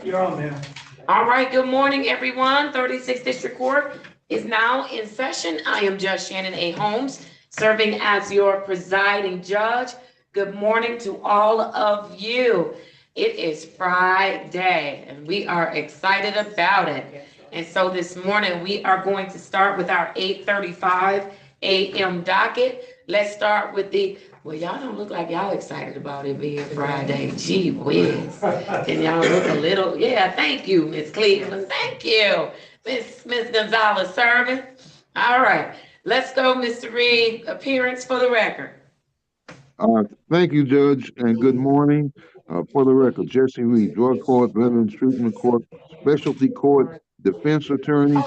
You're on there. All right, good morning, everyone. 36th District Court is now in session. I am Judge Shannon A. Holmes, serving as your presiding judge. Good morning to all of you. It is Friday, and we are excited about it. And so this morning, we are going to start with our 8:35 a.m. docket. Let's start with well, y'all don't look like y'all excited about it being Friday. Gee whiz. And y'all look a little, yeah, thank you, Miss Cleveland. Thank you, Miss Gonzalez serving. All right, let's go, Mr. Reed. Appearance for the record. Uh, Thank you, Judge, and good morning. For the record, Jesse Reed, Drug Court, Veterans Treatment Court, Specialty Court, Defense Attorney,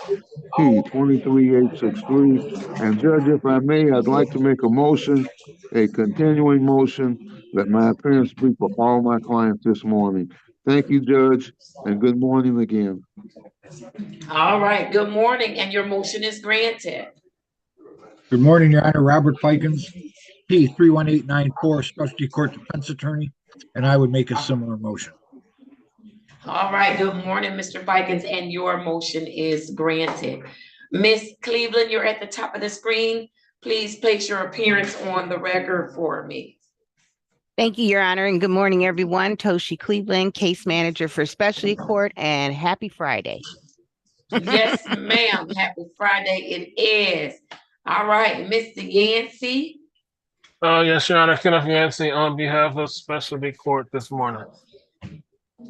P 23863. And Judge, if I may, I'd like to make a motion, a continuing motion, that my appearance be for all my clients this morning. Thank you, Judge, and good morning again. All right, good morning, and your motion is granted. Good morning, Your Honor. Robert Fikens, P 31894, Specialty Court Defense Attorney, and I would make a similar motion. All right, good morning, Mr. Fikens, and your motion is granted. Miss Cleveland, you're at the top of the screen. Please place your appearance on the record for me. Thank you, Your Honor, and good morning, everyone. Toshi Cleveland, case manager for Specialty Court, and happy Friday. Yes, ma'am. Happy Friday it is. All right, Mr. Yancey. Yes, Your Honor, Kenneth Yancey on behalf of Specialty Court this morning.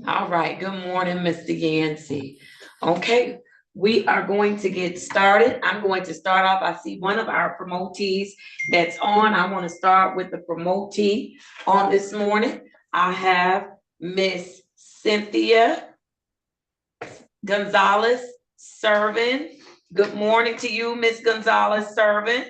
All right, good morning, Mr. Yancey. Okay, we are going to get started. I'm going to start off. I see one of our promotees that's on. I want to start with the promotee on this morning. I have Miss Cynthia Gonzalez Servin. Good morning to you, Miss Gonzalez Servin.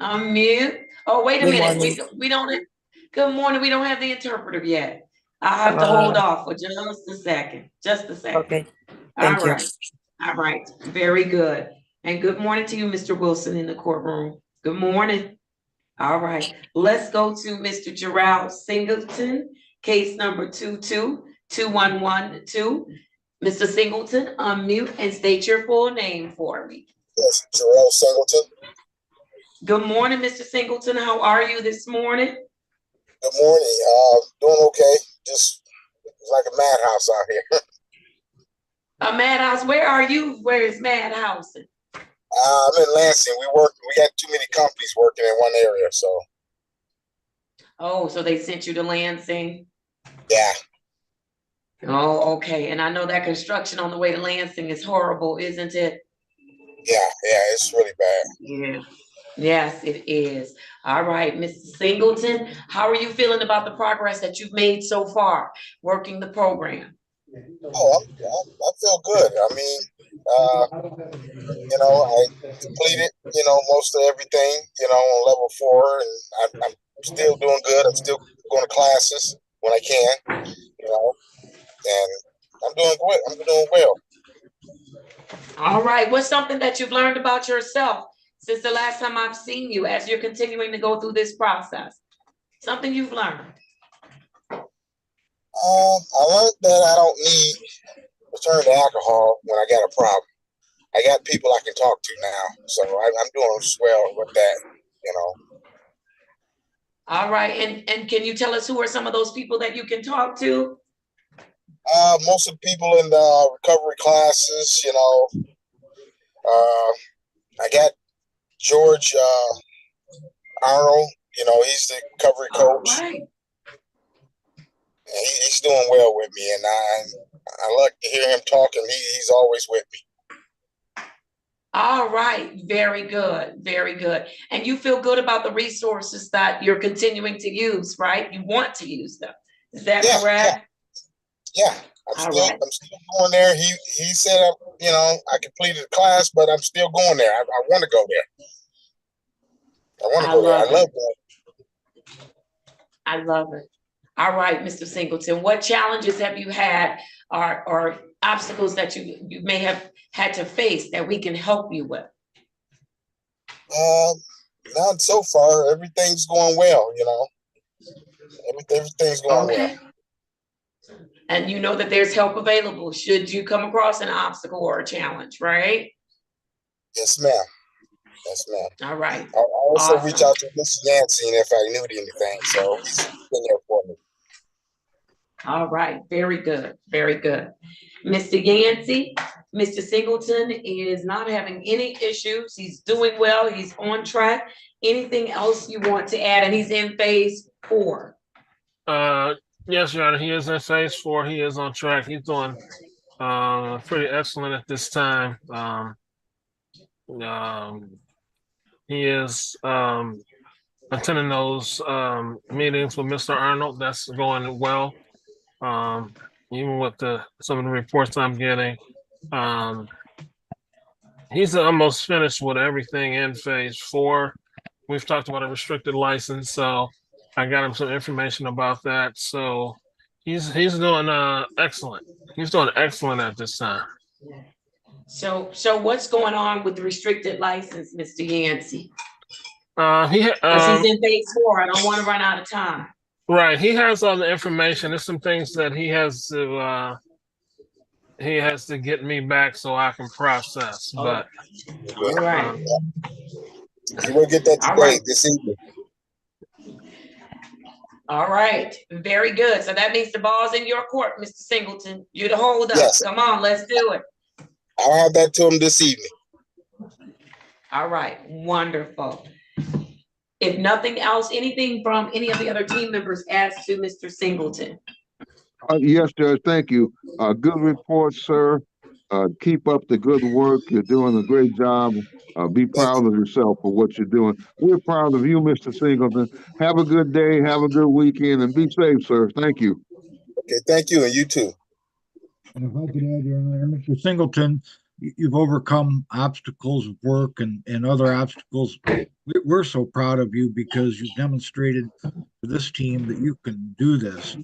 Unmute. Oh, wait a minute. We don't. Good morning. We don't have the interpreter yet. I have to hold off for just a second. Just a second. Okay. Thank you. All right. Very good. And good morning to you, Mr. Wilson, in the courtroom. Good morning. All right. Let's go to Mr. Gerald Singleton, case number 222112. Mr. Singleton, unmute and state your full name for me. Yes, Gerald Singleton. Good morning, Mr. Singleton. How are you this morning? Good morning. Doing okay. Just like a madhouse out here. A madhouse? Where are you? Where is madhouse? I'm in Lansing. We got too many companies working in one area, so. Oh, so they sent you to Lansing? Yeah. Oh, okay. And I know that construction on the way to Lansing is horrible, isn't it? Yeah, it's really bad. Yeah. Yes, it is. All right, Mr. Singleton, how are you feeling about the progress that you've made so far working the program? Oh, I feel good. I mean, I completed, most of everything, on level 4, and I'm still doing good. I'm still going to classes when I can, and I'm doing good. I'm doing well. All right. What's something that you've learned about yourself since the last time I've seen you as you're continuing to go through this process? Something you've learned? I learned that I don't need to turn to alcohol when I got a problem. I got people I can talk to now, so I'm doing swell with that, All right. And can you tell us who are some of those people that you can talk to? Most of the people in the recovery classes, I got George Arnold, he's the recovery coach. All right. And he's doing well with me, and I like to hear him talking. He's always with me. All right. Very good. Very good. And you feel good about the resources that you're continuing to use, right? You want to use them. Is that correct? Yeah. I'm still going there. He said, I completed the class, but I'm still going there. I want to go there. I want to go there. I love going. I love it. All right, Mr. Singleton, what challenges have you had or obstacles that you may have had to face that we can help you with? Not so far. Everything's going well, Everything's going well. And you know that there's help available should you come across an obstacle or a challenge, right? Yes, ma'am. Yes, ma'am. All right. I'll also reach Awesome. out to Mr. Yancey if I knew anything. So he's been there for me. All right. Very good. Very good. Mr. Yancey, Mr. Singleton is not having any issues. He's doing well. He's on track. Anything else you want to add? And he's in phase 4. Yes, Your Honor, he is in phase 4. He is on track. He's doing pretty excellent at this time. He is attending those meetings with Mr. Arnold. That's going well. Even with some of the reports I'm getting, he's almost finished with everything in phase 4. We've talked about a restricted license, so I got him some information about that. So he's doing excellent. He's doing excellent at this time. So what's going on with the restricted license, Mr. Yancey? Because he's in phase 4. I don't want to run out of time. Right. He has all the information. There's some things that he has to get me back so I can process. But all right. You will get that today, this evening. All right. Very good. So that means the ball's in your court, Mr. Singleton. You're the hold up. Yes. Come on, let's do it. I'll have that to him this evening. All right. Wonderful. If nothing else, anything from any of the other team members as to Mr. Singleton? Yes, Judge. Thank you. Good report, sir. Keep up the good work. You're doing a great job. Be proud of yourself for what you're doing. We're proud of you, Mr. Singleton. Have a good day. Have a good weekend, and be safe, sir. Thank you. Okay, thank you, and you too. And if I could add, Your Honor, Mr. Singleton, you've overcome obstacles of work and other obstacles. We're so proud of you because you've demonstrated to this team that you can do this,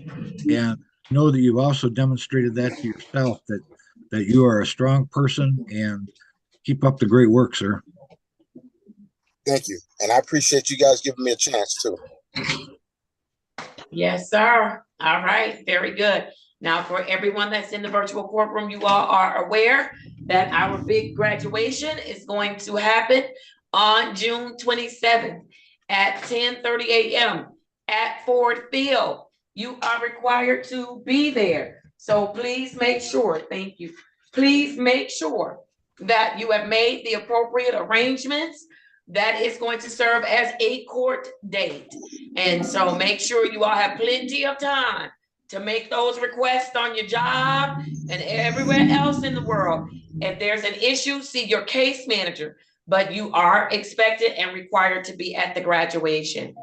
and know that you've also demonstrated that to yourself that you are a strong person, and keep up the great work, sir. Thank you, and I appreciate you guys giving me a chance too. Yes, sir. All right, very good. Now, for everyone that's in the virtual courtroom, you all are aware that our big graduation is going to happen on June 27th at 10:30 a.m. at Ford Field. You are required to be there. So please make sure, thank you. Please make sure that you have made the appropriate arrangements. That is going to serve as a court date. And so make sure you all have plenty of time to make those requests on your job and everywhere else in the world. If there's an issue, see your case manager, but you are expected and required to be at the graduation.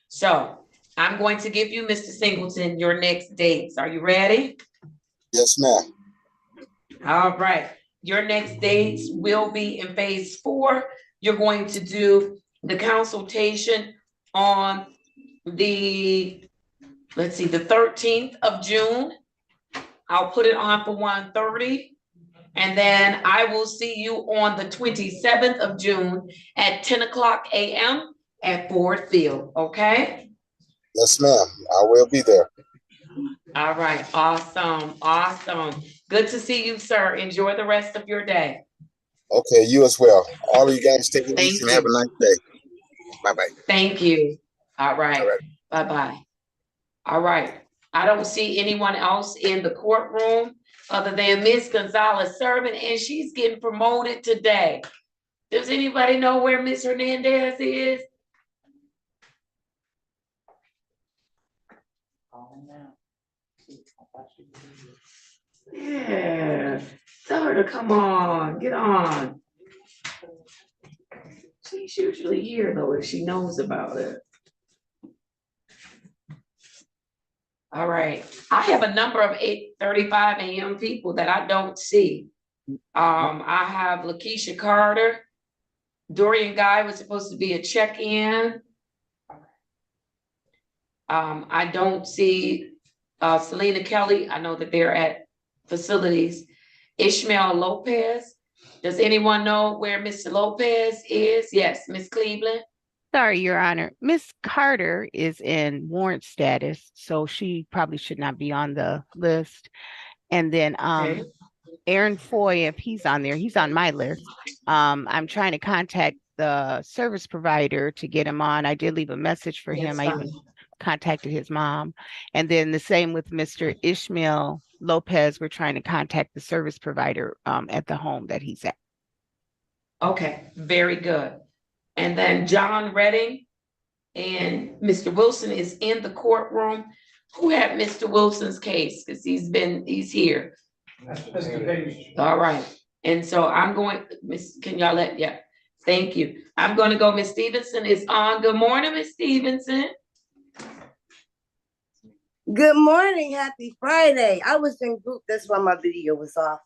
So I'm going to give you, Mr. Singleton, your next dates. Are you ready? Yes, ma'am. All right. Your next dates will be in phase 4. You're going to do the consultation on the 13th of June. I'll put it on for 1:30. And then I will see you on the 27th of June at 10 o'clock a.m. at Ford Field, okay? Yes, ma'am. I will be there. All right, awesome, awesome. Good to see you, sir. Enjoy the rest of your day. Okay, you as well. All of you guys take it easy and have a nice day. Bye-bye. Thank you. All right. Bye-bye. All right. I don't see anyone else in the courtroom other than Miss Gonzalez serving, and she's getting promoted today. Does anybody know where Miss Hernandez is? Yeah. Tell her to come on. Get on. She's usually here though if she knows about it. All right. I have a number of 8:35 a.m. people that I don't see. I have Lakeisha Carter. Dorian Guy was supposed to be a check-in. I don't see Selena Kelly. I know that they're at facilities. Ishmael Lopez. Does anyone know where Mr. Lopez is? Yes, Miss Cleveland. Sorry, Your Honor. Miss Carter is in warrant status, so she probably should not be on the list. And then Okay. Aaron Foy, if he's on there, he's on my list. I'm trying to contact the service provider to get him on. I did leave a message for him. That's I fine. even contacted his mom. And then the same with Mr. Ishmael Lopez. We're trying to contact the service provider at the home that he's at. Okay, very good. And then John Redding and Mr. Wilson is in the courtroom. Who had Mr. Wilson's case? Because he's here. All right. And so I'm going, Miss, can y'all yeah, thank you. I'm going to go, Miss Stevenson is on. Good morning, Miss Stevenson. Good morning, happy Friday. I was in group, that's why my video was off.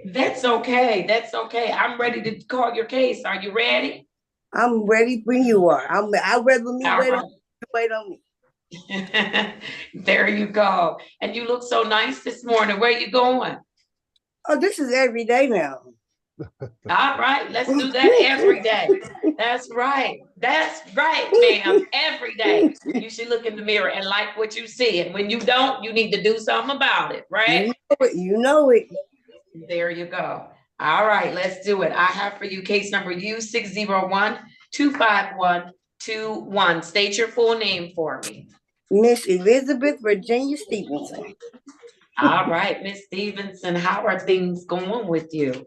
That's okay, that's okay. I'm ready to call your case. Are you ready? I'm ready when you are. I'd rather me wait on me. There you go. And you look so nice this morning. Where are you going? Oh, this is every day now. All right, let's do that every day. That's right. That's right, ma'am. Every day. You should look in the mirror and like what you see. And when you don't, you need to do something about it, right? You know it. There you go. All right, let's do it. I have for you case number U601-25121. State your full name for me. Miss Elizabeth Virginia Stevenson. All right, Miss Stevenson, how are things going with you?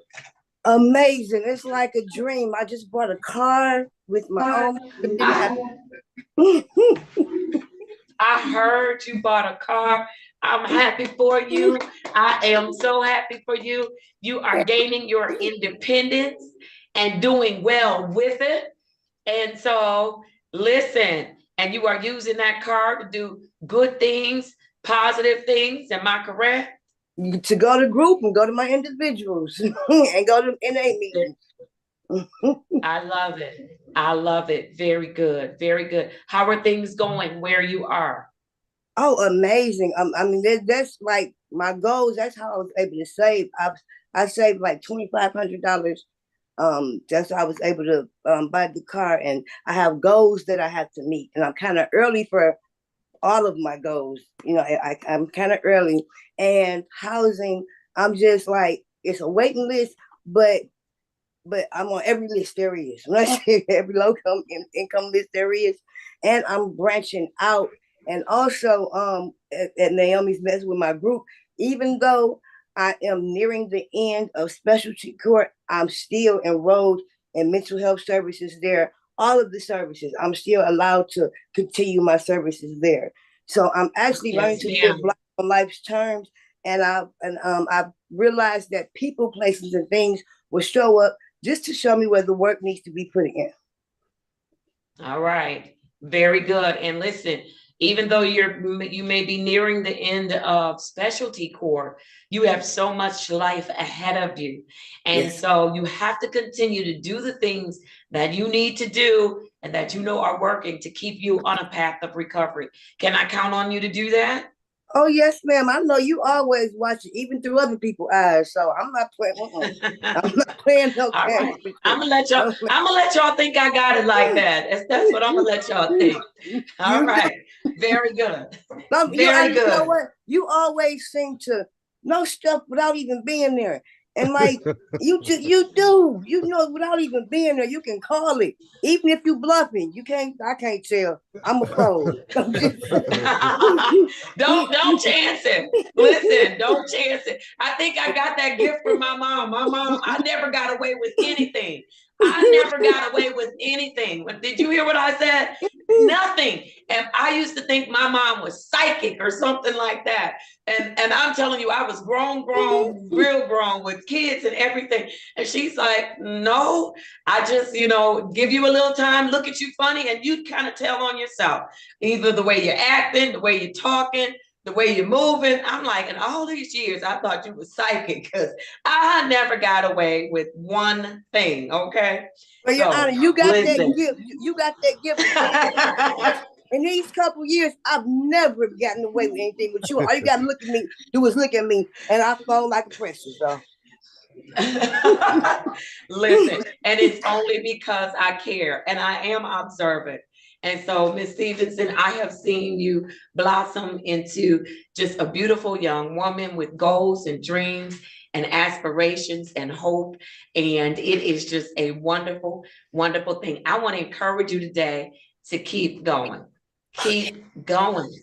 Amazing. It's like a dream. I just bought a car with my own. I heard you bought a car. I'm happy for you. I am so happy for you. You are gaining your independence and doing well with it. And so, listen, and you are using that car to do good things, positive things. Am I correct? To go to group and go to my individuals and go to NA meetings. I love it. I love it. Very good. Very good. How are things going where you are? Oh, amazing. I mean, that's like my goals. That's how I was able to save. I saved like $2,500. That's how I was able to buy the car. And I have goals that I have to meet. And I'm kind of early for all of my goals. You know, I'm kind of early. And housing, I'm just like, it's a waiting list, but I'm on every list there is. When I say every low income list there is, and I'm branching out. And also at Naomi's Mess with my group, even though I am nearing the end of specialty court, I'm still enrolled in mental health services there. All of the services, I'm still allowed to continue my services there. So I'm actually learning to live life on life's terms. And I've realized that people, places, and things will show up just to show me where the work needs to be put in. All right. Very good. And listen, even though you may be nearing the end of specialty court, you have so much life ahead of you. And so you have to continue to do the things that you need to do and that you know are working to keep you on a path of recovery. Can I count on you to do that? Oh, yes, ma'am. I know you always watch it, even through other people's eyes. So I'm not playing. I'm not playing no games. Right. I'm gonna let y'all think I got it like that. That's what I'm gonna let y'all think. All right. Very good. Very good. You know what? You always seem to know stuff without even being there. And like you do, you know, without even being there, you can call it. Even if you bluffing, I can't tell. I'm a pro. Don't chance it. Listen, don't chance it. I think I got that gift from my mom. I never got away with anything. I never got away with anything. Did you hear what I said? Nothing. And I used to think my mom was psychic or something like that. And I'm telling you, I was grown, real grown with kids and everything. And she's like, no, I just, give you a little time, look at you funny, and you kind of tell on yourself. Either the way you're acting, the way you're talking, the way you're moving. I'm like, in all these years, I thought you were psychic because I never got away with one thing, okay? Well, Your Honor, you got that gift. You got that gift. In these couple years, I've never gotten away with anything with you. All you got to do is look at me, and I fall like a princess, though. Listen, and it's only because I care and I am observant. And so, Miss Stevenson, I have seen you blossom into just a beautiful young woman with goals and dreams and aspirations and hope. And it is just a wonderful, wonderful thing. I want to encourage you today to keep going. Keep going.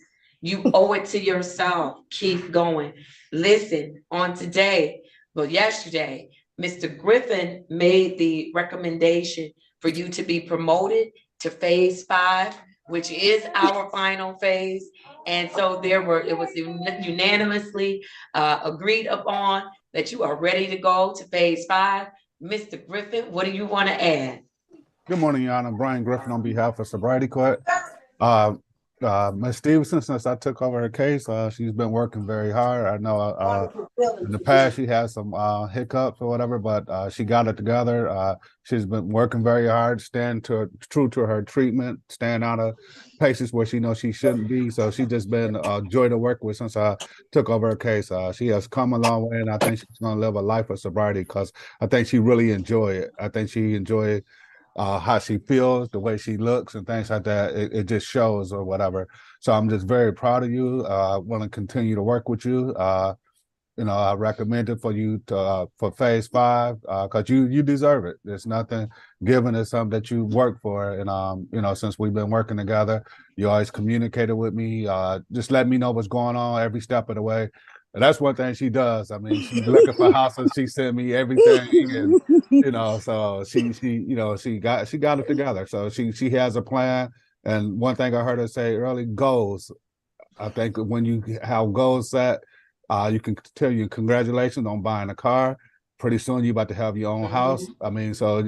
You owe it to yourself. Keep going. Listen, on today, well, yesterday, Mr. Griffin made the recommendation for you to be promoted to phase 5, which is our final phase. And so it was unanimously agreed upon that you are ready to go to phase 5. Mr. Griffin, what do you want to add? Good morning, Your Honor. Brian Griffin on behalf of Sobriety Court. Ms. Stevenson, since I took over her case, she's been working very hard. I know in the past she had some hiccups or whatever, but she got it together. She's been working very hard, staying true to her treatment, staying out of places where she knows she shouldn't be. So she's just been a joy to work with since I took over her case. She has come a long way, and I think she's going to live a life of sobriety because I think she really enjoy it. I think she enjoy how she feels, the way she looks, and things like that. It just shows or whatever. So I'm just very proud of you. I want to continue to work with you. I recommend it for you to for phase 5 because you deserve it. There's nothing given. It's something that you work for, and since we've been working together, you always communicated with me. Just let me know what's going on every step of the way. And that's one thing she does. I mean, she's looking for houses. She sent me everything, and so she got it together. So she has a plan. And one thing I heard her say early, goals. I think when you have goals set, you can tell you congratulations on buying a car. Pretty soon you're about to have your own house. I mean, so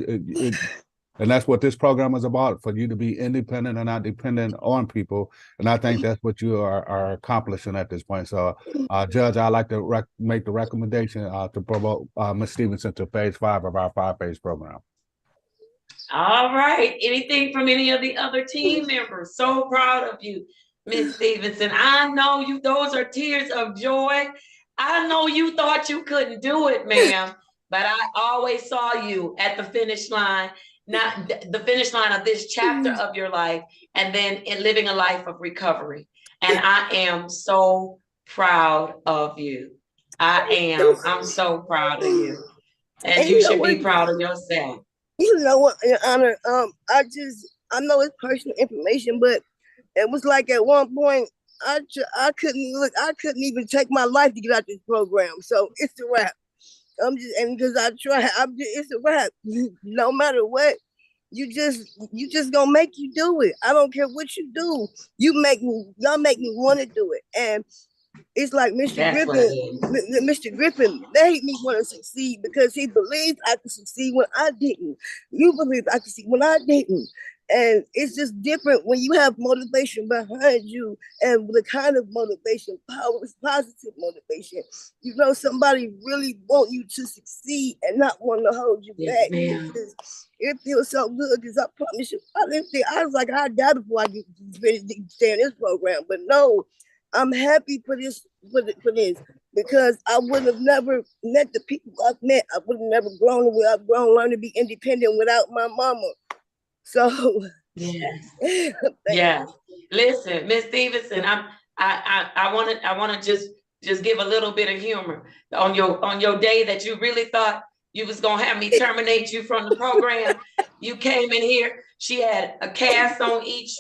and that's what this program is about, for you to be independent and not dependent on people. And I think that's what you are accomplishing at this point. So, Judge, I'd like to make the recommendation to promote Ms. Stevenson to phase 5 of our 5-phase program. All right. Anything from any of the other team members? So proud of you, Miss Stevenson. I know those are tears of joy. I know you thought you couldn't do it, ma'am, but I always saw you at the finish line. Not the finish line of this chapter of your life, and then in living a life of recovery. And I am so proud of you. I'm so proud of you. And you should be proud of yourself. You know what, Your Honor, I know it's personal information, but it was like at one point, I couldn't even take my life to get out this program. So it's a wrap. Because I try, it's a wrap. No matter what, you just gonna make you do it. I don't care what you do. Y'all make me want to do it. And it's like Mr. Griffin made me want to succeed because he believed I could succeed when I didn't. You believe I could succeed when I didn't. And it's just different when you have motivation behind you, and the kind of motivation, positive motivation. Somebody really want you to succeed and not want to hold you back. It feels so good because I promise you, I was like, I die before I get ready to stay in this program. But no, I'm happy for this, because I would have never met the people I've met. I would have never grown the way I've grown, learned to be independent without my mama. So yeah. Listen, Miss Stevenson, I want to just give a little bit of humor on your day that you really thought you was gonna have me terminate you from the program. You came in here. She had a cast on each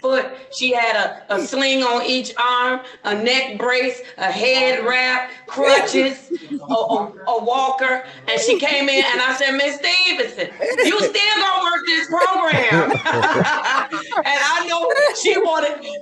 foot. She had a sling on each arm, a neck brace, a head wrap, crutches, a walker. And she came in and I said, Miss Stevenson, you still gonna work this program. And I know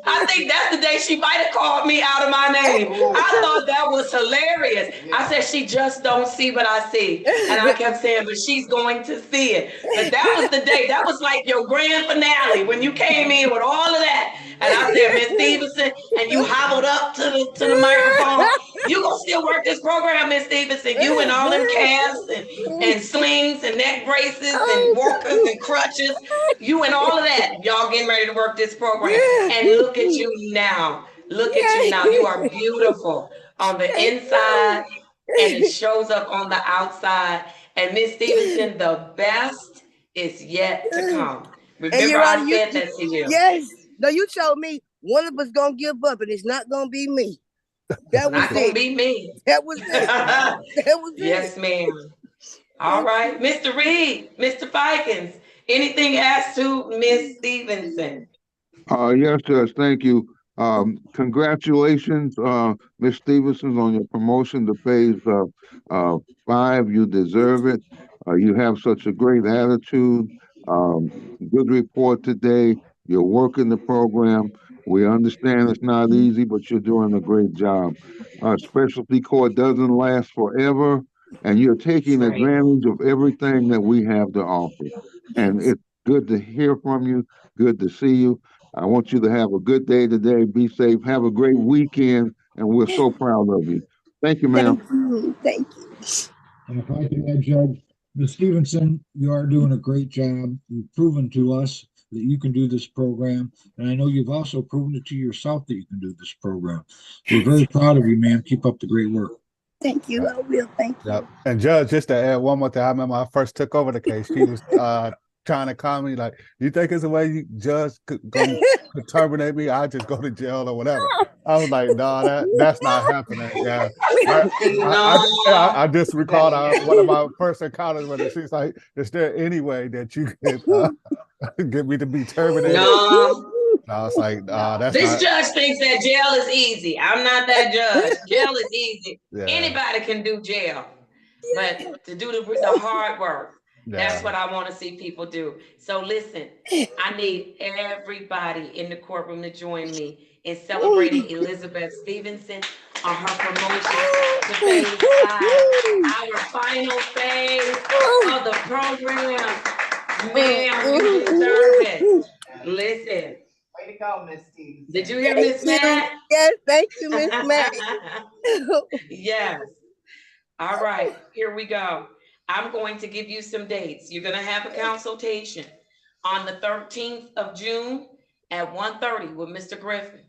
I think that's the day she might have called me out of my name. I thought that was hilarious. I said, she just don't see what I see. And I kept saying, but she's going to see it. But that was the day. That was like your grand finale when you came in with all of that. And I said, Miss Stevenson, and you hobbled up to the microphone. You gonna still work this program, Miss Stevenson. You and all them casts and slings and neck braces and walkers and crutches. You and all of that. Y'all getting ready to work this program. And look at you now. Look at you now. You are beautiful on the inside and it shows up on the outside. And Miss Stevenson, the best is yet to come. And Remember, Your Honor, I said that to you. yes. No, you told me one of us gonna give up, and it's not gonna be me. That was Not gonna it. be me. That was it. That was Yes, it. ma'am. All right, Mr. Reed, Mr. Fikens, anything as to Miss Stevenson? Yes, Judge, thank you. Congratulations, Ms. Stevenson, on your promotion to phase 5. You deserve it. You have such a great attitude. Um, Good report today. You're working the program. We understand it's not easy, but you're doing a great job. Specialty court doesn't last forever, and you're taking Right. advantage of everything that we have to offer. And it's good to hear from you. Good to see you. I want you to have a good day today. Be safe. Have a great weekend. And we're so proud of you. Thank you, ma'am. Thank you. Thank you. And if I can add, Judge, Ms. Stevenson, you are doing a great job. You've proven to us that you can do this program. And I know you've also proven it to yourself that you can do this program. We're very proud of you, ma'am. Keep up the great work. Thank you. I will. Thank you. Yep. And Judge, just to add one more thing, I remember I first took over the case. He was trying to call me like, "You think it's a way you judge could terminate me? I just go to jail or whatever." I was like, "No, that's not happening." Yeah, I just recalled one of my first encounters with her. She's like, "Is there any way that you could get me to be terminated?" No. I was like, "That's This not." judge thinks that jail is easy. I'm not that judge. Jail is easy. Yeah. Anybody can do jail. But to do the hard work, that's what I want to see people do. So listen, I need everybody in the courtroom to join me in celebrating Elizabeth Stevenson on her promotion to phase 5, our final phase of the program. Ma'am, you deserve it. Listen. Way to go, Miss Stevenson. Did you hear Miss Matt? Yes, thank you, Miss Matt. Yes. All right, here we go. I'm going to give you some dates. You're going to have a consultation on the 13th of June at 1:30 with Mr. Griffin.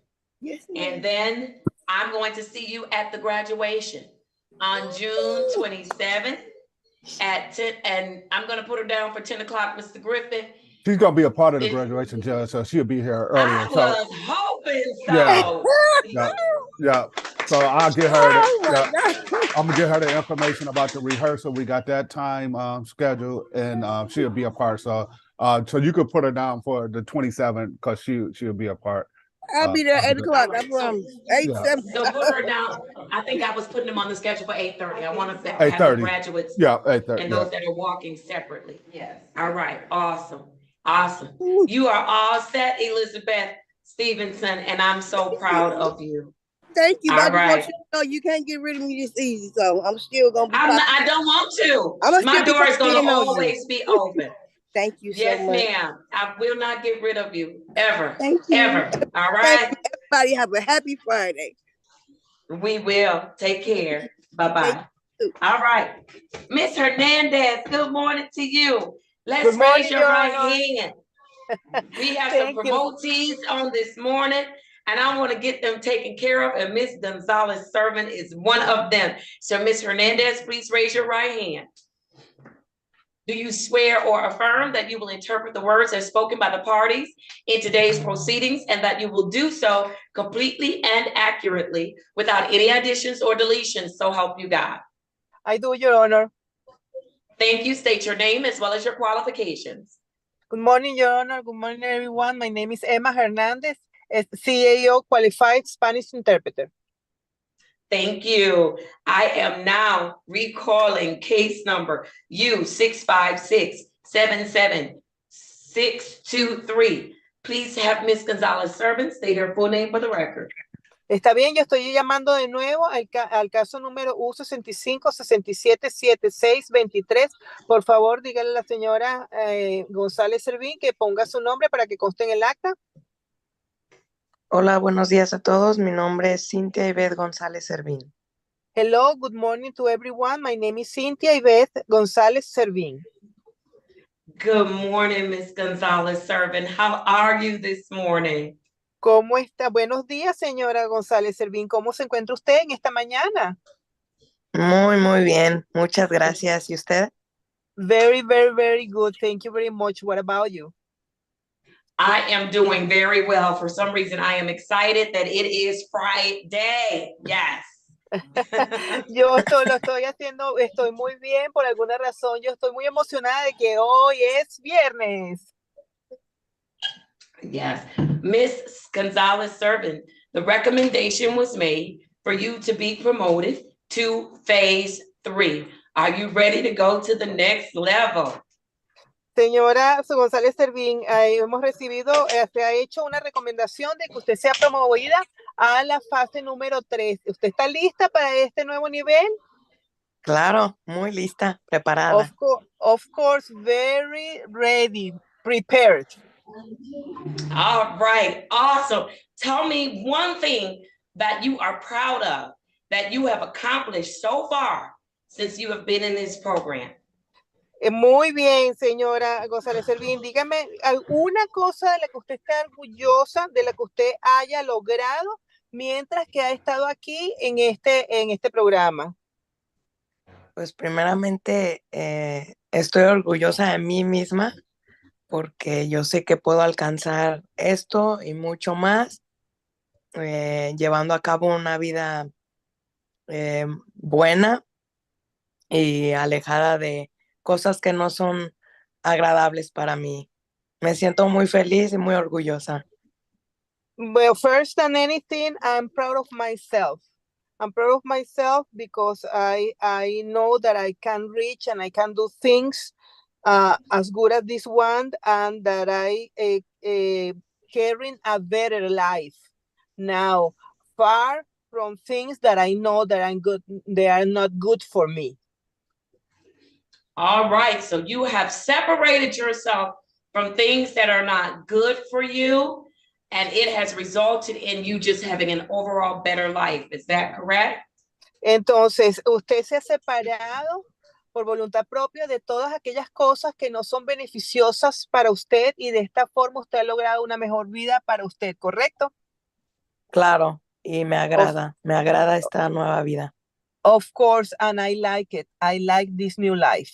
Yes, and then I'm going to see you at the graduation on June 27th at 10, and I'm going to put her down for 10 o'clock, Mr. Griffin. She's gonna be a part of the graduation, Judge, so she'll be here earlier. I was hoping so. Yeah. So I'll get her. I'm gonna get her the information about the rehearsal. We got that time scheduled, and she'll be a part. So, so you could put her down for the 27th because she'll be a part. I'll be there at 8 o'clock. I promise. 8, 7. So put her down. I think I was putting them on the schedule for 8:30. I want to have the 8:30. graduates. Yeah, 8:30. And those that are walking separately. Yes. All right. Awesome. Awesome. You are all set, Elizabeth Stevenson, and I'm so proud of you. Thank you. All But I right. just want you to know you can't get rid of me this easy, so I'm still gonna be. I don't want to. My door is going to always be open. Thank you so Yes, much. ma'am. I will not get rid of you ever. Thank you. Ever. All right. Everybody have a happy Friday. We will. Take care. Bye-bye. All right. Miss Hernandez, good morning to you. Let's raise your right hand. We have some promotees on this morning, and I want to get them taken care of, and Miss Gonzalez Servant is one of them. So Miss Hernandez, please raise your right hand. Do you swear or affirm that you will interpret the words as spoken by the parties in today's proceedings and that you will do so completely and accurately without any additions or deletions, so help you God? I do, Your Honor. Thank you. State your name as well as your qualifications. Good morning, Your Honor. Good morning, everyone. My name is Emma Hernandez, as CAO qualified Spanish interpreter. Thank you. I am now recalling case number U656-77623. Please have Ms. Gonzalez Servant state her full name for the record. Está bien, yo estoy llamando de nuevo al caso número U65-67-76-23. Por favor, dígale a la señora González Servín que ponga su nombre para que conste en el acta. Hola, buenos días a todos. Mi nombre es Cynthia Ivette González Servín. Hello, good morning to everyone. My name is Cynthia Ivette González Servín. Good morning, Ms. Gonzalez Servant. How are you this morning? ¿Cómo está? Buenos días, señora González Servín. ¿Cómo se encuentra usted en esta mañana? Muy bien. Muchas gracias. ¿Y usted? Very, very, very good. Thank you very much. What about you? I am doing very well. For some reason, I am excited that it is Friday. Yes. Yo lo estoy haciendo, estoy muy bien por alguna razón. Yo estoy muy emocionada de que hoy es viernes. Yes. Miss Gonzalez Servant, the recommendation was made for you to be promoted to phase 3. Are you ready to go to the next level? Señora González Servín, hemos recibido, se ha hecho una recomendación de que usted sea promovida a la fase número 3. ¿Usted está lista para este nuevo nivel? Claro, muy lista, preparada. Of course, very ready, prepared. All right, awesome. Tell me one thing that you are proud of, that you have accomplished so far since you have been in this program. Muy bien, señora González Servín. Dígame alguna cosa de la que usted esté orgullosa, de la que usted haya logrado mientras que ha estado aquí en este programa. Pues primeramente estoy orgullosa de mí misma porque yo sé que puedo alcanzar esto y mucho más, llevando a cabo una vida buena y alejada de cosas que no son agradables para mí. Me siento muy feliz y muy orgullosa. Well, first than anything, I'm proud of myself. I'm proud of myself because I know that I can reach and I can do things as good as this one, and that I carrying a better life now, far from things that I know that I'm good, they are not good for me. All right, so you have separated yourself from things that are not good for you, and it has resulted in you just having an overall better life. Is that correct? Entonces, usted se ha separado por voluntad propia de todas aquellas cosas que no son beneficiosas para usted, y de esta forma usted ha logrado una mejor vida para usted, ¿correcto? Claro, y me agrada esta nueva vida. Of course, and I like it. I like this new life.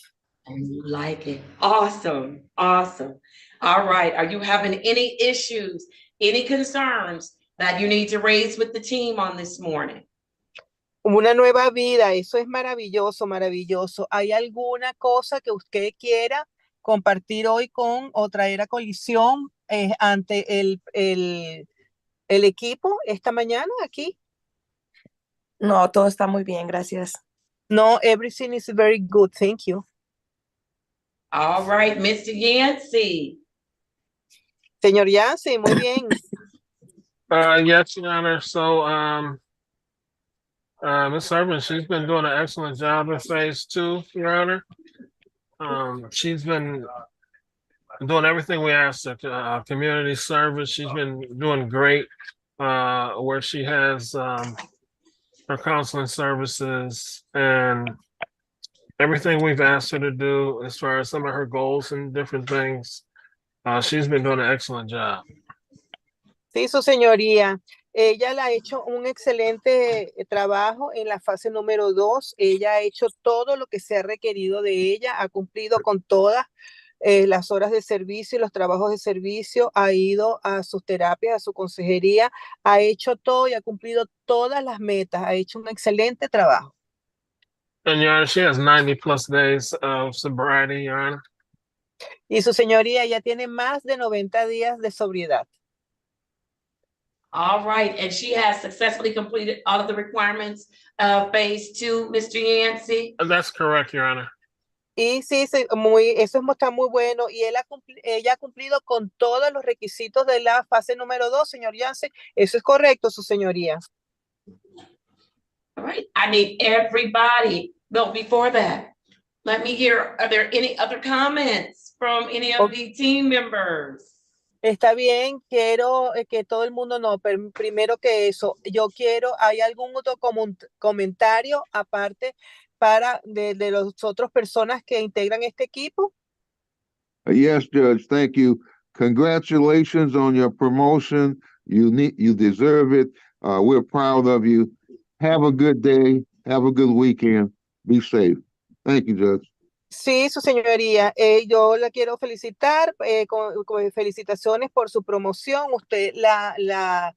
And you like it. Awesome. Awesome. All right. Are you having any issues, any concerns that you need to raise with the team on this morning? Una nueva vida, eso es maravilloso, maravilloso. ¿Hay alguna cosa que usted quiera compartir hoy con o traer a colisión ante el equipo esta mañana aquí? No, todo está muy bien, gracias. No, everything is very good, thank you. All right, Mr. Yancey. Señor Yancey, muy bien. Yes, Your Honor. So, Ms. Servant, she's been doing an excellent job in phase 2, Your Honor. She's been doing everything we asked her. Community service, she's been doing great. Where she has her counseling services and everything we've asked her to do as far as some of her goals and different things. She's been doing an excellent job. Sí, su señoría. Ella le ha hecho un excelente trabajo en la fase número 2. Ella ha hecho todo lo que se ha requerido de ella, ha cumplido con todas las horas de servicio y los trabajos de servicio, ha ido a sus terapias, a su consejería, ha hecho todo y ha cumplido todas las metas, ha hecho un excelente trabajo. And Your Honor, she has 90 plus days of sobriety, Your Honor. Y su señoría ya tiene más de 90 días de sobriedad. All right, and she has successfully completed all of the requirements of phase 2, Mr. Yancey? That's correct, Your Honor. Y sí, eso está muy bueno. Y ella ha cumplido con todos los requisitos de la fase número 2, señor Yancey. Eso es correcto, su señoría. All right, I need everybody. No, before that, let me hear, are there any other comments from any of the team members? Está bien, quiero que todo el mundo, no, pero primero que eso, ¿hay algún otro comentario aparte de las otras personas que integran este equipo? Yes, Judge, thank you. Congratulations on your promotion. You deserve it. We're proud of you. Have a good day. Have a good weekend. Be safe. Thank you, Judge. Sí, su señoría, yo la quiero felicitar, con felicitaciones por su promoción, usted la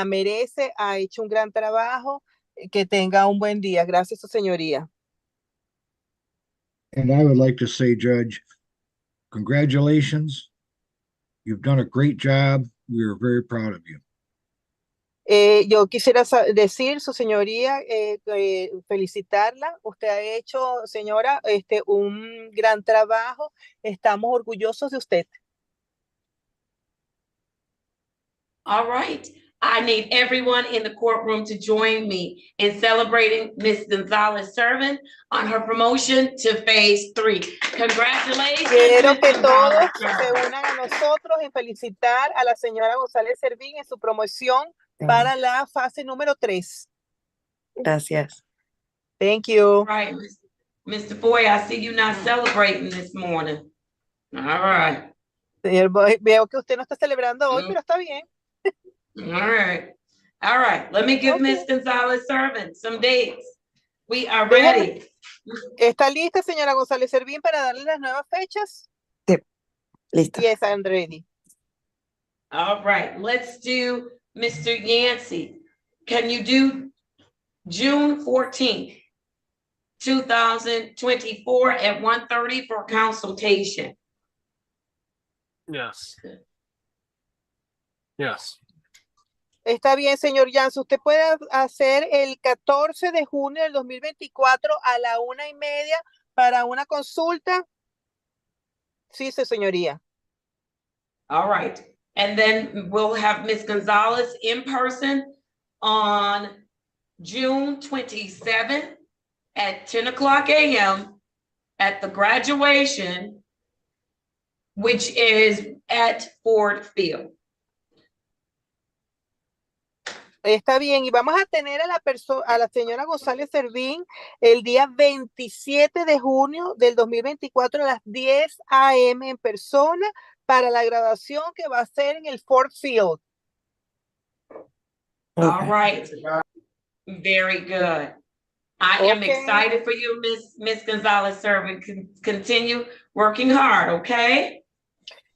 merece, ha hecho un gran trabajo, que tenga un buen día, gracias su señoría. And I would like to say, Judge, congratulations. You've done a great job. We are very proud of you. Yo quisiera decir, su señoría, felicitarla. Usted ha hecho, señora, un gran trabajo. Estamos orgullosos de usted. All right. I need everyone in the courtroom to join me in celebrating Ms. Gonzalez Servant on her promotion to phase 3. Congratulations. Quiero Ms. que todos Gonzalez-Servant. se unan a nosotros en felicitar a la señora González Servín en su promoción para la fase número 3. Gracias. Thank you. All right, Mr. Boy, I see you not celebrating this morning. All right. Señor Boy, veo que usted no está celebrando hoy, pero está bien. All right. All right. Let me give Ms. Gonzalez Servant some dates. We are ready. ¿Está lista, señora González Servín, para darle las nuevas fechas? Sí, lista. Yes, I'm ready. All right. Let's do Mr. Yancey. Can you do June 14th, 2024 at 1:30 for consultation? Yes. Yes. Está bien, señor Janssen. Usted puede hacer el 14 de junio del 2024 a la 1:30 para una consulta. Sí, señoría. All right. And then we'll have Ms. Gonzalez in person on June 27th at 10 o'clock a.m. at the graduation, which is at Ford Field. Está bien, y vamos a tener a la señora González Servín el día 27 de junio del 2024 a las 10 a.m. en persona para la graduación que va a ser en el Ford Field. All right. Very good. I am excited for you, Miss Gonzalez Servant. Continue working hard, okay?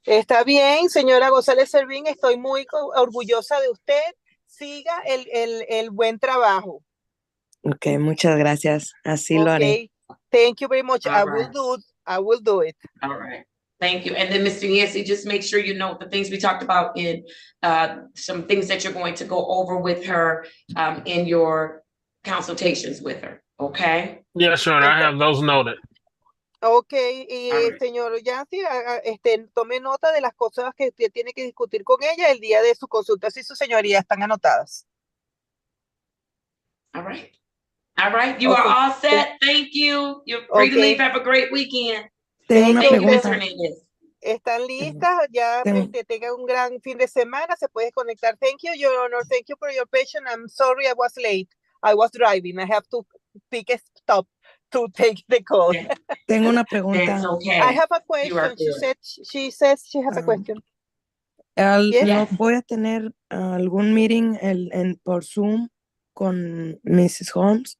Está bien, señora González Servín, estoy muy orgullosa de usted. Siga el buen trabajo. Ok, muchas gracias. Así lo haré. Thank you very much. All I right. will do it. All right. Thank you. And then Mr. Yancey, just make sure you note the things we talked about in some things that you're going to go over with her in your consultations with her. Okay? Yeah, sure. I have those noted. Ok, y señor Yancy, tome nota de las cosas que usted tiene que discutir con ella el día de su consulta, si su señoría están anotadas. All right. All right. You are all set. Thank you. You're free to leave. Have a great weekend. Tengo una Thank you, Ms. pregunta. Hernandez. ¿Están listas? Ya tengan un gran fin de semana. Se puede conectar. Thank you, Your Honor. Thank you for your patience. I'm sorry I was late. I was driving. I have to pick a stop to take the call. Tengo una pregunta. That's okay. I have a question. She says she has a question. ¿No voy a tener algún meeting por Zoom con Mrs. Holmes?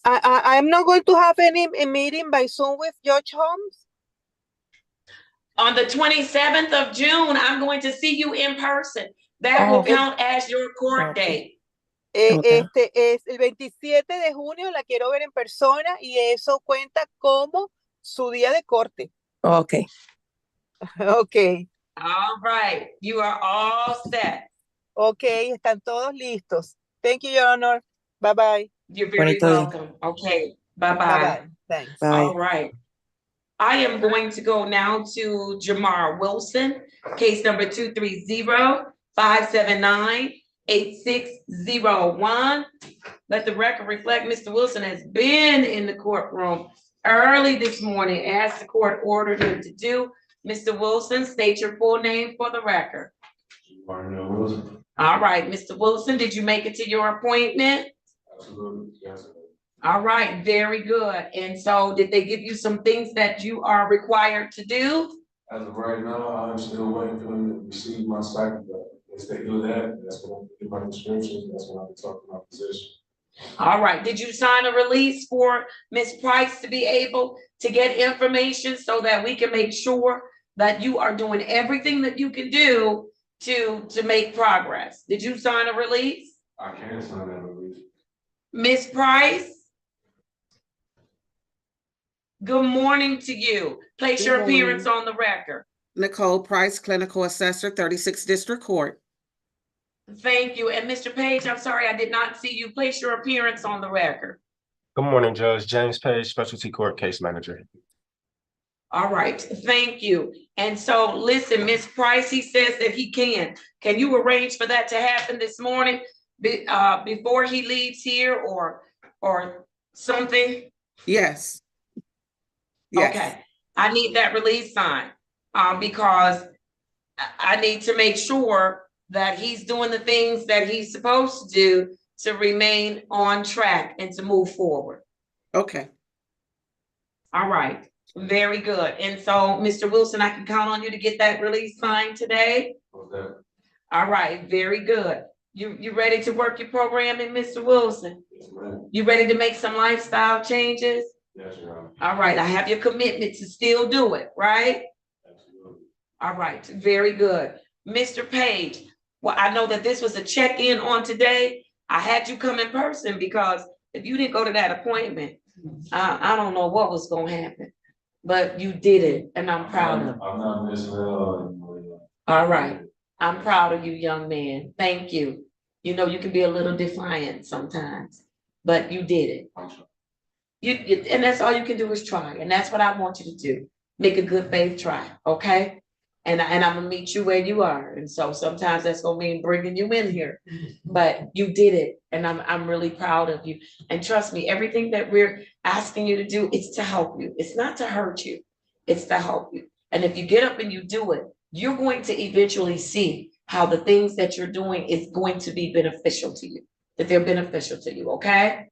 I'm not going to have any meeting by Zoom with Judge Holmes. On the 27th of June, I'm going to see you in person. That will count as your court date. Es el 27 de junio, la quiero ver en persona y eso cuenta como su día de corte. Okay. Okay. All right. You are all set. Okay, están todos listos. Thank you, Your Honor. Bye-bye. You're very welcome. Okay. Bye-bye. Bye-bye. Thanks. Bye. All right. I am going to go now to Jamar Wilson, case number 230-579-8601. Let the record reflect Mr. Wilson has been in the courtroom early this morning, as the court ordered him to do. Mr. Wilson, state your full name for the record. Wilson. All right, Mr. Wilson, did you make it to your appointment? Absolutely, yes. All right, very good. And so did they give you some things that you are required to do? As of right now, I'm still waiting for them to receive my stipend. Once they do that, that's when I get my description, that's when I can talk to my position. All right, did you sign a release for Ms. Price to be able to get information so that we can make sure that you are doing everything that you can do to make progress? Did you sign a release? I can sign that release. Ms. Price? Good morning to you. Place Good your appearance morning. on the record. Nicole Price, Clinical Assessor, 36th District Court. Thank you. And Mr. Page, I'm sorry, I did not see you. Place your appearance on the record. Good morning, Judge. James Page, Specialty Court Case Manager. All right, thank you. And so listen, Ms. Price, he says that he can. Can you arrange for that to happen this morning before he leaves here or something? Yes. Yes. Okay, I need that release sign because I need to make sure that he's doing the things that he's supposed to do to remain on track and to move forward. Okay. All right, very good. And so, Mr. Wilson, I can count on you to get that release signed today? Okay. All right, very good. You ready to work your programming, Mr. Wilson? Yes, ma'am. You ready to make some lifestyle changes? Yes, ma'am. All right, I have your commitment to still do it, right? Absolutely. All right, very good. Mr. Page, well, I know that this was a check-in on today. I had you come in person because if you didn't go to that appointment, I don't know what was gonna happen, but you did it, and I'm proud of you. I'm not missing out. All right, I'm proud of you, young man. Thank you. You know, you can be a little defiant sometimes, but you did it. And that's all you can do is try, and that's what I want you to do. Make a good faith try, okay? And I'm gonna meet you where you are, and so sometimes that's gonna mean bringing you in here, but you did it, and I'm really proud of you. And trust me, everything that we're asking you to do, it's to help you. It's not to hurt you, it's to help you. And if you get up and you do it, you're going to eventually see how the things that you're doing is going to be beneficial to you, that they're beneficial to you, okay?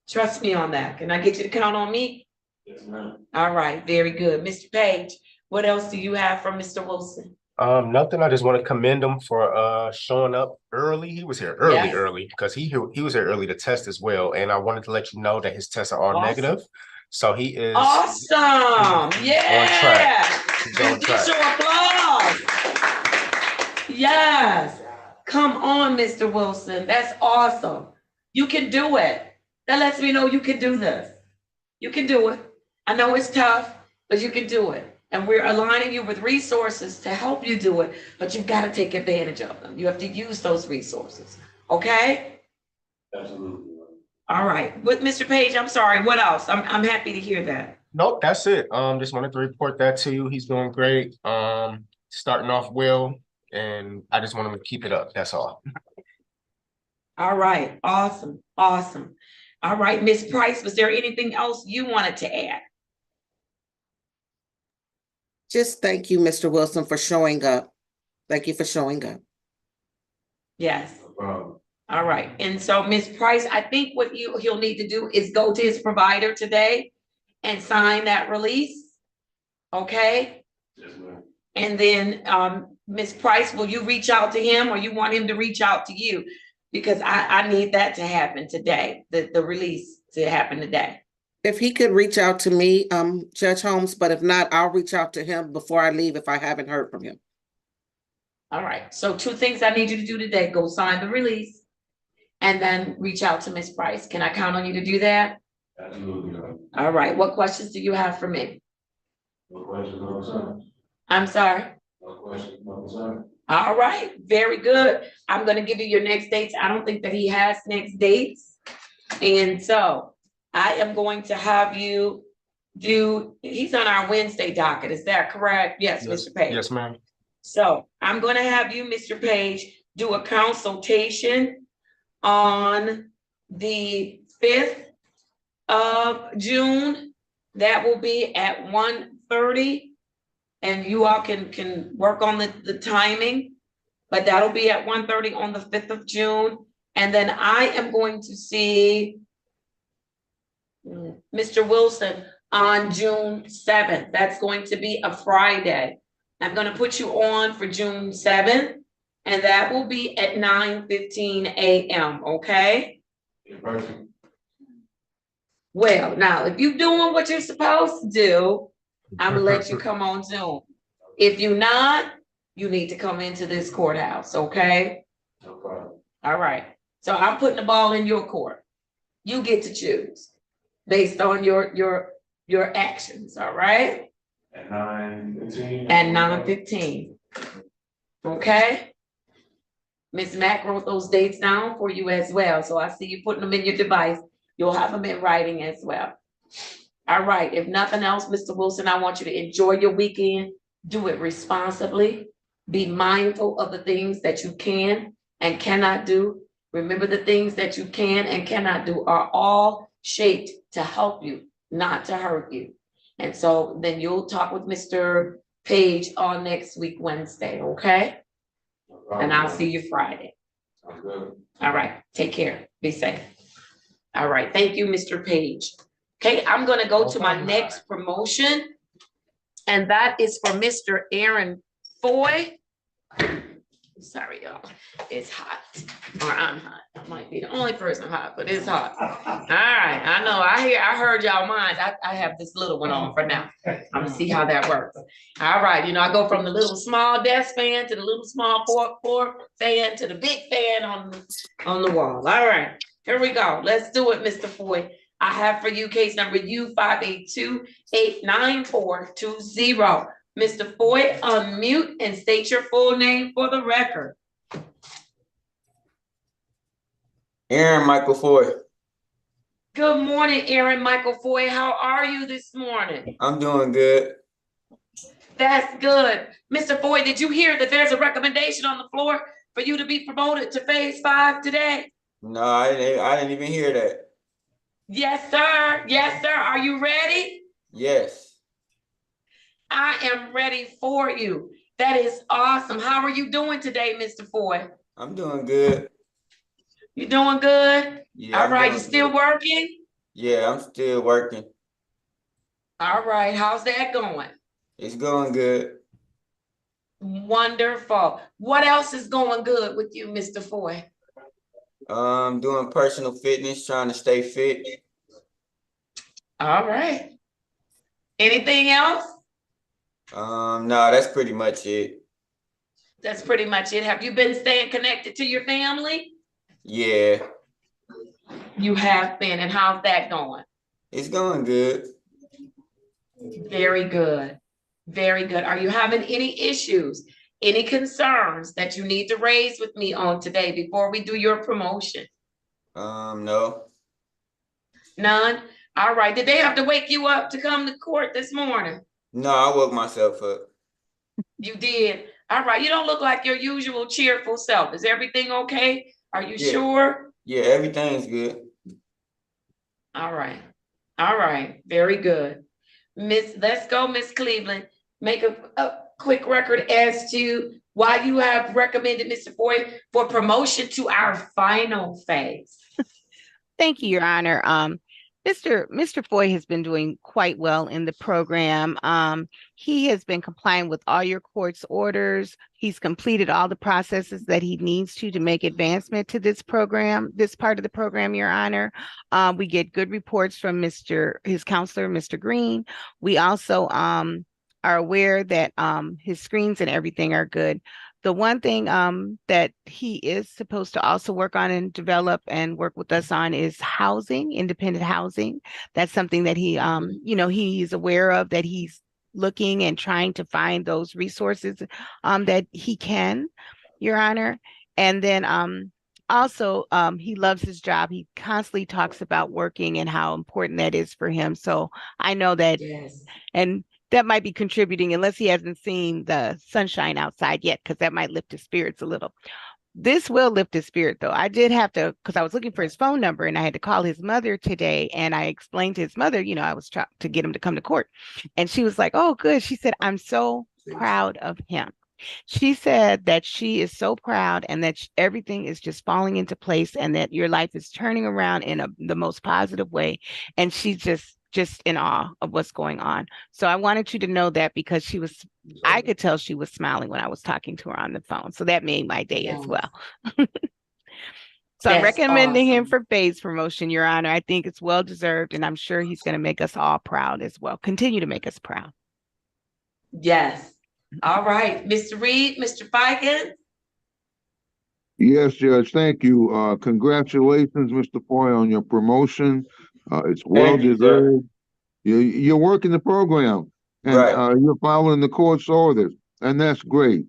Trust me on that. Can I get you to count on me? Yes, ma'am. All right, very good. Mr. Page, what else do you have from Mr. Wilson? Nothing. I just want to commend him for showing up early. He was here early because he was here early to test as well. And I wanted to let you know that his tests are all negative. So he is awesome. Yeah. On track. He's on track. Get your applause. Yes. Come on, Mr. Wilson. That's awesome. You can do it. That lets me know you can do this. You can do it. I know it's tough, but you can do it. And we're aligning you with resources to help you do it, but you've got to take advantage of them. You have to use those resources. Okay? Absolutely. All right. With Mr. Page, I'm sorry. What else? I'm happy to hear that. Nope, that's it. Just wanted to report that to you. He's doing great. Starting off well, and I just want him to keep it up. That's all. All right. Awesome. Awesome. All right, Ms. Price, was there anything else you wanted to add? Just thank you, Mr. Wilson, for showing up. Thank you for showing up. Yes. No problem. All right. And so, Ms. Price, I think what he'll need to do is go to his provider today and sign that release. Okay? Yes, ma'am. And then, Ms. Price, will you reach out to him or you want him to reach out to you? Because I need that to happen today, the release to happen today. If he could reach out to me, Judge Holmes, but if not, I'll reach out to him before I leave if I haven't heard from him. All right. So 2 things I need you to do today. Go sign the release and then reach out to Ms. Price. Can I count on you to do that? Absolutely. All right. What questions do you have for me? No questions, no concerns. I'm sorry. No questions, no concerns. All right. Very good. I'm going to give you your next dates. I don't think that he has next dates. And so I am going to have you he's on our Wednesday docket. Is that correct? Yes, Mr. Page. Yes, ma'am. So I'm going to have you, Mr. Page, do a consultation on the 5th of June. That will be at 1:30. And you all can work on the timing, but that'll be at 1:30 on the 5th of June. And then I am going to see Mr. Wilson on June 7th. That's going to be a Friday. I'm going to put you on for June 7th, and that will be at 9:15 a.m. Okay? In person. Well, now, if you're doing what you're supposed to do, I'm gonna let you come on Zoom. If you're not, you need to come into this courthouse, okay? No problem. All right. So I'm putting the ball in your court. You get to choose based on your actions, all right? At 9:15. At 9:15. Okay? Ms. Mack wrote those dates down for you as well. So I see you putting them in your device. You'll have them in writing as well. All right. If nothing else, Mr. Wilson, I want you to enjoy your weekend. Do it responsibly. Be mindful of the things that you can and cannot do. Remember, the things that you can and cannot do are all shaped to help you, not to hurt you. And so then you'll talk with Mr. Page on next week, Wednesday, okay? No problem. And I'll see you Friday. Sounds good. All right, take care, be safe. All right, thank you, Mr. Page. Okay, I'm gonna go to my next promotion. And that is for Mr. Aaron Foy. Sorry, y'all, it's hot, or I'm hot. I might be the only person hot, but it's hot. All right, I know, I heard y'all minds. I have this little one on for now. I'm gonna see how that works. All right, you know, I go from the little small desk fan to the little small floor fan to the big fan on the wall. All right, here we go. Let's do it, Mr. Foy. I have for you case number U582-89420. Mr. Foy, unmute and state your full name for the record. Aaron Michael Foy. Good morning, Aaron Michael Foy. How are you this morning? I'm doing good. That's good. Mr. Foy, did you hear that there's a recommendation on the floor for you to be promoted to phase 5 today? No, I didn't even hear that. Yes, sir. Yes, sir. Are you ready? Yes. I am ready for you. That is awesome. How are you doing today, Mr. Foy? I'm doing good. You doing good? Yeah. All right, you still working? Yeah, I'm still working. All right, how's that going? It's going good. Wonderful. What else is going good with you, Mr. Foy? Doing personal fitness, trying to stay fit. All right. Anything else? No, that's pretty much it. That's pretty much it. Have you been staying connected to your family? Yeah. You have been, and how's that going? It's going good. Very good. Very good. Are you having any issues, any concerns that you need to raise with me on today before we do your promotion? No. None? All right. Did they have to wake you up to come to court this morning? No, I woke myself up. You did? All right. You don't look like your usual cheerful self. Is everything okay? Are you sure? Yeah, everything's good. All right. All right. Very good. Let's go, Miss Cleveland. Make a quick record as to why you have recommended Mr. Foy for promotion to our final phase. Thank you, Your Honor. Mr. Foy has been doing quite well in the program. He has been complying with all your court's orders. He's completed all the processes that he needs to make advancement to this program, this part of the program, Your Honor. We get good reports from his counselor, Mr. Green. We also are aware that his screens and everything are good. The one thing that he is supposed to also work on and develop and work with us on is housing, independent housing. That's something that he, he's aware of, that he's looking and trying to find those resources that he can, Your Honor. And then also, he loves his job. He constantly talks about working and how important that is for him. So I know that, and that might be contributing, unless he hasn't seen the sunshine outside yet, because that might lift his spirits a little. This will lift his spirit, though. I did have to, because I was looking for his phone number and I had to call his mother today. And I explained to his mother, I was trying to get him to come to court. And she was like, oh, good. She said, I'm so proud of him. She said that she is so proud and that everything is just falling into place and that your life is turning around in the most positive way. And she's just in awe of what's going on. So I wanted you to know that, because I could tell she was smiling when I was talking to her on the phone. So that made my day as well. So I'm That's recommending him awesome. for Bay's promotion, Your Honor. I think it's well deserved, and I'm sure he's going to make us all proud as well. Continue to make us proud. Yes. All right, Mr. Reed, Mr. Fiken. Yes, Judge, thank you. Congratulations, Mr. Foy, on your promotion. It's well Thank you, Judge. deserved. You're working the program and Right. you're following the court's orders, and that's great.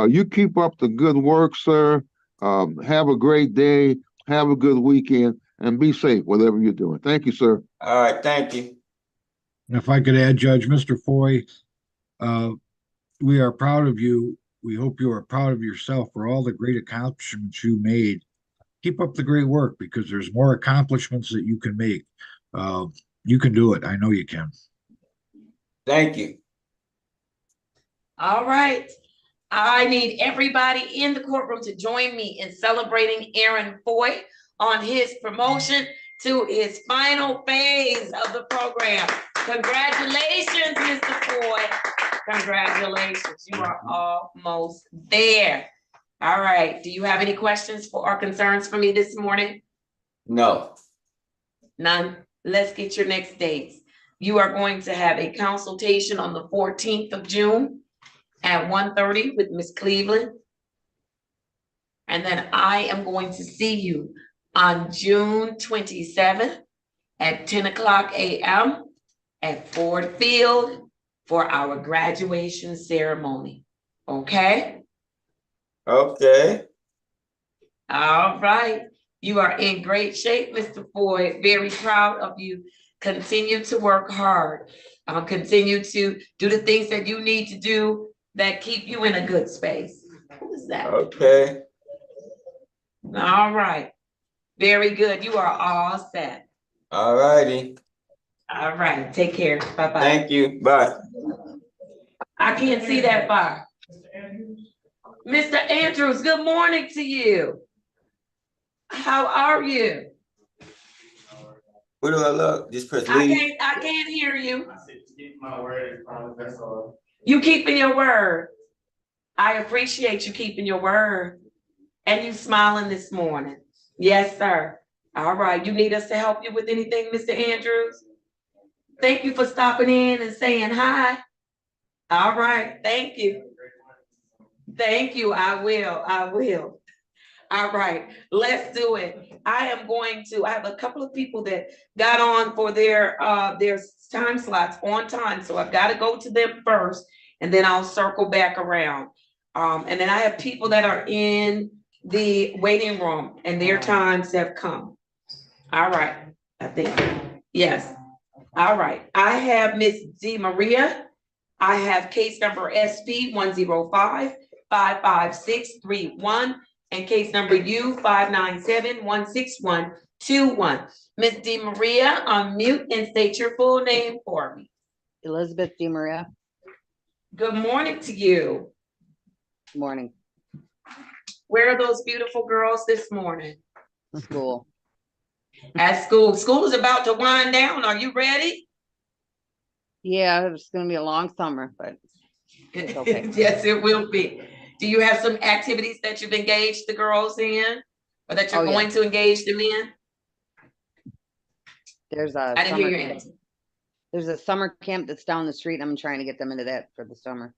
You keep up the good work, sir. Have a great day. Have a good weekend, and be safe, whatever you're doing. Thank you, sir. All right, thank you. And if I could add, Judge, Mr. Foy, we are proud of you. We hope you are proud of yourself for all the great accomplishments you made. Keep up the great work because there's more accomplishments that you can make. You can do it. I know you can. Thank you. All right. I need everybody in the courtroom to join me in celebrating Aaron Foy on his promotion to his final phase of the program. Congratulations, Mr. Foy. Congratulations. You are almost there. All right. Do you have any questions or concerns for me this morning? No. None. Let's get your next dates. You are going to have a consultation on the 14th of June at 1:30 with Ms. Cleveland. And then I am going to see you on June 27th at 10 o'clock a.m. at Ford Field for our graduation ceremony. Okay? Okay. All right. You are in great shape, Mr. Foy. Very proud of you. Continue to work hard. Continue to do the things that you need to do that keep you in a good space. Who is that? Okay. All right. Very good. You are all set. All righty. All right. Take care. Bye-bye. Thank you. Bye. I can't see that far. Mr. Andrews, good morning to you. How are you? Where do I look? Just press I leave. can't hear you. I said, keep my word, that's all. You keeping your word. I appreciate you keeping your word. And you smiling this morning. Yes, sir. All right. You need us to help you with anything, Mr. Andrews? Thank you for stopping in and saying hi. All right. Thank you. Thank you. I will. All right. Let's do it. I have a couple of people that got on for their time slots on time. So I've got to go to them first and then I'll circle back around. And then I have people that are in the waiting room and their times have come. All right. I think, yes. All right. I have Miss D. Maria. I have case number SP 105-55631 and case number U 597-16121. Miss D. Maria, unmute and state your full name for me. Elizabeth D. Maria. Good morning to you. Good morning. Where are those beautiful girls this morning? School. At school. School is about to wind down. Are you ready? Yeah, it's going to be a long summer, but it's okay. Yes, it will be. Do you have some activities that you've engaged the girls in or that you're going to engage them in? There's a I didn't hear your answer. There's a summer camp that's down the street. I'm trying to get them into that for the summer.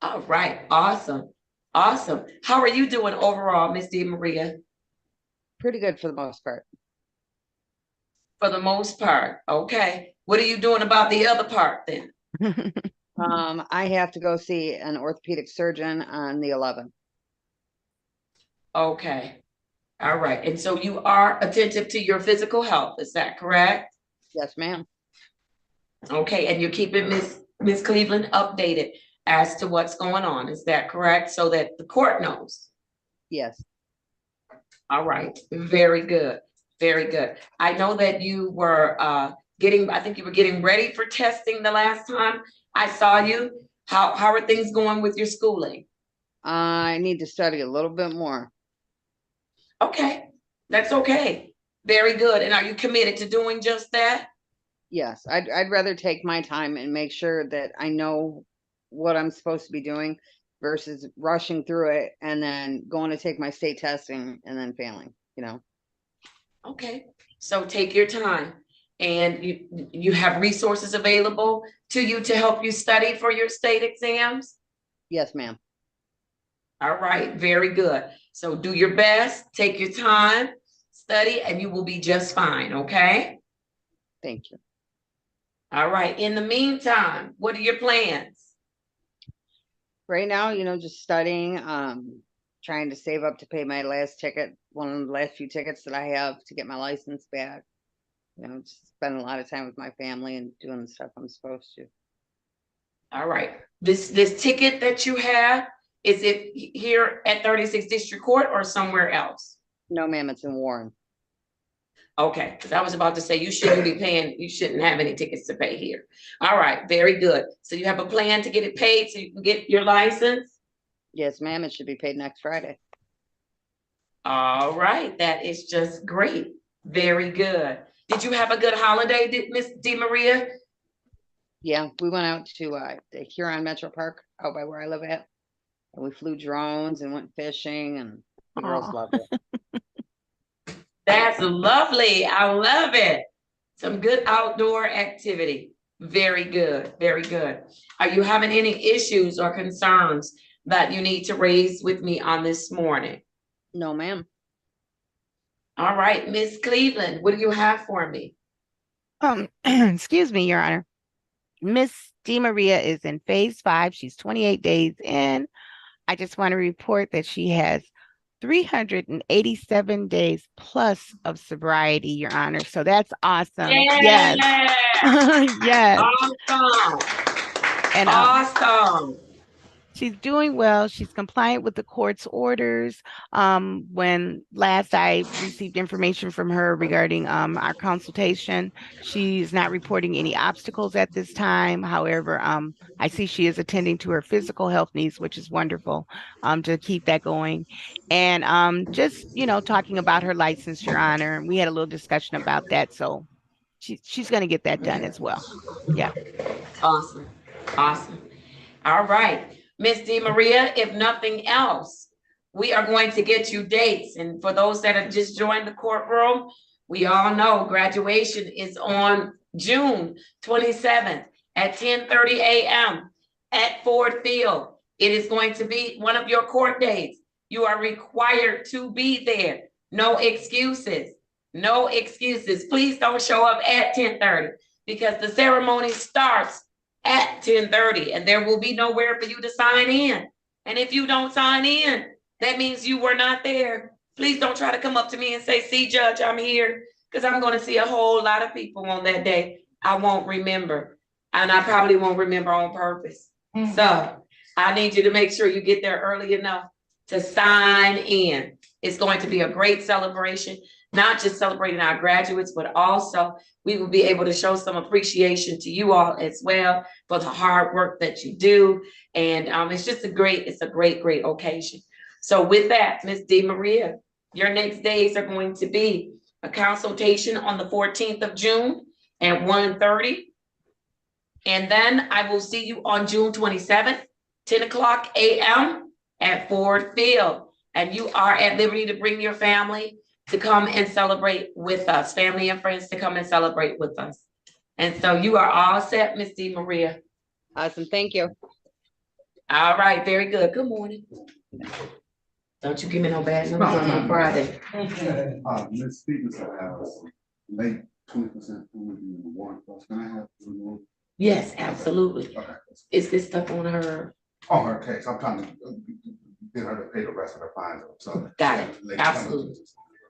All right. Awesome. Awesome. How are you doing overall, Miss D. Maria? Pretty good for the most part. For the most part. Okay. What are you doing about the other part then? I have to go see an orthopedic surgeon on the 11th. Okay. All right. And so you are attentive to your physical health. Is that correct? Yes, ma'am. Okay. And you're keeping Miss Cleveland updated as to what's going on. Is that correct? So that the court knows. Yes. All right. Very good. Very good. I know that you were I think you were getting ready for testing the last time I saw you. How are things going with your schooling? I need to study a little bit more. Okay. That's okay. Very good. And are you committed to doing just that? Yes. I'd rather take my time and make sure that I know what I'm supposed to be doing versus rushing through it and then going to take my state testing and then failing, you know? Okay, so take your time, and you have resources available to you to help you study for your state exams? Yes, ma'am. All right, very good. So do your best, take your time, study, and you will be just fine, okay? Thank you. All right, in the meantime, what are your plans? Right now, you know, just studying, trying to save up to pay my last ticket, one of the last few tickets that I have to get my license back. You know, just spend a lot of time with my family and doing the stuff I'm supposed to. All right, this ticket that you have, is it here at 36th District Court or somewhere else? No, ma'am, it's in Warren. Okay, because I was about to say you shouldn't be paying, you shouldn't have any tickets to pay here. All right, very good. So you have a plan to get it paid so you can get your license? Yes, ma'am, it should be paid next Friday. All right, that is just great. Very good. Did you have a good holiday, Miss DeMaria? Yeah, we went out to the Huron Metro Park out by where I live at. And we flew drones and went fishing, and the girls loved it. That's lovely. I love it. Some good outdoor activity. Very good. Very good. Are you having any issues or concerns that you need to raise with me on this morning? No, ma'am. All right, Miss Cleveland, what do you have for me? Excuse me, Your Honor. Miss DeMaria is in phase 5. She's 28 days in. I just want to report that she has 387 days plus of sobriety, Your Honor. So that's awesome. Yeah. Yes. Yes. Awesome. And awesome. She's doing well. She's compliant with the court's orders. When last I received information from her regarding our consultation, she's not reporting any obstacles at this time. However, I see she is attending to her physical health needs, which is wonderful, to keep that going. And just, you know, talking about her license, Your Honor, and we had a little discussion about that. So she's going to get that done as well. Yeah. Awesome. Awesome. All right. Miss DeMaria, if nothing else, we are going to get you dates. And for those that have just joined the courtroom, we all know graduation is on June 27th at 10:30 a.m. at Ford Field. It is going to be one of your court dates. You are required to be there. No excuses. No excuses. Please don't show up at 10:30 because the ceremony starts at 10:30 and there will be nowhere for you to sign in. And if you don't sign in, that means you were not there. Please don't try to come up to me and say, see, Judge, I'm here, because I'm going to see a whole lot of people on that day. I won't remember, and I probably won't remember on purpose. So I need you to make sure you get there early enough to sign in. It's going to be a great celebration, not just celebrating our graduates, but also we will be able to show some appreciation to you all as well for the hard work that you do. And it's just a great occasion. So with that, Ms. DeMaria, your next days are going to be a consultation on the 14th of June at 1:30. And then I will see you on June 27th, 10 o'clock a.m. at Ford Field. And you are at liberty to bring your family to come and celebrate with us, family and friends to come and celebrate with us. And so you are all set, Ms. DeMaria. Awesome, thank you. All right, very good. Good morning. Don't you give me no bad news on my Friday. Ms. Stevenson has late 20% food in the warrant. Can I have the Yes, absolutely. Okay. Is this stuff on her? On her case, I'm trying to get her to pay the rest of her fines. So got it. Absolutely.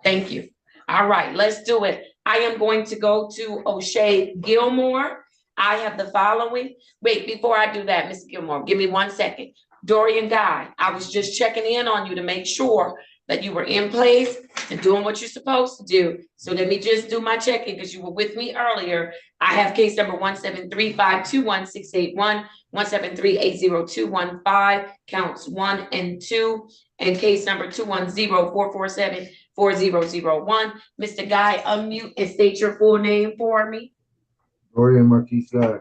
Thank you. All right, let's do it. I am going to go to O'Shea Gilmore. I have the following. Wait, before I do that, Mr. Gilmore, give me 1 second. Dorian Guy, I was just checking in on you to make sure that you were in place and doing what you're supposed to do. So let me just do my checking because you were with me earlier. I have case number 173-521-681, 173-80215, counts 1 and 2, and case number 210-447-4001. Mr. Guy, unmute and state your full name for me. Dorian Marquis Guy.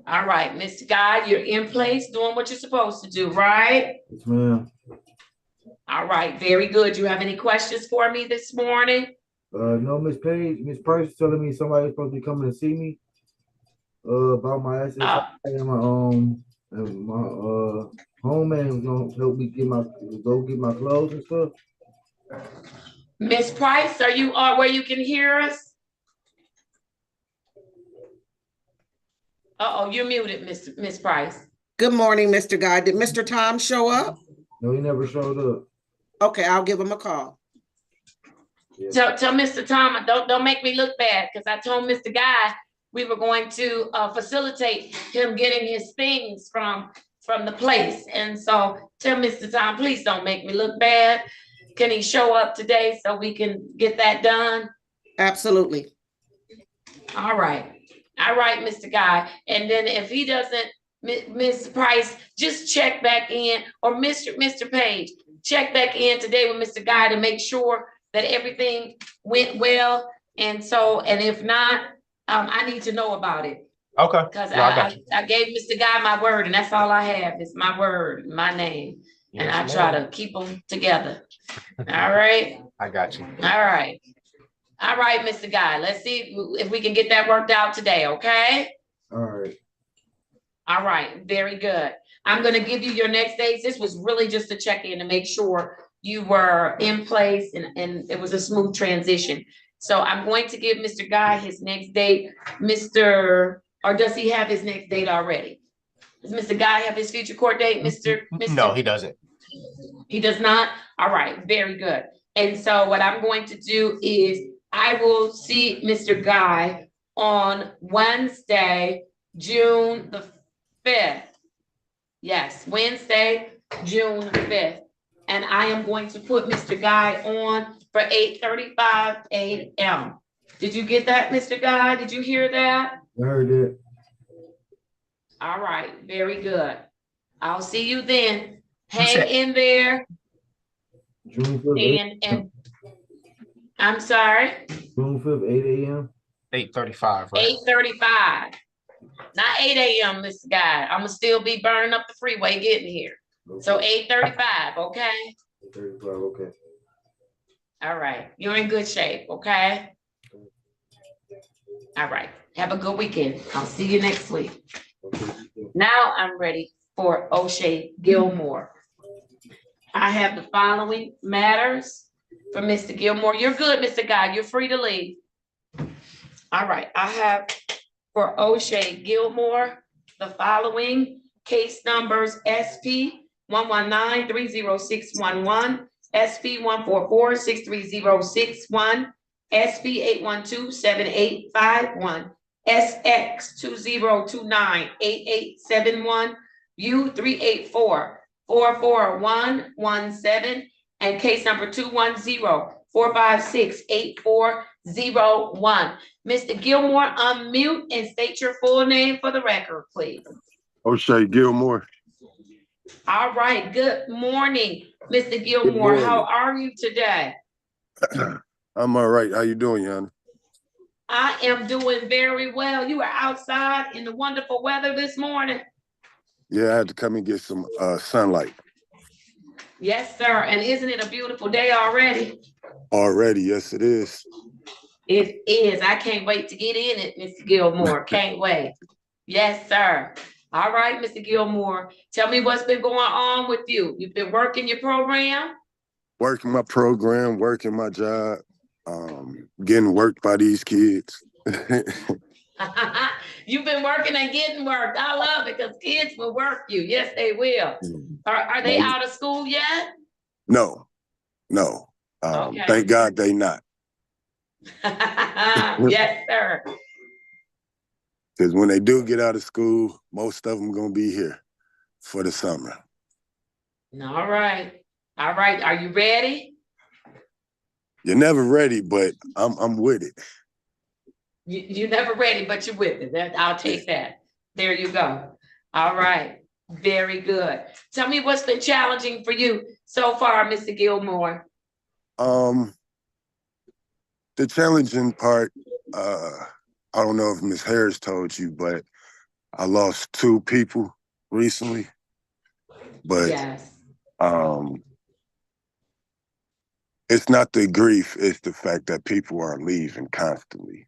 All right, Mr. Guy, you're in place doing what you're supposed to do, right? Yes, ma'am. All right, very good. You have any questions for me this morning? No, Miss Page, Miss Price is telling me somebody's supposed to be coming to see me about my SSI and my home man was gonna help me get my clothes and stuff. Miss Price, are you where you can hear us? Uh-oh, you're muted, Miss Price. Good morning, Mr. Guy. Did Mr. Tom show up? No, he never showed up. Okay, I'll give him a call. Tell Mr. Tom, don't make me look bad, because I told Mr. Guy we were going to facilitate him getting his things from the place. And so tell Mr. Tom, please don't make me look bad. Can he show up today so we can get that done? Absolutely. All right, Mr. Guy. And then if he doesn't, Ms. Price, just check back in, or Mr. Page, check back in today with Mr. Guy to make sure that everything went well. And if not, I need to know about it. Okay. Because No, I gave Mr. Guy my word, and that's all I have is my word, my name. Yes, and I try ma'am. to keep them together. All right. I got you. All right. All right, Mr. Guy. Let's see if we can get that worked out today, okay? All right. All right, very good. I'm gonna give you your next days. This was really just to check in to make sure you were in place and it was a smooth transition. So I'm going to give Mr. Guy his next date. Or does he have his next date already? Does Mr. Guy have his future court date, Mr.? No, he doesn't. He does not? All right, very good. And so what I'm going to do is I will see Mr. Guy on Wednesday, June the 5th. Yes, Wednesday, June 5th. And I am going to put Mr. Guy on for 8:35 a.m. Did you get that, Mr. Guy? Did you hear that? I heard it. All right, very good. I'll see you then. Hang in there. June 5th. And I'm sorry. June 5th, 8 a.m. 8:35, right? 8:35. Not 8 a.m., Mr. Guy. I'm gonna still be burning up the freeway getting here. Okay. So 8:35, okay? 8:35, okay. All right. You're in good shape, okay? All right. Have a good weekend. I'll see you next week. Now I'm ready for O'Shea Gilmore. I have the following matters for Mr. Gilmore. You're good, Mr. Guy. You're free to leave. All right. I have for O'Shea Gilmore the following case numbers: SP 119-30611, SP 144-63061, SP 812-7851, SX 2029-8871, U 384-44117, and case number 210-456-8401. Mr. Gilmore, unmute and state your full name for the record, please. O'Shea Gilmore. All right, good morning, Mr. Gilmore. How are you today? I'm all right. How you doing, Yana? I am doing very well. You are outside in the wonderful weather this morning. Yeah, I had to come and get some sunlight. Yes, sir. And isn't it a beautiful day already? Already, yes, it is. It is. I can't wait to get in it, Mr. Gilmore. Can't wait. Yes, sir. All right, Mr. Gilmore. Tell me what's been going on with you. You've been working your program? Working my program, working my job, getting worked by these kids. You've been working and getting worked. I love it because kids will work you. Yes, they will. Are they out of school yet? No. Okay. Thank God they not. Yes, sir. Because when they do get out of school, most of them gonna be here for the summer. All right. All right. Are you ready? You're never ready, but I'm with it. You're never ready, but you're with it. I'll take that. There you go. All right. Very good. Tell me what's been challenging for you so far, Mr. Gilmore. The challenging part, I don't know if Ms. Harris told you, but I lost 2 people recently, but Yes. it's not the grief, it's the fact that people are leaving constantly.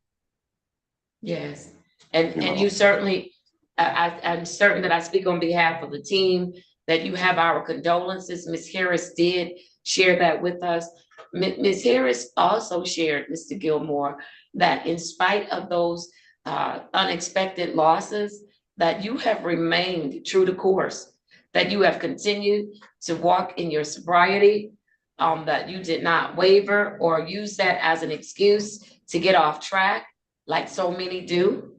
Yes. You And know, you certainly, I'm certain that I speak on behalf of the team, that you have our condolences. Ms. Harris did share that with us. Ms. Harris also shared, Mr. Gilmore, that in spite of those unexpected losses, that you have remained true to course, that you have continued to walk in your sobriety, that you did not waver or use that as an excuse to get off track like so many do.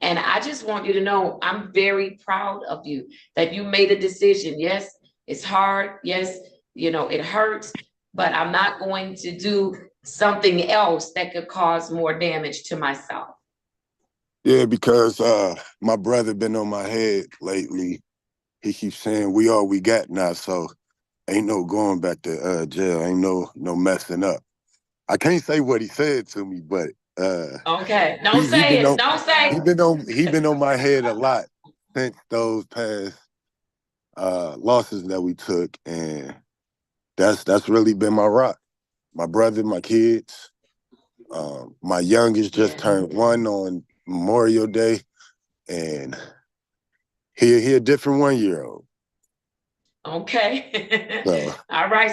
And I just want you to know, I'm very proud of you that you made a decision. Yes, it's hard. Yes, it hurts, but I'm not going to do something else that could cause more damage to myself. yeah, because my brother been on my head lately. He keeps saying we all we got now, so ain't no going back to jail. Ain't no messing up. I can't say what he said to me, but okay, don't he say been it. on Don't say he been on my head a lot since those past losses that we took, and that's really been my rock. My brother, my kids, my youngest just turned 1 on Memorial Day, and he a different 1-year-old. Okay. So All right.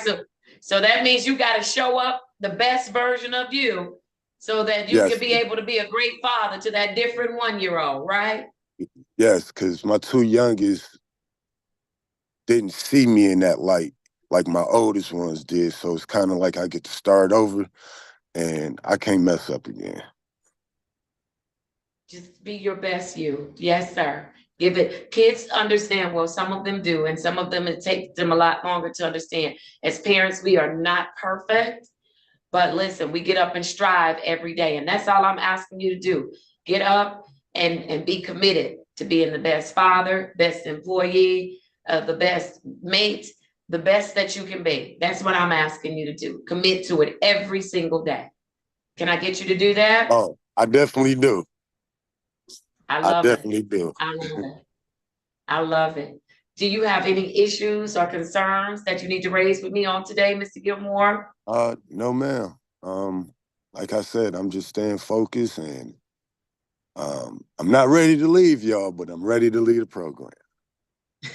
So that means you got to show up the best version of you so that you can yes, be able to be a great father to that different 1-year-old, right? yes, because my 2 youngest didn't see me in that light like my oldest ones did. So it's kind of like I get to start over and I can't mess up again. Just be your best you. Yes, sir. Give it. Kids understand. Well, some of them do, and some of them it takes them a lot longer to understand. As parents, we are not perfect, but listen, we get up and strive every day, and that's all I'm asking you to do. Get up and be committed to being the best father, best employee, the best mate, the best that you can be. That's what I'm asking you to do. Commit to it every single day. Can I get you to do that? Oh, I definitely do. I love it. definitely do. I love it. I love it. Do you have any issues or concerns that you need to raise with me on today, Mr. Gilmore? No, ma'am. Like I said, I'm just staying focused, and I'm not ready to leave y'all, but I'm ready to leave the program.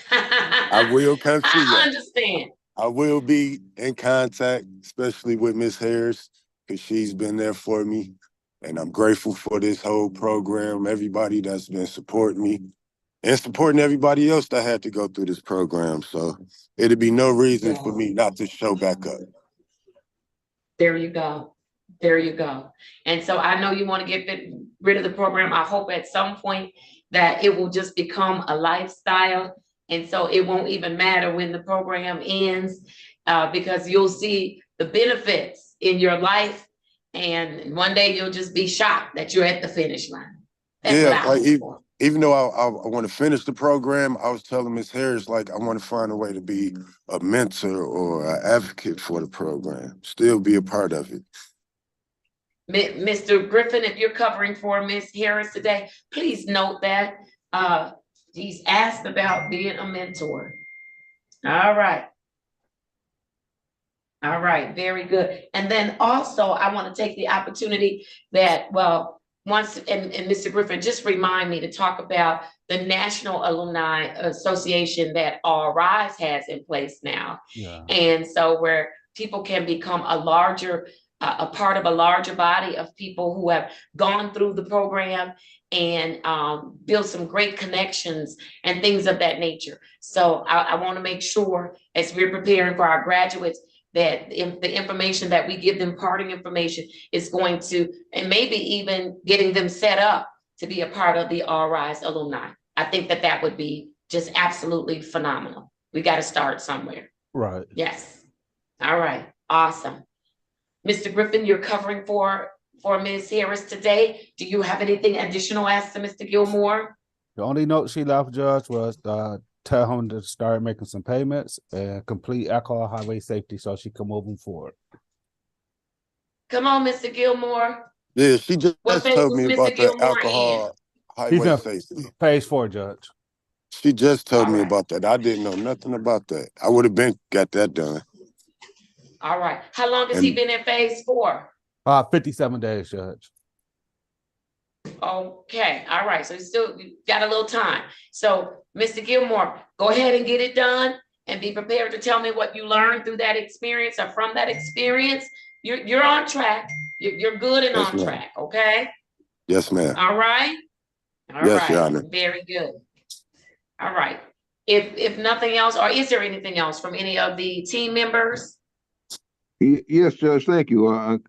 I will come see y'all. I understand. I will be in contact, especially with Miss Harris, because she's been there for me. And I'm grateful for this whole program, everybody that's been supporting me and supporting everybody else that had to go through this program. So it'd be no reason for me not to show back up. There you go. There you go. And so I know you want to get rid of the program. I hope at some point that it will just become a lifestyle. And so it won't even matter when the program ends, because you'll see the benefits in your life. And one day you'll just be shocked that you're at the finish line. That's what I hope for. Even though I want to finish the program, I was telling Ms. Harris, like, I want to find a way to be a mentor or an advocate for the program, still be a part of it. Mr. Griffin, if you're covering for Ms. Harris today, please note that he's asked about being a mentor. All right. All right, very good. And then also, I want to take the opportunity that, well, once, and Mr. Griffin, just remind me to talk about the National Alumni Association that All Rise has in place now. Yeah. And so where people can become a part of a larger body of people who have gone through the program and build some great connections and things of that nature. So I want to make sure, as we're preparing for our graduates, that the information that we give them, parting information, is going to, and maybe even getting them set up to be a part of the All Rise alumni. I think that would be just absolutely phenomenal. We got to start somewhere. Right. Yes. All right. Awesome. Mr. Griffin, you're covering for Ms. Harris today. Do you have anything additional as to Mr. Gilmore? The only note she left, Judge, was tell him to start making some payments and complete alcohol highway safety so she can move him forward. Come on, Mr. Gilmore. Yeah, she just What phase told was me Mr. about the Gilmore in? alcohol highway safety. Phase 4, Judge. She just told All me right. about that. I didn't know nothing about that. I would have been got that done. All right. How long has he And been in phase 4? 57 days, Judge. Okay. All right. So you got a little time. So, Mr. Gilmore, go ahead and get it done and be prepared to tell me what you learned through that experience or from that experience. You're on track. You're good and yes, on ma'am. track. Okay. Yes, ma'am. All right. All Yes, Your right. Honor. Very good. All right. If nothing else, or is there anything else from any of the team members? Yes, Judge, thank you.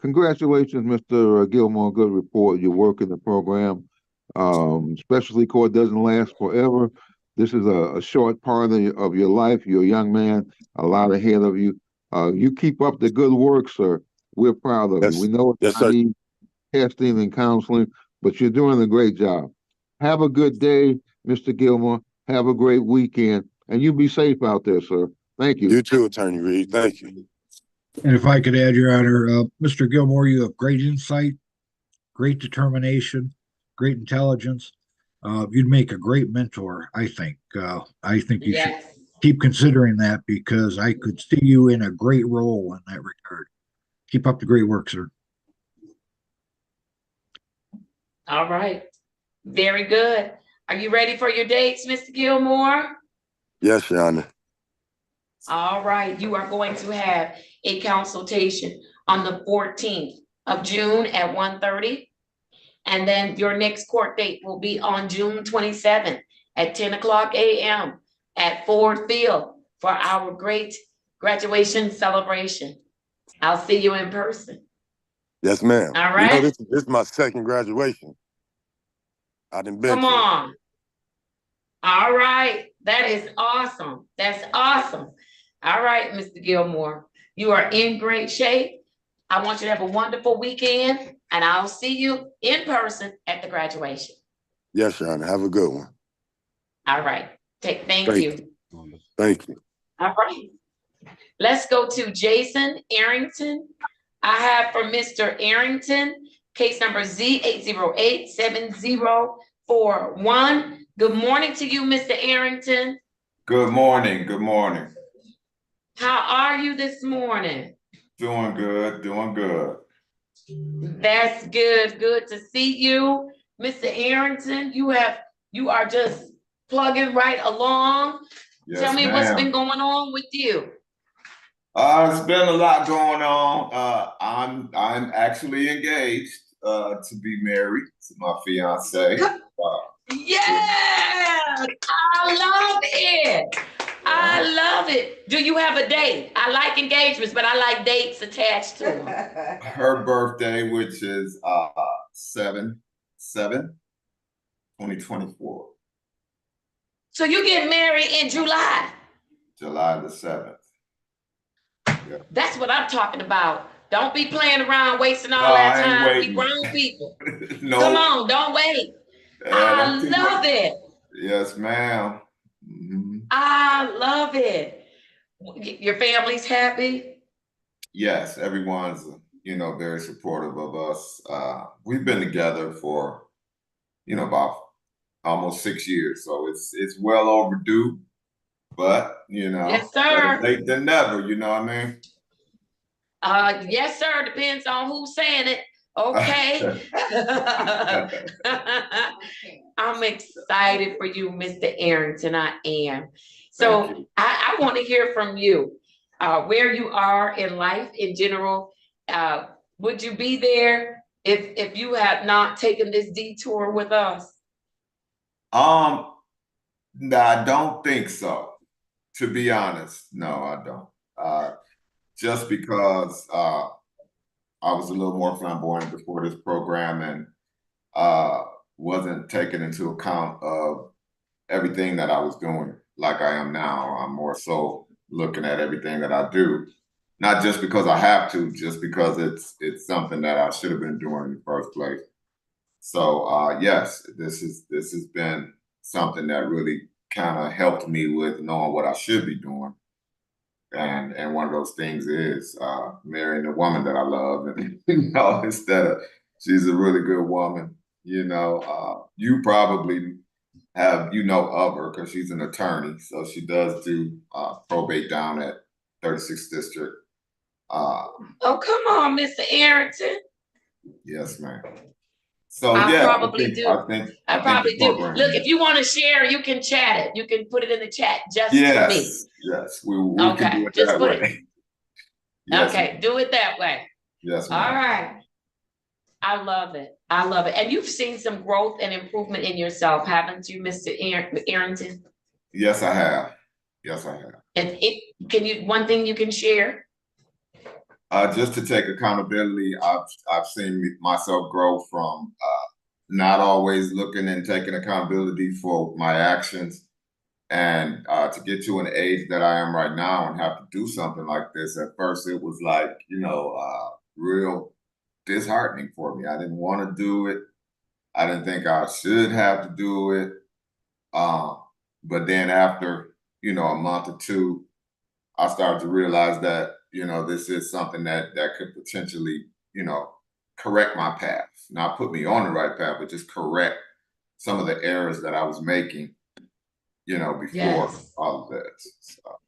Congratulations, Mr. Gilmore. Good report. Your work in the program. Specialty court doesn't last forever. This is a short part of your life. You're a young man, a lot ahead of you. You keep up the good work, sir. We're proud of you. We know Yes, I sir. need testing and counseling, but you're doing a great job. Have a good day, Mr. Gilmore. Have a great weekend, and you be safe out there, sir. Thank you. You too, Attorney Reed. Thank you. And if I could add, Your Honor, Mr. Gilmore, you have great insight, great determination, great intelligence. You'd make a great mentor, I think. I think you should Yes. keep considering that because I could see you in a great role in that regard. Keep up the great work, sir. All right. Very good. Are you ready for your dates, Mr. Gilmore? Yes, Your Honor. All right. You are going to have a consultation on the 14th of June at 1:30. And then your next court date will be on June 27th at 10 o'clock a.m. at Ford Field for our great graduation celebration. I'll see you in person. Yes, ma'am. All You know, right. this is my second graduation. I done been Come to. on. All right. That is awesome. That's awesome. All right, Mr. Gilmore. You are in great shape. I want you to have a wonderful weekend, and I'll see you in person at the graduation. Yes, Your Honor. Have a good one. All right. Thank you. Thank you. All right. Let's go to Jason Arrington. I have for Mr. Arrington, case number Z8087041. Good morning to you, Mr. Arrington. Good morning. Good morning. How are you this morning? Doing good. Doing good. That's good. Good to see you, Mr. Arrington. You are just plugging right along. Yes, Tell me what's been ma'am. going on with you. It's been a lot going on. I'm actually engaged to be married to my fiance. Yeah, I love it. I love it. Do you have a date? I like engagements, but I like dates attached to them. Her birthday, which is 7/7/2024. So you get married in July. July the 7th. Yeah. That's what I'm talking about. Don't be playing around, wasting all No, that I ain't time. We waiting. grown people. No. Come on, don't wait. I Don't love it. Yes, ma'am. I love it. Your family's happy? Yes, everyone's, very supportive of us. We've been together for, about almost 6 years. So it's well overdue, but, Yes, better sir. late than never, you know what I mean? Yes, sir. Depends on who's saying it. Okay. I'm excited for you, Mr. Arrington. I am. So I want to hear from you, where you are in life in general. Would you be there if you had not taken this detour with us? No, I don't think so. To be honest, no, I don't. Just because I was a little more flamboyant before this program and wasn't taking into account of everything that I was doing like I am now. I'm more so looking at everything that I do, not just because I have to, just because it's something that I should have been doing in the first place. So yes, this has been something that really kind of helped me with knowing what I should be doing. And one of those things is marrying a woman that I love, and instead of she's a really good woman, You probably have of her because she's an attorney, so she does do probate down at 36th District. Oh, come on, Mr. Arrington. Yes, ma'am. So I yeah, probably do. I probably do. program. Look, if you want to share, you can chat it. You can put it in the chat just to me. Yes, we can do it just that way. Yes, okay, do it that way. Yes, ma'am. All right. I love it. I love it. And you've seen some growth and improvement in yourself, haven't you, Mr. Arrington? Yes, I have. Yes, I have. And one thing you can share? Just to take accountability, I've seen myself grow from not always looking and taking accountability for my actions, and to get to an age that I am right now and have to do something like this. At first, it was like real disheartening for me. I didn't want to do it. I didn't think I should have to do it. But then after a month or two, I started to realize that this is something that could potentially correct my path, not put me on the right path, but just correct some of the errors that I was making before all of this. So.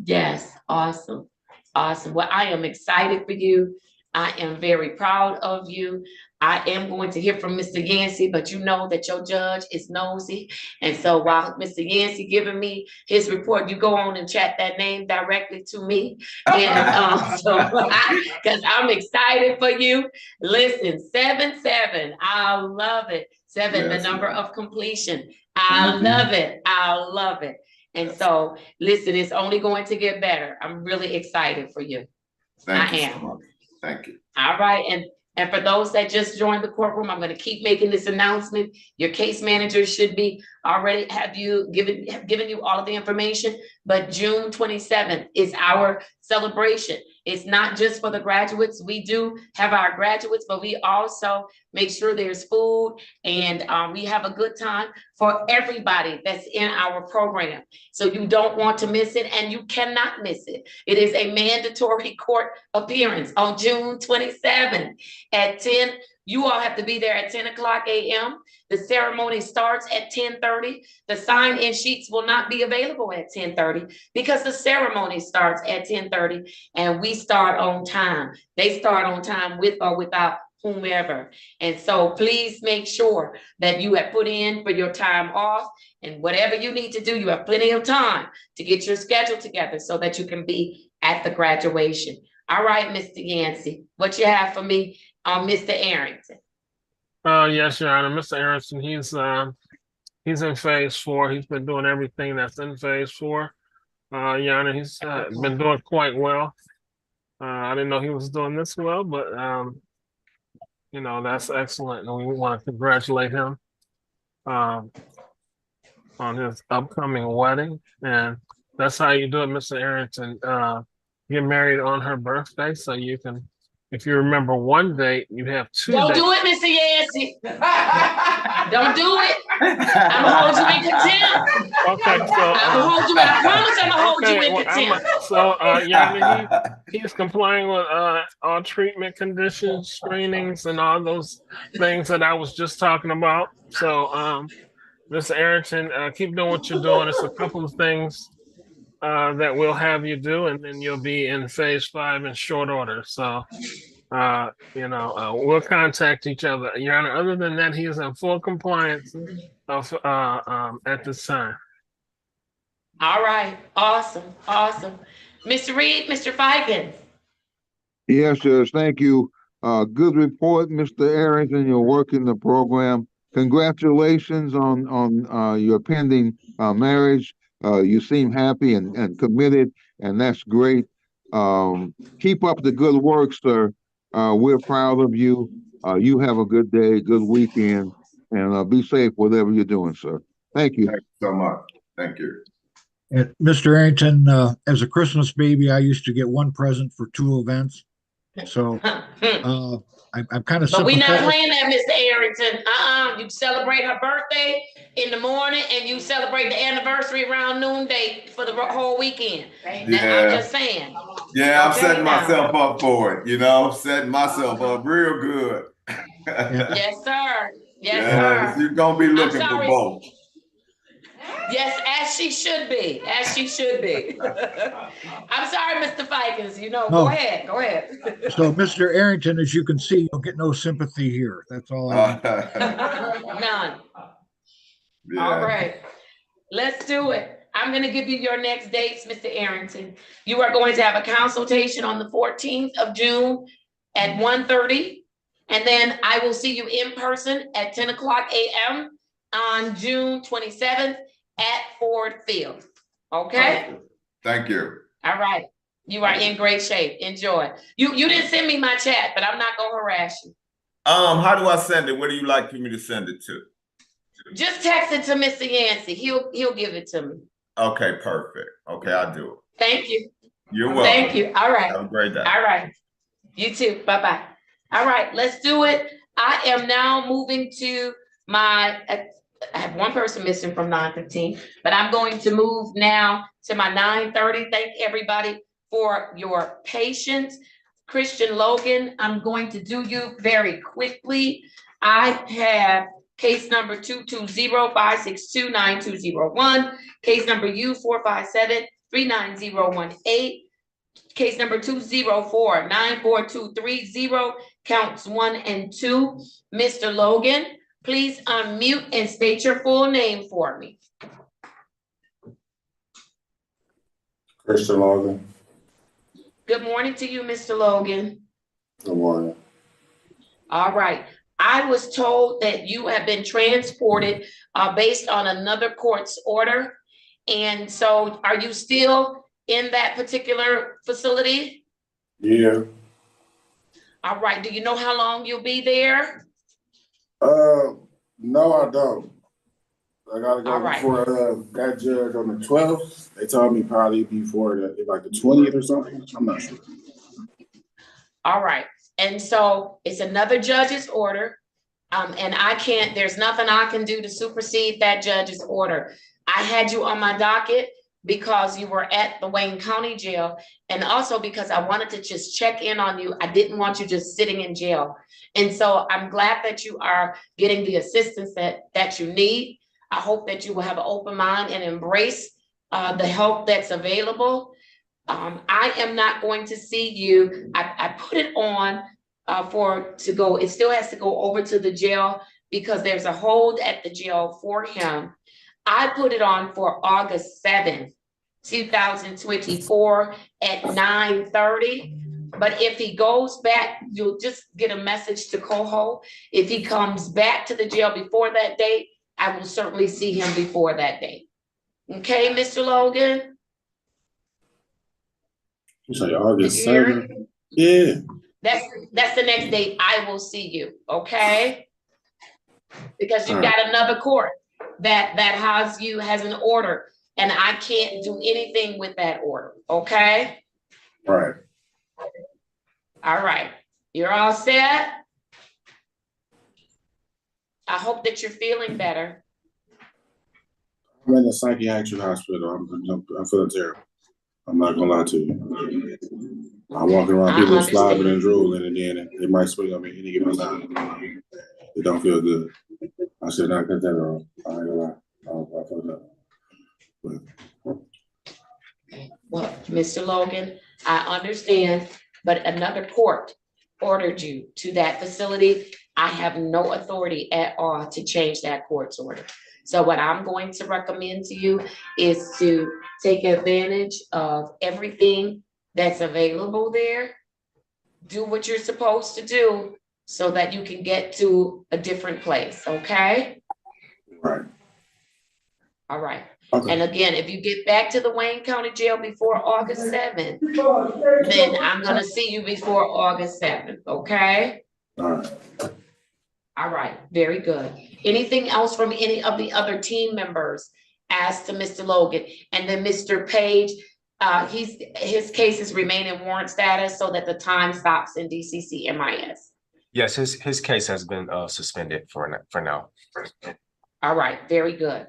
Yes, awesome. Well, I am excited for you. I am very proud of you. I am going to hear from Mr. Yancey, but you know that your judge is nosy. And so while Mr. Yancey giving me his report, you go on and chat that name directly to me. And because I'm excited for you. Listen, 7-7, I love it. 7, the number of completion. I love it. I love it. And so, listen, it's only going to get better. I'm really excited for you. Thank you so much. Thank you. All right. And for those that just joined the courtroom, I'm going to keep making this announcement. Your case manager should be already have given you all of the information, but June 27th is our celebration. It's not just for the graduates. We do have our graduates, but we also make sure there's food and we have a good time for everybody that's in our program. So you don't want to miss it, and you cannot miss it. It is a mandatory court appearance on June 27th at 10. You all have to be there at 10 o'clock a.m. The ceremony starts at 10:30. The sign-in sheets will not be available at 10:30 because the ceremony starts at 10:30 and we start on time. They start on time with or without whomever. And so please make sure that you have put in for your time off, and whatever you need to do, you have plenty of time to get your schedule together so that you can be at the graduation. All right, Mr. Yancey, what you have for me on Mr. Arrington? Yes, Your Honor. Mr. Arrington, he's in phase 4. He's been doing everything that's in phase 4. Your Honor, he's been doing quite well. I didn't know he was doing this well, but that's excellent, and we want to congratulate him on his upcoming wedding. And that's how you do it, Mr. Arrington. Get married on her birthday, so you can, if you remember one date, you have 2 Don't dates. do it, Mr. Yancey. Don't do it. I'm gonna hold you in contempt. Okay, so I'm gonna hold you. I promise I'm gonna hold you in contempt. He's complying with all treatment conditions, screenings, and all those things that I was just talking about. So, Mr. Arrington, keep doing what you're doing. It's a couple of things that we'll have you do, and then you'll be in phase 5 in short order. So, we'll contact each other. Your Honor, other than that, he is in full compliance at this time. All right. Awesome. Mr. Reed, Mr. Fikens. Yes, Judge. Thank you. Good report, Mr. Arrington. You're working the program. Congratulations on your pending marriage. You seem happy and committed, and that's great. Keep up the good work, sir. We're proud of you. You have a good day, good weekend, and be safe whatever you're doing, sir. Thank you. Thank you so much. Thank you. And Mr. Arrington, as a Christmas baby, I used to get one present for 2 events. So I'm kind of. But we're not playing that, Mr. Arrington. You celebrate her birthday in the morning, and you celebrate the anniversary around noonday for the whole weekend. Yeah. I'm just saying. Yeah, I'm setting myself up for it. Setting myself up real good Yes, sir. Yes, Yes, sir. you're gonna be I'm looking for sorry. both. Yes, as she should be. As she should be. I'm sorry, Mr. Fikens. You know, go No. ahead. Go ahead. So, Mr. Arrington, as you can see, you'll get no sympathy here. That's all I want. None. Yeah. All right. Let's do it. I'm going to give you your next dates, Mr. Arrington. You are going to have a consultation on the 14th of June at 1:30. And then I will see you in person at 10 o'clock a.m. on June 27th at Ford Field. Okay? Thank you. All right. You are in great shape. Enjoy. You didn't send me my chat, but I'm not going to harass you. How do I send it? Where do you like for me to send it to? Just text it to Mr. Yancey. He'll give it to me. Okay, perfect. Okay, I'll do it. Thank you. You're welcome. Thank you. All right. Have a great day. All right. You too. Bye-bye. All right, let's do it. I am now moving to my, I have one person missing from 9:15, but I'm going to move now to my 9:30. Thank everybody for your patience. Christian Logan, I'm going to do you very quickly. I have case number 220-562-9201, case number U457-39018, case number 204-94230, counts 1 and 2. Mr. Logan, please unmute and state your full name for me. Christian Logan. Good morning to you, Mr. Logan. Good morning. All right. I was told that you have been transported based on another court's order. And so are you still in that particular facility? Yeah. All right. Do you know how long you'll be there? No, I don't. I gotta go All right. before that judge on the 12th. They told me probably before like the 20th or something. I'm not sure. All right. And so it's another judge's order. And there's nothing I can do to supersede that judge's order. I had you on my docket because you were at the Wayne County Jail, and also because I wanted to just check in on you. I didn't want you just sitting in jail. And so I'm glad that you are getting the assistance that you need. I hope that you will have an open mind and embrace the help that's available. I am not going to see you. I put it on to go. It still has to go over to the jail because there's a hold at the jail for him. I put it on for August 7th, 2024 at 9:30. But if he goes back, you'll just get a message to Coho. If he comes back to the jail before that date, I will certainly see him before that date. Okay, Mr. Logan? You say August 7th? Yeah. That's the next date I will see you, okay? Because you've got another court that has an order, and I can't do anything with that order, okay? Right. All right. You're all set? I hope that you're feeling better. I'm in a psychiatric hospital. I'm feeling terrible. I'm not gonna lie to you. I'm walking around, people slobbering and drooling, and then they might swing on me any given time. It don't feel good. I should not cut that wrong. I ain't gonna lie. I fucked up. Well, Mr. Logan, I understand, but another court ordered you to that facility. I have no authority at all to change that court's order. So what I'm going to recommend to you is to take advantage of everything that's available there. Do what you're supposed to do so that you can get to a different place, okay? Right. All right. Okay. And again, if you get back to the Wayne County Jail before August 7th, then I'm gonna see you before August 7th, okay? All right. All right, very good. Anything else from any of the other team members as to Mr. Logan? And then Mr. Page, his cases remain in warrant status so that the time stops in DCC MIS. Yes, his case has been suspended for now. All right, very good.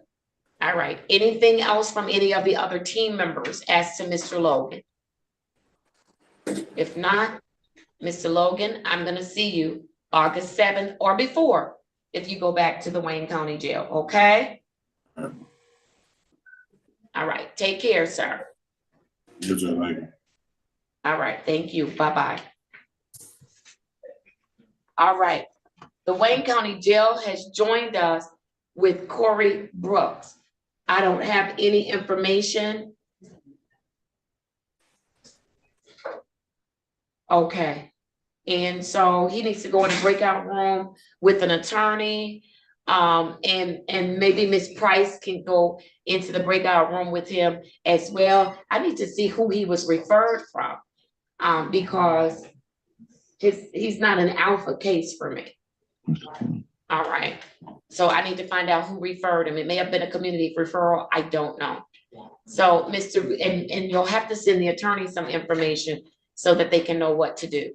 All right, anything else from any of the other team members as to Mr. Logan? If not, Mr. Logan, I'm gonna see you August 7th or before, if you go back to the Wayne County Jail, okay? All right, take care, sir. Good job, thank you. All right, thank you, bye-bye. All right, the Wayne County Jail has joined us with Corey Brooks. I don't have any information. Okay, and so he needs to go in a breakout room with an attorney. And maybe Miss Price can go into the breakout room with him as well. I need to see who he was referred from, because he's not an alpha case for me. All right, so I need to find out who referred him. It may have been a community referral, I don't know. So and you'll have to send the attorney some information so that they can know what to do.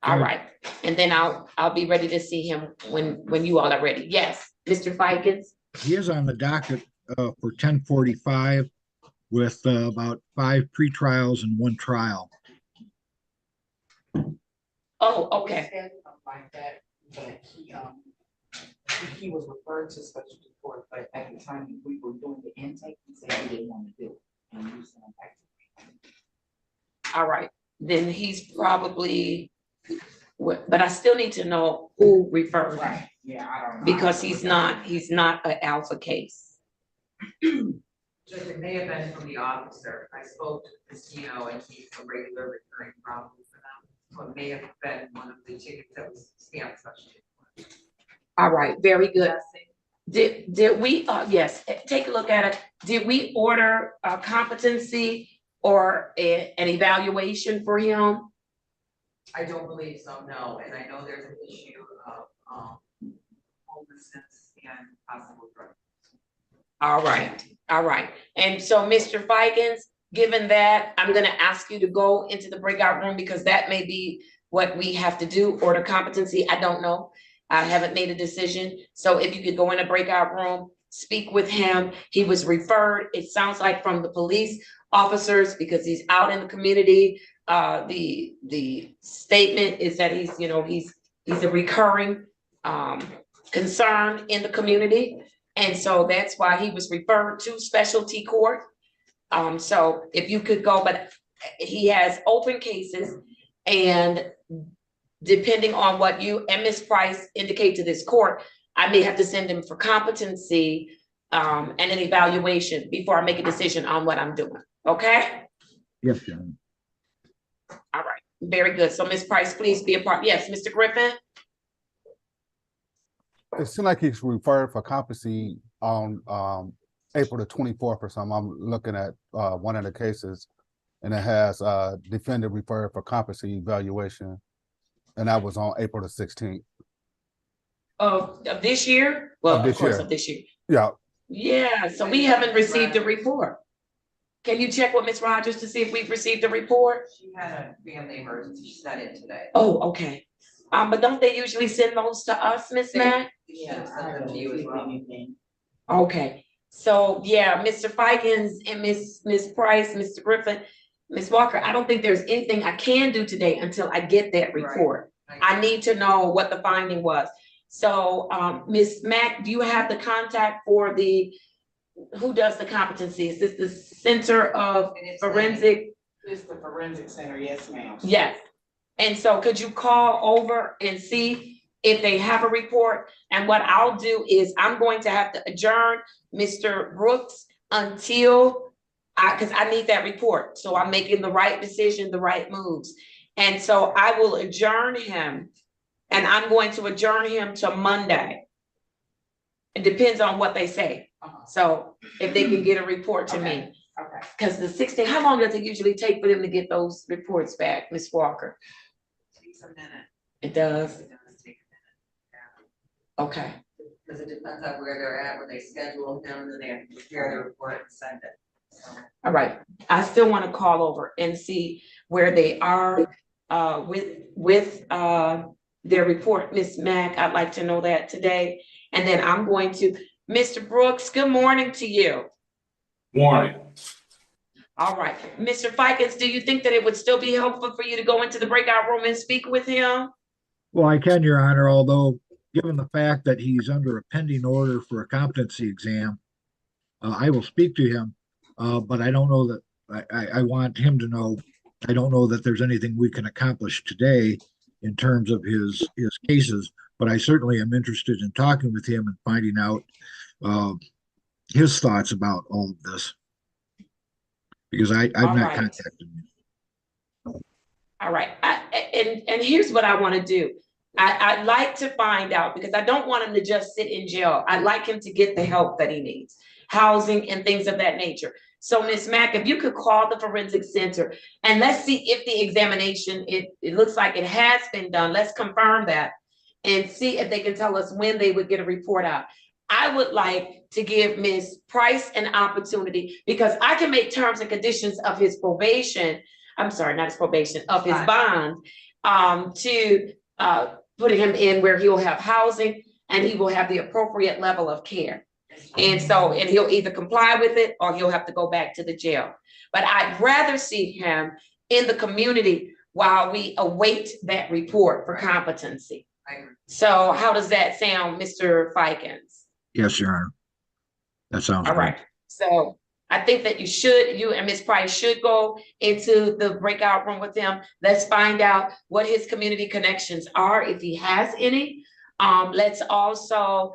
All right, and then I'll be ready to see him when you all are ready. Yes, Mr. Fikens? He is on the docket for 10:45 with about 5 pre-trials and 1 trial. Oh, okay. Like that, but he was referred to specialty court, but at the time we were doing the intake, he said he didn't want to do it. And we sent him back to All right, then he's probably, but I still need to know who referred him. Right. Yeah, I don't know. Because he's not an alpha case. Just it may have been from the officer. I spoke to Christino and he's a regular recurring problem for them. So it may have been one of the tickets that was stamped specialty. All right, very good. Did we, yes, take a look at it. Did we order a competency or an evaluation for him? I don't believe so, no. And I know there's an issue of homelessness and possible drug. All right. And so, Mr. Fikens, given that, I'm gonna ask you to go into the breakout room because that may be what we have to do, order competency, I don't know. I haven't made a decision. So if you could go in a breakout room, speak with him. He was referred, it sounds like, from the police officers because he's out in the community. The statement is that he's a recurring concern in the community. And so that's why he was referred to specialty court. So if you could go, but he has open cases, and depending on what you and Ms. Price indicate to this court, I may have to send him for competency and an evaluation before I make a decision on what I'm doing. Okay? Yes, Shannon. All right, very good. So Ms. Price, please be a part. Yes, Mr. Griffin? It seems like he's referred for competency on April the 24th or something. I'm looking at one of the cases, and it has defendant referred for competency evaluation, and that was on April the 16th. Of this year? Well, of course, of this year. Yeah. Yeah, so we haven't received the report. Can you check with Ms. Rogers to see if we've received the report? She had a family emergency. She sent it today. Oh, okay. But don't they usually send those to us, Ms. Mack? Yeah, sent them to you as well. Okay, so yeah, Mr. Fikens and Ms. Price, Mr. Griffin, Ms. Walker, I don't think there's anything I can do today until I get that report. Right. I need to know what the finding was. So, Ms. Mack, do you have the contact for who does the competency? Is this the Center of Forensic? It's the Forensic Center, yes, ma'am. Yes. And so could you call over and see if they have a report? And what I'll do is I'm going to have to adjourn Mr. Brooks until because I need that report. So I'm making the right decision, the right moves. And so I will adjourn him, and I'm going to adjourn him to Monday. It depends on what they say. So if they can get a report to me. Okay. Because the 16, how long does it usually take for them to get those reports back, Ms. Walker? It takes a minute. It does? It does take a minute. Okay. Because it depends on where they're at, when they schedule him, and then they have to prepare the report and send it. So. All right. I still want to call over and see where they are with their report, Ms. Mack. I'd like to know that today. And then I'm going to, Mr. Brooks, good morning to you. Morning. All right. Mr. Fikens, do you think that it would still be helpful for you to go into the breakout room and speak with him? Well, I can, Your Honor, although given the fact that he's under a pending order for a competency exam, I will speak to him, but I don't know that I want him to know. I don't know that there's anything we can accomplish today in terms of his cases, but I certainly am interested in talking with him and finding out uh, his thoughts about all of this because I've All not right. contacted him. All right. And here's what I want to do. I'd like to find out, because I don't want him to just sit in jail. I'd like him to get the help that he needs, housing and things of that nature. So Ms. Mack, if you could call the forensic center and let's see if the examination, it looks like it has been done. Let's confirm that and see if they can tell us when they would get a report out. I would like to give Ms. Price an opportunity, because I can make terms and conditions of his probation. I'm sorry, not his probation, of his bond, to putting him in where he'll have housing and he will have the appropriate level of care. And so, and he'll either comply with it or he'll have to go back to the jail. But I'd rather see him in the community while we await that report for competency. So how does that sound, Mr. Fikens? Yes, Your Honor. That sounds All good. right. So I think that you and Ms. Price should go into the breakout room with him. Let's find out what his community connections are, if he has any. Let's also,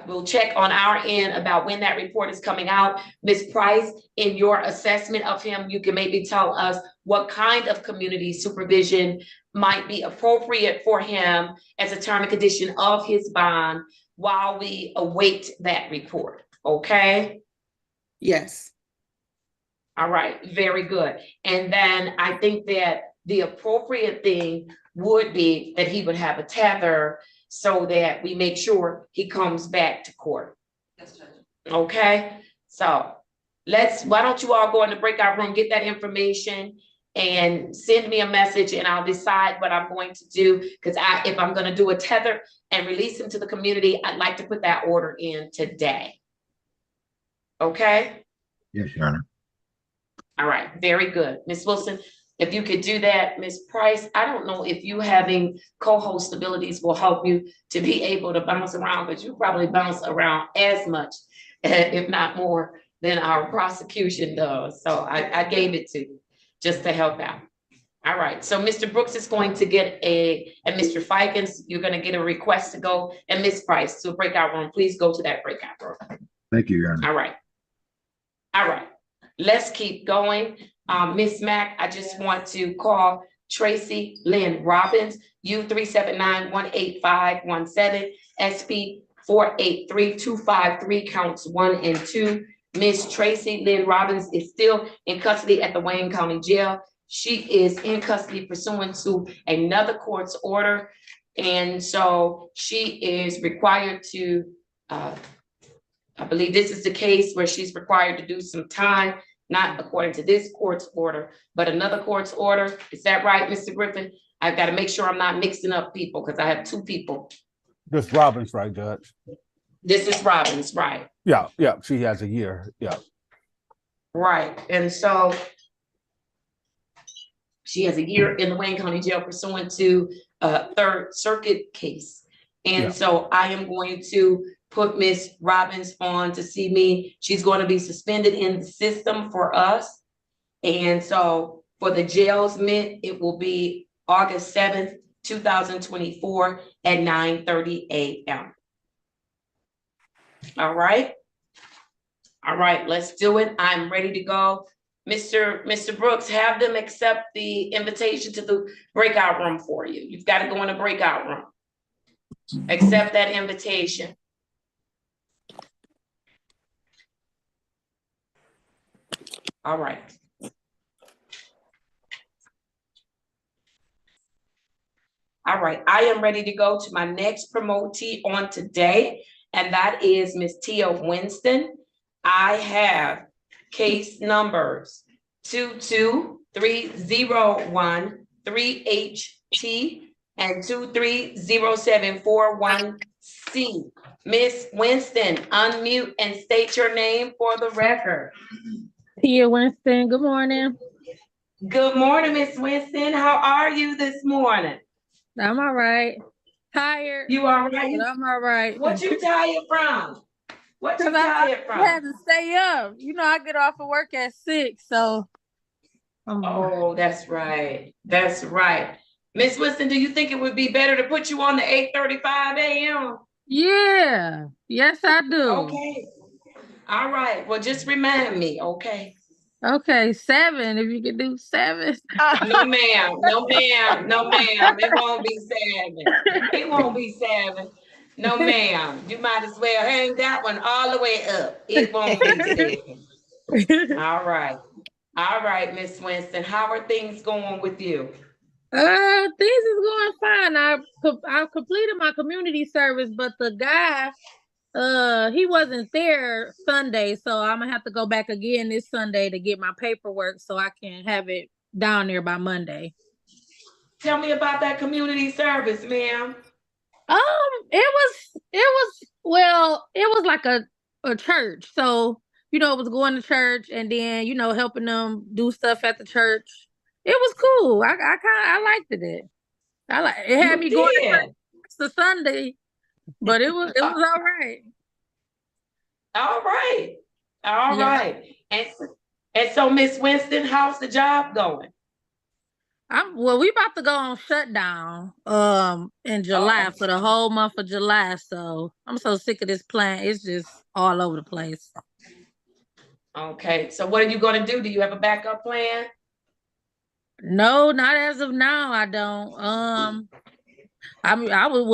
we'll check on our end about when that report is coming out. Ms. Price, in your assessment of him, you can maybe tell us what kind of community supervision might be appropriate for him as a term and condition of his bond while we await that report, okay? Yes. All right, very good. And then I think that the appropriate thing would be that he would have a tether so that we make sure he comes back to court. Okay, so why don't you all go in the breakout room, get that information and send me a message and I'll decide what I'm going to do. Because if I'm going to do a tether and release him to the community, I'd like to put that order in today. Okay? Yes, Your Honor. All right, very good. Ms. Wilson, if you could do that. Ms. Price, I don't know if you having co-host abilities will help you to be able to bounce around, but you probably bounce around as much, if not more, than our prosecution does. So I gave it to you just to help out. All right, so Mr. Brooks is going to get and Mr. Fikens, you're gonna get a request to go, and Ms. Price to a breakout room. Please go to that breakout room. Thank you, Your Honor. All right. All right, let's keep going. Ms. Mack, I just want to call Tracy Lynn Robbins, U379-18517, SP 483253, counts 1 and 2. Miss Tracy Lynn Robbins is still in custody at the Wayne County Jail. She is in custody pursuant to another court's order. And so she is required to, I believe this is the case where she's required to do some time, not according to this court's order, but another court's order. Is that right, Mr. Griffin? I've got to make sure I'm not mixing up people because I have 2 people. This Robbins, right, Judge? This is Robbins, right? Yeah, yeah. She has a year. Yeah. Right. And so she has a year in the Wayne County Jail pursuant to a Third Circuit case. And so I am going to put Miss Robbins on to see me. She's going to be suspended in the system for us. And so for the jails mint, it will be August 7th, 2024 at 9:30 a.m. All right. All right, let's do it. I'm ready to go. Mr. Brooks, have them accept the invitation to the breakout room for you. You've got to go in the breakout room. Accept that invitation. All right. All right, I am ready to go to my next promotee on today, and that is Miss Tia Winston. I have case numbers 22301 3HT and 230741C. Miss Winston, unmute and state your name for the record. Tia Winston, good morning. Good morning, Miss Winston. How are you this morning? I'm all right. Tired, You all right? but I'm all right. What you tired from? What you Cause tired I from? had to stay up. You know, I get off of work at 6, so. Oh, that's right. That's right. Miss Winston, do you think it would be better to put you on the 8:35 a.m.? Yeah. Yes, I do. Okay. All right. Well, just remind me, okay? Okay, 7. If you could do 7. No, ma'am. No, ma'am. No, ma'am. It won't be 7. It won't be 7. No, ma'am. You might as well hang that one all the way up. It won't be 7. All right. All right, Miss Winston. How are things going with you? Things is going fine. I completed my community service, but the guy, he wasn't there Sunday, so I'm gonna have to go back again this Sunday to get my paperwork so I can have it down there by Monday. Tell me about that community service, ma'am. It was like a church. So, it was going to church and then, helping them do stuff at the church. It was cool. I liked it. It had me going to church the Sunday, but it was all right. All right. All Yeah. right. And so Miss Winston, how's the job going? We about to go on shutdown in July for the whole month of July. So I'm so sick of this plant. It's just all over the place. Okay. So what are you going to do? Do you have a backup plan? No, not as of now. I don't. I would,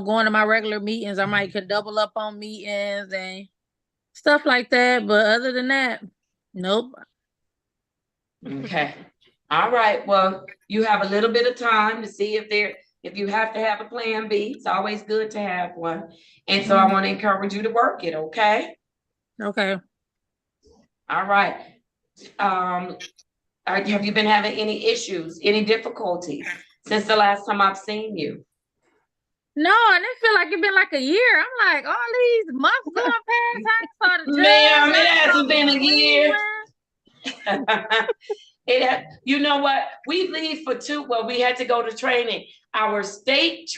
going to my regular meetings. I might could double up on meetings and stuff like that. But other than that, nope. Okay. All right. Well, you have a little bit of time to see if you have to have a plan B. It's always good to have one. And so I want to encourage you to work it. Okay. Okay. All right. Have you been having any issues, any difficulties since the last time I've seen you? No, I didn't feel like it's been like a year. I'm like, all these months going past. I started. Ma'am, it hasn't been a year. You know what? We leave for 2. Well, we had to go to training. Our state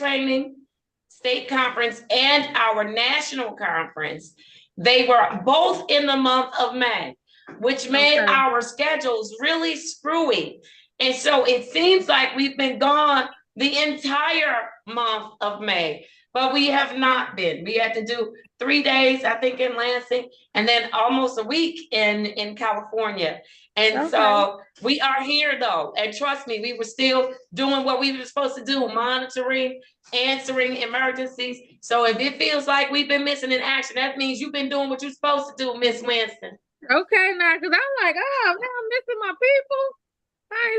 conference, and our national conference. They were both in the month of May, which made our schedules really screwy. And so it seems like we've been gone the entire month of May, but we have not been. We had to do 3 days, I think, in Lansing, and then almost a week in California. And so we are here though. And trust me, we were still doing what we were supposed to do, monitoring, answering emergencies. So if it feels like we've been missing in action, that means you've been doing what you're supposed to do, Miss Winston. Okay, now, because I'm like, I'm missing my people.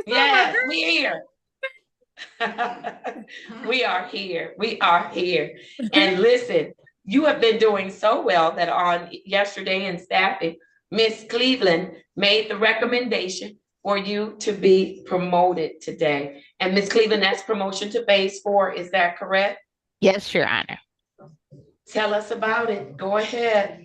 Yes, we here. We are here. We are here. And listen, you have been doing so well that on yesterday in staffing, Miss Cleveland made the recommendation for you to be promoted today. And Miss Cleveland, that's promotion to phase 4. Is that correct? Yes, Your Honor. Tell us about it. Go ahead.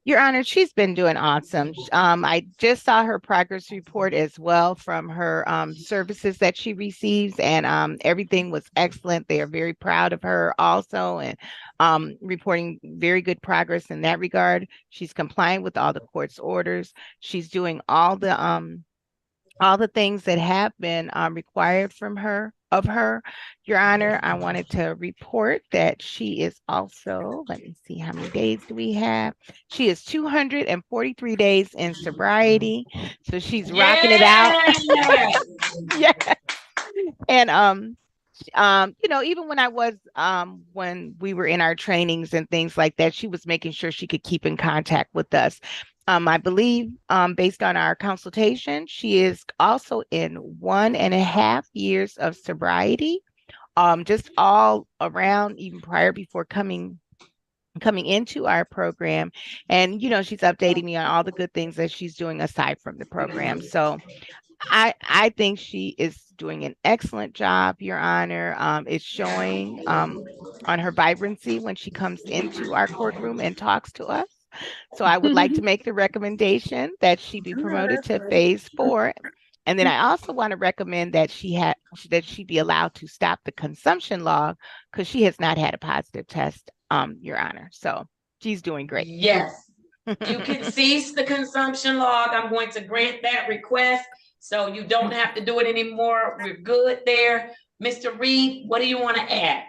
Your Honor, she's been doing awesome. I just saw her progress report as well from her services that she receives, and everything was excellent. They are very proud of her also, and reporting very good progress in that regard. She's complying with all the court's orders. She's doing all the things that have been required of her. Your Honor, I wanted to report that she is also, let me see, how many days do we have? She is 243 days in sobriety. So she's rocking it out. Yeah. And even when we were in our trainings and things like that, she was making sure she could keep in contact with us. I believe, based on our consultation, she is also in 1.5 years of sobriety, just all around, even before coming into our program. And, she's updating me on all the good things that she's doing aside from the program. So I think she is doing an excellent job, Your Honor. It's showing on her vibrancy when she comes into our courtroom and talks to us. So I would like to make the recommendation that she be promoted to phase 4. And then I also want to recommend that she be allowed to stop the consumption log because she has not had a positive test, Your Honor. So she's doing great. Yes. You can cease the consumption log. I'm going to grant that request. So you don't have to do it anymore. We're good there. Mr. Reed, what do you want to add?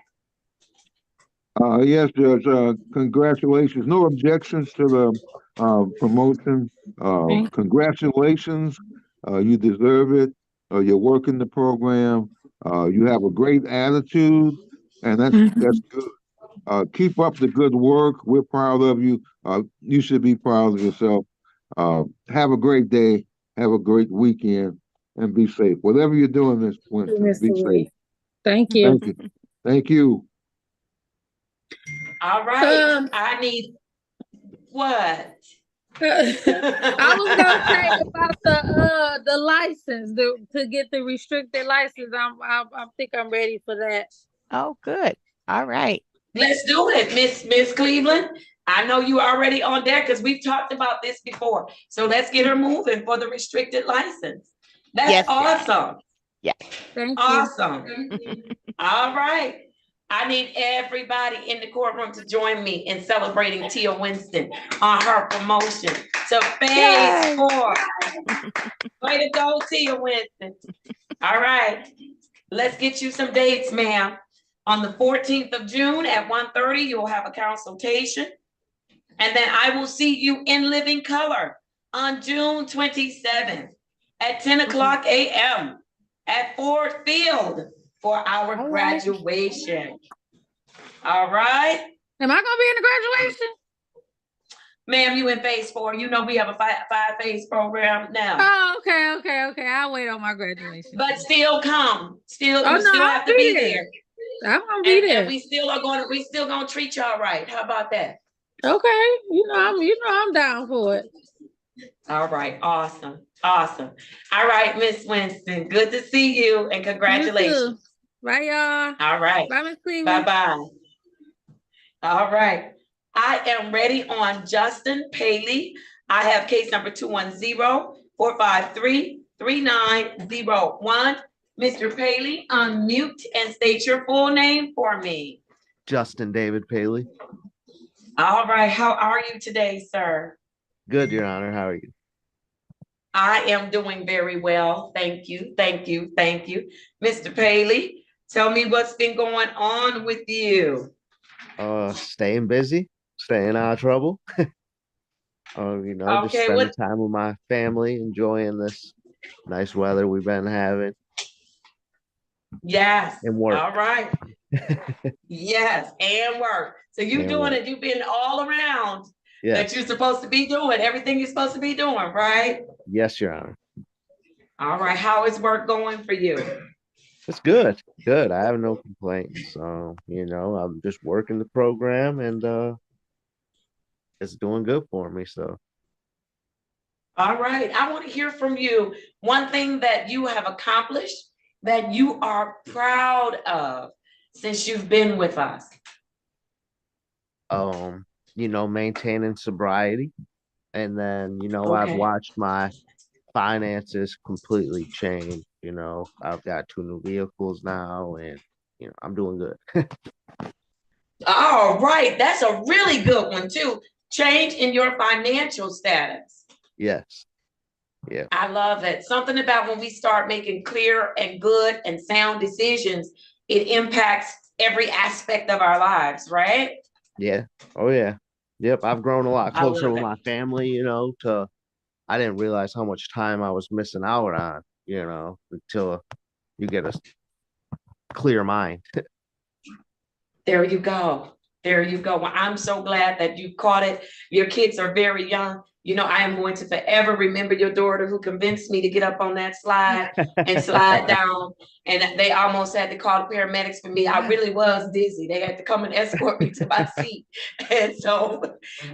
Yes, Judge. Congratulations. No objections to the promotion. Congratulations. You deserve it. You're working the program. You have a great attitude, and that's good. Keep up the good work. We're proud of you. You should be proud of yourself. Have a great day. Have a great weekend, and be safe. Whatever you're doing this Winston, be safe. Thank you. Thank you. Thank you. All right. I need what? I was gonna say about the license to get the restricted license. I think I'm ready for that. Oh, good. All right. Let's do it, Miss Cleveland. I know you already on deck because we've talked about this before. So let's get her moving for the restricted license. That's awesome. Yeah. Thank awesome. All right. I need everybody in the courtroom to join me in celebrating Tia Winston on her promotion to phase 4. Way to go, Tia Winston. All right. Let's get you some dates, ma'am. On the 14th of June at 1:30, you'll have a consultation. And then I will see you in living color on June 27th at 10 o'clock a.m. at Ford Field for our graduation. All right. Am I gonna be in the graduation? Ma'am, you in phase 4. You know we have a five-phase program now. Oh, okay. I'll wait on my graduation. But still come. You still I'll have to be there. I'm gonna be there. And we still gonna treat y'all right. How about that? Okay. I'm down for it. All right. Awesome. All right, Miss Winston. Good to see you and congratulations. Bye, y'all. All right. Bye, Miss Cleveland. Bye-bye. All right. I am ready on Justin Paley. I have case number 210-453-3901. Mr. Paley, unmute and state your full name for me. Justin David Paley. All right. How are you today, sir? Good, Your Honor. How are you? I am doing very well. Thank you. Mr. Paley, tell me what's been going on with you. Staying busy, staying out of trouble. Just spending time with my family, enjoying this nice weather we've been having. Yes. And work. All right. Yes, and work. So you've been all around that you're supposed to be doing, everything you're supposed to be doing, right? Yes, Your Honor. All right. How is work going for you? It's good. Good. I have no complaints. I'm just working the program and it's doing good for me. So. All right. I want to hear from you. One thing that you have accomplished that you are proud of since you've been with us. Maintaining sobriety. And then, I've watched my finances completely change. I've got 2 new vehicles now and, I'm doing good. All right. That's a really good one too. Change in your financial status. Yes. Yeah. I love it. Something about when we start making clear and good and sound decisions, it impacts every aspect of our lives, right? Yeah. Oh yeah. Yep. I've grown a lot closer with my family, I didn't realize how much time I was missing out on, until you get a clear mind. There you go. Well, I'm so glad that you caught it. Your kids are very young. I am going to forever remember your daughter who convinced me to get up on that slide and slide down. And they almost had to call the paramedics for me. I really was dizzy. They had to come and escort me to my seat. And so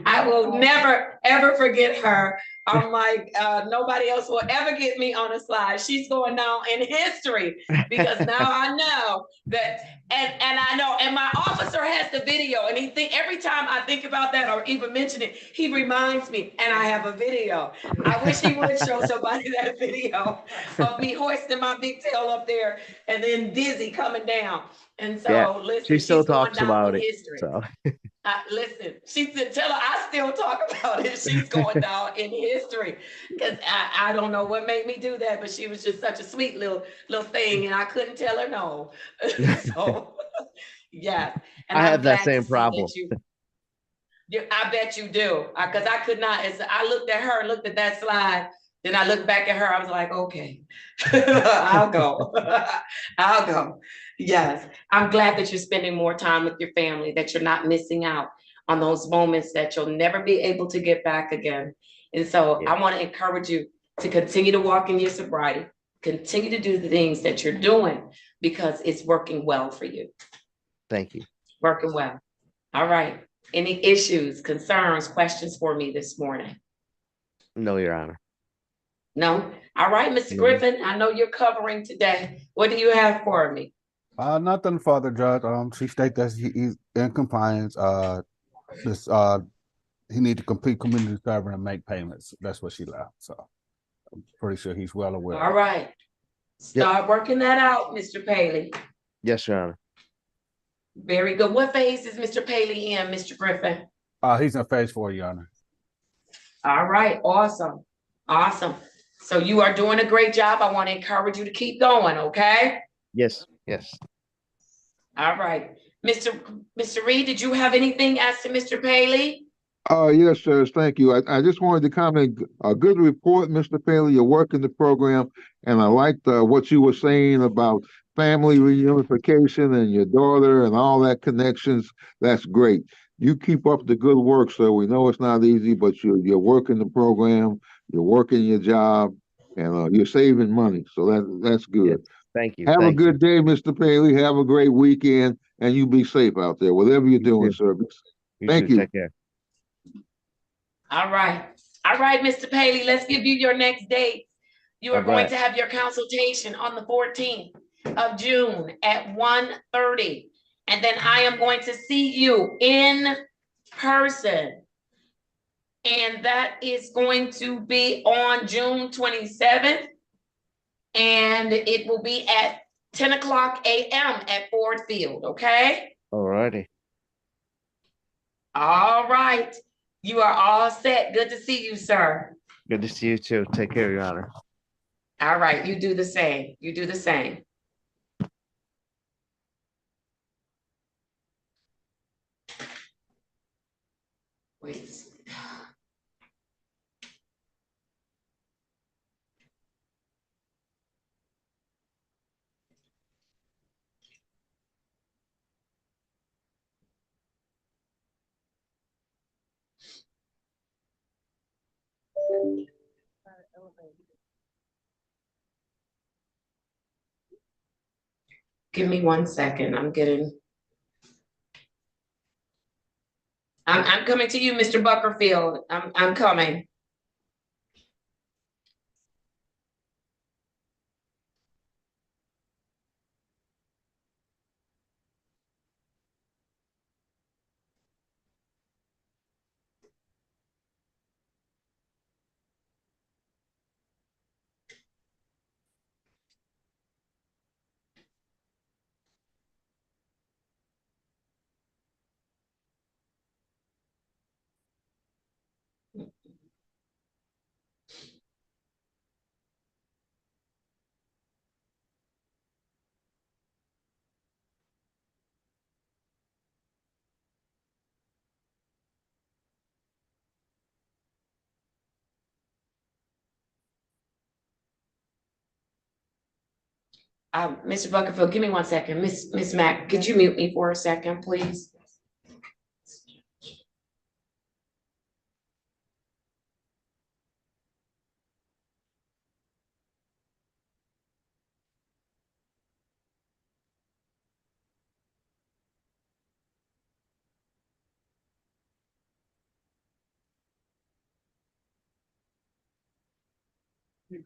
I will never, ever forget her. I'm like, nobody else will ever get me on a slide. She's going down in history because now I know that, and I know, and my officer has the video, and every time I think about that or even mention it, he reminds me, and I have a video. I wish he would show somebody that video of me hoisting my big tail up there and then dizzy coming down. And so, Yeah, listen, she still she's going talks down about in it. history. So Listen, she said, tell her I still talk about it. She's going down in history because I don't know what made me do that, but she was just such a sweet little thing, and I couldn't tell her no. So, yes, and I I'm have that glad to same see problem. that I bet you do, because I could not. I looked at her, looked at that slide, then I looked back at her. I was like, okay, I'll go. I'll go. Yes, I'm glad that you're spending more time with your family, that you're not missing out on those moments that you'll never be able to get back again. And so I want to encourage you to continue to walk in your sobriety, continue to do the things that you're doing because it's working well for you. Thank you. Working well. All right. Any issues, concerns, questions for me this morning? No, Your Honor. No? All right, Mr. Mhm. Griffin, I know you're covering today. What do you have for me? Nothing further, Judge. She stated that he's in compliance. This he need to complete community service and make payments. That's what she left. So I'm pretty sure he's well aware. All right. Start working that out, Mr. Paley. Yes, Your Honor. Very good. What phase is Mr. Paley in, Mr. Griffin? He's in phase 4, Your Honor. All right. Awesome. Awesome. So you are doing a great job. I want to encourage you to keep going, okay? Yes, yes. All right. Mr. Reed, did you have anything as to Mr. Paley? Yes, Judge, thank you. I just wanted to comment, a good report, Mr. Paley. You're working the program, and I liked what you were saying about family reunification and your daughter and all that connections. That's great. You keep up the good work, sir. We know it's not easy, but you're working the program, you're working your job, and you're saving money. So that's good. Yes. Thank you. Have a Thank you. good day, Mr. Paley. Have a great weekend, and you be safe out there, whatever you're doing, too. sir. You Thank too. you. Take care. All right. All right, Mr. Paley, let's give you your next date. You are All going right. to have your consultation on the 14th of June at 1:30. And then I am going to see you in person. And that is going to be on June 27th. And it will be at 10 o'clock a.m. at Ford Field, okay? All righty. All right. You are all set. Good to see you, sir. Good to see you too. Take care, Your Honor. All right. You do the same. You do the same. Wait. Give me 1 second. I'm coming to you, Mr. Buckerfield. I'm coming. Mr. Buckerfield, give me 1 second. Miss Mack, could you mute me for a second, please? All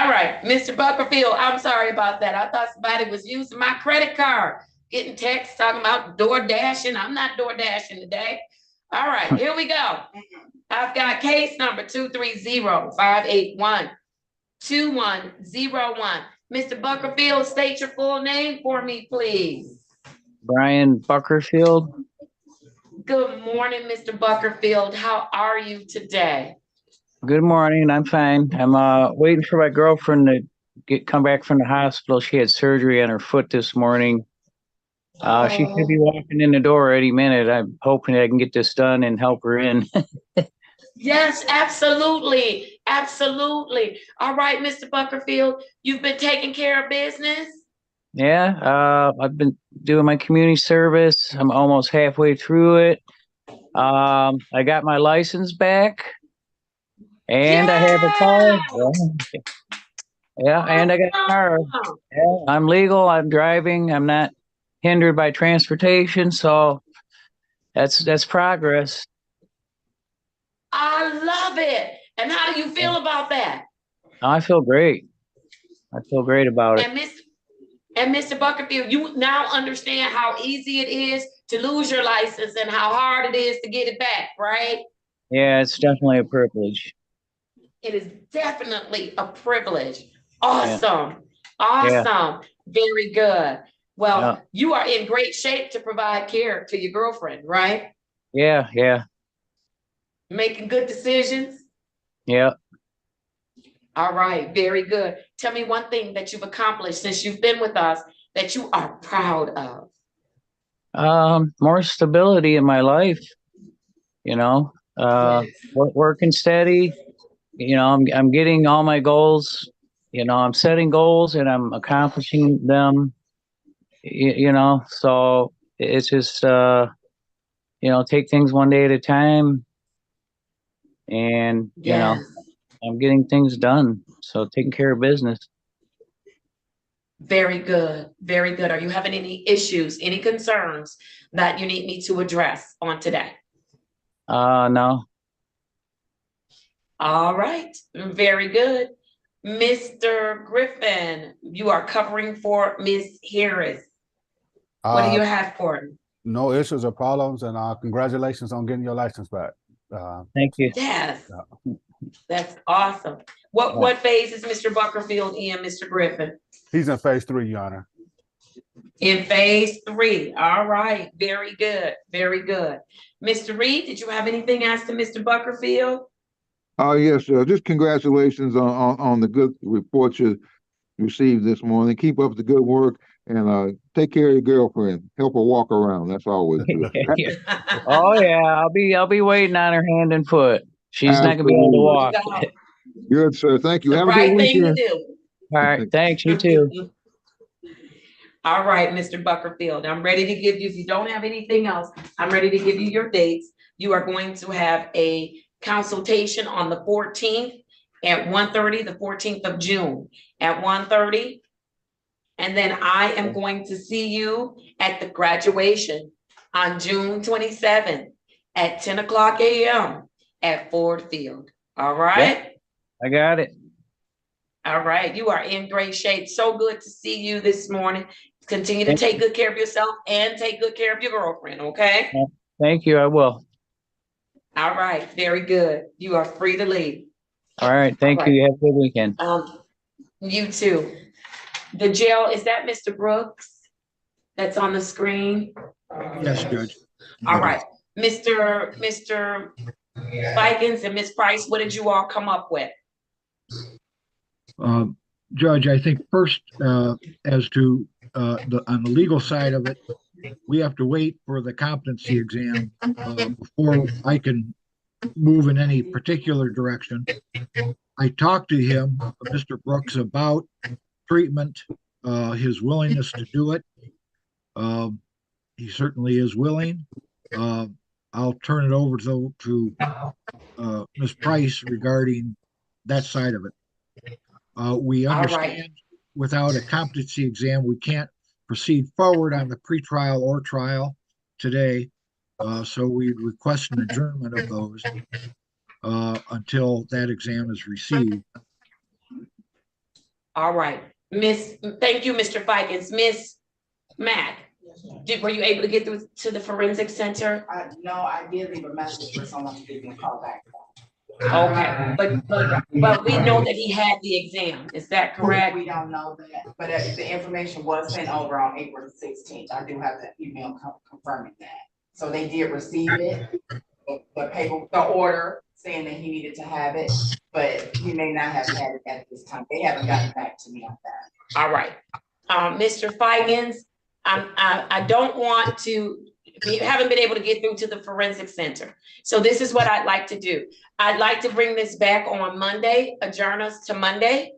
right, Mr. Buckerfield, I'm sorry about that. I thought somebody was using my credit card, getting texts talking about door dashing. I'm not door dashing today. All right, here we go. I've got case number 230-581-2101. Mr. Buckerfield, state your full name for me, please. Brian Buckerfield. Good morning, Mr. Buckerfield. How are you today? Good morning. I'm fine. I'm waiting for my girlfriend to come back from the hospital. She had surgery on her foot this morning. She should be walking in the door any minute. I'm hoping I can get this done and help her in. Yes, absolutely. Absolutely. All right, Mr. Buckerfield, you've been taking care of business? Yeah, I've been doing my community service. I'm almost halfway through it. I got my license back, and I have a car. Yeah, and I got a car. Yeah, I'm legal. I'm driving. I'm not hindered by transportation, so that's progress. I love it. And how do you feel about that? I feel great. I feel great about it. And Mr. Buckerfield, you now understand how easy it is to lose your license and how hard it is to get it back, right? Yeah, it's definitely a privilege. It is definitely a privilege. Awesome. Yeah. Awesome. Very good. Well, Yeah. you are in great shape to provide care to your girlfriend, right? Yeah, yeah. Making good decisions. Yeah. All right, very good. Tell me one thing that you've accomplished since you've been with us that you are proud of. More stability in my life, you know, working steady, you know, I'm getting all my goals, you know, I'm setting goals and I'm accomplishing them, you know, so it's just, you know, take things one day at a time and, you know, I'm getting things done. So taking care of business. Very good. Very good. Are you having any issues, any concerns that you need me to address on today? No. All right. Very good. Mr. Griffin, you are covering for Ms. Harris. What do you have for me? No issues or problems, and congratulations on getting your license back. Thank you. Yes. That's awesome. What phase is Mr. Buckerfield in, Mr. Griffin? He's in phase 3, Your Honor. In phase 3. All right. Very good. Very good. Mr. Reed, did you have anything asked to Mr. Buckerfield? Yes, just congratulations on the good report you received this morning. Keep up the good work and take care of your girlfriend. Help her walk around. That's always good. Oh yeah, I'll be waiting on her hand and foot. She's not gonna be able to walk. Good, sir. Thank you. The Have a right good thing to weekend. do. All right, thanks. You too. All right, Mr. Buckerfield, I'm ready to give you, if you don't have anything else, I'm ready to give you your dates. You are going to have a consultation on the 14th at 1:30, the 14th of June at 1:30. And then I am going to see you at the graduation on June 27th at 10 o'clock a.m. at Ford Field. All right? Yep, I got it. All right. You are in great shape. So good to see you this morning. Continue to Thank take good care of yourself and take good care of your girlfriend, okay? Thank you. I will. All right. Very good. You are free to leave. All right. Thank All you. right. You have a good weekend. You too. The jail, is that Mr. Brooks that's on the screen? Yes, Judge. All right. Mr. Vikings and Miss Price, what did you all come up with? Judge, I think first, as to on the legal side of it, we have to wait for the competency exam before I can move in any particular direction. I talked to him, Mr. Brooks, about treatment, his willingness to do it. He certainly is willing. I'll turn it over to Ms. Price regarding that side of it. We understand without a competency exam, we can't proceed forward on the pretrial or trial today. So we request an adjournment of those until that exam is received. All right. Thank you, Mr. Vikings. Miss Mac, were you able to get through to the forensic center? No, I did leave a message for someone to give me a call back. Okay, but we know that he had the exam. Is that correct? We don't know that, but the information was sent over on April 16th. I do have the email confirming that. So they did receive it, the order saying that he needed to have it, but he may not have had it at this time. They haven't gotten back to me on that. All right. Mr. Feigens, I don't want to, we haven't been able to get through to the forensic center. So this is what I'd like to do. I'd like to bring this back on Monday, adjourn us to Monday.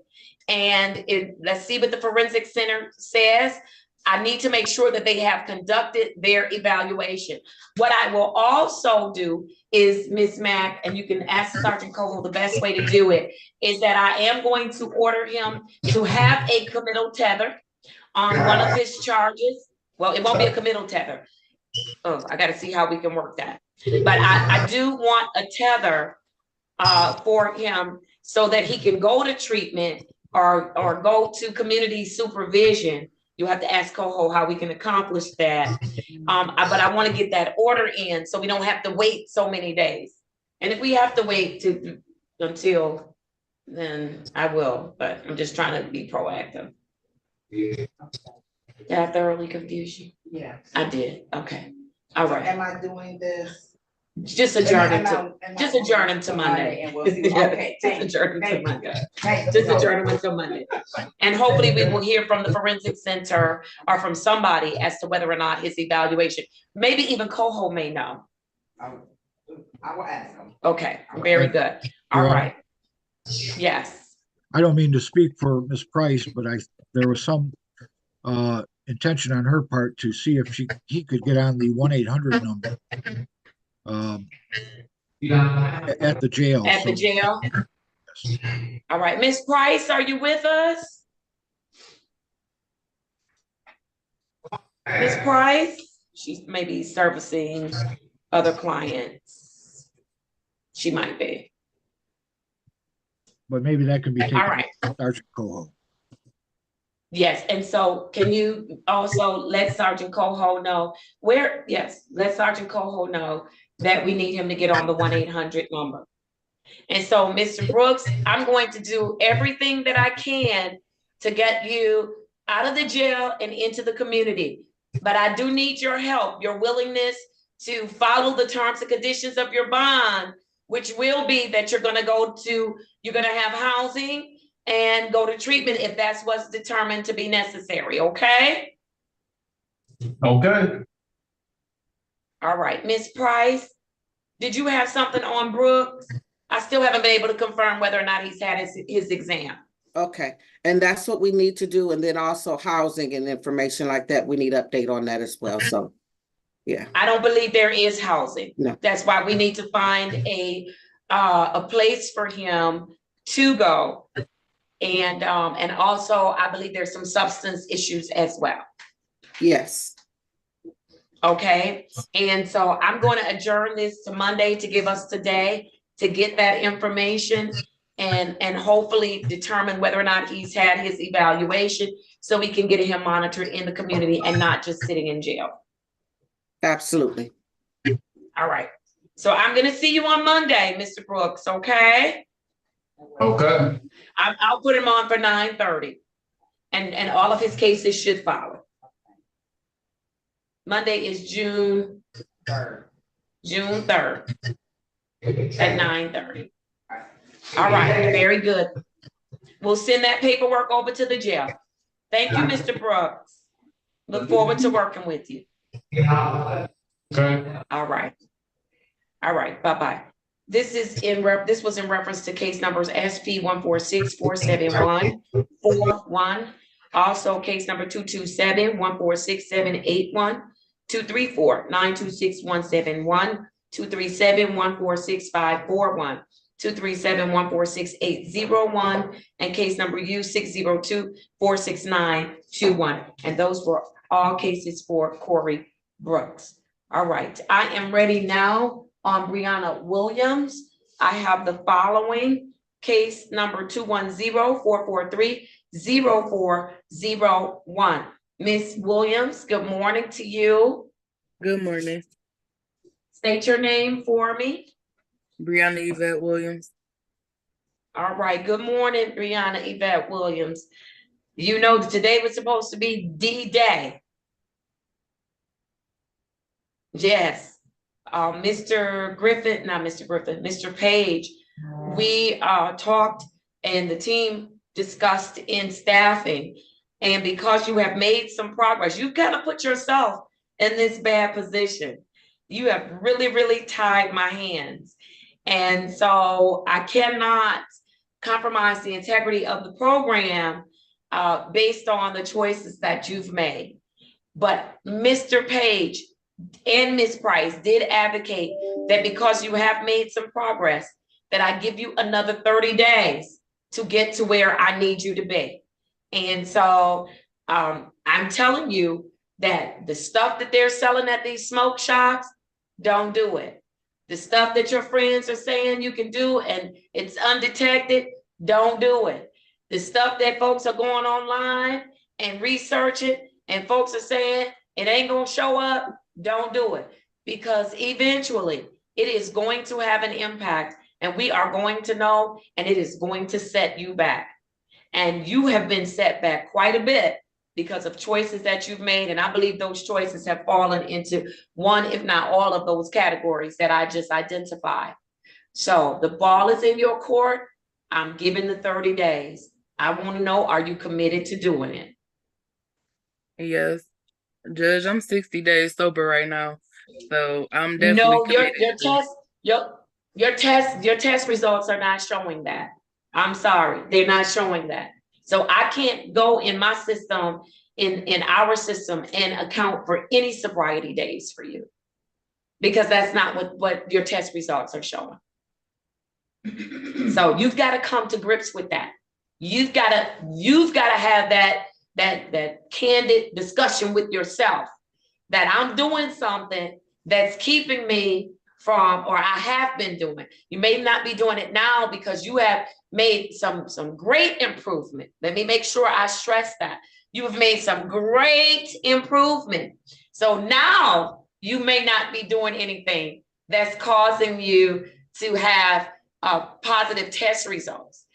And let's see what the forensic center says. I need to make sure that they have conducted their evaluation. What I will also do is, Ms. Mack, and you can ask Sergeant Cogle the best way to do it, is that I am going to order him to have a committal tether on one of his charges. Well, it won't be a committal tether. Oh, I got to see how we can work that. But I do want a tether for him so that he can go to treatment or go to community supervision. You have to ask Coho how we can accomplish that. But I want to get that order in so we don't have to wait so many days. And if we have to wait until then, I will. But I'm just trying to be proactive. Did I thoroughly confuse you? Yeah. I did. Okay. All right. Am I doing this? Just adjourn him to Monday. And we'll see. Okay, Just adjourn him to Monday. Just adjourn him until Monday. And hopefully we will hear from the forensic center or from somebody as to whether or not his evaluation, maybe even Coho may know. I will ask him. Okay, very good. All right. Yes. I don't mean to speak for Ms. Price, but there was some intention on her part to see if he could get on the 1-800 number. At the jail. At the jail? Yes. All right. Ms. Price, are you with us? Ms. Price? She's maybe servicing other clients. She might be. But maybe that could be taken. All right. Sergeant Coho. Yes, and so can you also let Sergeant Coho know let Sergeant Coho know that we need him to get on the 1-800 number. And so, Mr. Brooks, I'm going to do everything that I can to get you out of the jail and into the community. But I do need your help, your willingness to follow the terms and conditions of your bond, which will be that you're going to have housing and go to treatment if that's what's determined to be necessary, okay? Okay. All right, Ms. Price, did you have something on Brooks? I still haven't been able to confirm whether or not he's had his exam. Okay, and that's what we need to do. And then also housing and information like that, we need update on that as well. So, yeah. I don't believe there is housing. No. That's why we need to find a place for him to go. And also, I believe there's some substance issues as well. Yes. Okay, and so I'm going to adjourn this to Monday to give us today to get that information and hopefully determine whether or not he's had his evaluation so we can get him monitored in the community and not just sitting in jail. Absolutely. All right. So I'm going to see you on Monday, Mr. Brooks, okay? Okay. I'll put him on for 9:30 and all of his cases should follow. Monday is June 3rd. June 3rd at 9:30. All right, very good. We'll send that paperwork over to the jail. Thank you, Mr. Brooks. Look forward to working with you. Okay. All right. All right, bye-bye. This was in reference to case numbers SP 146-471-41. Also case number 227-146-781, 234-926-171, 237-146-541, 237-146-801, and case number U602-46921. And those were all cases for Corey Brooks. All right, I am ready now on Brianna Williams. I have the following case number 210-443-0401. Miss Williams, good morning to you. Good morning. State your name for me. Brianna Yvette Williams. All right, good morning, Brianna Yvette Williams. You know that today was supposed to be D-Day. Yes. Mr. Page, we talked and the team discussed in staffing. And because you have made some progress, you've got to put yourself in this bad position. You have really, really tied my hands. And so I cannot compromise the integrity of the program based on the choices that you've made. But Mr. Page and Ms. Price did advocate that because you have made some progress, that I give you another 30 days to get to where I need you to be. And so I'm telling you that the stuff that they're selling at these smoke shops, don't do it. The stuff that your friends are saying you can do and it's undetected, don't do it. The stuff that folks are going online and researching and folks are saying it ain't gonna show up, don't do it, because eventually it is going to have an impact and we are going to know, and it is going to set you back. And you have been set back quite a bit because of choices that you've made. And I believe those choices have fallen into one, if not all of those categories that I just identified. So the ball is in your court. I'm giving the 30 days. I want to know, are you committed to doing it? Yes. Judge, I'm 60 days sober right now. So I'm definitely committed. Your test results are not showing that. I'm sorry, they're not showing that. So I can't go in my system, in our system, and account for any sobriety days for you, because that's not what your test results are showing. So you've got to come to grips with that. You've got to have that candid discussion with yourself that I'm doing something that's keeping me from, or I have been doing. You may not be doing it now because you have made some great improvement. Let me make sure I stress that. You have made some great improvement. So now you may not be doing anything that's causing you to have positive test results,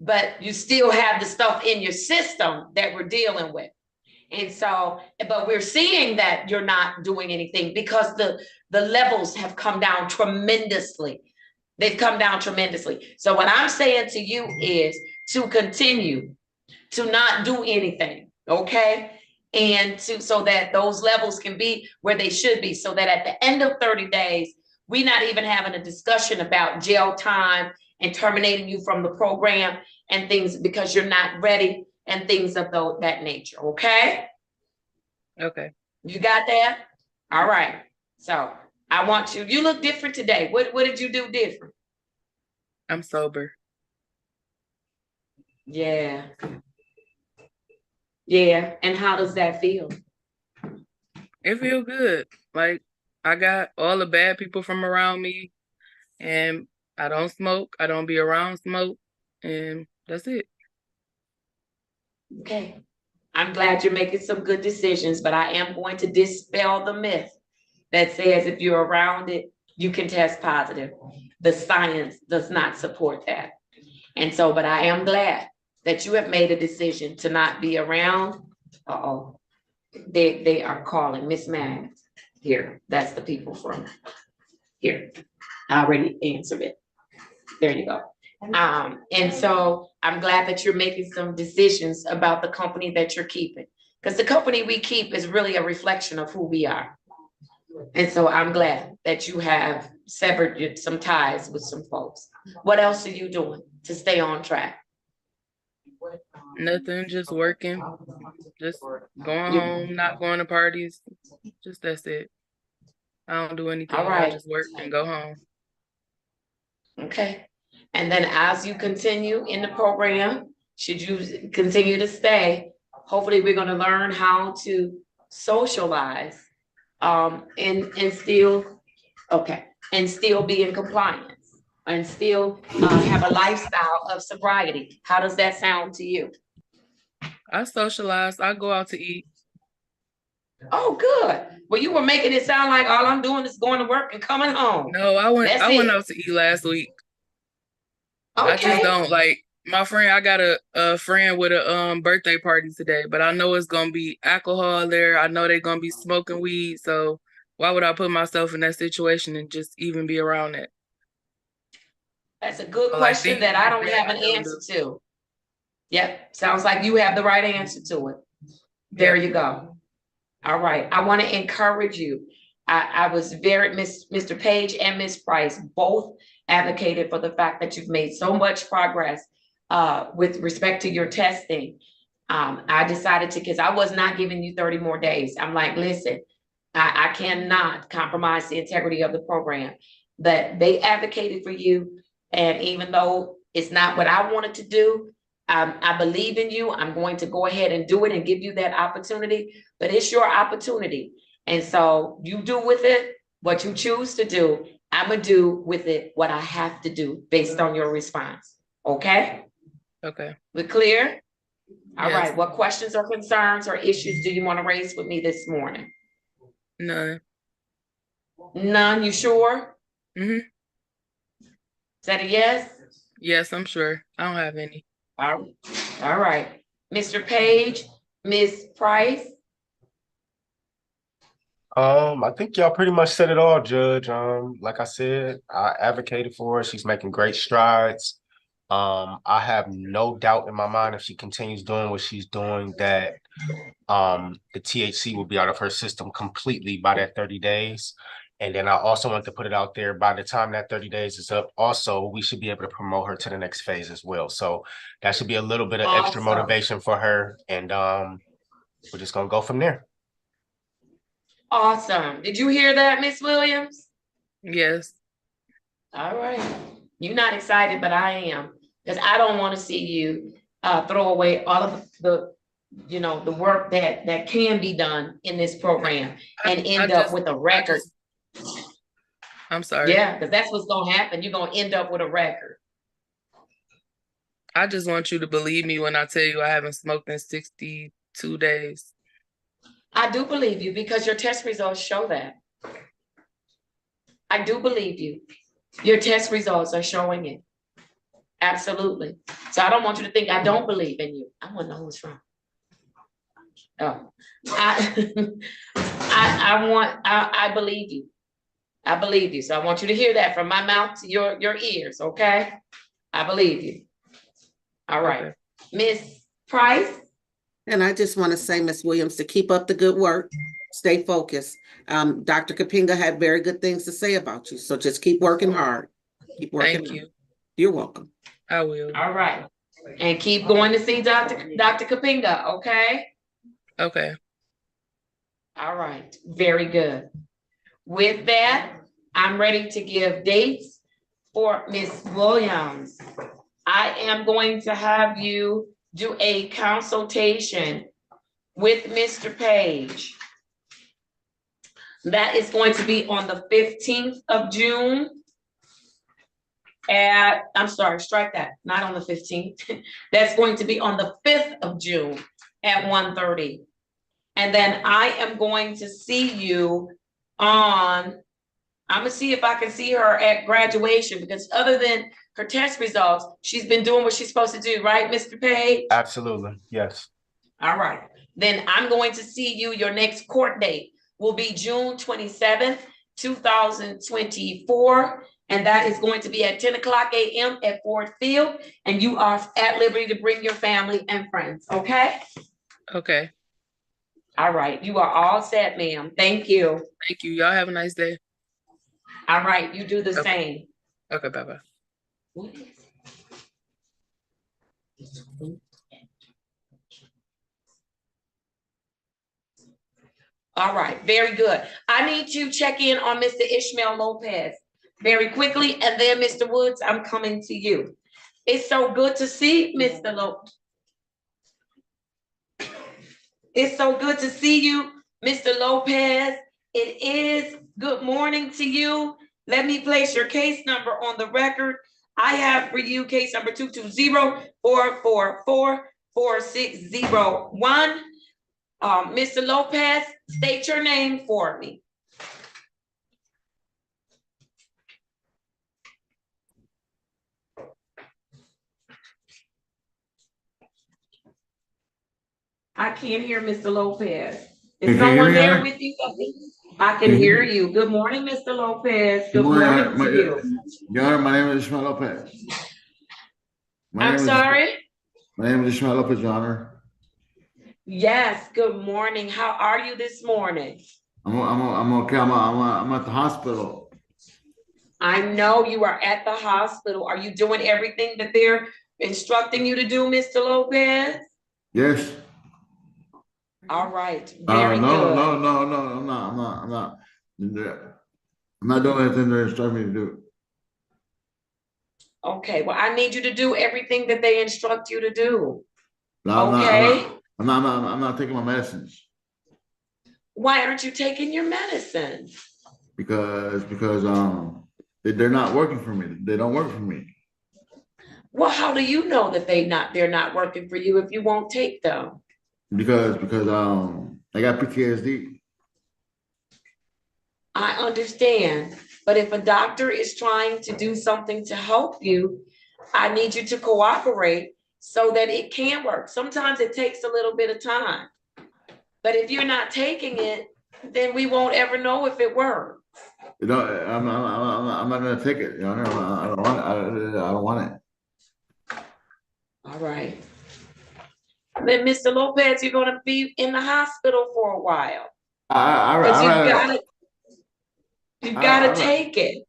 but you still have the stuff in your system that we're dealing with. And so, but we're seeing that you're not doing anything because the levels have come down tremendously. They've come down tremendously. So what I'm saying to you is to continue to not do anything, okay? And so that those levels can be where they should be, so that at the end of 30 days, we're not even having a discussion about jail time and terminating you from the program and things because you're not ready and things of that nature, okay? Okay. You got that? All right. So I want you look different today. What did you do different? I'm sober. Yeah. Yeah, and how does that feel? It feel good. Like I got all the bad people from around me, and I don't smoke. I don't be around smoke, and that's it. Okay. I'm glad you're making some good decisions, but I am going to dispel the myth that says if you're around it, you can test positive. The science does not support that. And so, but I am glad that you have made a decision to not be around. Uh-oh. They are calling Miss Mags here. That's the people from here. I already answered it. There you go. And so I'm glad that you're making some decisions about the company that you're keeping. Because the company we keep is really a reflection of who we are. And so I'm glad that you have severed some ties with some folks. What else are you doing to stay on track? Nothing, just working, just going home, not going to parties. Just that's it. I don't do anything. All right. I just work and go home. Okay. And then as you continue in the program, should you continue to stay, hopefully we're going to learn how to socialize and still, okay, and still be in compliance and still have a lifestyle of sobriety. How does that sound to you? I socialize. I go out to eat. Oh, good. Well, you were making it sound like all I'm doing is going to work and coming home. No, I went That's it. out to eat last week. Okay. I just don't like my friend. I got a friend with a birthday party today, but I know it's gonna be alcohol there. I know they're gonna be smoking weed. So why would I put myself in that situation and just even be around it? That's a good So, question that I don't have an answer to. Yep, sounds like you have the right answer to it. There you go. All right, I want to encourage you. I was Mr. Page and Miss Price both advocated for the fact that you've made so much progress with respect to your testing. I decided to, because I was not giving you 30 more days. I'm like, listen, I cannot compromise the integrity of the program. But they advocated for you. And even though it's not what I wanted to do, I believe in you. I'm going to go ahead and do it and give you that opportunity, but it's your opportunity. And so you do with it what you choose to do. I'm going to do with it what I have to do based on your response. Okay? Okay. We're clear? All Yes. right. What questions or concerns or issues do you want to raise with me this morning? None. None, you sure? Mm-hmm. Is that a yes? Yes, I'm sure. I don't have any. All right. Mr. Page, Ms. Price. I think y'all pretty much said it all, Judge. Like I said, I advocated for her. She's making great strides. I have no doubt in my mind if she continues doing what she's doing that the THC will be out of her system completely by that 30 days. And then I also want to put it out there, by the time that 30 days is up, also, we should be able to promote her to the next phase as well. So that should be a little bit of extra motivation for her. And we're just going to go from there. Awesome. Did you hear that, Miss Williams? Yes. All right. You're not excited, but I am. Because I don't want to see you throw away all of the work that can be done in this program and end up with a record. I'm sorry. Yeah, because that's what's going to happen. You're going to end up with a record. I just want you to believe me when I tell you I haven't smoked in 62 days. I do believe you because your test results show that. I do believe you. Your test results are showing it. Absolutely. So I don't want you to think I don't believe in you. I want to know what's wrong. Oh, I believe you. I believe you. So I want you to hear that from my mouth to your ears, okay? I believe you. All right. Miss Price? And I just want to say, Ms. Williams, to keep up the good work, stay focused. Dr. Kapinga had very good things to say about you. So just keep working hard. Keep working. Thank you. You're welcome. I will. All right. And keep going to see Dr. Kapinga, okay? Okay. All right. Very good. With that, I'm ready to give dates for Miss Williams. I am going to have you do a consultation with Mr. Page. That is going to be on the 15th of June. I'm sorry, strike that, not on the 15th. That's going to be on the 5th of June at 1:30. And then I am going to see you I'm gonna see if I can see her at graduation, because other than her test results, she's been doing what she's supposed to do, right, Mr. Page? Absolutely, yes. All right, then I'm going to see you, your next court date will be June 27th, 2024. And that is going to be at 10 o'clock a.m. at Ford Field. And you are at liberty to bring your family and friends, okay? Okay. All right, you are all set, ma'am. Thank you. Thank you. Y'all have a nice day. All right, you do the Okay. same. Okay, bye-bye. All right, very good. I need to check in on Mr. Ishmael Lopez very quickly, and then Mr. Woods, I'm coming to you. It's so good to see Mr. Lopez. It's so good to see you, Mr. Lopez. It is good morning to you. Let me place your case number on the record. I have for you case number 220-444-4601. Mr. Lopez, state your name for me. I can't hear Mr. Lopez. Is someone there with you? I can hear you. Good morning, Mr. Lopez. Good morning to you. Your Honor, my name is Ishmael Lopez. I'm sorry? My name is Ishmael Lopez, Your Honor. Yes, good morning. How are you this morning? I'm okay. I'm at the hospital. I know you are at the hospital. Are you doing everything that they're instructing you to do, Mr. Lopez? Yes. All right, very good. No, I'm not doing anything they're instructing me to do. Okay, well, I need you to do everything that they instruct you to do. No, Okay? I'm not taking my medicines. Why aren't you taking your medicine? Because they're not working for me. They don't work for me. Well, how do you know that they're not working for you if you won't take them? Because I got PTSD. I understand, but if a doctor is trying to do something to help you, I need you to cooperate so that it can work. Sometimes it takes a little bit of time, but if you're not taking it, then we won't ever know if it works. You know, I'm not gonna take it. You know, I don't want it. I don't want it. All right. Then, Mr. Lopez, you're gonna be in the hospital for a while. You've gotta take it.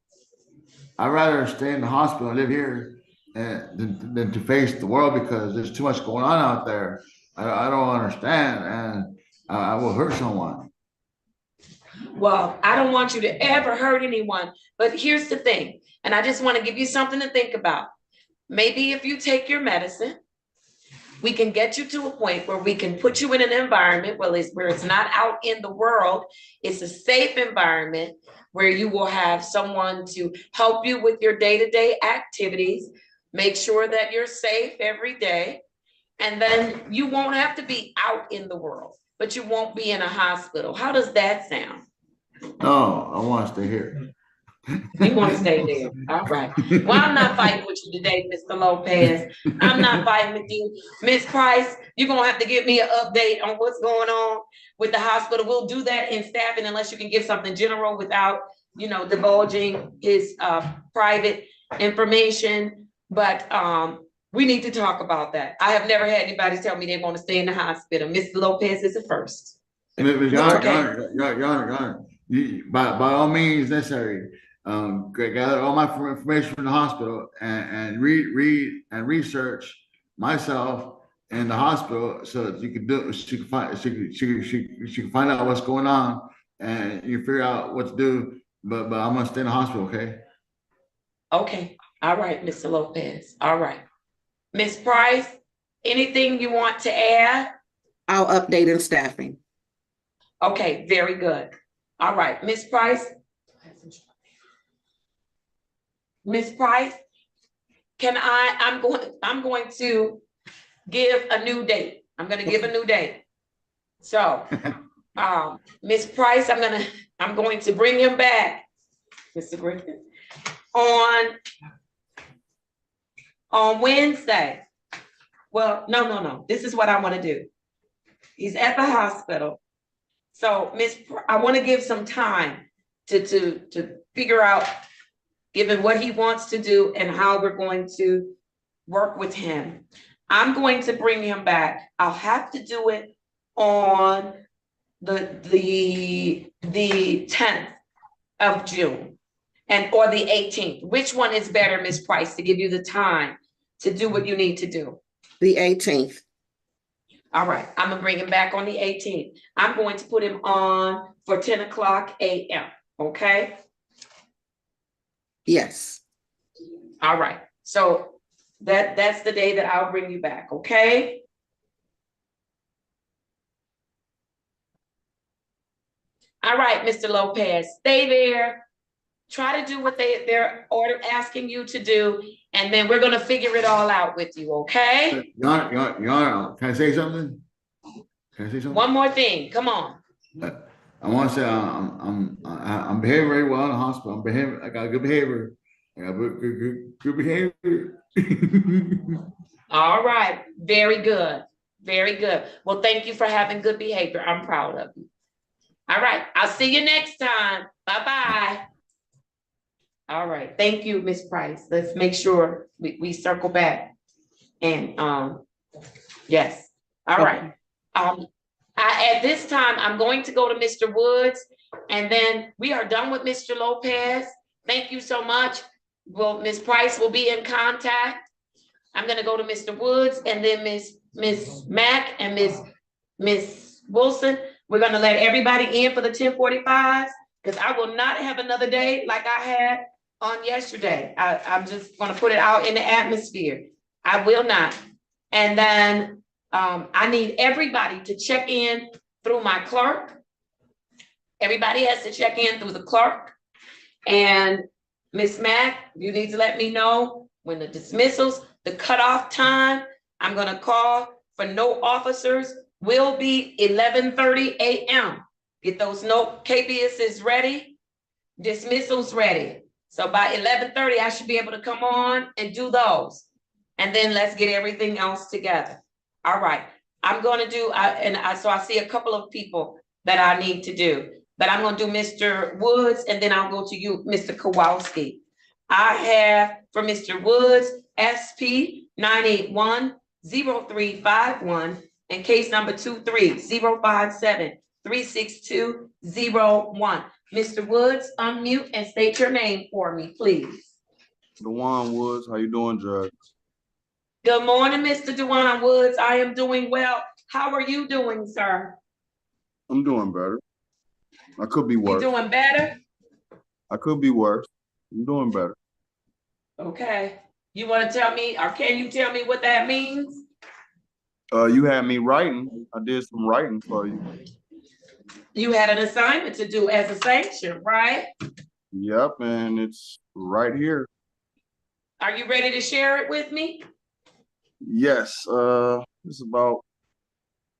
I'd rather stay in the hospital and live here than to face the world, because there's too much going on out there. I don't understand, and I will hurt someone. Well, I don't want you to ever hurt anyone, but here's the thing, and I just want to give you something to think about. Maybe if you take your medicine, we can get you to a point where we can put you in an environment where it's not out in the world. It's a safe environment where you will have someone to help you with your day-to-day activities, make sure that you're safe every day, and then you won't have to be out in the world, but you won't be in a hospital. How does that sound? No, I want to stay here. You want to stay there. All right. Well, I'm not fighting with you today, Mr. Lopez. I'm not fighting with you. Ms. Price, you're going to have to give me an update on what's going on with the hospital. We'll do that in staffing unless you can give something general without, divulging his private information. But we need to talk about that. I have never had anybody tell me they want to stay in the hospital. Mr. Lopez is the first. Your Honor, by all means necessary, gather all my information from the hospital and read and research myself in the hospital, so that she can find out what's going on, and you figure out what to do. But I'm gonna stay in the hospital, okay? Okay. All right, Mr. Lopez. All right. Ms. Price, anything you want to add? I'll update in staffing. Okay, very good. All right, Miss Price. Miss Price, I'm going to give a new date. I'm gonna give a new date. So, Miss Price, I'm going to bring him back, Mr. Griffin, on Wednesday. Well, no. This is what I want to do. He's at the hospital. So, I want to give some time to figure out, given what he wants to do and how we're going to work with him. I'm going to bring him back. I'll have to do it on the 10th of June or the 18th. Which one is better, Miss Price, to give you the time to do what you need to do? The 18th. All right, I'm gonna bring him back on the 18th. I'm going to put him on for 10 o'clock a.m., okay? Yes. All right, so that's the day that I'll bring you back, okay? All right, Mr. Lopez, stay there. Try to do what they're asking you to do, and then we're gonna figure it all out with you, okay? Your Honor, can I say something? Can I say something? One more thing, come on. I want to say I'm behaving very well in the hospital. I got good behavior. I got good behavior. All right, very good, very good. Well, thank you for having good behavior. I'm proud of you. All right, I'll see you next time. Bye-bye. All right, thank you, Miss Price. Let's make sure we circle back. And yes, all right. At this time, I'm going to go to Mr. Woods, and then we are done with Mr. Lopez. Thank you so much. Well, Miss Price will be in contact. I'm gonna go to Mr. Woods, and then Miss Mack and Miss Wilson. We're gonna let everybody in for the 10:45s, because I will not have another day like I had on yesterday. I'm just gonna put it out in the atmosphere. I will not. And then I need everybody to check in through my clerk. Everybody has to check in through the clerk. And Miss Mack, you need to let me know when the dismissals, the cutoff time. I'm gonna call for no officers will be 11:30 a.m. Get those KBSs ready, dismissals ready. So by 11:30, I should be able to come on and do those. And then let's get everything else together. All right, I'm gonna do, so I see a couple of people that I need to do, but I'm gonna do Mr. Woods, and then I'll go to you, Mr. Kowalski. I have for Mr. Woods, SP 981-0351, and case number 23-057-36201. Mr. Woods, unmute and state your name for me, please. DeJuan Woods, how you doing, Judge? Good morning, Mr. DeJuan Woods. I am doing well. How are you doing, sir? I'm doing better. I could be worse. You doing better? I could be worse. I'm doing better. Okay. You want to tell me, or can you tell me what that means? You had me writing. I did some writing for you. You had an assignment to do as a sanction, right? Yep, and it's right here. Are you ready to share it with me? Yes, it's about a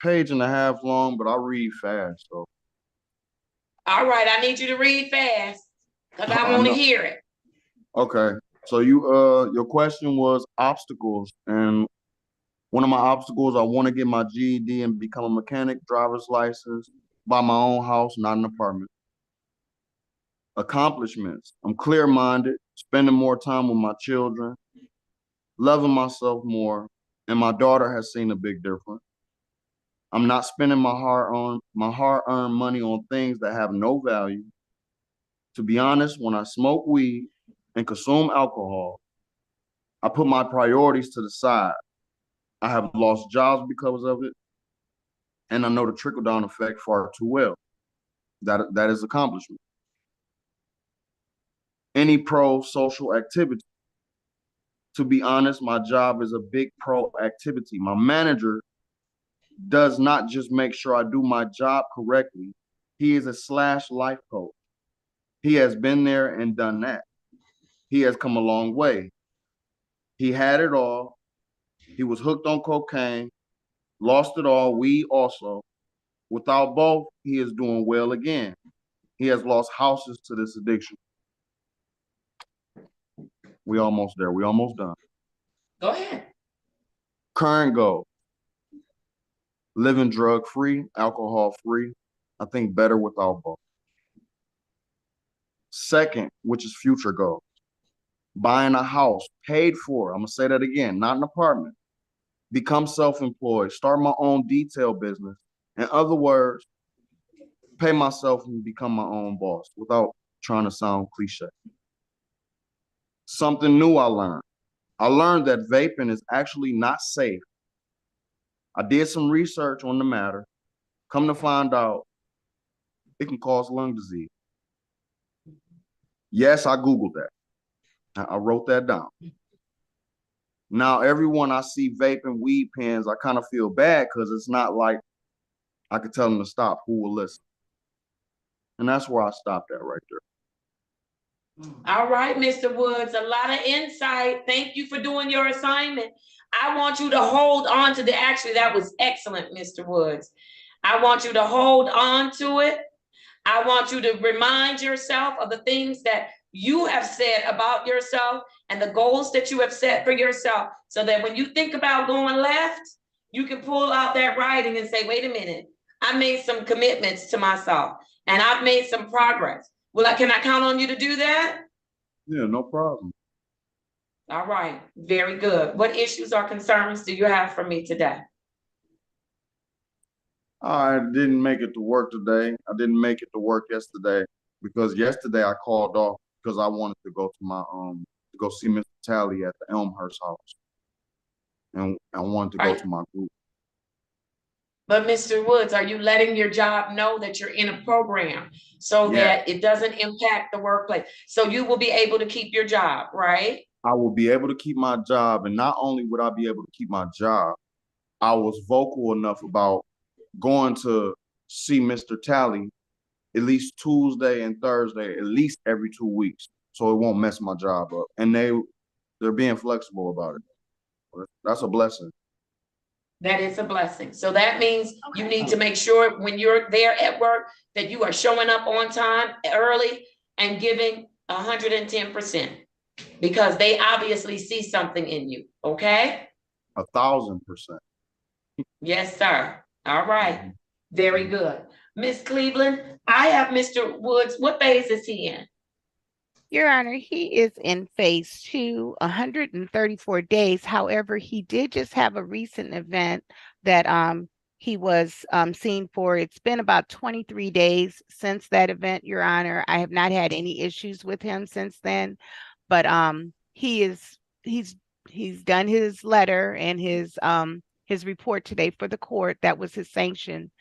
page and a half long, but I read fast, so. All right, I need you to read fast, because I want to hear it. Okay, so your question was obstacles, and one of my obstacles, I want to get my GED and become a mechanic, driver's license, buy my own house, not an apartment. Accomplishments, I'm clear-minded, spending more time with my children, loving myself more, and my daughter has seen a big difference. I'm not spending my hard-earned money on things that have no value. To be honest, when I smoke weed and consume alcohol, I put my priorities to the side. I have lost jobs because of it, and I know the trickle-down effect far too well. That is accomplishment. Any pro-social activity. To be honest, my job is a big pro-activity. My manager does not just make sure I do my job correctly, He is a slash life coach. He has been there and done that. He has come a long way. He had it all. He was hooked on cocaine, lost it all, weed also. Without both, he is doing well again. He has lost houses to this addiction. We almost there. We almost done. Go ahead. Current goal: living drug-free, alcohol-free. I think better without both. Second, which is future goal: buying a house paid for. I'm gonna say that again, not an apartment. Become self-employed, start my own detail business. In other words, pay myself and become my own boss without trying to sound cliche. Something new I learned. I learned that vaping is actually not safe. I did some research on the matter. Come to find out, it can cause lung disease. Yes, I Googled that. I wrote that down. Now, everyone I see vaping weed pens, I kind of feel bad because it's not like I could tell them to stop. Who will listen? And that's where I stopped at right there. All right, Mr. Woods, a lot of insight. Thank you for doing your assignment. I want you to hold on to actually, that was excellent, Mr. Woods. I want you to hold on to it. I want you to remind yourself of the things that you have said about yourself and the goals that you have set for yourself, so that when you think about going left, you can pull out that writing and say, wait a minute, I made some commitments to myself and I've made some progress. Well, can I count on you to do that? Yeah, no problem. All right, very good. What issues or concerns do you have for me today? I didn't make it to work today. I didn't make it to work yesterday because yesterday I called off because I wanted to go to my to go see Mr. Talley at the Elmhurst house, and I wanted to go to my group. But Mr. Woods, are you letting your job know that you're in a program so that it doesn't impact the workplace? So you will be able to keep your job, right? I will be able to keep my job, and not only would I be able to keep my job, I was vocal enough about going to see Mr. Talley at least Tuesday and Thursday, at least every 2 weeks, so it won't mess my job up. And they're being flexible about it. That's a blessing. That is a blessing. So that means you need to make sure when you're there at work that you are showing up on time, early, and giving 110%, because they obviously see something in you. Okay? 1,000%. Yes, sir. All right. Very good. Miss Cleveland, I have Mr. Woods. What phase is he in? Your Honor, he is in phase 2, 134 days. However, he did just have a recent event that he was seen for. It's been about 23 days since that event, Your Honor. I have not had any issues with him since then, but he's done his letter and his report today for the court. That was his sanction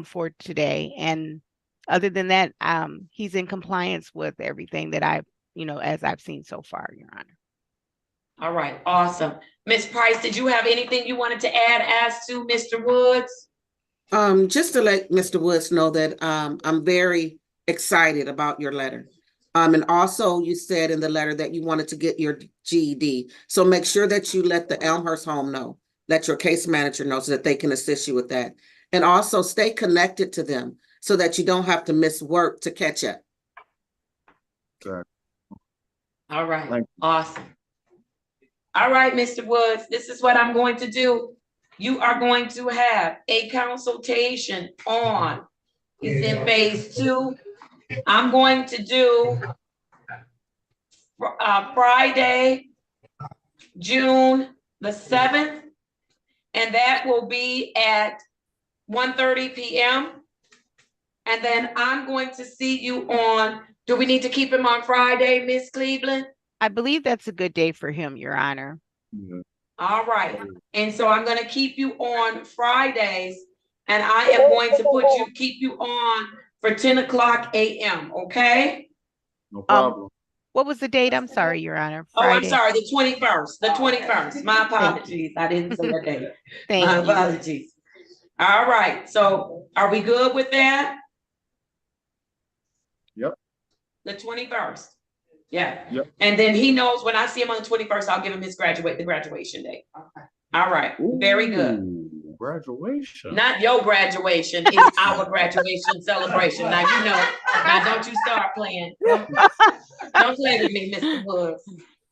for today. And other than that, he's in compliance with everything that as I've seen so far, Your Honor. All right, awesome. Ms. Price, did you have anything you wanted to add as to Mr. Woods? Just to let Mr. Woods know that I'm very excited about your letter. And also you said in the letter that you wanted to get your GED. So make sure that you let the Elmhurst home know, let your case manager know so that they can assist you with that. And also stay connected to them so that you don't have to miss work to catch up. Okay. All right, awesome. All right, Mr. Woods, this is what I'm going to do. You are going to have a consultation on, he's in phase 2. I'm going to do Friday, June the 7th, and that will be at 1:30 p.m. And then I'm going to see you on, do we need to keep him on Friday, Miss Cleveland? I believe that's a good day for him, Your Honor. Yeah. All right. And so I'm going to keep you on Fridays, and I am going to keep you on for 10 o'clock a.m. Okay? No problem. What was the date? I'm sorry, Your Honor. Friday. Oh, I'm sorry, the 21st. The 21st. My apologies. I didn't say that date. My apologies. All right. So are we good with that? Yep. The 21st. Yeah. Yep. And then he knows when I see him on the 21st, I'll give him the graduation date. Okay. All right. Very good. Ooh, graduation. Not your graduation, it's our graduation celebration. Now you know. Now don't you start playing. Don't play with me, Mr. Woods.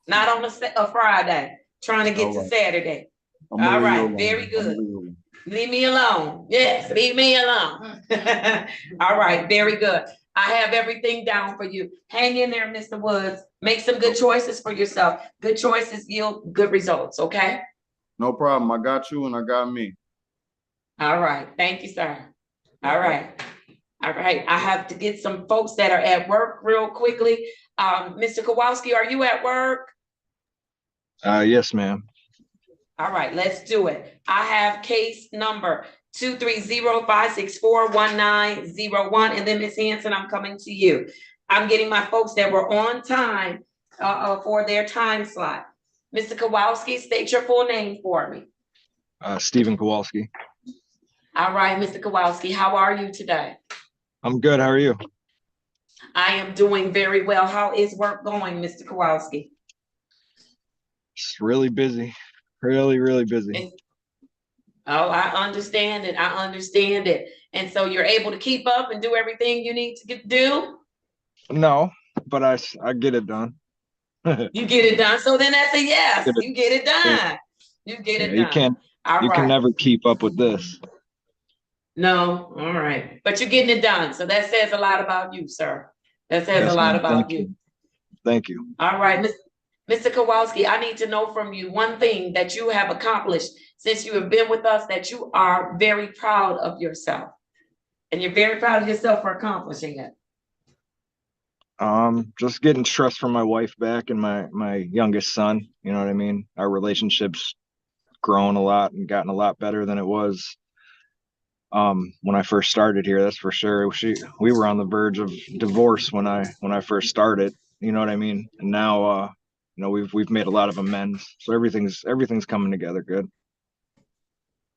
Not on a Friday, trying to get to Saturday. All right, very good. Leave me alone. Yes, leave me alone. All right, very good. I have everything down for you. Hang in there, Mr. Woods. Make some good choices for yourself. Good choices yield good results, okay? No problem. I got you and I got me. All right. Thank you, sir. All right. All right. I have to get some folks that are at work real quickly. Mr. Kowalski, are you at work? Yes, ma'am. All right, let's do it. I have case number 230-564-1901. And then Ms. Hanson, I'm coming to you. I'm getting my folks that were on time for their time slot. Mr. Kowalski, state your full name for me. Stephen Kowalski. All right, Mr. Kowalski, how are you today? I'm good. How are you? I am doing very well. How is work going, Mr. Kowalski? It's really busy. Really busy. Oh, I understand it. I understand it. And so you're able to keep up and do everything you need to do? No, but I get it done. You get it done. So then that's a yes. You get it done. You get it done. You can never keep up with this. No, all right. But you're getting it done. So that says a lot about you, sir. That says a lot about you. Thank you. All right, Mr. Kowalski, I need to know from you one thing that you have accomplished since you have been with us, that you are very proud of yourself. And you're very proud of yourself for accomplishing it. Just getting trust from my wife back and my youngest son. You know what I mean? Our relationship's grown a lot and gotten a lot better than it was when I first started here. That's for sure. We were on the verge of divorce when I first started. You know what I mean? And now we've made a lot of amends. So everything's coming together good.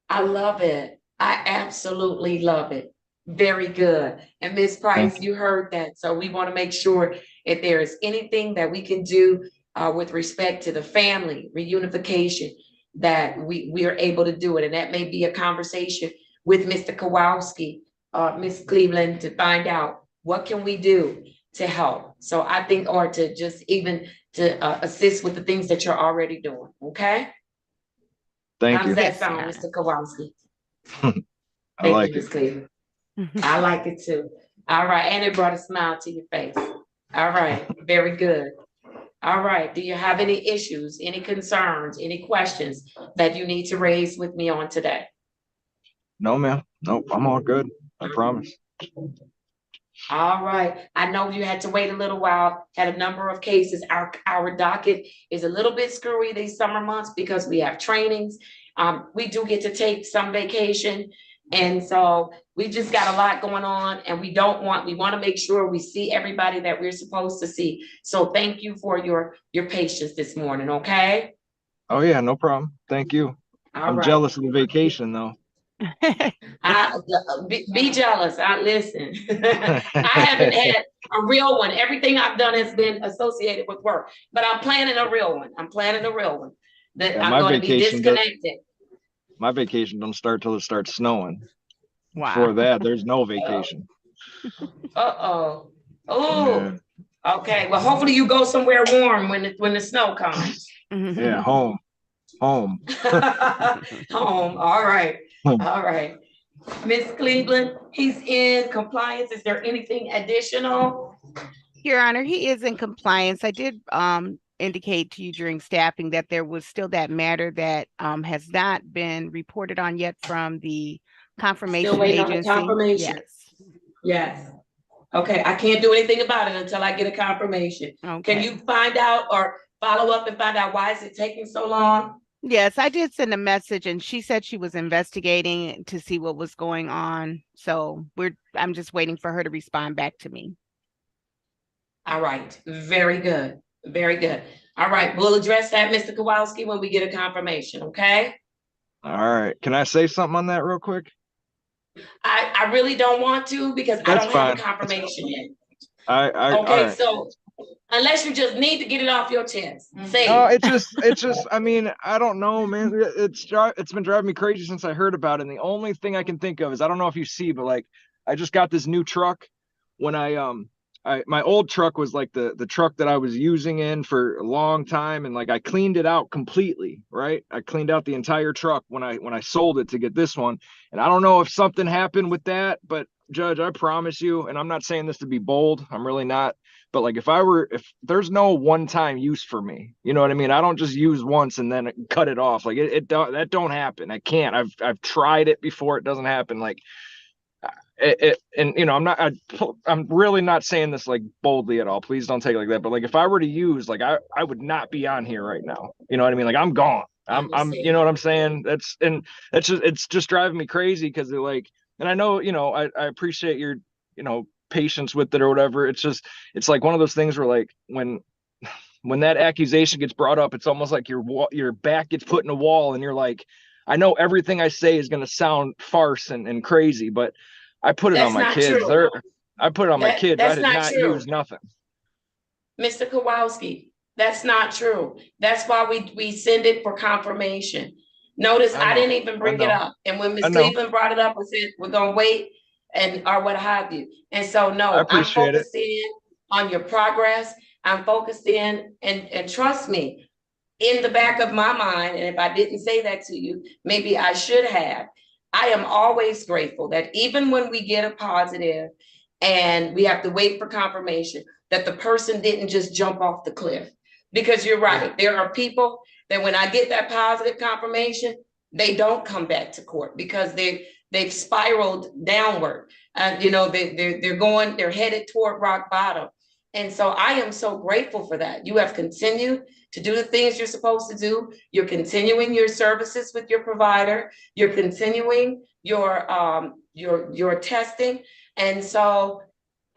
I love it. I absolutely love it. Very good. And Ms. Price, you heard that. So we want to make sure if there is anything that we can do with respect to the family reunification, that we are able to do it. And that may be a conversation with Mr. Kowalski, Ms. Cleveland, to find out what can we do to help. So I think, or to just even to assist with the things that you're already doing. Okay. Thank How you. does that sound, Mr. Kowalski? I like Ms. it. Cleveland. I like it too. All right. And it brought a smile to your face. All right. Very good. All right. Do you have any issues, any concerns, any questions that you need to raise with me on today? No, ma'am. Nope. I'm all good. I promise. All right. I know you had to wait a little while, had a number of cases. Our docket is a little bit screwy these summer months because we have trainings. We do get to take some vacation. And so we just got a lot going on, and we want to make sure we see everybody that we're supposed to see. So thank you for your patience this morning. Okay. Oh yeah, no problem. Thank you. I'm jealous of the vacation though. Be jealous. Listen. I haven't had a real one. Everything I've done has been associated with work, but I'm planning a real one. That I'm going to be disconnected. My vacation don't start till it starts snowing. Wow. Before that, there's no vacation. Oh. Okay. Well, hopefully you go somewhere warm when the snow comes. Yeah, home. Home. All right. All right. Miss Cleveland, he's in compliance. Is there anything additional? Your Honor, he is in compliance. I did indicate to you during staffing that there was still that matter that has not been reported on yet from the confirmation agency. Confirmation. Yes. Okay. I can't do anything about it until I get a confirmation. Okay. Can you find out or follow up and find out why is it taking so long? Yes, I did send a message and she said she was investigating to see what was going on. So I'm just waiting for her to respond back to me. All right. Very good. Very good. All right. We'll address that, Mr. Kowalski, when we get a confirmation. Okay. All right. Can I say something on that real quick? I really don't want to because I don't have a confirmation yet. All Okay, right. so unless you just need to get it off your chest, say No, it. it's just, I mean, I don't know, man. It's been driving me crazy since I heard about it. And the only thing I can think of is, I don't know if you see, but like, I just got this new truck. When my old truck was like the truck that I was using in for a long time, and like I cleaned it out completely, right? I cleaned out the entire truck when I sold it to get this one. And I don't know if something happened with that, but Judge, I promise you, and I'm not saying this to be bold, I'm really not, but like, if there's no one-time use for me, you know what I mean? I don't just use once and then cut it off. Like that don't happen. I can't. I've tried it before. It doesn't happen. Like and you know, I'm really not saying this like boldly at all. Please don't take it like that. But like, if I were to use, like, I would not be on here right now. You know what I mean? Like, I'm gone. You know what I'm saying? It's just driving me crazy, because they're like, and I know, you know, I appreciate your, you know, patience with it or whatever. It's like one of those things where, like, when that accusation gets brought up, it's almost like your back gets put in a wall, and you're like, I know everything I say is going to sound farce and crazy, but I put it on That's my not kids. true. I put it on my kids. I That's did not not true. use nothing. Mr. Kowalski, that's not true. That's why we send it for confirmation. Notice I didn't even bring it up. And when Ms. Cleveland brought it up, I said, we're gonna wait or what have you. And so, I no, I'm appreciate it. focused in on your progress. I'm focused in, and trust me, in the back of my mind, and if I didn't say that to you, maybe I should have. I am always grateful that even when we get a positive and we have to wait for confirmation, that the person didn't just jump off the cliff. Because you're right, there are people that when I get that positive confirmation, they don't come back to court because they've spiraled downward. You know, they're headed toward rock bottom. And so I am so grateful for that. You have continued to do the things you're supposed to do. You're continuing your services with your provider. You're continuing your testing. And so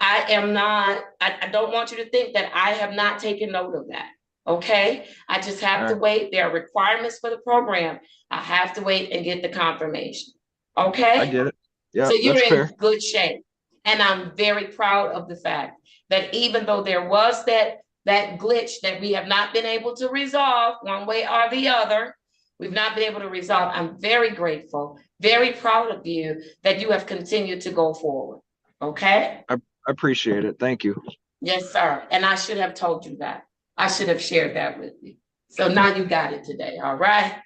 I don't want you to think that I have not taken note of that. Okay. I just have to wait. There are requirements for the program. I have to wait and get the confirmation. Okay. I get it. Yeah, So you're that's in fair. good shape. And I'm very proud of the fact that even though there was that glitch that we have not been able to resolve one way or the other, we've not been able to resolve. I'm very grateful, very proud of you that you have continued to go forward. Okay. I appreciate it. Thank you. Yes, sir. And I should have told you that. I should have shared that with you. So now you got it today. All right.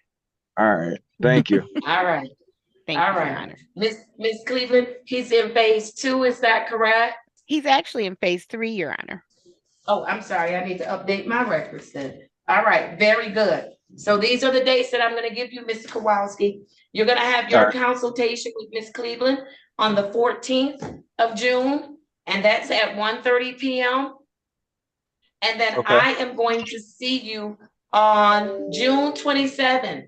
All right. Thank you. All right. Thank All you, Your right. Honor. Miss Cleveland, he's in phase 2. Is that correct? He's actually in phase 3, Your Honor. Oh, I'm sorry. I need to update my records then. All right. Very good. So these are the dates that I'm going to give you, Mr. Kowalski. You're going to have your consultation with Miss Cleveland on the 14th of June, and that's at 1:30 p.m. And then I am going to see you on June 27th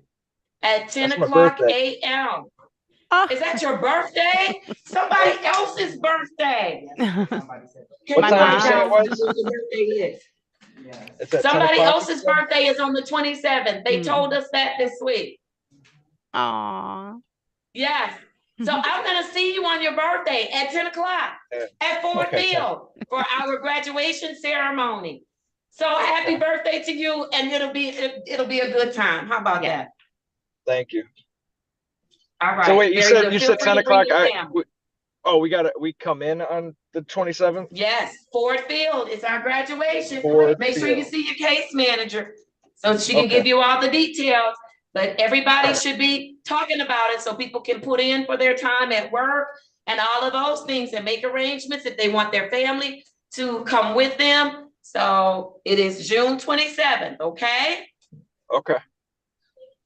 at 10 o'clock a.m. Is that your birthday? Somebody else's birthday. What time did you say it was? It's at 10 Somebody o'clock? else's birthday is on the 27th. They told us that this week. Aw. Yes. So I'm going to see you on your birthday at 10 o'clock at Ford Field for our graduation ceremony. So happy birthday to you, and it'll be a good time. How about that? Thank you. All right. So wait, you said Feel free 10 to bring o'clock. your family. We come in on the 27th? Yes, Ford Field. It's our graduation. Ford Make sure you Field. see your case manager so she can give you all the details. But everybody should be talking about it so people can put in for their time at work and all of those things and make arrangements if they want their family to come with them. So it is June 27th, okay? Okay.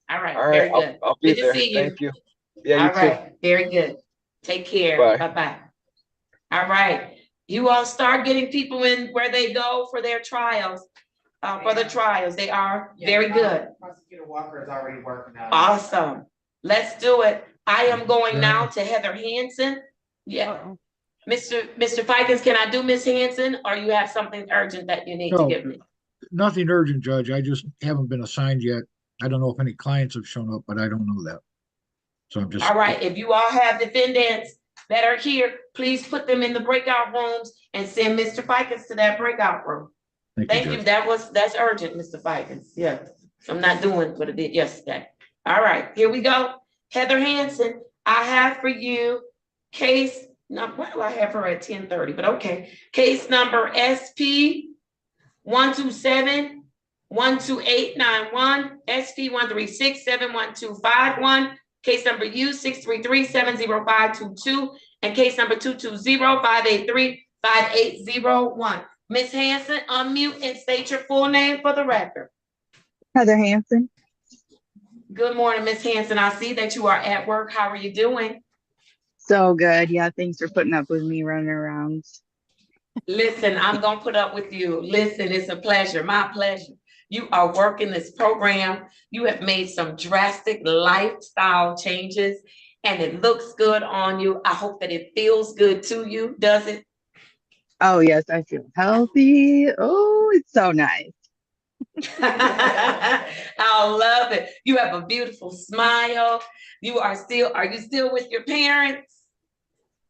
All right, All right. very good. I'll be Good there. to see you. Thank you. Yeah, you All too. right, very good. Take care. Bye. Bye-bye. All right. You all start getting people in where they go for their trials, for the trials. They are very good. Prosecutor Walker is already working out. Awesome. Let's do it. I am going now to Heather Hansen. Yeah. Mr. Fikens, can I do Miss Hansen, or you have something urgent that you need to No, give me? nothing urgent, Judge. I just haven't been assigned yet. I don't know if any clients have shown up, but I don't know that. So I'm just. All right. If you all have defendants that are here, please put them in the breakout rooms and send Mr. Fikens to that breakout room. Thank you. That's urgent, Mr. Fikens. Yeah. So I'm not doing what I did yesterday. All right, here we go. Heather Hanson, I have for you case number, why do I have her at 10:30? But okay. Case number SP 127-12891, SP 136-71251, case number U 633-70522, and case number 220-583-5801. Ms. Hanson, unmute and state your full name for the record. Heather Hanson. Good morning, Ms. Hanson. I see that you are at work. How are you doing? So good. Yeah, thanks for putting up with me running around. Listen, I'm going to put up with you. Listen, it's a pleasure. My pleasure. You are working this program. You have made some drastic lifestyle changes, and it looks good on you. I hope that it feels good to you. Does it? Oh, yes, I feel healthy. Oh, it's so nice. I love it. You have a beautiful smile. Are you still with your parents?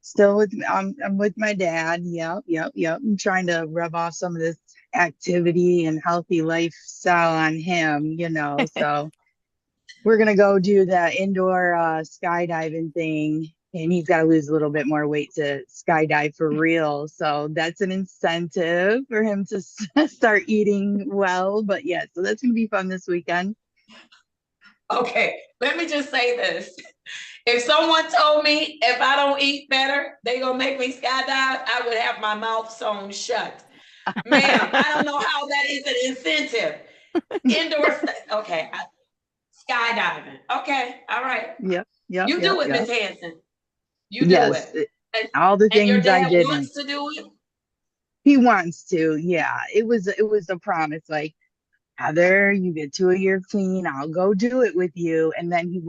Still with, I'm with my dad. Yep. I'm trying to rub off some of this activity and healthy lifestyle on him, so we're going to go do the indoor skydiving thing, and he's got to lose a little bit more weight to skydive for real. So that's an incentive for him to start eating well. But yeah, so that's going to be fun this weekend. Okay, let me just say this. If someone told me if I don't eat better, they gonna make me skydive, I would have my mouth sewn shut. Ma'am, I don't know how that is an incentive. Indoor, okay, skydiving. Okay, all right. Yep. You do it, Miss Hanson. You do Yes, it. all the And your things I dad didn't. wants to do it? He wants to, yeah. It was a promise, like, Heather, you get 2 a year clean, I'll go do it with you. And then he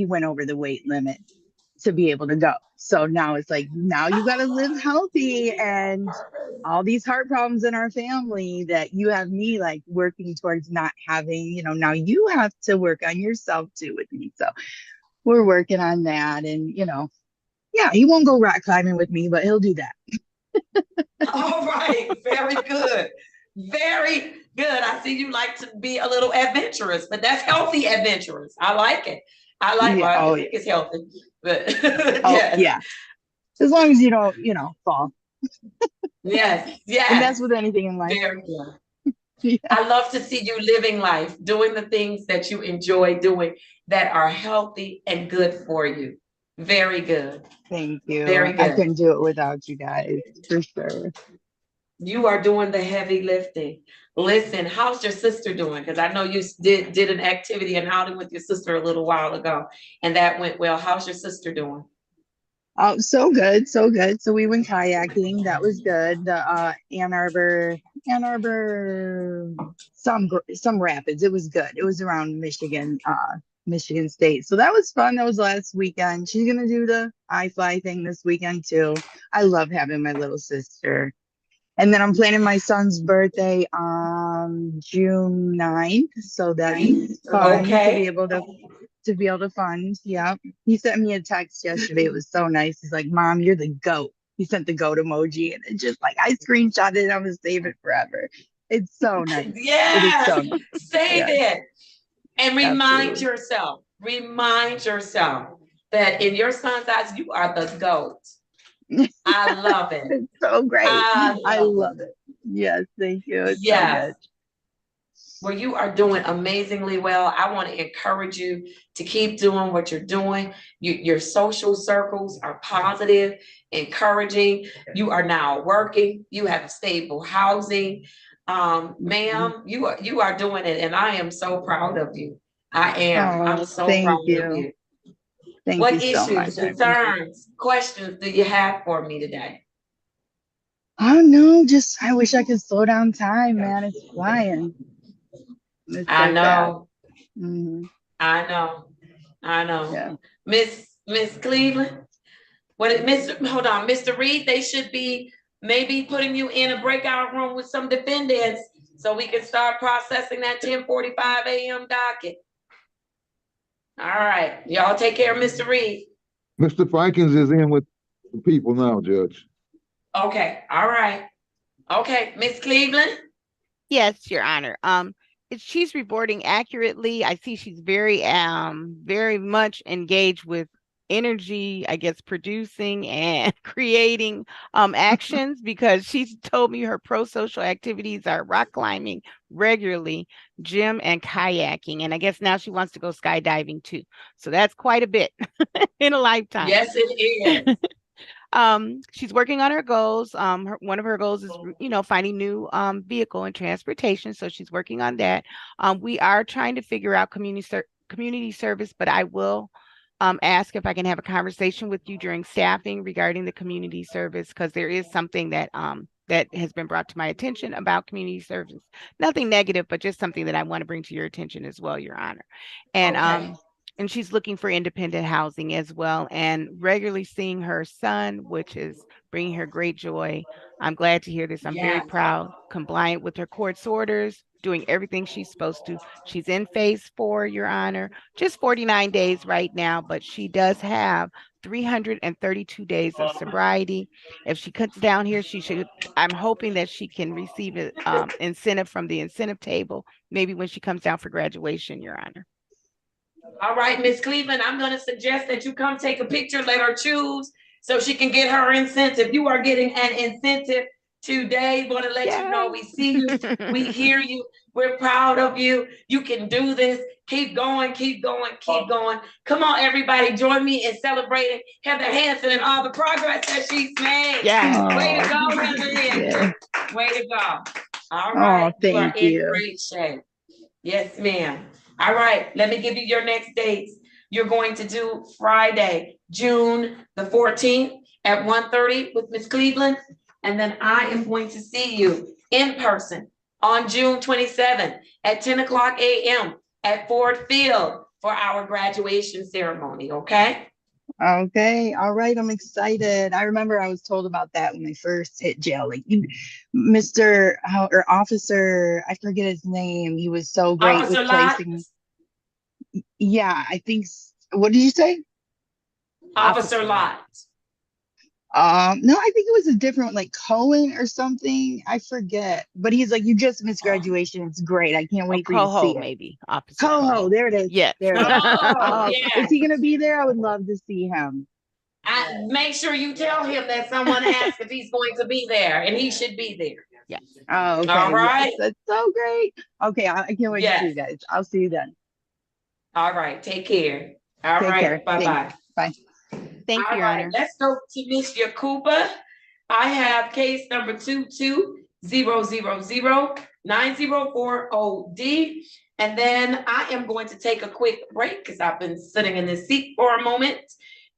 went over the weight limit to be able to go. So now it's like, now you got to live healthy, and all these heart problems in our family that you have me like working towards not having, now you have to work on yourself too with me. So we're working on that, and yeah, he won't go rock climbing with me, but he'll do that. All right, very good. Very good. I see you like to be a little adventurous, but that's healthy adventurous. I like it. I like it. I think it's healthy. But yes. Yeah. As long as you don't, fall. Yes. And that's with anything in life. Very good. Yeah. I love to see you living life, doing the things that you enjoy doing that are healthy and good for you. Very good. Thank you. Very good. I couldn't do it without you guys, for sure. You are doing the heavy lifting. Listen, how's your sister doing? Because I know you did an activity and outing with your sister a little while ago, and that went well. How's your sister doing? Oh, so good, so good. So we went kayaking. That was good. The Ann Arbor, some rapids. It was good. It was around Michigan State. So that was fun. That was last weekend. She's gonna do the iFly thing this weekend too. I love having my little sister. And then I'm planning my son's birthday on June 9th. So that's fun to be able to fund. Yeah. He sent me a text yesterday. It was so nice. He's like, Mom, you're the GOAT. He sent the GOAT emoji, and it just like, I screenshot it. I'm gonna save it forever. It's so nice. Yeah. It is so nice. Save it. And remind yourself that in your son's eyes, you are the GOAT. I love it. It's so great. I love it. Yes, thank you. It's so good. Well, you are doing amazingly well. I want to encourage you to keep doing what you're doing. Your social circles are positive, encouraging. You are now working. You have stable housing. Ma'am, you are doing it, and I am so proud of you. I am. I'm so proud of you. What issues, concerns, questions do you have for me today? Oh no, just I wish I could slow down time, man. It's flying. I know. Mm-hmm. I know. Yeah. Miss Cleveland. Hold on, Mr. Reed, they should be maybe putting you in a breakout room with some defendants so we can start processing that 10:45 a.m. docket. All right. Y'all take care of Mr. Reed. Mr. Fikens is in with the people now, Judge. Okay, all right. Okay, Miss Cleveland? Yes, Your Honor. She's reporting accurately. I see she's very much engaged with energy, I guess, producing and creating actions, because she's told me her pro-social activities are rock climbing regularly, gym, and kayaking. And I guess now she wants to go skydiving too. So that's quite a bit in a lifetime. Yes, it is. She's working on her goals. One of her goals is, finding new vehicle and transportation. So she's working on that. We are trying to figure out community service, but I will ask if I can have a conversation with you during staffing regarding the community service, because there is something that that has been brought to my attention about community service. Nothing negative, but just something that I want to bring to your attention as well, Your Honor. And Okay. and she's looking for independent housing as well, and regularly seeing her son, which is bringing her great joy. I'm glad to hear this. I'm very Yes. proud, compliant with her court's orders, doing everything she's supposed to. She's in phase 4, Your Honor, just 49 days right now, but she does have 332 days of sobriety. If she cuts down here, I'm hoping that she can receive an incentive from the incentive table, maybe when she comes down for graduation, Your Honor. All right, Miss Cleveland, I'm gonna suggest that you come take a picture, let her choose, so she can get her incentive. You are getting an incentive today. Want to let you know we see you, we hear you, we're proud of you. You can do this. Keep going, keep going, keep going. Come on, everybody, join me in celebrating Heather Hanson and all the progress that she's made. Yeah. Way to go, Heather Hanson. Way to go. All right, you are thank in you. great shape. Yes, ma'am. All right, let me give you your next dates. You're going to do Friday, June the 14th at 1:30 with Miss Cleveland. And then I am going to see you in person on June 27th at 10 o'clock a.m. at Ford Field for our graduation ceremony, okay? Okay, all right, I'm excited. I remember I was told about that when I first hit jail. Like, Mr. or Officer, I forget his name. He was so great Officer with Lott? placing. Yeah, I think. What did you say? Officer Lott. No, I think it was a different, like Cohen or something. I forget. But he's like, you just missed graduation. It's great. I can't wait for you to see Coho, it. maybe. Officer Coho, there it is. Yes. There it is. Oh, Is yes. he gonna be there? I would love to see him. Make sure you tell him that someone asked if he's going to be there, and he should be there. Yes. Oh, okay. All right. Yes, that's so great. Okay, I can't wait to see you guys. I'll see you then. All right. Take care. All Take right. care. Bye-bye. Bye. Thank you, Your Honor. Let's go to Miss Yakuba. I have case number 220009040D. And then I am going to take a quick break because I've been sitting in this seat for a moment.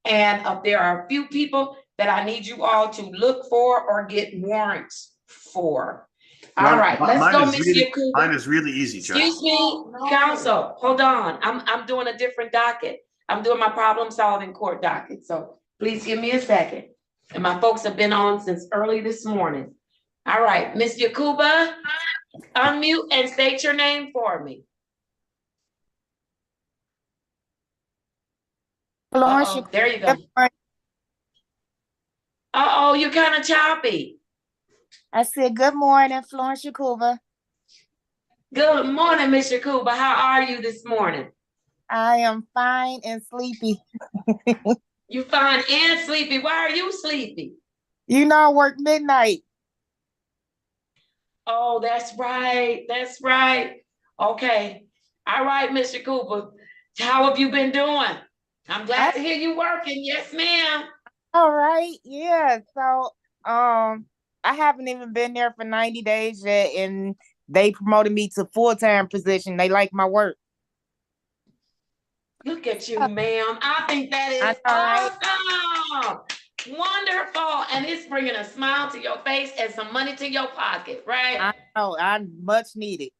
And there are a few people that I need you all to look for or get warrants for. All right, let's go, Miss Yakuba. Mine is really easy, Judge. Excuse me, counsel, hold on. I'm doing a different docket. I'm doing my problem solving court docket. So please give me a second. And my folks have been on since early this morning. All right, Miss Yakuba, unmute and state your name for me. Uh-oh, there you go. Uh-oh, you're kind of choppy. I said, good morning, Florence Yakuba. Good morning, Miss Yakuba. How are you this morning? I am fine and sleepy. You fine and sleepy. Why are you sleepy? You know, I work midnight. Oh, that's right. That's right. Okay. All right, Mr. Cooper. How have you been doing? I'm glad to hear you working. Yes, ma'am. All right. Yeah. So, I haven't even been there for 90 days yet, and they promoted me to full-time position. They like my work. Look at you, ma'am. I think that is awesome. Wonderful. And it's bringing a smile to your face and some money to your pocket, right? I know. I much needed.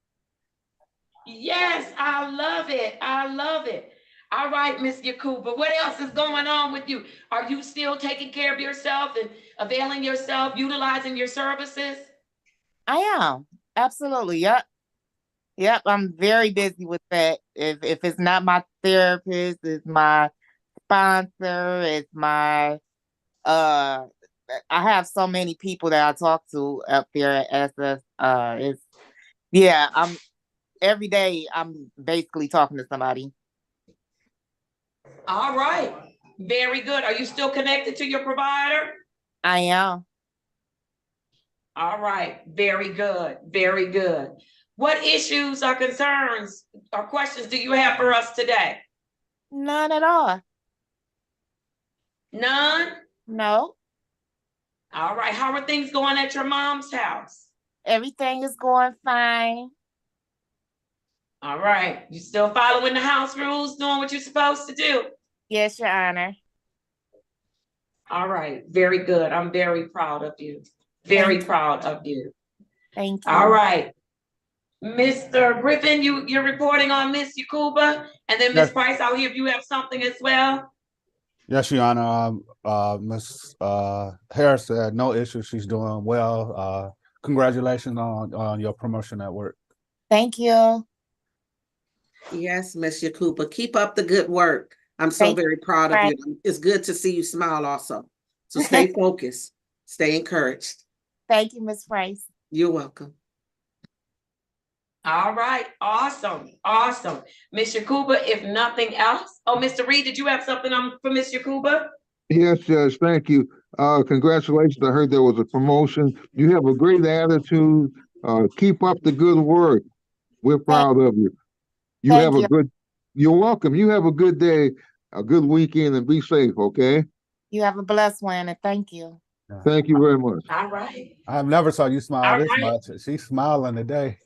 Yes, I love it. I love it. All right, Miss Yakuba, what else is going on with you? Are you still taking care of yourself and availing yourself, utilizing your services? I am. Absolutely. Yep. Yep. I'm very busy with that. If it's not my therapist, it's my sponsor, it's my I have so many people that I talk to up there at SS. It's yeah, every day I'm basically talking to somebody. All right. Very good. Are you still connected to your provider? I am. All right. Very good. Very good. What issues or concerns or questions do you have for us today? None at all. None? No. All right. How are things going at your mom's house? Everything is going fine. All right. You still following the house rules, doing what you're supposed to do? Yes, Your Honor. All right. Very good. I'm very proud of you. Very proud of you. Thank you. All right. Mr. Griffin, you're reporting on Miss Yakuba, and then Miss Yes. Price, I'll hear if you have something as well. Yes, Your Honor. Miss Harris said no issue. She's doing well. Congratulations on your promotion at work. Thank you. Yes, Miss Yakuba, keep up the good work. I'm so Thank very proud of Right. you. It's good to see you smile also. So stay focused, stay encouraged. Thank you, Miss Price. You're welcome. All right. Awesome. Awesome. Miss Yakuba, if nothing else. Oh, Mr. Reed, did you have something for Miss Yakuba? Yes, Judge, thank you. Congratulations. I heard there was a promotion. You have a great attitude. Keep up the good work. We're proud of you. Thank you. You're welcome. You have a good day, a good weekend, and be safe, okay? You have a blessed one, and thank you. Thank you very much. All right. I've never saw you smile All this right. much. She's smiling today.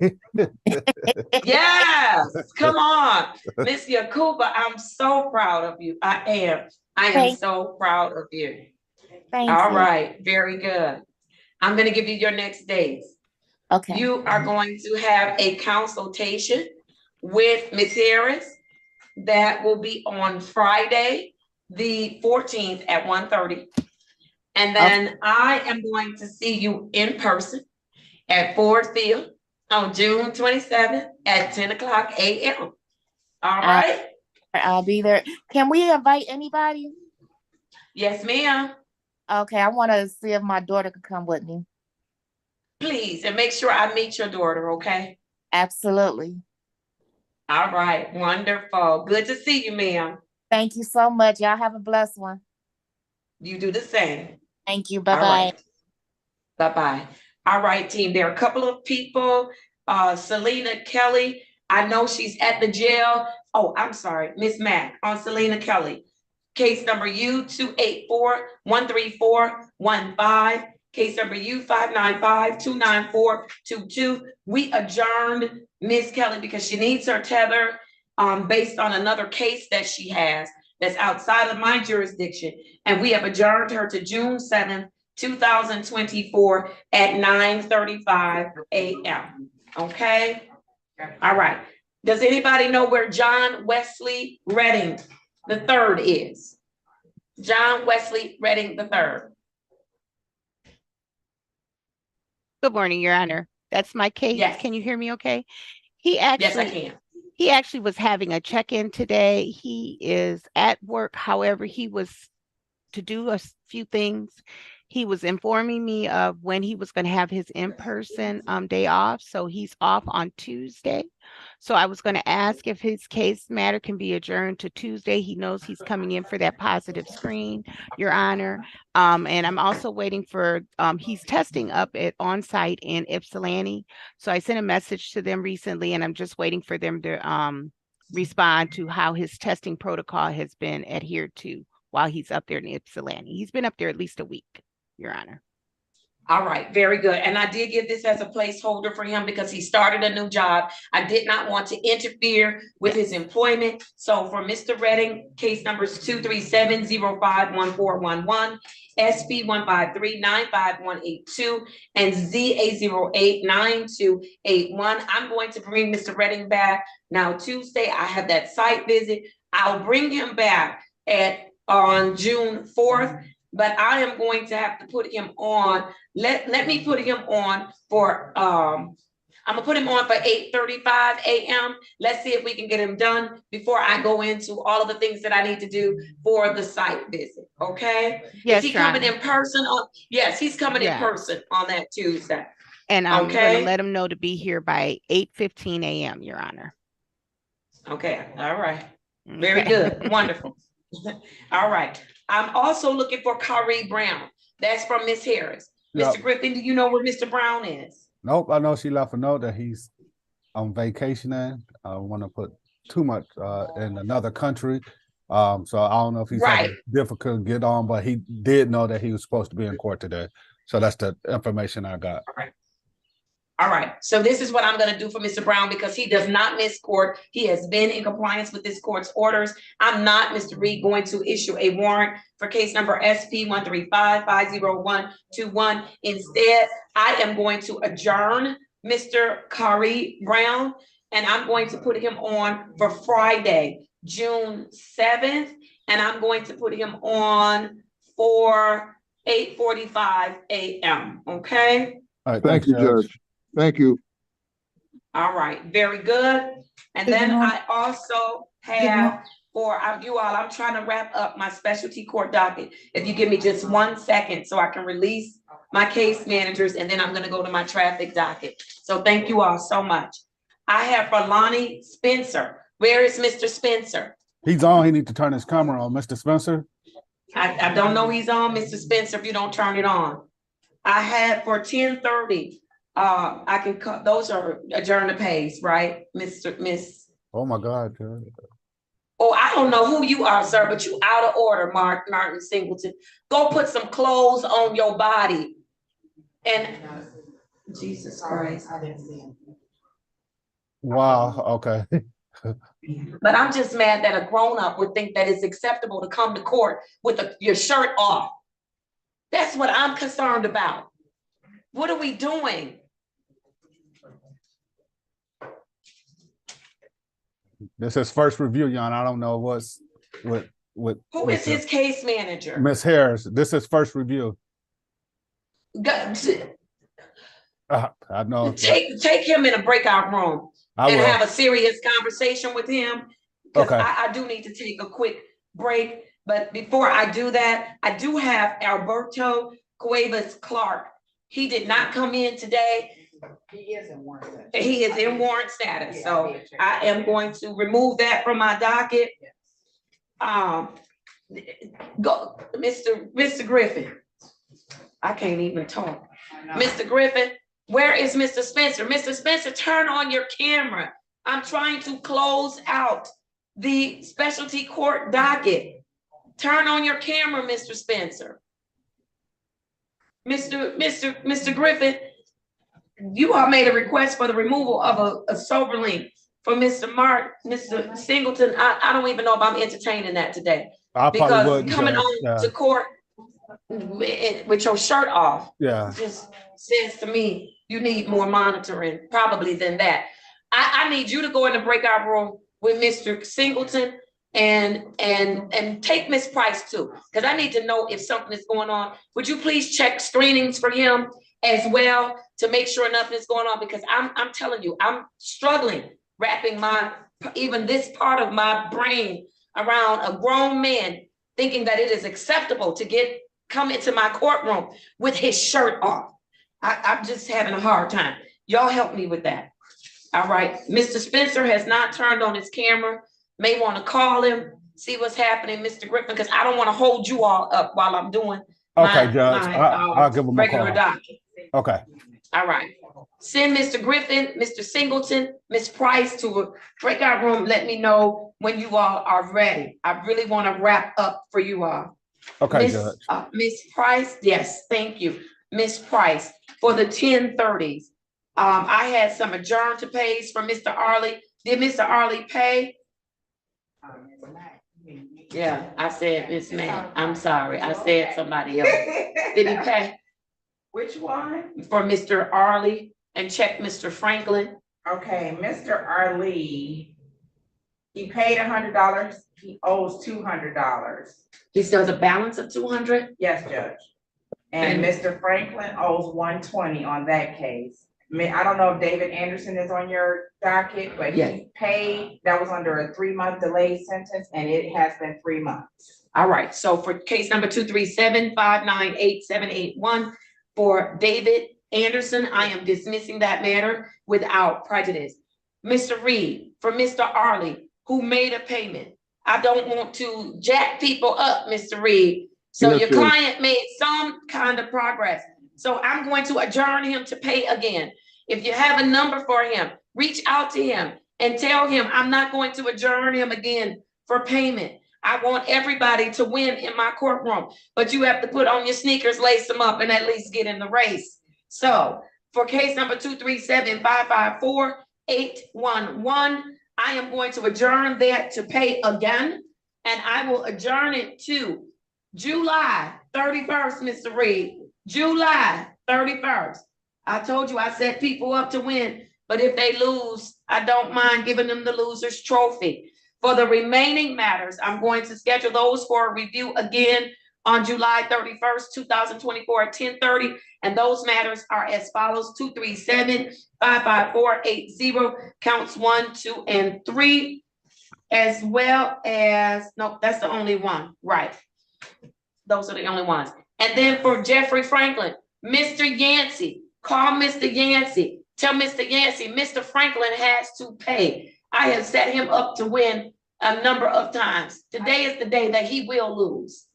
Yes. Come on. Miss Yakuba, I'm so proud of you. I am. I am Thank- so proud of you. Thank All you. right. Very good. I'm going to give you your next dates. Okay. You are going to have a consultation with Ms. Harris. That will be on Friday, the 14th at 1:30. And then I am going to see you in person at Ford Field on June 27th at 10 o'clock a.m. All right? I'll be there. Can we invite anybody? Yes, ma'am. Okay, I want to see if my daughter could come with me. Please, and make sure I meet your daughter, okay? Absolutely. All right, wonderful. Good to see you, ma'am. Thank you so much. Y'all have a blessed one. You do the same. Thank you. All Bye-bye. right. Bye-bye. All right, team. There are a couple of people. Selena Kelly. I know she's at the jail. Oh, I'm sorry. Miss Mack on Selena Kelly. Case number U284-13415. Case number U595-29422. We adjourned Miss Kelly because she needs her tether based on another case that she has that's outside of my jurisdiction. And we have adjourned her to June 7th, 2024 at 9:35 a.m. Okay? All right. Does anybody know where John Wesley Redding III is? John Wesley Redding III. Good morning, Your Honor. That's my case. Yes. Can you hear me okay? Yes, I can. He actually was having a check-in today. He is at work. However, he was to do a few things. He was informing me of when he was going to have his in-person day off. So he's off on Tuesday. So I was going to ask if his case matter can be adjourned to Tuesday. He knows he's coming in for that positive screen, Your Honor. And I'm also waiting for, he's testing up at on-site in Ypsilanti. So I sent a message to them recently, and I'm just waiting for them to respond to how his testing protocol has been adhered to while he's up there in Ypsilanti. He's been up there at least a week, Your Honor. All right, very good. And I did give this as a placeholder for him because he started a new job. I did not want to interfere with his employment. So for Mr. Redding, case numbers 237-051411, SP 153-95182, and ZA089281. I'm going to bring Mr. Redding back. Now, Tuesday, I have that site visit. I'll bring him back on June 4th. But I am going to have to put him on. Let me put him on for I'm gonna put him on for 8:35 a.m. Let's see if we can get him done before I go into all of the things that I need to do for the site visit, okay? Yes, Is he Your coming Honor. in person? Yes, he's coming in Yes. person on that Tuesday. And I'm gonna Okay. let him know to be here by 8:15 a.m., Your Honor. Okay, all right. Very Okay. good, wonderful. All right, I'm also looking for Kyrie Brown. That's from Miss Harris. Yep. Mr. Griffin, do you know where Mr. Brown is? Nope, I know she left a note that he's on vacationing. I don't want to put too much in another country. So I don't know if he's having difficult to get on, but he did know that he was supposed to be in court today. So that's the information I got. All right, so this is what I'm gonna do for Mr. Brown because he does not miss court. He has been in compliance with this court's orders. I'm not, Mr. Reed, going to issue a warrant for case number SP 135-50121. Instead, I am going to adjourn Mr. Kyrie Brown, and I'm going to put him on for Friday, June 7th, and I'm going to put him on for 8:45 a.m., okay? All right, Thank you, Judge. Thank you. All right, very good. And then I also have for you all, I'm trying to wrap up my specialty court docket. If you give me just 1 second so I can release my case managers, and then I'm gonna go to my traffic docket. So thank you all so much. I have for Lonnie Spencer. Where is Mr. Spencer? He's on. He needs to turn his camera on. Mr. Spencer? I don't know he's on, Mr. Spencer, if you don't turn it on. I had for 10:30. I can cut, those are adjourn the pays, right, Miss? Oh my God, Judge. Oh, I don't know who you are, sir, but you out of order, Martin Singleton. Go put some clothes on your body. And Jesus Christ. Wow, okay. But I'm just mad that a grown-up would think that it's acceptable to come to court with your shirt off. That's what I'm concerned about. What are we doing? This is first review, Your Honor. I don't know what's what. Who is his case manager? Miss Harris. This is first review. I know. Take him in a breakout room and have a serious conversation with him. Because I do need to take a quick break. But before I do that, I do have Alberto Cuevas Clark. He did not come in today. He is in warrant status. He is in warrant status. So I am going to remove that from my docket. Go, Mr. Griffin. I can't even talk. Mr. Griffin, where is Mr. Spencer? Mr. Spencer, turn on your camera. I'm trying to close out the specialty court docket. Turn on your camera, Mr. Spencer. Mr. Griffin, you all made a request for the removal of a sober link for Mr. Singleton. I don't even know if I'm entertaining that today. Because coming on to court with your shirt off, just says to me, you need more monitoring probably than that. I need you to go in the breakout room with Mr. Singleton and take Miss Price too, because I need to know if something is going on. Would you please check screenings for him as well to make sure nothing is going on? Because I'm telling you, I'm struggling wrapping even this part of my brain around a grown man thinking that it is acceptable to come into my courtroom with his shirt off. I'm just having a hard time. Y'all help me with that. All right, Mr. Spencer has not turned on his camera. May want to call him, see what's happening, Mr. Griffin, because I don't want to hold you all up while I'm doing Judge. I'll give him a regular call. docket. Okay. All right. Send Mr. Griffin, Mr. Singleton, Miss Price to a breakout room. Let me know when you all are ready. I really want to wrap up for you all. Okay, Judge. Miss Price, yes, thank you. Miss Price, for the 10:30s. I had some adjourn to pays for Mr. Arley. Did Mr. Arley pay? Yeah, I said Miss Matt. I'm sorry. I said somebody else. Did he pay? Which one? For Mr. Arley, and check Mr. Franklin. Okay, Mr. Arley, he paid $100. He owes $200. He still has a balance of 200? Yes, Judge. And Mr. Franklin owes $120 on that case. I don't know if David Anderson is on your docket, but Yes. he paid, that was under a 3-month delay sentence, and it has been 3 months. All right, so for case number 237-598-781 for David Anderson, I am dismissing that matter without prejudice. Mr. Reed, for Mr. Arley, who made a payment. I don't want to jack people up, Mr. Reed. So Yes, your sir. client made some kind of progress. So I'm going to adjourn him to pay again. If you have a number for him, reach out to him and tell him I'm not going to adjourn him again for payment. I want everybody to win in my courtroom, but you have to put on your sneakers, lace them up, and at least get in the race. So for case number 237-554-811, I am going to adjourn that to pay again, and I will adjourn it to July 31st, Mr. Reed. July 31st. I told you I set people up to win, but if they lose, I don't mind giving them the loser's trophy. For the remaining matters, I'm going to schedule those for a review again on July 31st, 2024 at 10:30. And those matters are as follows: 237-554-80, counts 1, 2, and 3, as well as, no, that's the only one, right? Those are the only ones. And then for Jeffrey Franklin, Mr. Yancey, call Mr. Yancey. Tell Mr. Yancey, Mr. Franklin has to pay. I have set him up to win a number of times. Today is the day that he will lose.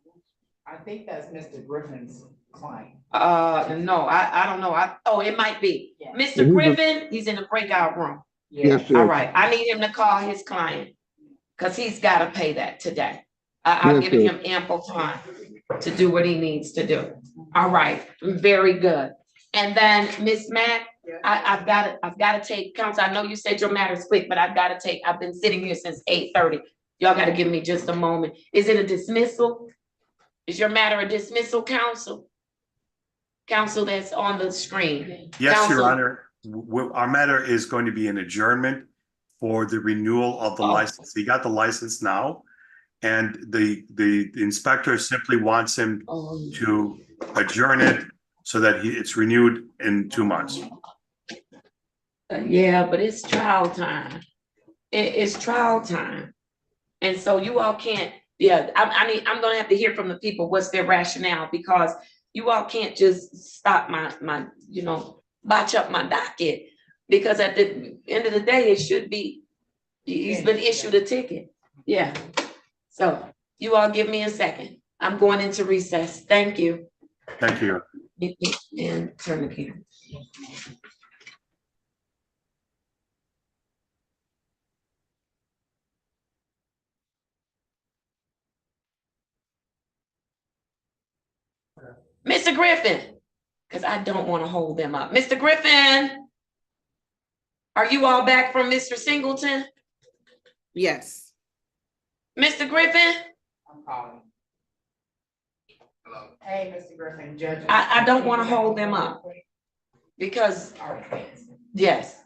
I think that's Mr. Griffin's client. No, I don't know. It might be. Yeah. Mr. Griffin, he's in the breakout room. Yes, sir. All right, I need him to call his client because he's got to pay that today. I've Yes, given sir. him ample time to do what he needs to do. All right, very good. And then Miss Mack, I've got to take counsel. I know you said your matter's quick, but I've been sitting here since 8:30. Y'all got to give me just a moment. Is it a dismissal? Is your matter a dismissal, counsel? Counsel that's on the screen. Yes, Counsel? Your Honor. Our matter is going to be an adjournment for the renewal of the license. He got the license now, and the inspector simply wants him to adjourn it so that it's renewed in 2 months. Yeah, but it's trial time. It's trial time. And so you all can't, I'm gonna have to hear from the people what's their rationale, because you all can't just stop my botch up my docket, because at the end of the day, it should be, he's been issued a ticket. Yeah. So you all give me a second. I'm going into recess. Thank you. Thank you. And turn the camera. Mr. Griffin, because I don't want to hold them up. Mr. Griffin, are you all back from Mr. Singleton? Yes. Mr. Griffin? I'm calling. Hello. Hey, Mr. Griffin, Judge. I don't want to hold them up because, yes.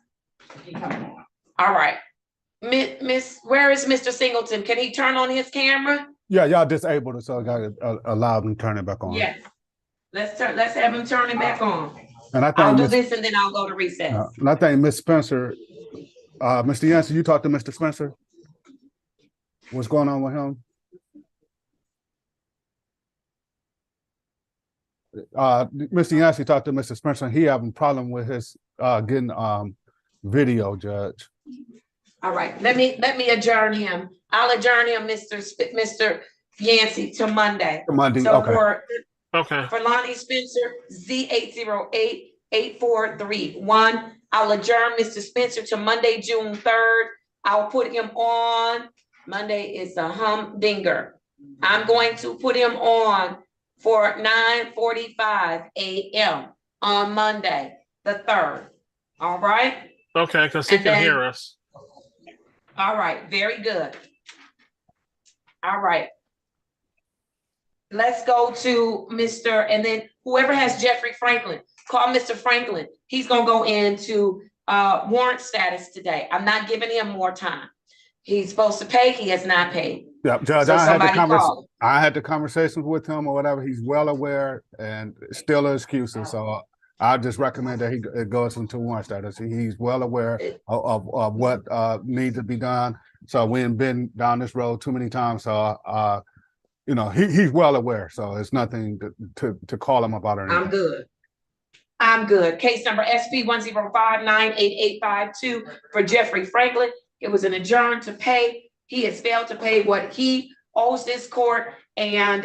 All right. Miss, where is Mr. Singleton? Can he turn on his camera? Yeah, y'all disabled it, so I got to allow them to turn it back on. Yes. Let's have him turn it back on. And I think I'll do this and then I'll go to recess. And I think Miss Spencer, Mr. Yancey, you talked to Mr. Spencer? What's going on with him? Mr. Yancey talked to Mr. Spencer, and he having a problem with his getting video, Judge. All right, let me adjourn him. I'll adjourn him, Mr. Yancey, to Monday. Monday, So okay. for Lonnie Spencer, Z808-8431. I'll adjourn Mr. Spencer to Monday, June 3rd. I'll put him on. Monday is a humdinger. I'm going to put him on for 9:45 a.m. on Monday, the 3rd. All right? Okay, because he can hear us. All right, very good. All right. Let's go to Mr. and then whoever has Jeffrey Franklin, call Mr. Franklin. He's gonna go into warrant status today. I'm not giving him more time. He's supposed to pay, he has not paid. Yeah, Judge, So I had the conversations with him or whatever. He's well aware and still excuses. So I just recommend that he goes into one status. He's well aware of what needs to be done. So we ain't been down this road too many times. So he's well aware. So it's nothing to call him about or anything. I'm good. I'm good. Case number SP 105988852 for Jeffrey Franklin. It was an adjourned to pay. He has failed to pay what he owes this court, and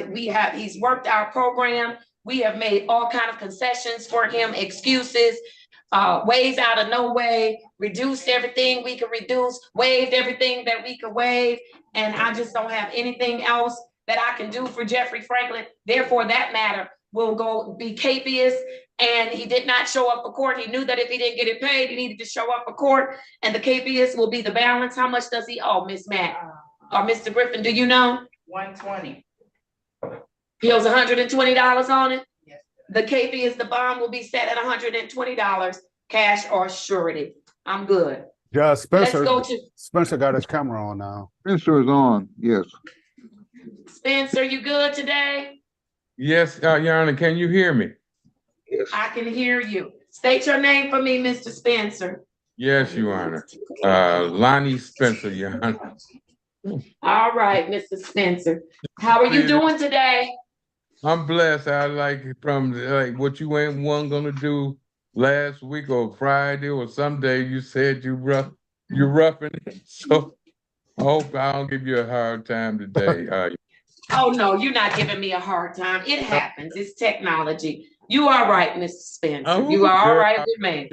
he's worked our program. We have made all kind of concessions for him, excuses, ways out of no way, reduced everything we could reduce, waived everything that we could waive, and I just don't have anything else that I can do for Jeffrey Franklin. Therefore, that matter will go be capious, and he did not show up for court. He knew that if he didn't get it paid, he needed to show up for court, and the capious will be the balance. How much does he owe, Miss Matt? Or Mr. Griffin, do you know? $120. He owes $120 on it? Yes. The capious, the bond will be set at $120, cash or surety. I'm good. Yeah, Spencer. Let's go to Spencer got his camera on now. Spencer is on, yes. Spencer, you good today? Yes, Your Honor, can you hear me? Yes. I can hear you. State your name for me, Mr. Spencer. Yes, Your Honor. Lonnie Spencer, Your Honor. All right, Mr. Spencer. How are you doing today? I'm blessed. I like what you ain't gonna do last week or Friday or someday. You said you're roughing it. So I hope I don't give you a hard time today. Oh no, you're not giving me a hard time. It happens. It's technology. You are right, Mr. Spencer. You are all right with me.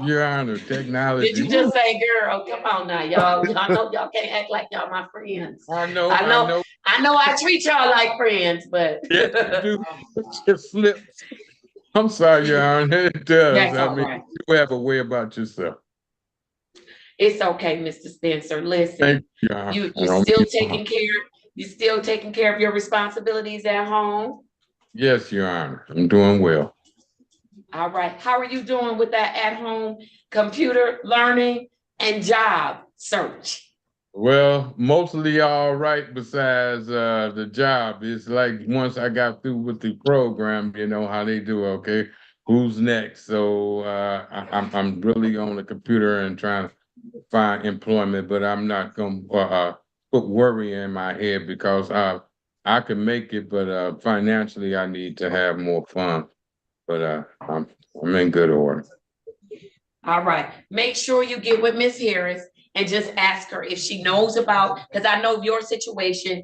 Your Honor, technology. Did you just say, girl? Come on now, y'all. Y'all know y'all can't act like y'all my friends. I know. I treat y'all like friends, but yes, you do. It just slips. I'm sorry, Your Honor. It does. That's all right. You have a way about yourself. It's okay, Mr. Spencer. Listen, Thank you, Your Honor. you're still taking care. You're still taking care of your responsibilities at home. Yes, Your Honor. I'm doing well. All right. How are you doing with that at-home computer learning and job search? Well, mostly all right besides the job. It's like once I got through with the program, you know how they do, okay? Who's next? So I'm really on the computer and trying to find employment, but I'm not going to put worry in my head because I can make it, but financially I need to have more fun. But I'm in good order. All right. Make sure you get with Miss Harris and just ask her if she knows about, because I know your situation.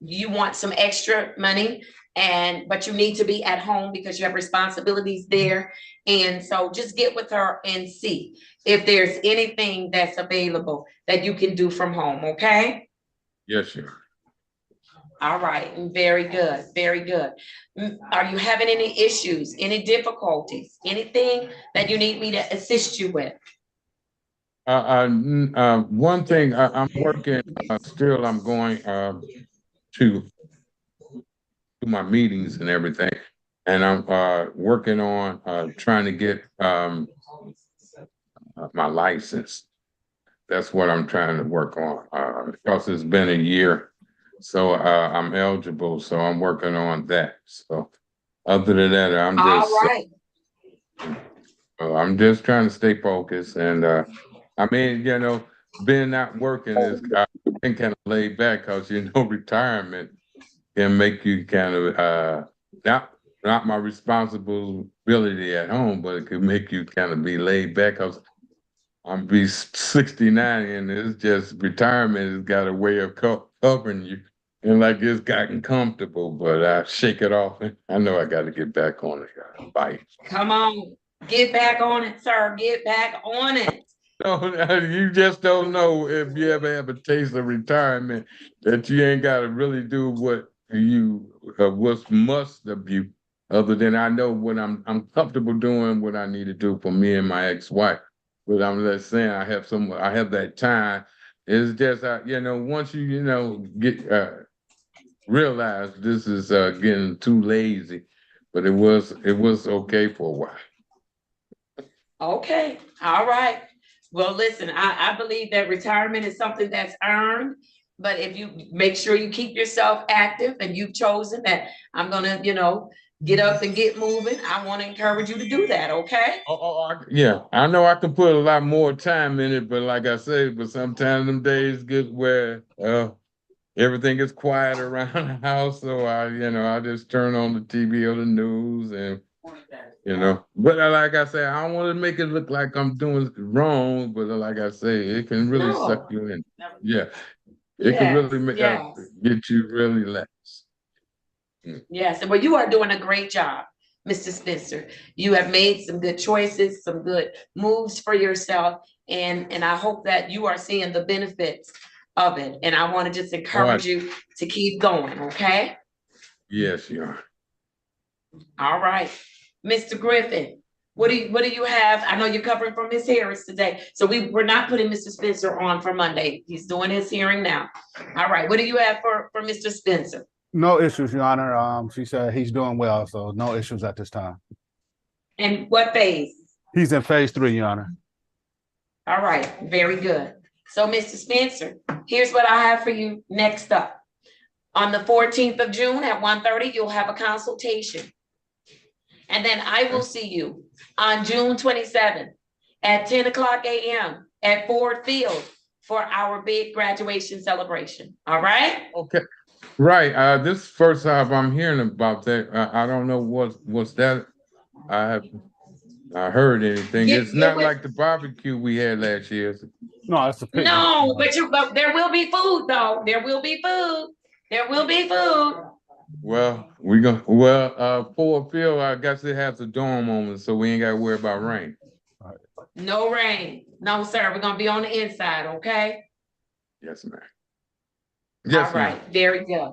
You want some extra money, but you need to be at home because you have responsibilities there. And so just get with her and see if there's anything that's available that you can do from home. Okay. Yes, sir. All right, very good, very good. Are you having any issues, any difficulties, anything that you need me to assist you with? One thing, I'm working, still I'm going to my meetings and everything, and I'm working on trying to get my license. That's what I'm trying to work on because it's been a year. So I'm eligible, so I'm working on that. So other than that, I'm just trying to stay focused. And I mean, you know, being not working is I've been kind of laid back because retirement can make you kind of not my responsibility at home, but it could make you kind of be laid back because I'm be 69 and it's just retirement has got a way of covering you. And like it's gotten comfortable, but I shake it off. I know I got to get back on it. Bye. Come on, get back on it, sir. Get back on it. No, you just don't know if you ever have a taste of retirement that you ain't got to really do what what's must of you. Other than I know what I'm comfortable doing, what I need to do for me and my ex-wife. But I'm just saying I have that time. It's just once you get realize this is getting too lazy, but it was okay for a while. Okay, all right. Well, listen, I believe that retirement is something that's earned, but if you make sure you keep yourself active and you've chosen that I'm gonna, get up and get moving, I want to encourage you to do that, okay? Yeah, I know I can put a lot more time in it, but like I said, but sometimes them days get where everything is quiet around the house, so I just turn on the TV or the news, and But like I say, I don't want to make it look like I'm doing wrong, but like I say, it can really suck No. you in. Yeah, it can Yes, really make yes. get you really lax. Yes, well, you are doing a great job, Mr. Spencer. You have made some good choices, some good moves for yourself, and I hope that you are seeing the benefits of it. And I want to just encourage you to keep going, okay? Yes, you are. All right, Mr. Griffin, what do you have? I know you're covering for Ms. Harris today, so we're not putting Mr. Spencer on for Monday. He's doing his hearing now. All right, what do you have for Mr. Spencer? No issues, Your Honor. She said he's doing well, so no issues at this time. And what phase? He's in phase 3, Your Honor. All right, very good. So, Mr. Spencer, here's what I have for you next up. On the 14th of June at 1:30, you'll have a consultation. And then I will see you on June 27th at 10 o'clock a.m. at Ford Field for our big graduation celebration. All right? Okay. Right. This is the first time I'm hearing about that. I don't know what's that. I haven't heard anything. It's not like the barbecue we had last year. No, it's a picnic. No, but there will be food though. There will be food. There will be food. Well, Ford Field, I guess it has a dome on it, so we ain't got to worry about rain. No rain. No, sir. We're gonna be on the inside, okay? Yes, ma'am. Yes, all right, very good.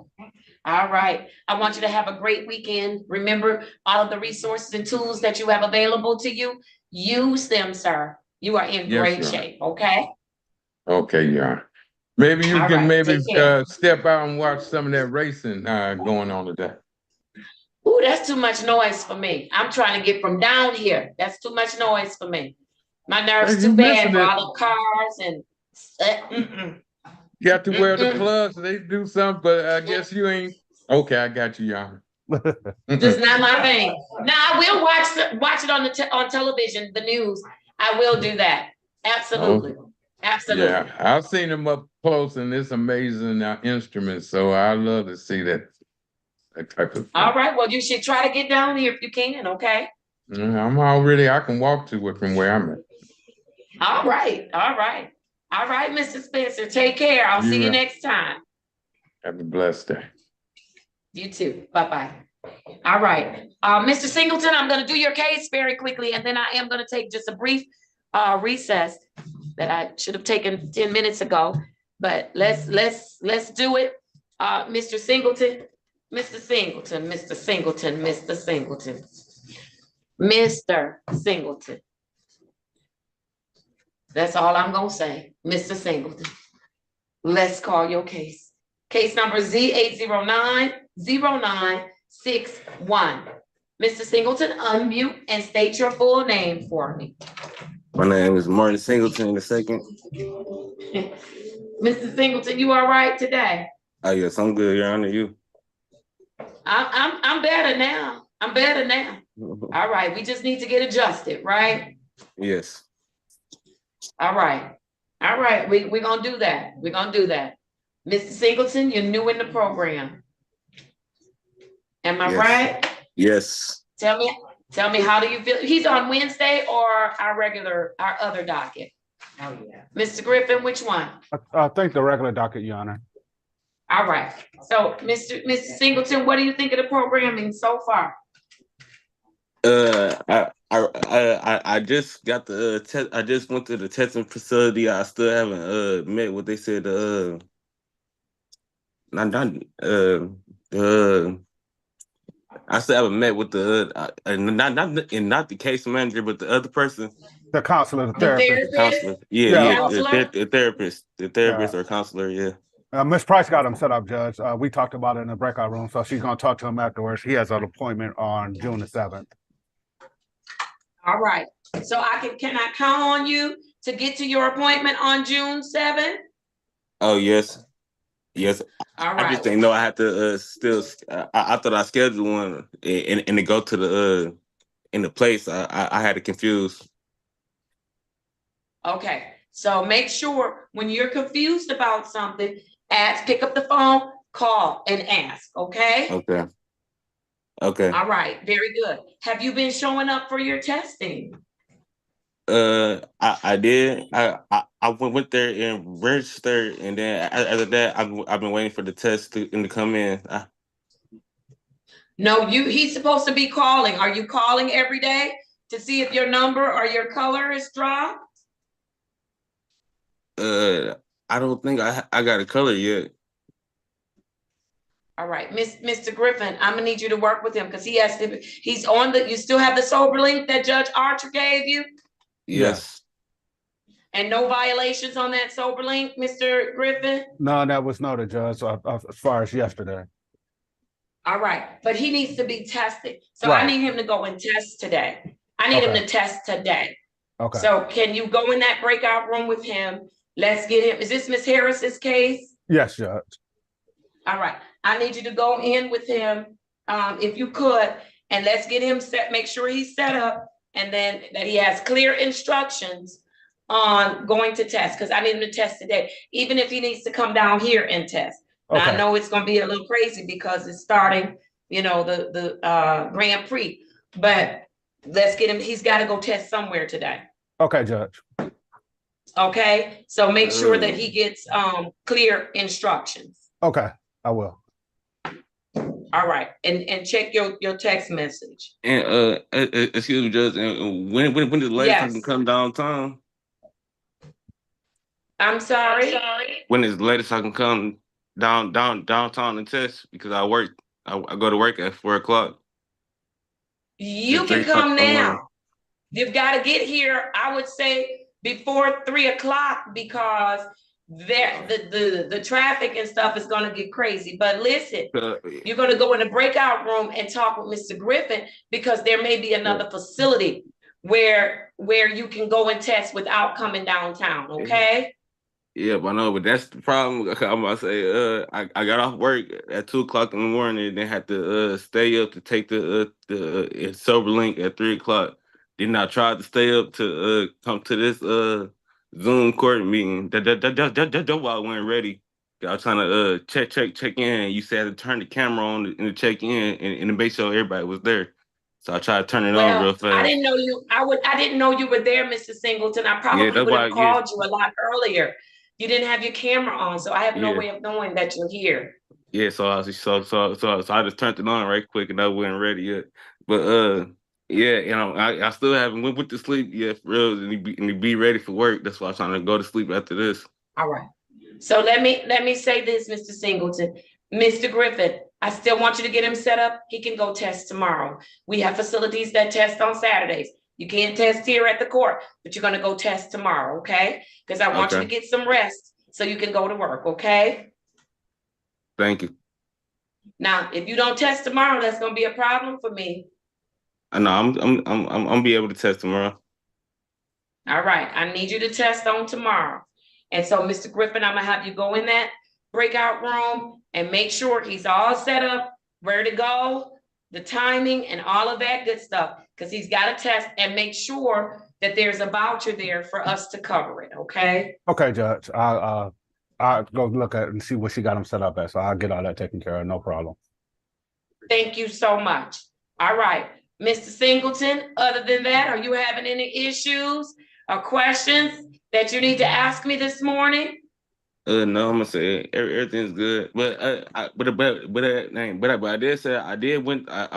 All right. I want you to have a great weekend. Remember all of the resources and tools that you have available to you. Use them, sir. You are in great shape, okay? Okay, yeah. Maybe you All can right, step out and watch some of that racing going on today. Ooh, that's too much noise for me. I'm trying to get from down here. That's too much noise for me. My nerves too bad for all the cars and You got to wear the plugs. They do something, but I guess you ain't. Okay, I got you, y'all. Just not my thing. Now I will watch it on television, the news. I will do that. Absolutely. Absolutely. Yeah, I've seen them up close, and it's amazing instruments. So I love to see that type of thing. All right. Well, you should try to get down here if you can. Okay. I can walk to it from where I'm at. All right. All right. All right, Mr. Spencer. Take care. I'll see you next time. Have a blessed day. You too. Bye-bye. All right. Mr. Singleton, I'm going to do your case very quickly, and then I am going to take just a brief recess that I should have taken 10 minutes ago. But let's do it. Mr. Singleton, Mr. Singleton, Mr. Singleton, Mr. Singleton, Mr. Singleton. That's all I'm gonna say, Mr. Singleton. Let's call your case. Case number Z8090961. Mr. Singleton, unmute and state your full name for me. My name is Martin Singleton II. Mr. Singleton, you all right today? Oh yes, I'm good, Your Honor. You? I'm better now. I'm better now. All right, we just need to get adjusted, right? Yes. All right. All right, we're gonna do that. We're gonna do that. Mr. Singleton, you're new in the program. Am I right? Yes. Tell me, how do you feel? He's on Wednesday or our other docket? Oh, yeah. Mr. Griffin, which one? I think the regular docket, Your Honor. All right. So, Mr. Singleton, what do you think of the programming so far? I just got the test. I just went to the testing facility. I still haven't met what they said. I still haven't met with the not the case manager, but the other person. The counselor, the therapist. The counselor. The therapist or counselor. Yeah. Ms. Price got him set up, Judge. We talked about it in the breakout room, so she's going to talk to him afterwards. He has an appointment on June the 7th. All right. So can I count on you to get to your appointment on June 7th? Oh, yes. Yes, All I right. just didn't know I had to still. I thought I scheduled one and to go to the in the place. I had it confused. Okay, so make sure when you're confused about something, pick up the phone, call and ask, okay? Okay. Okay. All right, very good. Have you been showing up for your testing? I did. I went there and registered, and then after that, I've been waiting for the test to come in. No, he's supposed to be calling. Are you calling every day to see if your number or your color is dropped? I don't think I got a color yet. All right, Mr. Griffin, I'm gonna need you to work with him because he's on you still have the sober link that Judge Archer gave you? Yes. And no violations on that sober link, Mr. Griffin? No, that was noted, Judge, as far as yesterday. All right, but he needs to be tested. So Right. I need him to go and test today. I need him to test today. Okay. So can you go in that breakout room with him? Let's get him. Is this Miss Harris's case? Yes, Judge. All right. I need you to go in with him, if you could, and let's get him set, make sure he's set up, and then that he has clear instructions on going to test, because I need him to test today, even if he needs to come down here and test. Now, I know it's going to be a little crazy because it's starting, the Grand Prix, but let's get him. He's got to go test somewhere today. Okay, Judge. Okay, so make sure that he gets clear instructions. Okay, I will. All right, and check your text message. And excuse me, Judge. And when the latest I can come downtown? I'm sorry. When is the latest I can come downtown and test? Because I go to work at 4:00. You can come now. You've got to get here, I would say, before 3:00 because the traffic and stuff is going to get crazy. But listen, you're going to go in the breakout room and talk with Mr. Griffin because there may be another facility where you can go and test without coming downtown. Okay. Yeah, but I know, but that's the problem. I'm about to say, I got off work at 2:00 in the morning, and then had to stay up to take the sober link at 3:00. Then I tried to stay up to come to this Zoom court meeting. That's why I wasn't ready. I was trying to check in. You said to turn the camera on and to check in and to make sure everybody was there. So I tried to turn it on real fast. I didn't know you. I didn't know you were there, Mr. Singleton. I probably would have called you a lot earlier. You didn't have your camera on, so I have no way of knowing that you're here. Yeah, so I just turned it on right quick, and I wasn't ready yet. But yeah, I still haven't went to sleep yet, for real, and be ready for work. That's why I'm trying to go to sleep after this. All right. So let me say this, Mr. Singleton. Mr. Griffin, I still want you to get him set up. He can go test tomorrow. We have facilities that test on Saturdays. You can't test here at the court, but you're going to go test tomorrow, okay? Because I want you to get some rest so you can go to work, okay? Thank you. Now, if you don't test tomorrow, that's going to be a problem for me. No, I'm be able to test tomorrow. All right, I need you to test on tomorrow. And so, Mr. Griffin, I'm going to have you go in that breakout room and make sure he's all set up, ready to go, the timing and all of that good stuff, because he's got to test and make sure that there's a voucher there for us to cover it, okay? Okay, Judge. I'll go look at it and see what she got him set up at, so I'll get all that taken care of, no problem. Thank you so much. All right, Mr. Singleton, other than that, are you having any issues or questions that you need to ask me this morning? No, I'm gonna say everything's good, but I did say I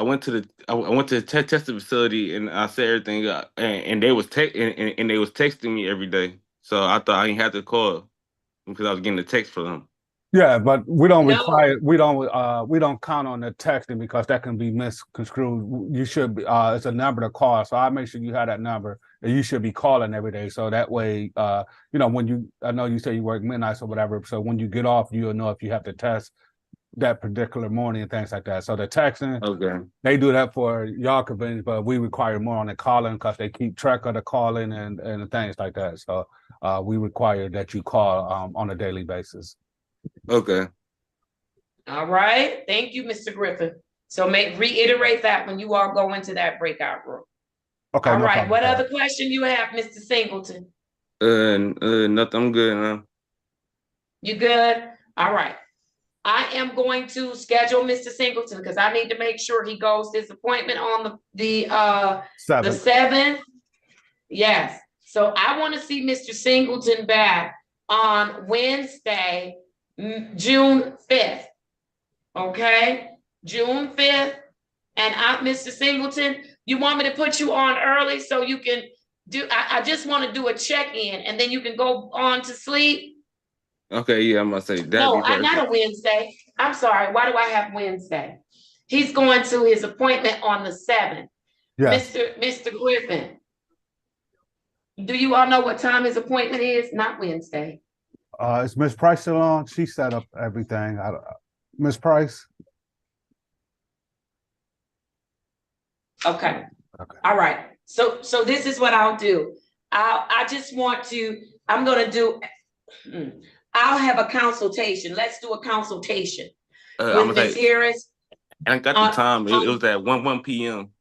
went to the testing facility and I set everything up, and they was texting me every day, so I thought I didn't have to call because I was getting a text from them. Yeah, but we don't require, we don't count on the texting because that can be misconstrued. You should be, it's a number to call. So I make sure you have that number and you should be calling every day. So that way, when I know you say you work midnights or whatever. So when you get off, you'll know if you have to test that particular morning and things like that. So the texting, they do that for y'all convenience, but we require more on the calling because they keep track of the calling and things like that. So we require that you call on a daily basis. Okay. All right, thank you, Mr. Griffin. So reiterate that when you all go into that breakout room. Okay, All no right, problem. what other question you have, Mr. Singleton? Nothing. I'm good now. You good? All right. I am going to schedule Mr. Singleton because I need to make sure he goes to his appointment on the 7th. Yes. So I want to see Mr. Singleton back on Wednesday, June 5th. Okay, June 5th. And Mr. Singleton, you want me to put you on early so you can do, I just want to do a check-in and then you can go on to sleep? Okay, yeah, I'm gonna say that'd No, be perfect. not a Wednesday. I'm sorry. Why do I have Wednesday? He's going to his appointment on the 7th. Yes. Mr. Griffin, do you all know what time his appointment is? Not Wednesday. Is Miss Price still on? She set up everything. Miss Price? Okay. All right. So this is what I'll do. I just want to, I'm going to do, I'll have a consultation. Let's do a consultation I'm with gonna Ms. say, Harris. I got the time. It was at 1 p.m.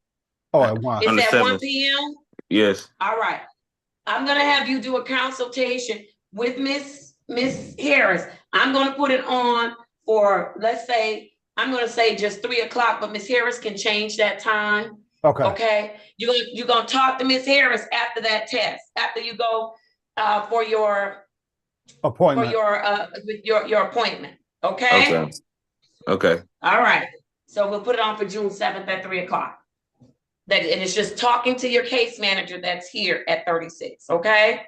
Oh, at 1. It's On the at 1 7th. p.m.? Yes. All right. I'm gonna have you do a consultation with Miss Harris. I'm gonna put it on for, let's say, I'm gonna say just 3 o'clock, but Miss Harris can change that time. Okay. Okay. You're gonna talk to Miss Harris after that test, after you go for your appointment. Your appointment. Okay. Okay. All right. So we'll put it on for June 7th at 3 o'clock. And it's just talking to your case manager that's here at 36. Okay.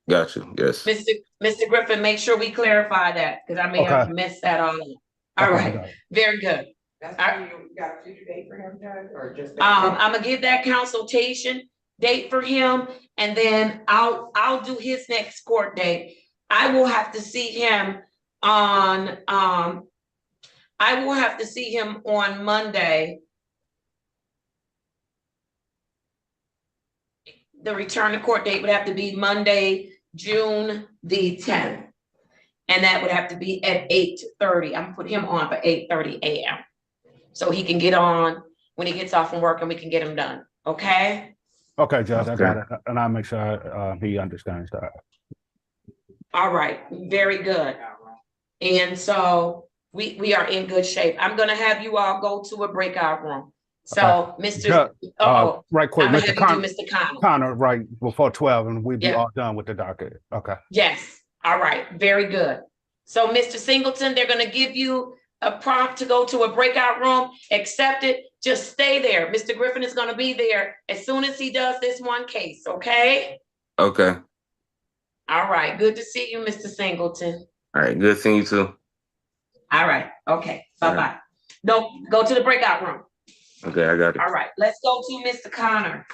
Gotcha. Yes. Mr. Griffin, make sure we clarify that because I may have messed that all up. All right. Very good. That's why you got a future date for him, Judge, or just? I'm gonna give that consultation date for him, and then I'll do his next court date. I will have to see him on Monday. The return to court date would have to be Monday, June the 10th. And that would have to be at 8:30. I'm gonna put him on for 8:30 a.m. So he can get on when he gets off from work and we can get him done. Okay? Okay, Judge, I got it. And I'll make sure he understands that. All right, very good. And so we are in good shape. I'm gonna have you all go to a breakout room. So Mr. Right quick, I'm gonna have you do Mr. Connor, right before 12, and we'll be all done with the docket. Okay. Yes. All right. Very good. So Mr. Singleton, they're gonna give you a prompt to go to a breakout room. Accept it. Just stay there. Mr. Griffin is gonna be there as soon as he does this one case. Okay. Okay. All right. Good to see you, Mr. Singleton. All right. Good seeing you too. All right. Okay. Bye-bye. No, go to the breakout room. Okay, I got it. All right. Let's go to Mr. Connor.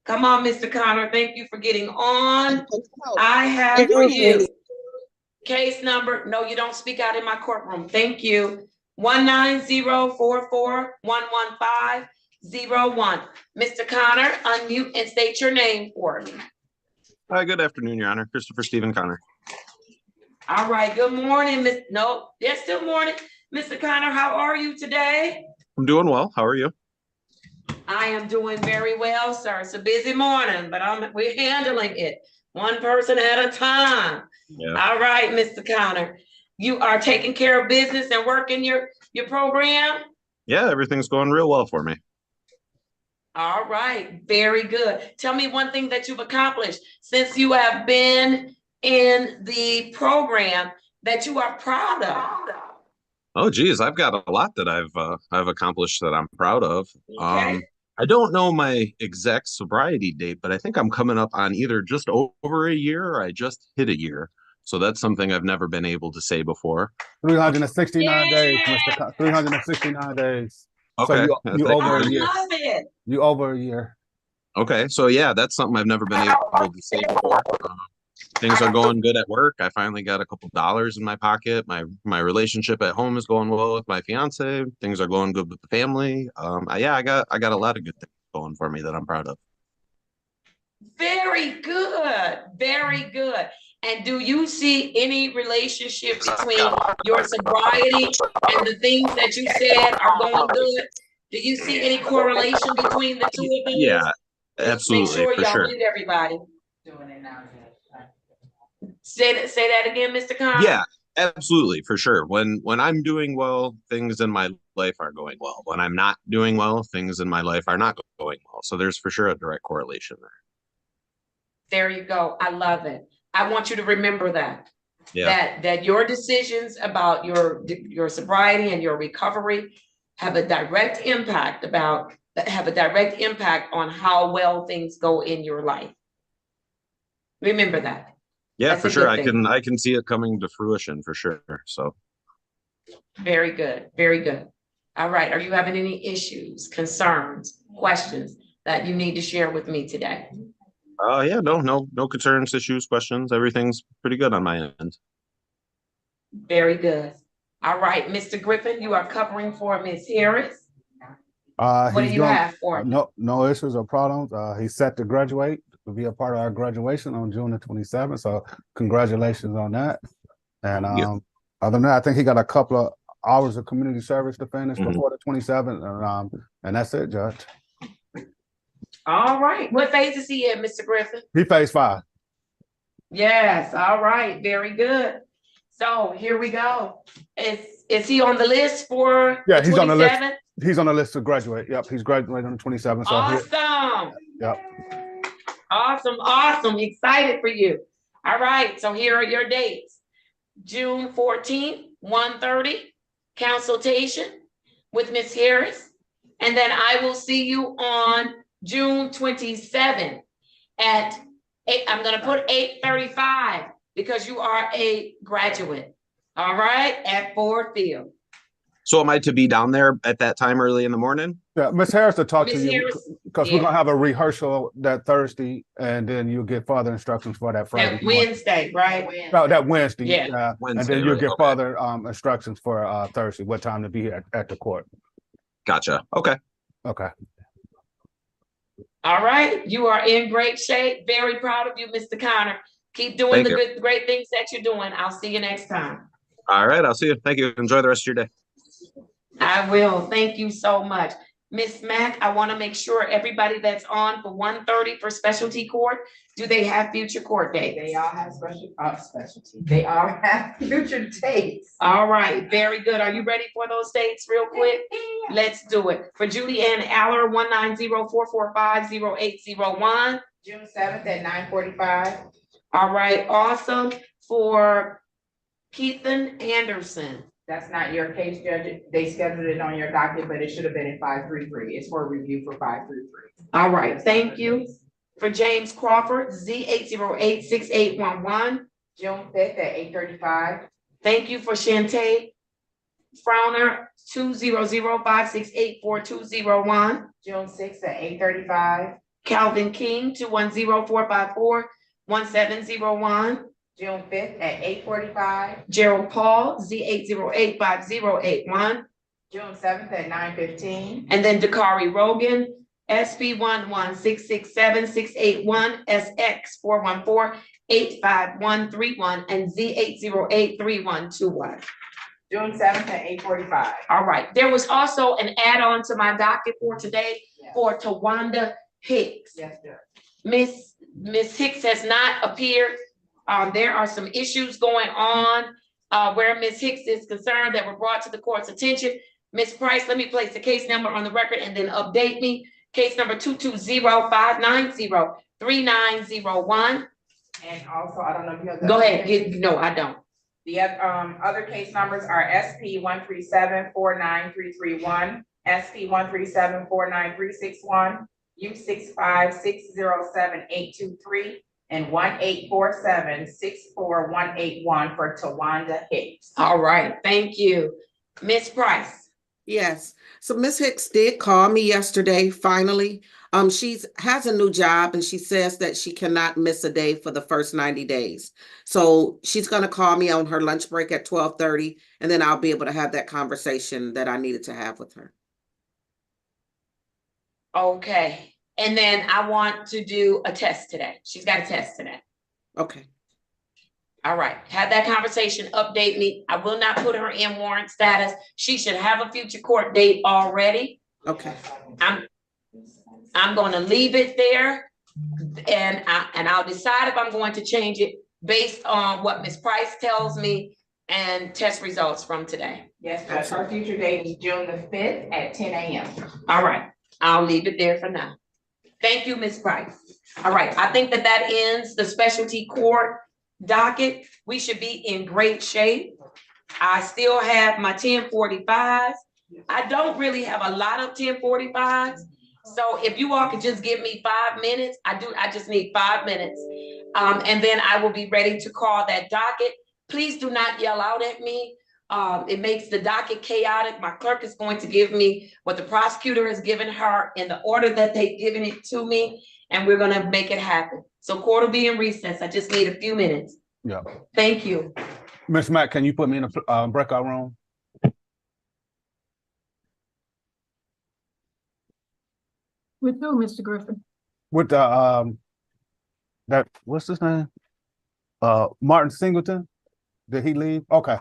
Come on, Mr. Connor. Thank you for getting on. I have for you case number. No, you don't speak out in my courtroom. Thank you. 19044115001. Mr. Connor, unmute and state your name for me. Hi, good afternoon, Your Honor. Christopher Stephen Connor. All right. Good morning, Miss. No, yes, still morning. Mr. Connor, how are you today? I'm doing well. How are you? I am doing very well, sir. It's a busy morning, but we're handling it one person at a time. Yeah. All right, Mr. Connor, you are taking care of business and working your program? Yeah, everything's going real well for me. All right, very good. Tell me one thing that you've accomplished since you have been in the program that you are proud of. Oh, geez, I've got a lot that I've accomplished that I'm proud of. Okay. I don't know my exact sobriety date, but I think I'm coming up on either just over a year or I just hit a year. So that's something I've never been able to say before. 369 days, Mr. 369 days. Okay. So you over a year. I love it. You over a year. Okay. So yeah, that's something I've never been able to say before. Things are going good at work. I finally got a couple dollars in my pocket. My relationship at home is going well with my fiance. Things are going good with the family. I got a lot of good things going for me that I'm proud of. Very good. Very good. And do you see any relationship between your sobriety and the things that you said are going good? Do you see any correlation between the two of those? Yeah, Make absolutely, sure for y'all sure. mute everybody. Say that again, Mr. Connor. Yeah, absolutely, for sure. When I'm doing well, things in my life are going well. When I'm not doing well, things in my life are not going well. So there's for sure a direct correlation there. There you go. I love it. I want you to remember that. Yeah. That your decisions about your sobriety and your recovery have a direct impact on how well things go in your life. Remember that. Yeah, That's for a sure. good thing. I can see it coming to fruition for sure. So Very good. Very good. All right. Are you having any issues, concerns, questions that you need to share with me today? yeah, no concerns, issues, questions. Everything's pretty good on my end. Very good. All right, Mr. Griffin, you are covering for Ms. Harris. What do you have for me? No issues or problems. He's set to graduate, to be a part of our graduation on June the 27th. So congratulations on that. And other than that, I think he got a couple of hours of community service to finish before the 27th. And that's it, Judge. All right. What phase is he in, Mr. Griffin? He phase 5. Yes. All right. Very good. So here we go. Is he on the list for the 27th? He's on the list. He's on the list to graduate. Yep, he's graduating on the 27th. So awesome. Yep. Awesome. Excited for you. All right. So here are your dates. June 14th, 1:30, consultation with Ms. Harris. And then I will see you on June 27th at 8. I'm going to put 8:35 because you are a graduate. All right. At Ford Field. So am I to be down there at that time early in the morning? Yeah, Ms. Harris to talk to Ms. you Harris, because yeah. we're gonna have a rehearsal that Thursday, and then you'll get further instructions for that Friday. That Wednesday, right? No, that Wednesday. Yeah. And then you'll get further instructions for Thursday, what time to be at the court. Gotcha. Okay. All right. You are in great shape. Very proud of you, Mr. Connor. Keep doing great things that you're doing. I'll see you next time. All right. I'll see you. Thank you. Enjoy the rest of your day. I will. Thank you so much. Miss Mack, I want to make sure everybody that's on for 1:30 for specialty court, do they have future court dates? They all have specialty. They all have future dates. All right. Very good. Are you ready for those dates real quick? Let's do it. For Judy Ann Aller, 190-445-0801. June 7th at 9:45. All right. Awesome. For Keithan Anderson. That's not your case, Judge. They scheduled it on your docket, but it should have been in 533. It's for review for 533. All right, thank you. For James Crawford, Z8086811. June 5th at 8:35. Thank you for Shantae Frowner, 200-568-4201. June 6th at 8:35. Calvin King, 210-454-1701. June 5th at 8:45. Gerald Paul, Z8085081. June 7th at 9:15. And then Dakari Rogan, SP 11667-681, SX 414-85131, and Z8083121. June 7th at 8:45. All right. There was also an add-on to my docket for today for Tawanda Hicks. Yes, sir. Miss Hicks has not appeared. There are some issues going on where Ms. Hicks is concerned that were brought to the court's attention. Ms. Price, let me place the case number on the record and then update me. Case number 220-590-3901. And also, I don't know if you have. Go ahead. No, I don't. The other case numbers are SP 137-49331, SP 137-49361, U 65607-823. And 1-847-64181 for Tawanda Hicks. All right, thank you. Ms. Price. Yes, so Ms. Hicks did call me yesterday, finally. She has a new job and she says that she cannot miss a day for the first 90 days. So she's gonna call me on her lunch break at 12:30, and then I'll be able to have that conversation that I needed to have with her. Okay. And then I want to do a test today. She's got a test today. Okay. All right, have that conversation, update me. I will not put her in warrant status. She should have a future court date already. Okay. I'm going to leave it there, and I'll decide if I'm going to change it based on what Ms. Price tells me and test results from today. Yes, Judge, her future date is June the 5th at 10 a.m. All right, I'll leave it there for now. Thank you, Ms. Price. All right, I think that ends the specialty court docket. We should be in great shape. I still have my 1045s. I don't really have a lot of 1045s. So if you all could just give me 5 minutes, I just need 5 minutes. And then I will be ready to call that docket. Please do not yell out at me. It makes the docket chaotic. My clerk is going to give me what the prosecutor has given her in the order that they've given it to me, and we're gonna make it happen. So court will be in recess. I just need a few minutes. Yeah. Thank you. Miss Matt, can you put me in a breakout room? With who, Mr. Griffin? With that what's his name? Martin Singleton. Did he leave? Okay.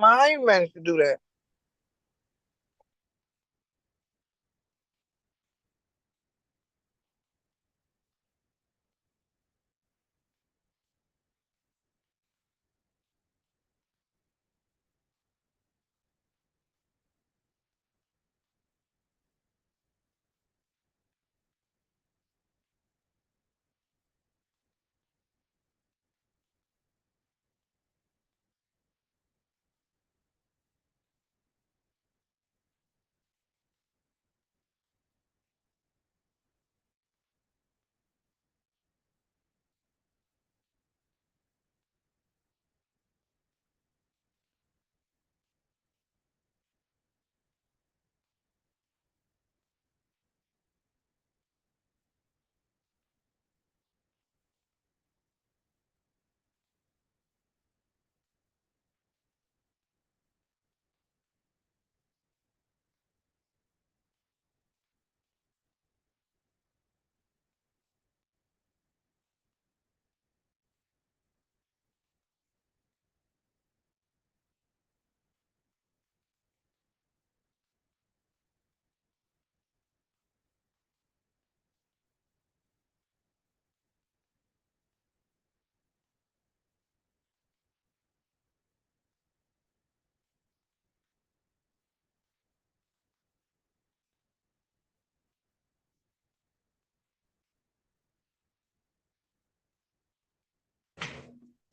How you managed to do that?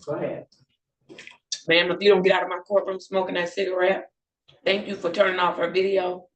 Go ahead. Ma'am, if you don't get out of my courtroom smoking that cigarette, thank you for turning off her video.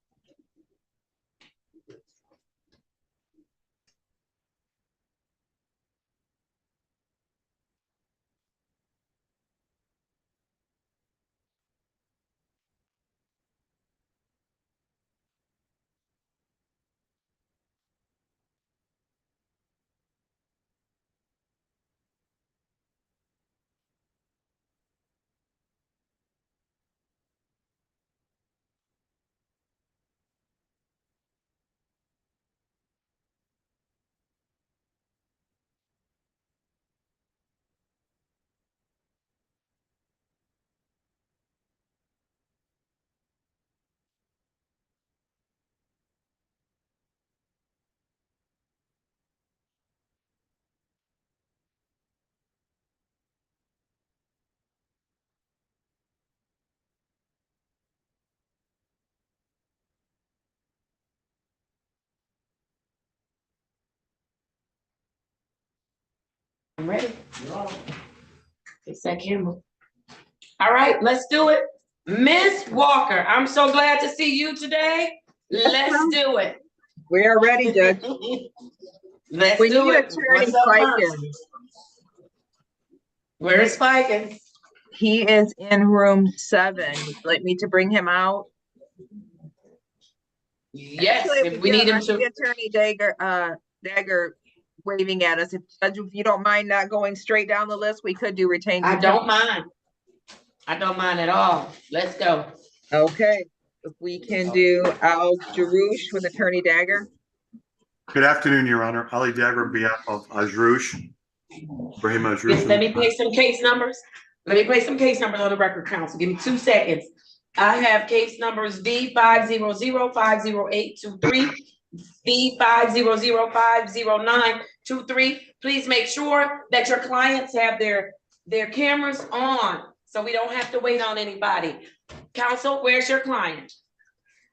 I'm ready. Fix that camera. All right, let's do it. Miss Walker, I'm so glad to see you today. Let's do it. We are ready, Judge. Let's We do need it. Attorney What's up Fiken. first? Where is Fiken? He is in room 7. Would you like me to bring him out? Yes, Actually, if we need him I see to. Attorney Dagger waving at us. If Judge, if you don't mind not going straight down the list, we could do retained. I don't mind. I don't mind at all. Let's go. Okay. If we can do Al Jarouche with Attorney Dagger. Good afternoon, Your Honor. Ali Dagger on behalf of Ajrouche. Brahim Yes, Ajrouche. let me play some case numbers. Let me play some case numbers on the record, counsel. Give me 2 seconds. I have case numbers V5005082 V500500923. Please make sure that your clients have their cameras on, so we don't have to wait on anybody. Counsel, where's your client?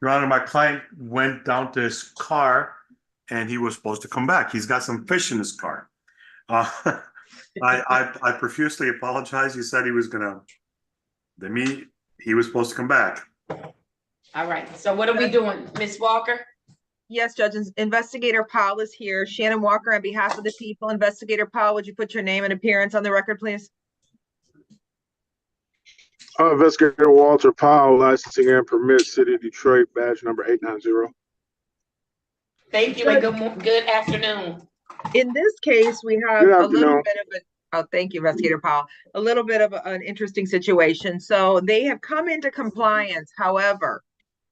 Your Honor, my client went down to his car and he was supposed to come back. He's got some fish in his car. I profusely apologize. He said he was gonna, he was supposed to come back. All right, so what are we doing, Miss Walker? Yes, judges. Investigator Powell is here. Shannon Walker on behalf of the people. Investigator Powell, would you put your name and appearance on the record, please? Investigator Walter Powell, licensing and permit, City of Detroit, badge number 890. Thank you and good afternoon. In this case, we have a little bit of thank you, Investigator Powell. A little bit of an interesting situation. So they have come into compliance. However,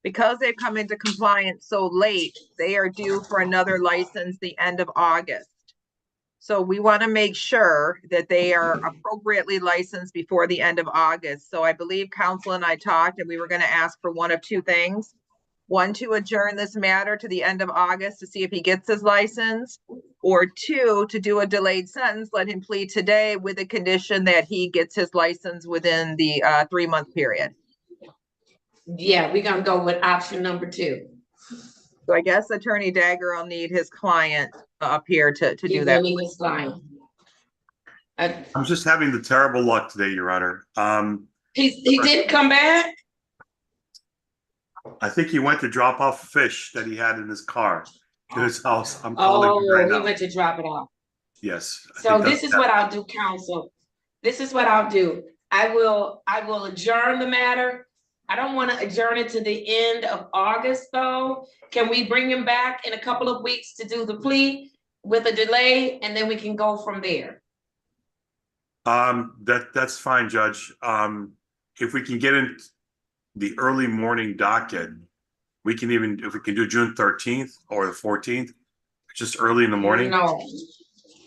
because they've come into compliance so late, they are due for another license the end of August. So we want to make sure that they are appropriately licensed before the end of August. So I believe council and I talked and we were going to ask for one of two things. One, to adjourn this matter to the end of August to see if he gets his license, or two, to do a delayed sentence, let him plead today with the condition that he gets his license within the 3-month period. Yeah, we're gonna go with option number 2. So I guess Attorney Dagger will need his client up here to do that. His client. I'm just having the terrible luck today, Your Honor. He didn't come back? I think he went to drop off fish that he had in his car to his house. I'm calling him right he now. went to drop it off. Yes. I So think this is what I'll do, counsel. This is what I'll do. I will adjourn the matter. I don't want to adjourn it to the end of August, though. Can we bring him back in a couple of weeks to do the plea with a delay, and then we can go from there? That's fine, Judge. If we can get in the early morning docket, we can even, if we can do June 13th or the 14th, just early in the morning. No,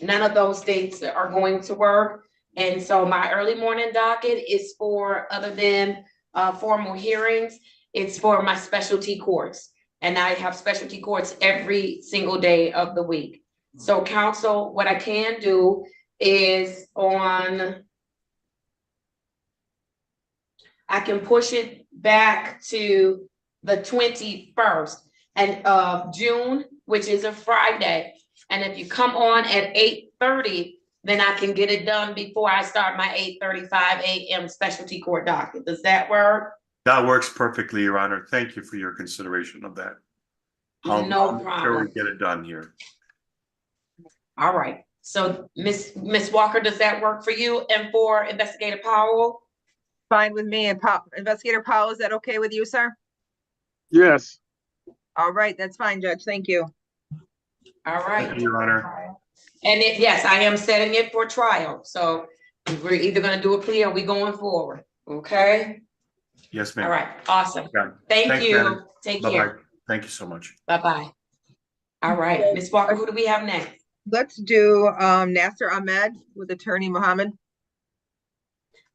none of those dates are going to work. And so my early morning docket is for, other than formal hearings, it's for my specialty courts. And I have specialty courts every single day of the week. So counsel, what I can do is I can push it back to the 21st of June, which is a Friday. And if you come on at 8:30, then I can get it done before I start my 8:35 a.m. specialty court docket. Does that work? That works perfectly, Your Honor. Thank you for your consideration of that. No I'll problem. sure we get it done here. All right. So Miss Walker, does that work for you and for Investigator Powell? Fine with me. And Investigator Powell, is that okay with you, sir? Yes. All right, that's fine, Judge. Thank you. All right. Thank you, Your Honor. And yes, I am setting it for trial. So we're either going to do a plea or we going forward. Okay. Yes, ma'am. All right. Awesome. Yeah. Thank Thanks, you. Shannon. Take Bye-bye. care. Thank you so much. Bye-bye. All right. Ms. Walker, who do we have next? Let's do Nasser Ahmed with Attorney Muhammad.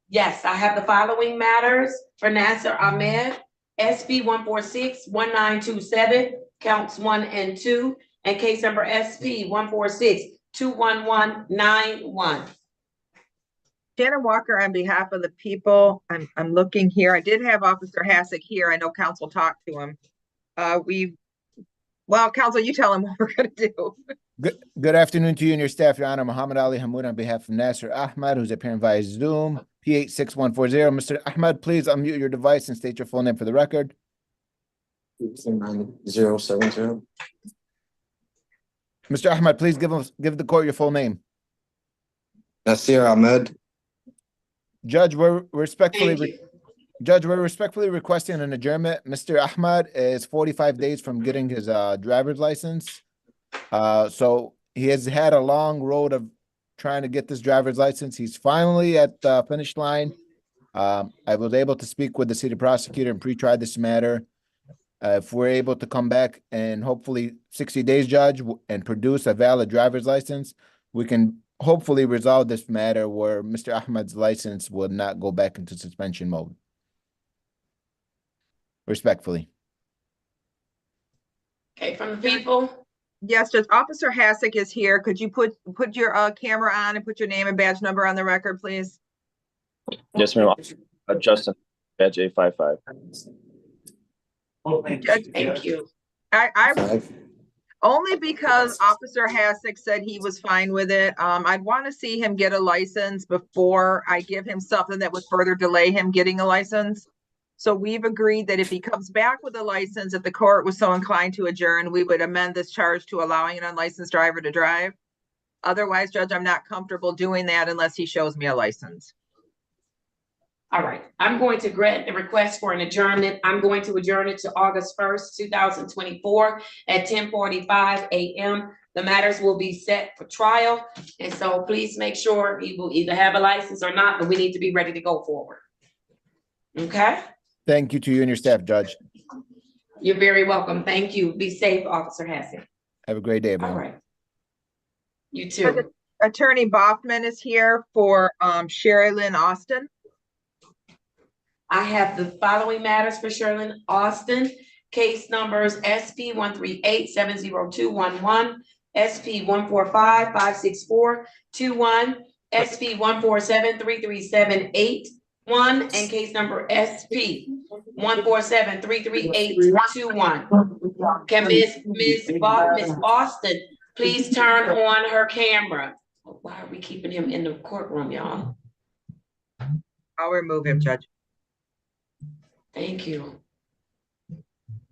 Yes, I have the following matters for Nasser Ahmed, SB 146-1927, counts 1 and 2, and case number SP 146-21191. Shannon Walker, on behalf of the people, I'm looking here. I did have Officer Hassick here. I know counsel talked to him. Well, counsel, you tell him what we're going to do. Good afternoon to you and your staff, Your Honor. Muhammad Ali Hamoud on behalf of Nasser Ahmed, who's appearing via Zoom, P86140. Mr. Ahmed, please unmute your device and state your full name for the record. 070. Mr. Ahmed, please give the court your full name. Nasser Ahmed. Judge, we're respectfully requesting an adjournment. Mr. Ahmed is 45 days from getting his driver's license. So he has had a long road of trying to get this driver's license. He's finally at the finish line. I was able to speak with the city prosecutor and pre-try this matter. If we're able to come back and hopefully 60 days, Judge, and produce a valid driver's license, we can hopefully resolve this matter where Mr. Ahmed's license will not go back into suspension mode. Respectfully. Okay, from the people. Yes, Judge. Officer Hassick is here. Could you put your camera on and put your name and badge number on the record, please? Yes, ma'am. Justin, badge 855. Thank you. I only because Officer Hassick said he was fine with it. I'd want to see him get a license before I give him something that would further delay him getting a license. So we've agreed that if he comes back with a license, if the court was so inclined to adjourn, we would amend this charge to allowing an unlicensed driver to drive. Otherwise, Judge, I'm not comfortable doing that unless he shows me a license. All right, I'm going to grant the request for an adjournment. I'm going to adjourn it to August 1st, 2024 at 10:45 a.m. The matters will be set for trial. And so please make sure he will either have a license or not, but we need to be ready to go forward. Okay? Thank you to you and your staff, Judge. You're very welcome. Thank you. Be safe, Officer Hassick. Have a great day, everyone. All right. You too. Attorney Boffman is here for Sherilyn Austin. I have the following matters for Sherilyn Austin. Case numbers SP 138-70211, SP 145-56421, SP 147-33781, and case number SP 147-33821. Can Miss Austin please turn on her camera? Why are we keeping him in the courtroom, y'all? I'll remove him, Judge. Thank you.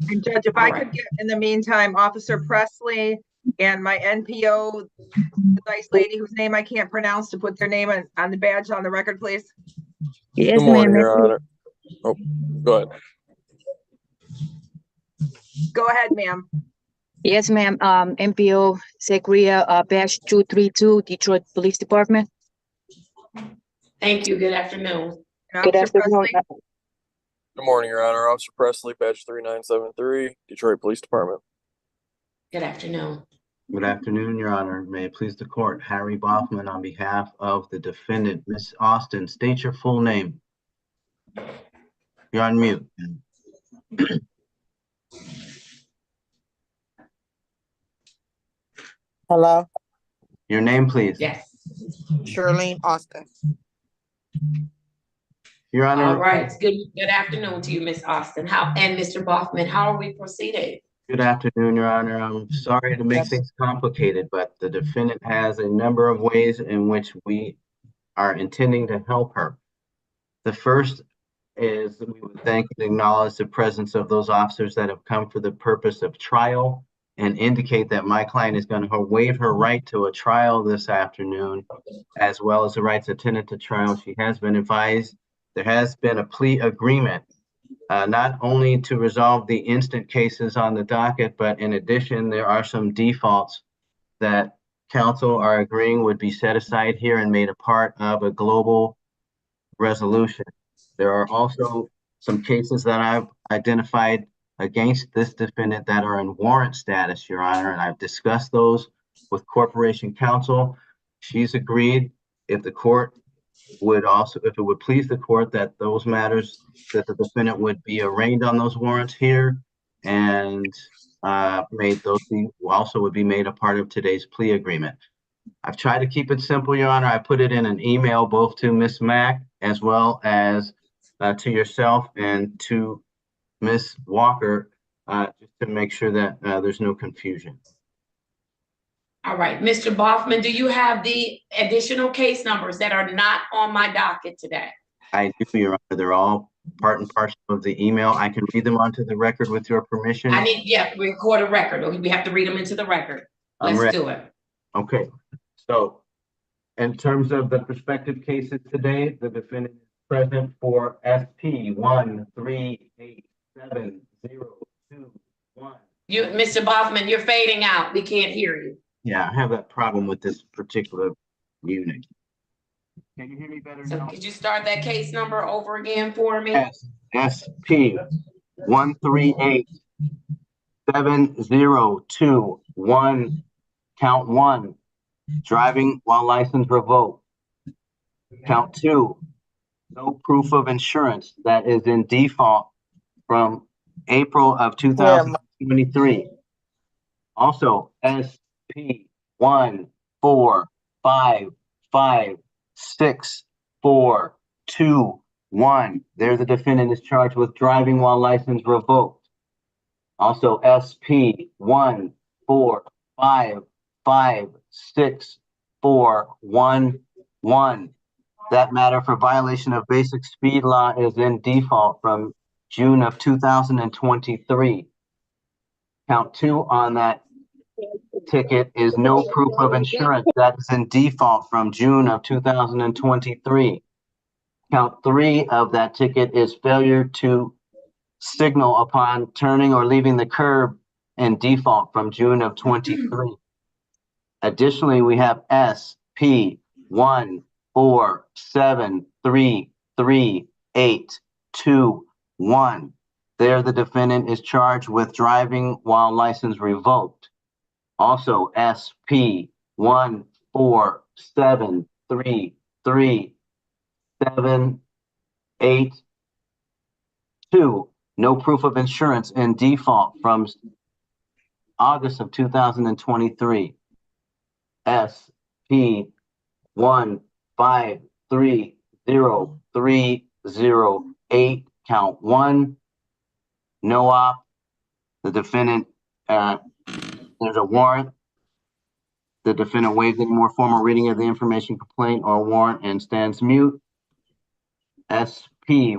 And Judge, if I could get, in the meantime, Officer Presley and my NPO, the nice lady whose name I can't pronounce, to put their name on the badge on the record, please. Yes, Good morning, ma'am. Your Honor. Oh, go ahead. Go ahead, ma'am. Yes, ma'am. MPO Secria, badge 232, Detroit Police Department. Thank you. Good afternoon. Good afternoon. Good morning, Your Honor. Officer Presley, badge 3973, Detroit Police Department. Good afternoon. Good afternoon, Your Honor. May it please the court. Harry Boffman on behalf of the defendant, Miss Austin. State your full name. You're on mute. Hello, Your name, please. Yes. Shirlene Austin. Your Honor. All right. Good afternoon to you, Miss Austin. And Mr. Boffman, how are we proceeding? Good afternoon, Your Honor. I'm sorry to make things complicated, but the defendant has a number of ways in which we are intending to help her. The first is we would thank and acknowledge the presence of those officers that have come for the purpose of trial and indicate that my client is going to waive her right to a trial this afternoon, as well as the rights attendant to trial. She has been advised there has been a plea agreement, not only to resolve the instant cases on the docket, but in addition, there are some defaults that counsel are agreeing would be set aside here and made a part of a global resolution. There are also some cases that I've identified against this defendant that are in warrant status, Your Honor, and I've discussed those with Corporation Counsel. She's agreed, if the court would also, if it would please the court, that those matters, that the defendant would be arraigned on those warrants here, and made those also would be made a part of today's plea agreement. I've tried to keep it simple, Your Honor. I put it in an email both to Ms. Mack as well as to yourself and to Ms. Walker, just to make sure that there's no confusion. All right, Mr. Boffman, do you have the additional case numbers that are not on my docket today? I do, Your Honor. They're all part and parcel of the email. I can read them onto the record with your permission. Record a record. We have to read them into the record. Let's do it. Okay. So in terms of the prospective cases today, the defendant is present for SP 13870221. Mr. Boffman, you're fading out. We can't hear you. Yeah, I have that problem with this particular unit. Can you hear me better now? Could you start that case number over again for me? SP 138-7021, count 1, driving while license revoked. Count 2, no proof of insurance that is in default from April of 2023. Also, SP 1455641. There, the defendant is charged with driving while license revoked. Also, SP 1455641. That matter for violation of basic speed law is in default from June of 2023. Count 2 on that ticket is no proof of insurance that is in default from June of 2023. Count 3 of that ticket is failure to signal upon turning or leaving the curb in default from June of 23. Additionally, we have SP 1473381. There, the defendant is charged with driving while license revoked. Also, SP 1455641. 7 3 3 7 8 2. No proof of insurance in default from August of 2023. SP 1530308, count 1. No op. The defendant, there's a warrant. The defendant waives any more formal reading of the information complaint or warrant and stands mute. SP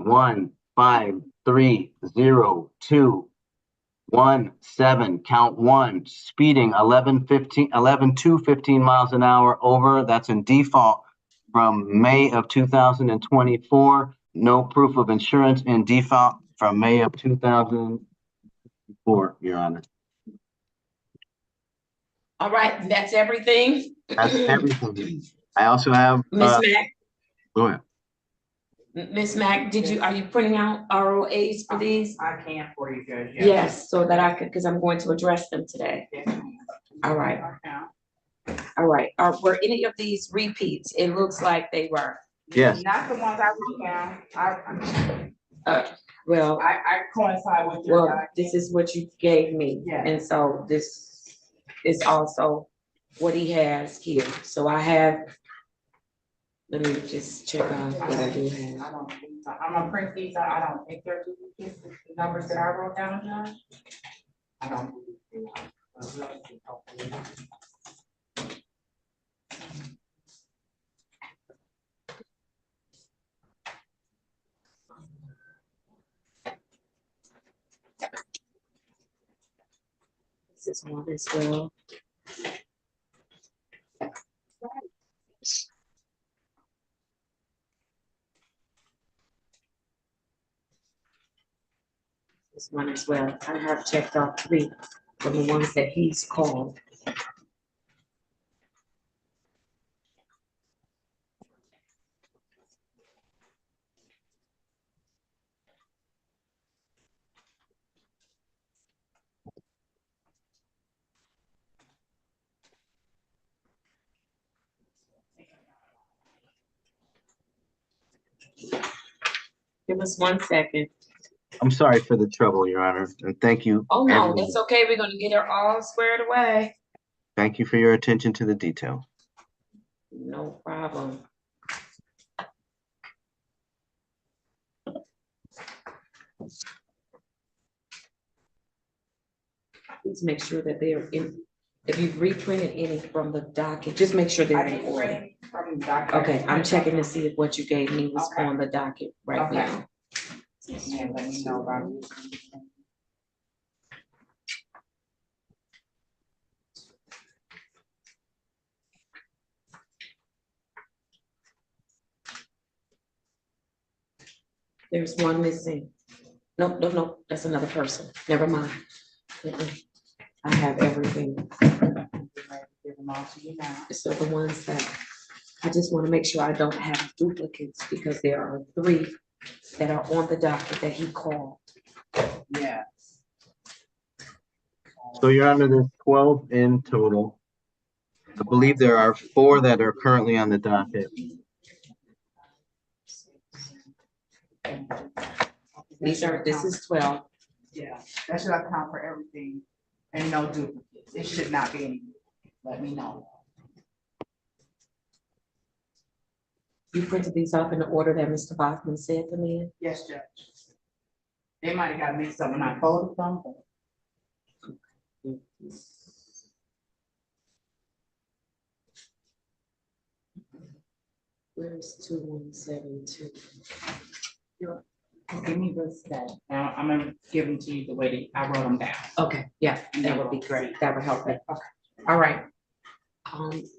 1530217, count 1, speeding 11 to 15 miles an hour over. That's in default from May of 2024. No proof of insurance in default from May of 2004, Your Honor. All right, that's everything. That's everything. I also have Miss Mack. Go ahead. Miss Mack, are you printing out ROAs for these? I can for you, Judge. Yes, so that I could, because I'm going to address them today. All right. All right. Were any of these repeats? It looks like they were. Yes. Not the ones I wrote down. Well, I coincide with your. Well, this is what you gave me. Yeah. And so this is also what he has here. So I have, let me just check on what I do have. I'm gonna print these out. I don't think they're duplicates, the numbers that I wrote down, Judge. I don't believe they are. This is one as well. This one as well. I have checked off 3 from the ones that he's called. Give us 1 second. I'm sorry for the trouble, Your Honor, and thank you. Oh, no, everyone. it's okay. We're gonna get her all squared away. Thank you for your attention to the detail. No problem. Please make sure that they are in, if you've reprinted any from the docket, just make sure they're in order. Okay, I'm checking to see if what you gave me was on the docket right now. Yeah, let me know about it. There's one missing. No, that's another person. Never mind. I have everything. Give them all to you now. So the ones that, I just want to make sure I don't have duplicates because there are 3 that are on the docket that he called. Yeah. So, Your Honor, there's 12 in total. I believe there are 4 that are currently on the docket. This is 12. Yeah, that should account for everything and no duplicates. It should not be any. Let me know. You printed these off in the order that Mr. Bachman said to me? Yes, Judge. They might have got mixed up when I folded them. Where's 2172? Give me this that. Now I'm gonna give them to you the way that I wrote them down. Okay, yeah, that would be great. That would help me. Okay. All right.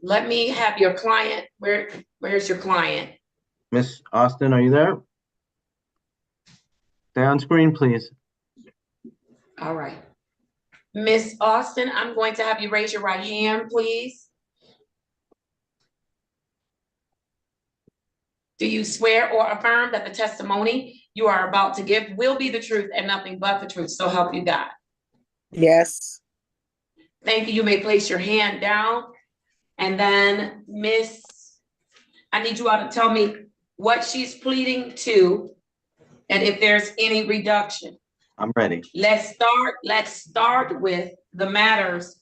Let me have your client. Where's your client? Miss Austin, are you there? Stay on screen, please. All right. Miss Austin, I'm going to have you raise your right hand, please. Do you swear or affirm that the testimony you are about to give will be the truth and nothing but the truth? So help you God. Yes. Thank you. You may place your hand down. And then I need you all to tell me what she's pleading to and if there's any reduction. I'm ready. Let's start with the matters.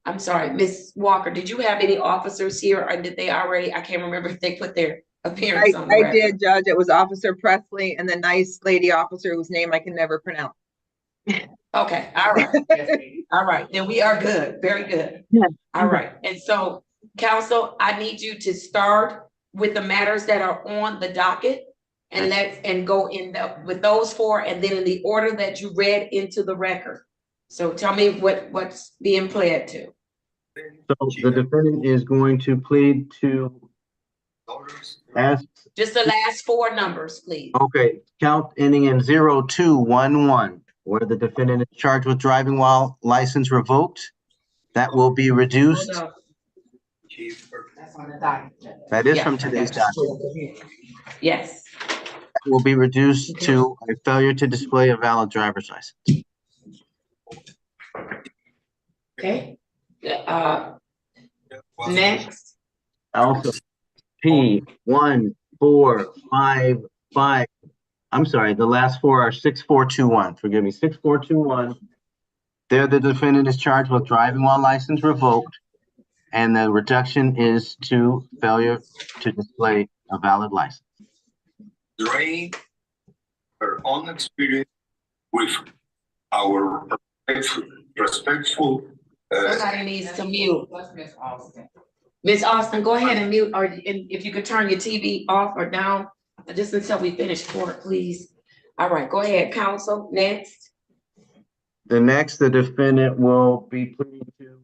I'm sorry, Ms. Walker, did you have any officers here or did they already, I can't remember if they put their appearance on the I record. did, Judge. It was Officer Presley and the nice lady officer whose name I can never pronounce. Okay, all right. All right, then we are good, very good. Yeah. All right, and so council, I need you to start with the matters that are on the docket. And go with those four and then in the order that you read into the record. So tell me what's being pled to. So the defendant is going to plead to ask. Just the last four numbers, please. Okay, count ending in 0211, where the defendant is charged with driving while license revoked. That will be reduced. That's on the document. That is Yeah, from today's document. Yes. That will be reduced to a failure to display a valid driver's license. Okay. Next. Also, P1455. I'm sorry, the last four are 6421. Forgive me, 6421. There, the defendant is charged with driving while license revoked, and the reduction is to failure to display a valid license. Drain her own experience with our respectful. Somebody needs to mute. Miss Austin. Miss Austin, go ahead and mute, or if you could turn your TV off or down, just until we finish court, please. All right, go ahead, counsel. Next. The defendant will be pleading to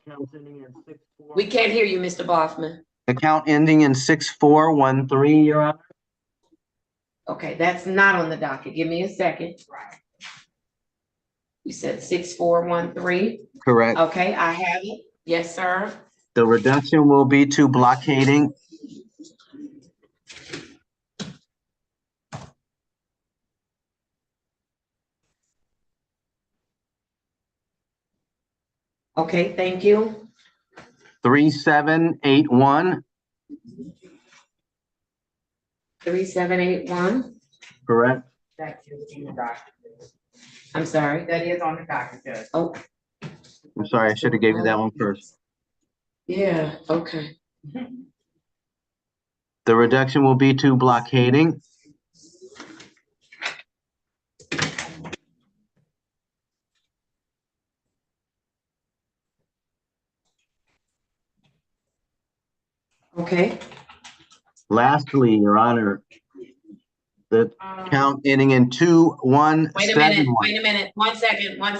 count ending in 64. We can't hear you, Mr. Boffman. The count ending in 6413, Your Honor. Okay, that's not on the docket. Give me a second. You said 6413. Correct. Okay, I have it. Yes, sir. The reduction will be to blockading. Okay, thank you. 3781. 3781. Correct. That is in the document. I'm sorry. That is on the document, Judge. Oh. I'm sorry, I should have gave you that one first. Yeah, okay. The reduction will be to blockading. Okay. Lastly, Your Honor, the count ending in 2171. Wait a minute. 1 second. What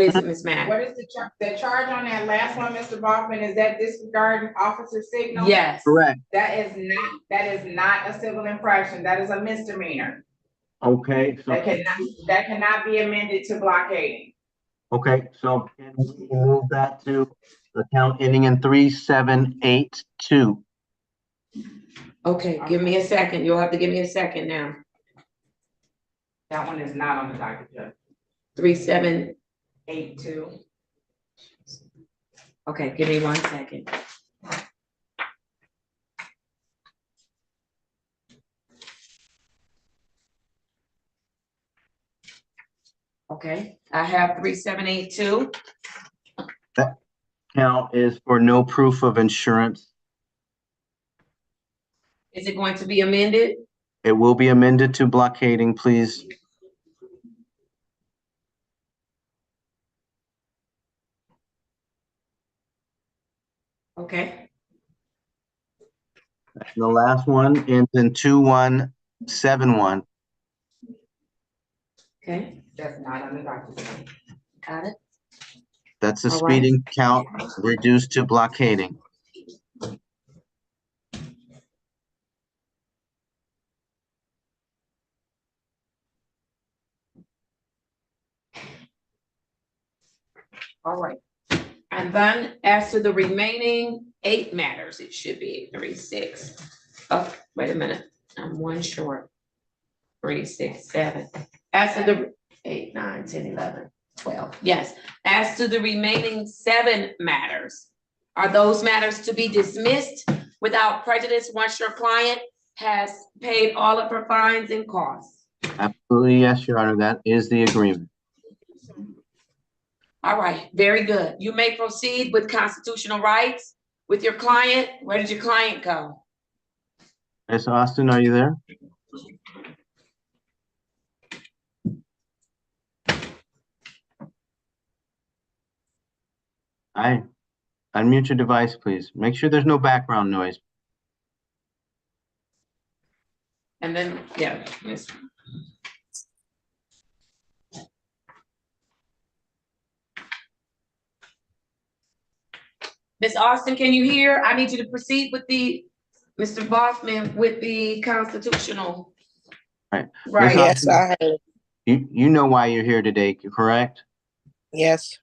is it, Ms. Mack? What is the charge on that last one, Mr. Bachman? Is that disregarding officer signal? Yes. Correct. That is not a civil infraction. That is a misdemeanor. Okay, so That cannot be amended to blockading. okay, so can we move that to the count ending in 3782? Okay, give me a second. You'll have to give me a second now. That one is not on the docket, Judge. 3782. Okay, give me 1 second. Okay, I have 3782. That count is for no proof of insurance. Is it going to be amended? It will be amended to blockading, please. Okay. The last one ends in 2171. Okay. That's not on the document. Got it. That's a All right. speeding count reduced to blockading. All right. And then as to the remaining 8 matters, it should be 3, 6. Oh, wait a minute. I'm 1 short. 3, 6, 7. As to the 8, 9, 10, 11. 12, yes. As to the remaining 7 matters, are those matters to be dismissed without prejudice once your client has paid all of her fines and costs? Absolutely, yes, Your Honor, that is the agreement. All right, very good. You may proceed with constitutional rights with your client. Where did your client go? Miss Austin, are you there? Hi, unmute your device, please. Make sure there's no background noise. And then, yeah, yes. Ms. Austin, can you hear? I need you to proceed with the, Mr. Bossman, with the constitutional. Right. Right. Miss Austin, you know why you're here today, correct? Yes.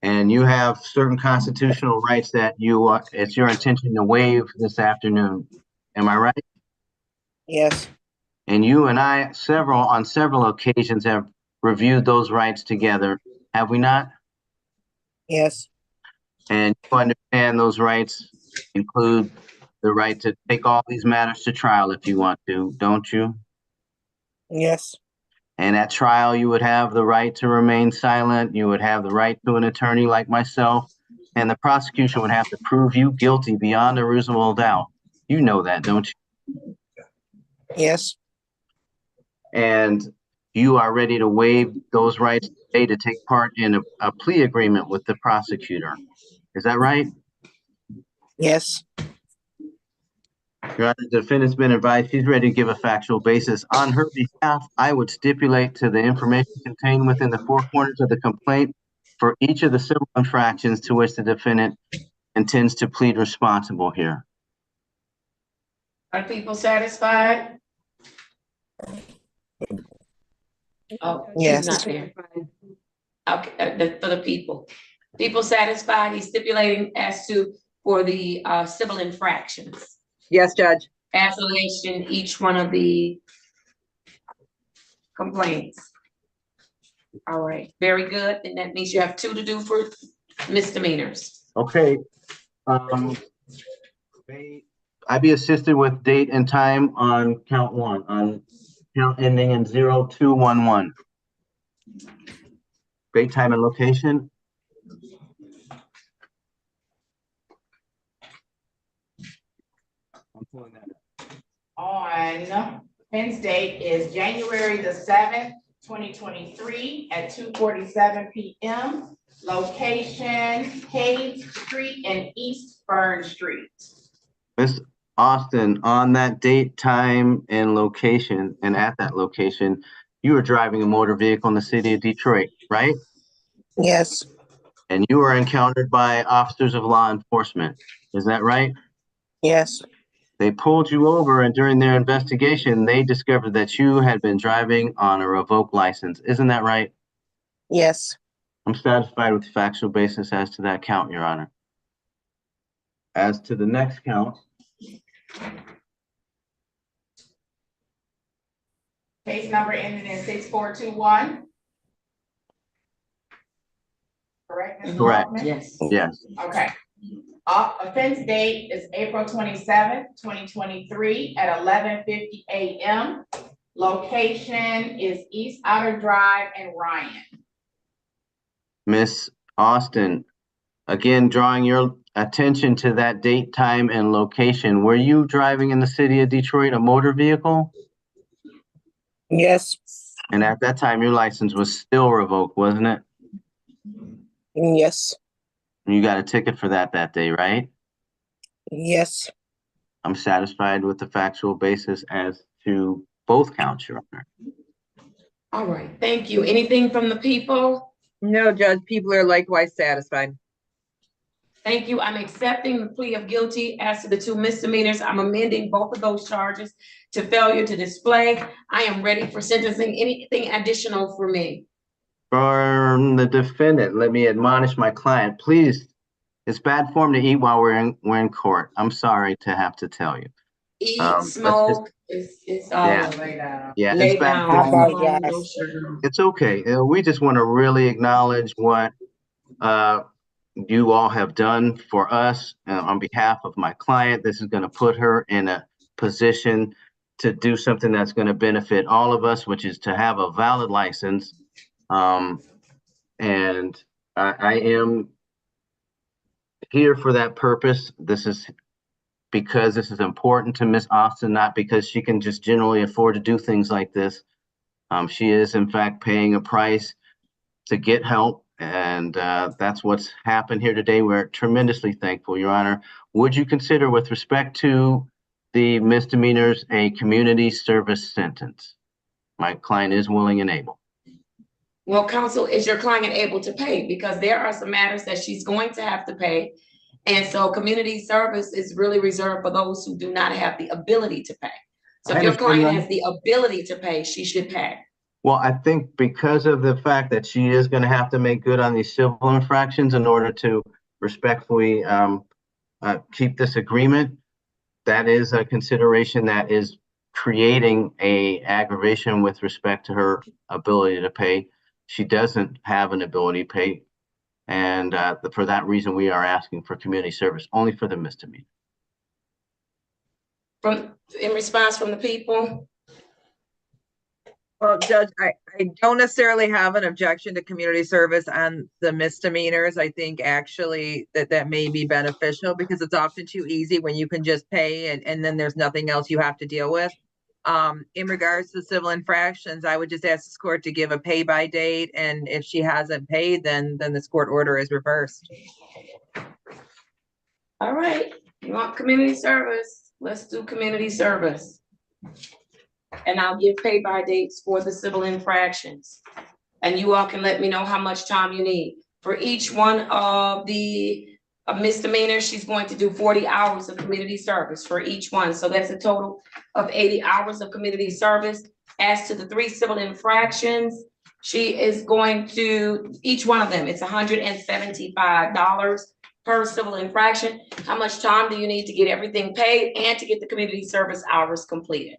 And you have certain constitutional rights that it's your intention to waive this afternoon. Am I right? Yes. And you and I on several occasions have reviewed those rights together, have we not? Yes. And you understand those rights include the right to take all these matters to trial if you want to, don't you? Yes. And at trial, you would have the right to remain silent. You would have the right to an attorney like myself. And the prosecution would have to prove you guilty beyond a reasonable doubt. You know that, don't you? Yes. And you are ready to waive those rights today to take part in a plea agreement with the prosecutor. Is that right? Yes. Your Honor, the defendant's been advised she's ready to give a factual basis. On her behalf, I would stipulate to the information contained within the 4 corners of the complaint for each of the civil infractions to which the defendant intends to plead responsible here. Are people satisfied? Oh, Yes. he's not there. Okay, for the people. People satisfied, he's stipulating as to, for the civil infractions. Yes, Judge. Isolation, each one of the complaints. All right, very good. And that means you have 2 to do for misdemeanors. Okay. May I be assisted with date and time on count 1, on count ending in 0211? Date, time, and location? I'm pulling that up. On Penn's date is January the 7th, 2023 at 2:47 p.m. Location, Hayes Street and East Fern Street. Miss Austin, on that date, time, and location, and at that location, you were driving a motor vehicle in the city of Detroit, right? Yes. And you were encountered by officers of law enforcement. Is that right? Yes. They pulled you over, and during their investigation, they discovered that you had been driving on a revoked license. Isn't that right? Yes. I'm satisfied with the factual basis as to that count, Your Honor. As to the next count. Case number ending in 6421. Correct, Mr. Correct. Hoffman? Yes. Yes. Okay. Offense date is April 27th, 2023 at 11:50 a.m. Location is East Outer Drive and Ryan. Miss Austin, again, drawing your attention to that date, time, and location. Were you driving in the city of Detroit a motor vehicle? Yes. And at that time, your license was still revoked, wasn't it? Yes. You got a ticket for that day, right? Yes. I'm satisfied with the factual basis as to both counts, Your Honor. All right, thank you. Anything from the people? No, Judge, people are likewise satisfied. Thank you. I'm accepting the plea of guilty as to the 2 misdemeanors. I'm amending both of those charges to failure to display. I am ready for sentencing. Anything additional for me? From the defendant, let me admonish my client, please. It's bad form to eat while we're in court. I'm sorry to have to tell you. Eat, Let's just, smoke, it's all yeah, yeah, it's lay bad. down, I no phone, no apologize. sugar. It's okay. We just want to really acknowledge what you all have done for us on behalf of my client. This is going to put her in a position to do something that's going to benefit all of us, which is to have a valid license. And I am here for that purpose. This is because this is important to Miss Austin, not because she can just generally afford to do things like this. She is, in fact, paying a price to get help, and that's what's happened here today. We're tremendously thankful, Your Honor. Would you consider, with respect to the misdemeanors, a community service sentence? My client is willing and able. Well, counsel, is your client able to pay? Because there are some matters that she's going to have to pay. And so community service is really reserved for those who do not have the ability to pay. So if your client has the ability to pay, she should pay. Well, I think because of the fact that she is going to have to make good on these civil infractions in order to respectfully keep this agreement, that is a consideration that is creating a aggravation with respect to her ability to pay. She doesn't have an ability to pay. And for that reason, we are asking for community service only for the misdemeanor. In response from the people? Well, Judge, I don't necessarily have an objection to community service on the misdemeanors. I think actually that may be beneficial because it's often too easy when you can just pay and then there's nothing else you have to deal with. In regards to civil infractions, I would just ask this court to give a pay by date, and if she hasn't paid, then this court order is reversed. All right, you want community service? Let's do community service. And I'll give pay by dates for the civil infractions. And you all can let me know how much time you need. For each one of the misdemeanors, she's going to do 40 hours of community service for each one. So that's a total of 80 hours of community service. As to the 3 civil infractions, she is going to, each one of them, it's $175 per civil infraction. How much time do you need to get everything paid and to get the community service hours completed?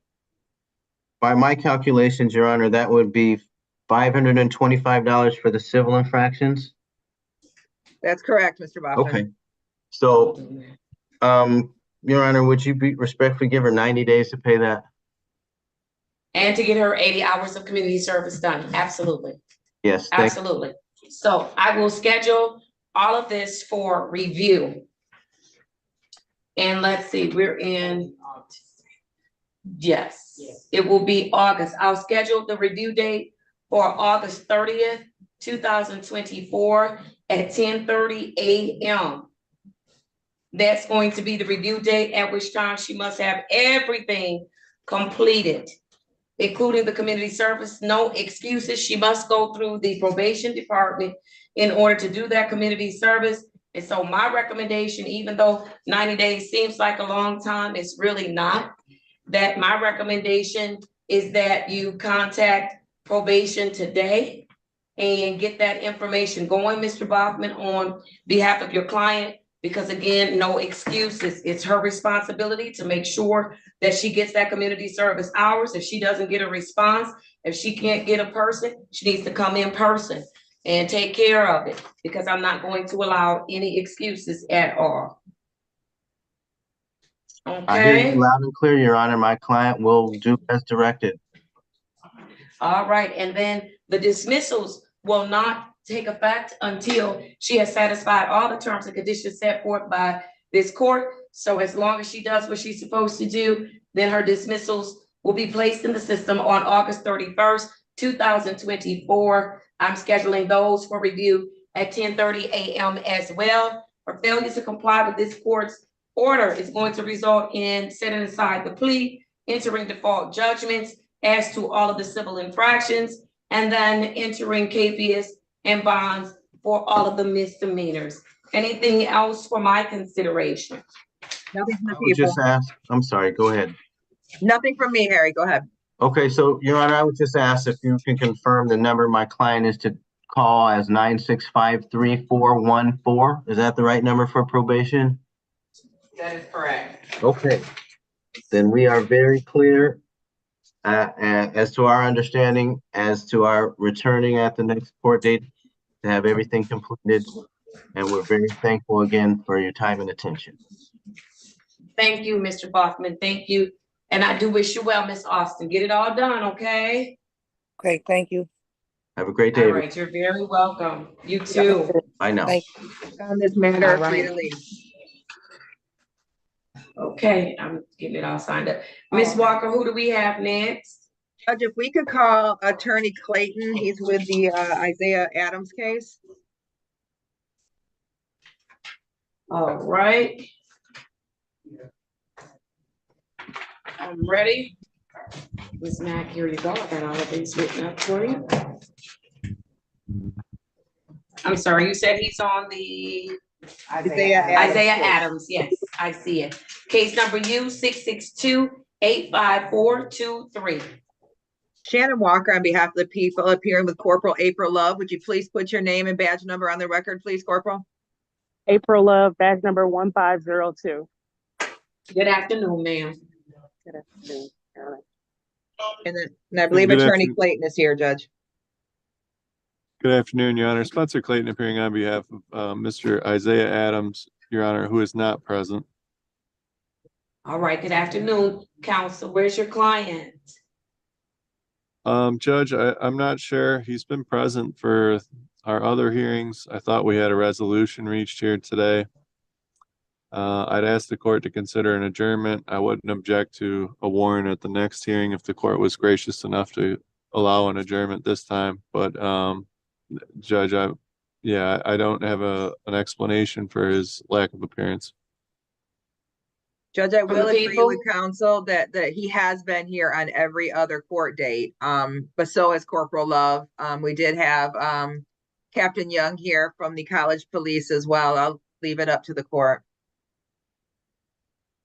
By my calculations, Your Honor, that would be $525 for the civil infractions. That's correct, Mr. Bachman. Okay. So, Your Honor, would you respectfully give her 90 days to pay that? And to get her 80 hours of community service done. Absolutely. Yes. Absolutely. So I will schedule all of this for review. And let's see, we're in, yes, it will be August. I'll schedule the review date for August 30th, 2024 at 10:30 a.m. That's going to be the review date at which time she must have everything completed, including the community service. No excuses. She must go through the probation department in order to do that community service. And so my recommendation, even though 90 days seems like a long time, it's really not. That my recommendation is that you contact probation today and get that information going, Mr. Bachman, on behalf of your client. Because again, no excuses. It's her responsibility to make sure that she gets that community service hours. If she doesn't get a response, if she can't get a person, she needs to come in person and take care of it, because I'm not going to allow any excuses at all. I hear Okay. you loud and clear, Your Honor. My client will do as directed. All right, and then the dismissals will not take effect until she has satisfied all the terms and conditions set forth by this court. So as long as she does what she's supposed to do, then her dismissals will be placed in the system on August 31st, 2024. I'm scheduling those for review at 10:30 a.m. as well. For failure to comply with this court's order is going to result in setting aside the plea, entering default judgments as to all of the civil infractions, and then entering capias and bonds for all of the misdemeanors. Anything else for my consideration? Nothing from the I would people. just ask, I'm sorry, go ahead. Nothing from me, Harry. Go ahead. Okay, so Your Honor, I would just ask if you can confirm the number my client is to call as 965-3414. Is that the right number for probation? That is correct. Okay. then we are very clear as to our understanding, as to our returning at the next court date to have everything completed. And we're very thankful again for your time and attention. Thank you, Mr. Bachman. Thank you. And I do wish you well, Miss Austin. Get it all done, okay? Okay, thank you. Have a great day. All right, you're very welcome. You too. I know. Thank On this matter, All free right. to leave. Okay, I'm getting it all signed up. Miss Walker, who do we have next? Judge, if we could call Attorney Clayton, he's with the Isaiah Adams case. All right. I'm ready. Miss Mac, here you go. I got all of these written up for you. I'm sorry, you said he's on the Isaiah Isaiah case. Adams. Yes, I see it. Case number U662-85423. Shannon Walker, on behalf of the people, appearing with Corporal April Love. Would you please put your name and badge number on the record, please, Corporal? April Love, badge number 1502. Good afternoon, ma'am. Good afternoon. And I believe Good Attorney afternoon. Clayton is here, Judge. Good afternoon, Your Honor. Spencer Clayton appearing on behalf of Mr. Isaiah Adams, Your Honor, who is not present. All right, good afternoon, counsel. Where's your client? Judge, I'm not sure. He's been present for our other hearings. I thought we had a resolution reached here today. I'd ask the court to consider an adjournment. I wouldn't object to a warrant at the next hearing if the court was gracious enough to allow an adjournment this time. But Judge, I don't have an explanation for his lack of appearance. Judge, I will agree people? with counsel that he has been here on every other court date. But so has Corporal Love. We did have Captain Young here from the College Police as well. I'll leave it up to the court.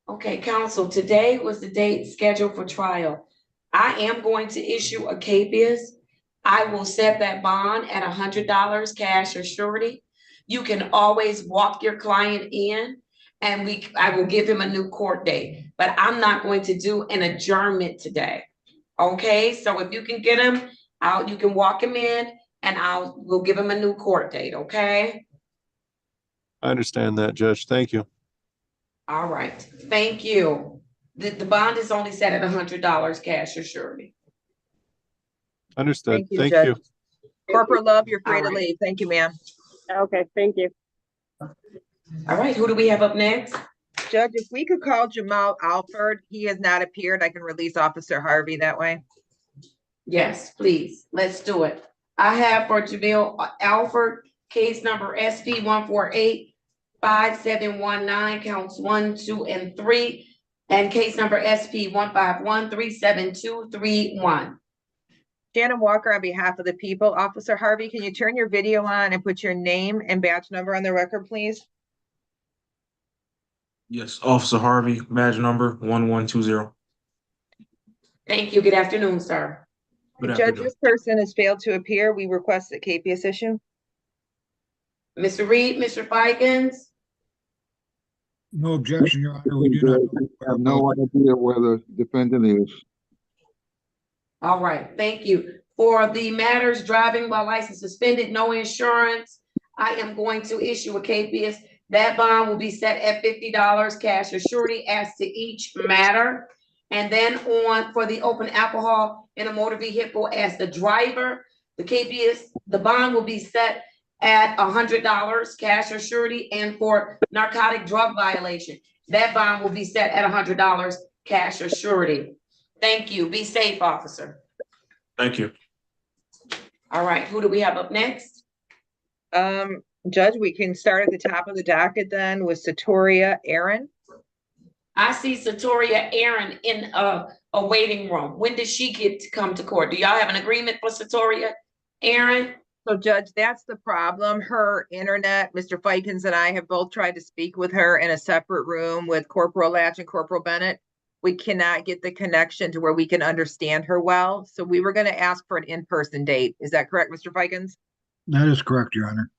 Okay, counsel, today was the date scheduled for trial. I am going to issue a capias. I will set that bond at $100 cash or surety. You can always walk your client in and I will give him a new court date, but I'm not going to do an adjournment today. Okay, so if you can get him out, you can walk him in and we'll give him a new court date, okay? I understand that, Judge. Thank you. All right, thank you. The bond is only set at $100 cash or surety. Understood. Thank you, Thank Judge. you. Corporal Love, you're free All to right. leave. Thank you, ma'am. Okay, thank you. All right, who do we have up next? Judge, if we could call Jamal Alford, he has not appeared. I can release Officer Harvey that way. Yes, please, let's do it. I have for Jamil Alford, case number SP 1485719, counts 1, 2, and 3, and case number SP 151372231. Shannon Walker, on behalf of the people. Officer Harvey, can you turn your video on and put your name and badge number on the record, please? Yes, Officer Harvey, badge number 1120. Thank you. Good afternoon, sir. Good Judge, afternoon. this person has failed to appear. We request a capias issue. Mr. Reed, Mr. Fikens? No objection, Your Honor. We do not have no idea where the defendant is. All right, thank you. For the matters driving while license suspended, no insurance, I am going to issue a capias. That bond will be set at $50 cash or surety as to each matter. And then for the open alcohol in a motor vehicle as the driver, the capias, the bond will be set at $100 cash or surety. And for narcotic drug violation, that bond will be set at $100 cash or surety. Thank you. Be safe, officer. Thank you. All right, who do we have up next? Judge, we can start at the top of the docket then with Satoria Aaron. I see Satoria Aaron in a waiting room. When does she get to come to court? Do y'all have an agreement for Satoria Aaron? So Judge, that's the problem. Her internet, Mr. Fikens and I have both tried to speak with her in a separate room with Corporal Latch and Corporal Bennett. We cannot get the connection to where we can understand her well. So we were going to ask for an in-person date. Is that correct, Mr. Fikens? That is correct, Your Honor.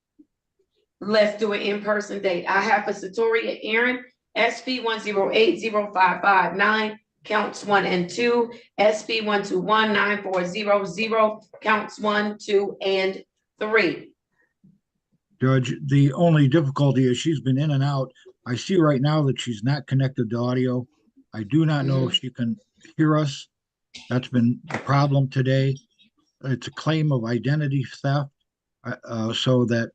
Let's do an in-person date. I have for Satoria Aaron SP 1080559, counts 1 and 2, SP 1219400, counts 1, 2, and 3. Judge, the only difficulty is she's been in and out. I see right now that she's not connected to audio. I do not know if she can hear us. That's been the problem today. It's a claim of identity theft, so that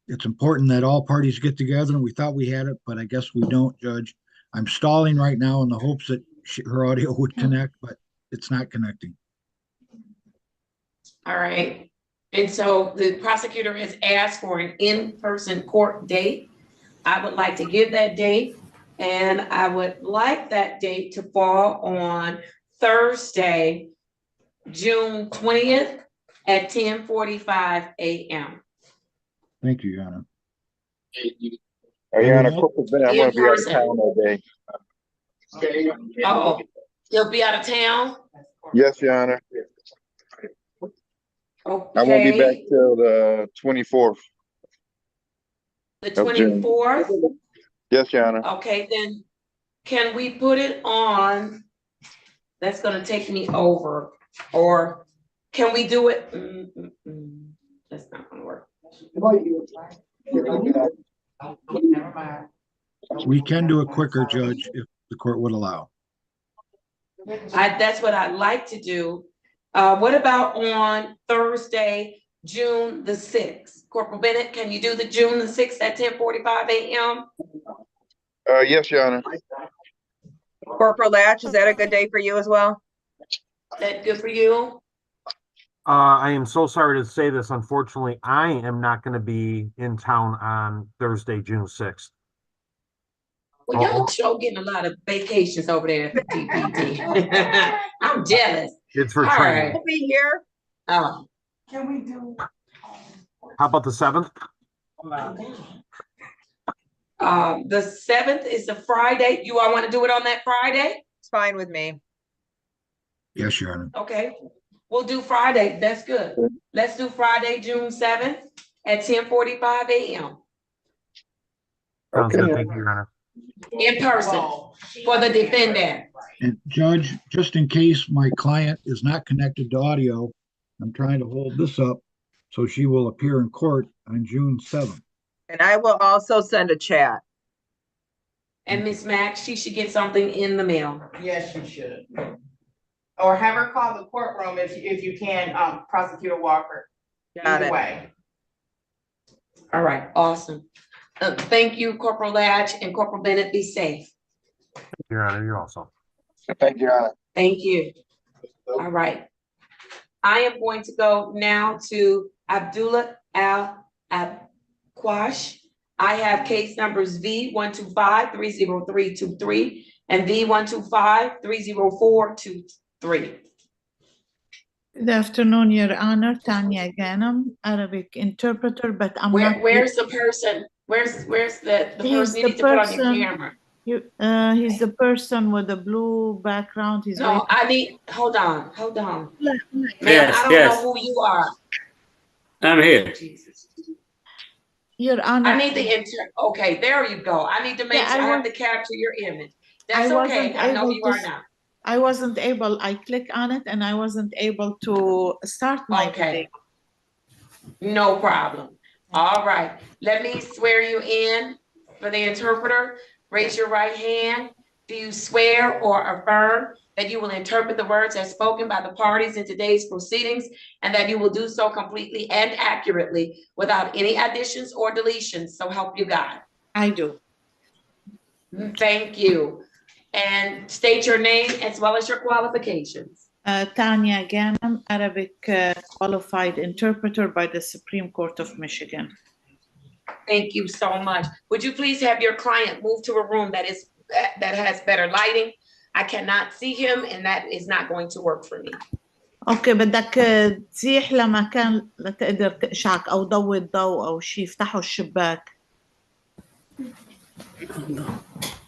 it's important that all parties get together, and we thought we had it, but I guess we don't, Judge. I'm stalling right now in the hopes that her audio would connect, but it's not connecting. All right. And so the prosecutor has asked for an in-person court date. I would like to give that date, and I would like that date to fall on Thursday, June 20th at 10:45 a.m. Thank you, Your Honor. Your Honor, Corporal Bennett, I'm In going to be out of person. town that day. Uh-oh, he'll be out of town? Yes, Your Honor. Okay. I won't be back till the 24th. The of June. 24th? Yes, Your Honor. Okay, then can we put it on? That's gonna take me over, or can we do it? That's not gonna work. We can do it quicker, Judge, if the court would allow. That's what I'd like to do. What about on Thursday, June the 6th? Corporal Bennett, can you do the June the 6th at 10:45 a.m.? Yes, Your Honor. Corporal Latch, is that a good day for you as well? Is that good for you? I am so sorry to say this. Unfortunately, I am not going to be in town on Thursday, June 6th. Well, y'all sure getting a lot of vacations over there at the DPD. I'm jealous. It's for All training. right. We'll be here. Can we do? How about the 7th? The 7th is a Friday. You all want to do it on that Friday? It's fine with me. Yes, Your Honor. Okay, we'll do Friday. That's good. Let's do Friday, June 7th at 10:45 a.m. Sounds good. Thank you, Your Honor. in person for the defendant. And Judge, just in case my client is not connected to audio, I'm trying to hold this up so she will appear in court on June 7th. And I will also send a chat. And Miss Mack, she should get something in the mail. Yes, you should. Or have her call the courtroom if you can, Prosecutor Walker. Got Either it. way. All right, awesome. Thank you, Corporal Latch and Corporal Bennett. Be safe. Your Honor, you're also. Thank you, Your Honor. Thank you. All right. I am going to go now to Abdullah Al-Abquash. I have case numbers V125-30323 and V125-30423. Good afternoon, Your Honor. Tanya Ghanem, Arabic interpreter, but I'm not. Where's the person? Where's the He's person? You the need to put on your person. camera. He's the person with the blue background. He's No, I need, hold on. Man, Yes, I don't yes. know who you are. I'm here. Your Honor. I need the okay, there you go. I need to make sure I have to capture your image. That's okay. I know who you are now. I wasn't able, I click on it and I wasn't able to start my Okay. No problem. All right. Let me swear you in for the interpreter. Raise your right hand. Do you swear or affirm that you will interpret the words as spoken by the parties in today's proceedings and that you will do so completely and accurately without any additions or deletions? So help you God. I do. Thank you. And state your name as well as your qualifications. Tanya Ghanem, Arabic qualified interpreter by the Supreme Court of Michigan. Thank you so much. Would you please have your client move to a room that has better lighting? I cannot see him and that is not going to work for me. اوكي بدك تزيح لمكان لتقدر تقشعك او ضوي الضوء او شيء يفتحوا الشباك.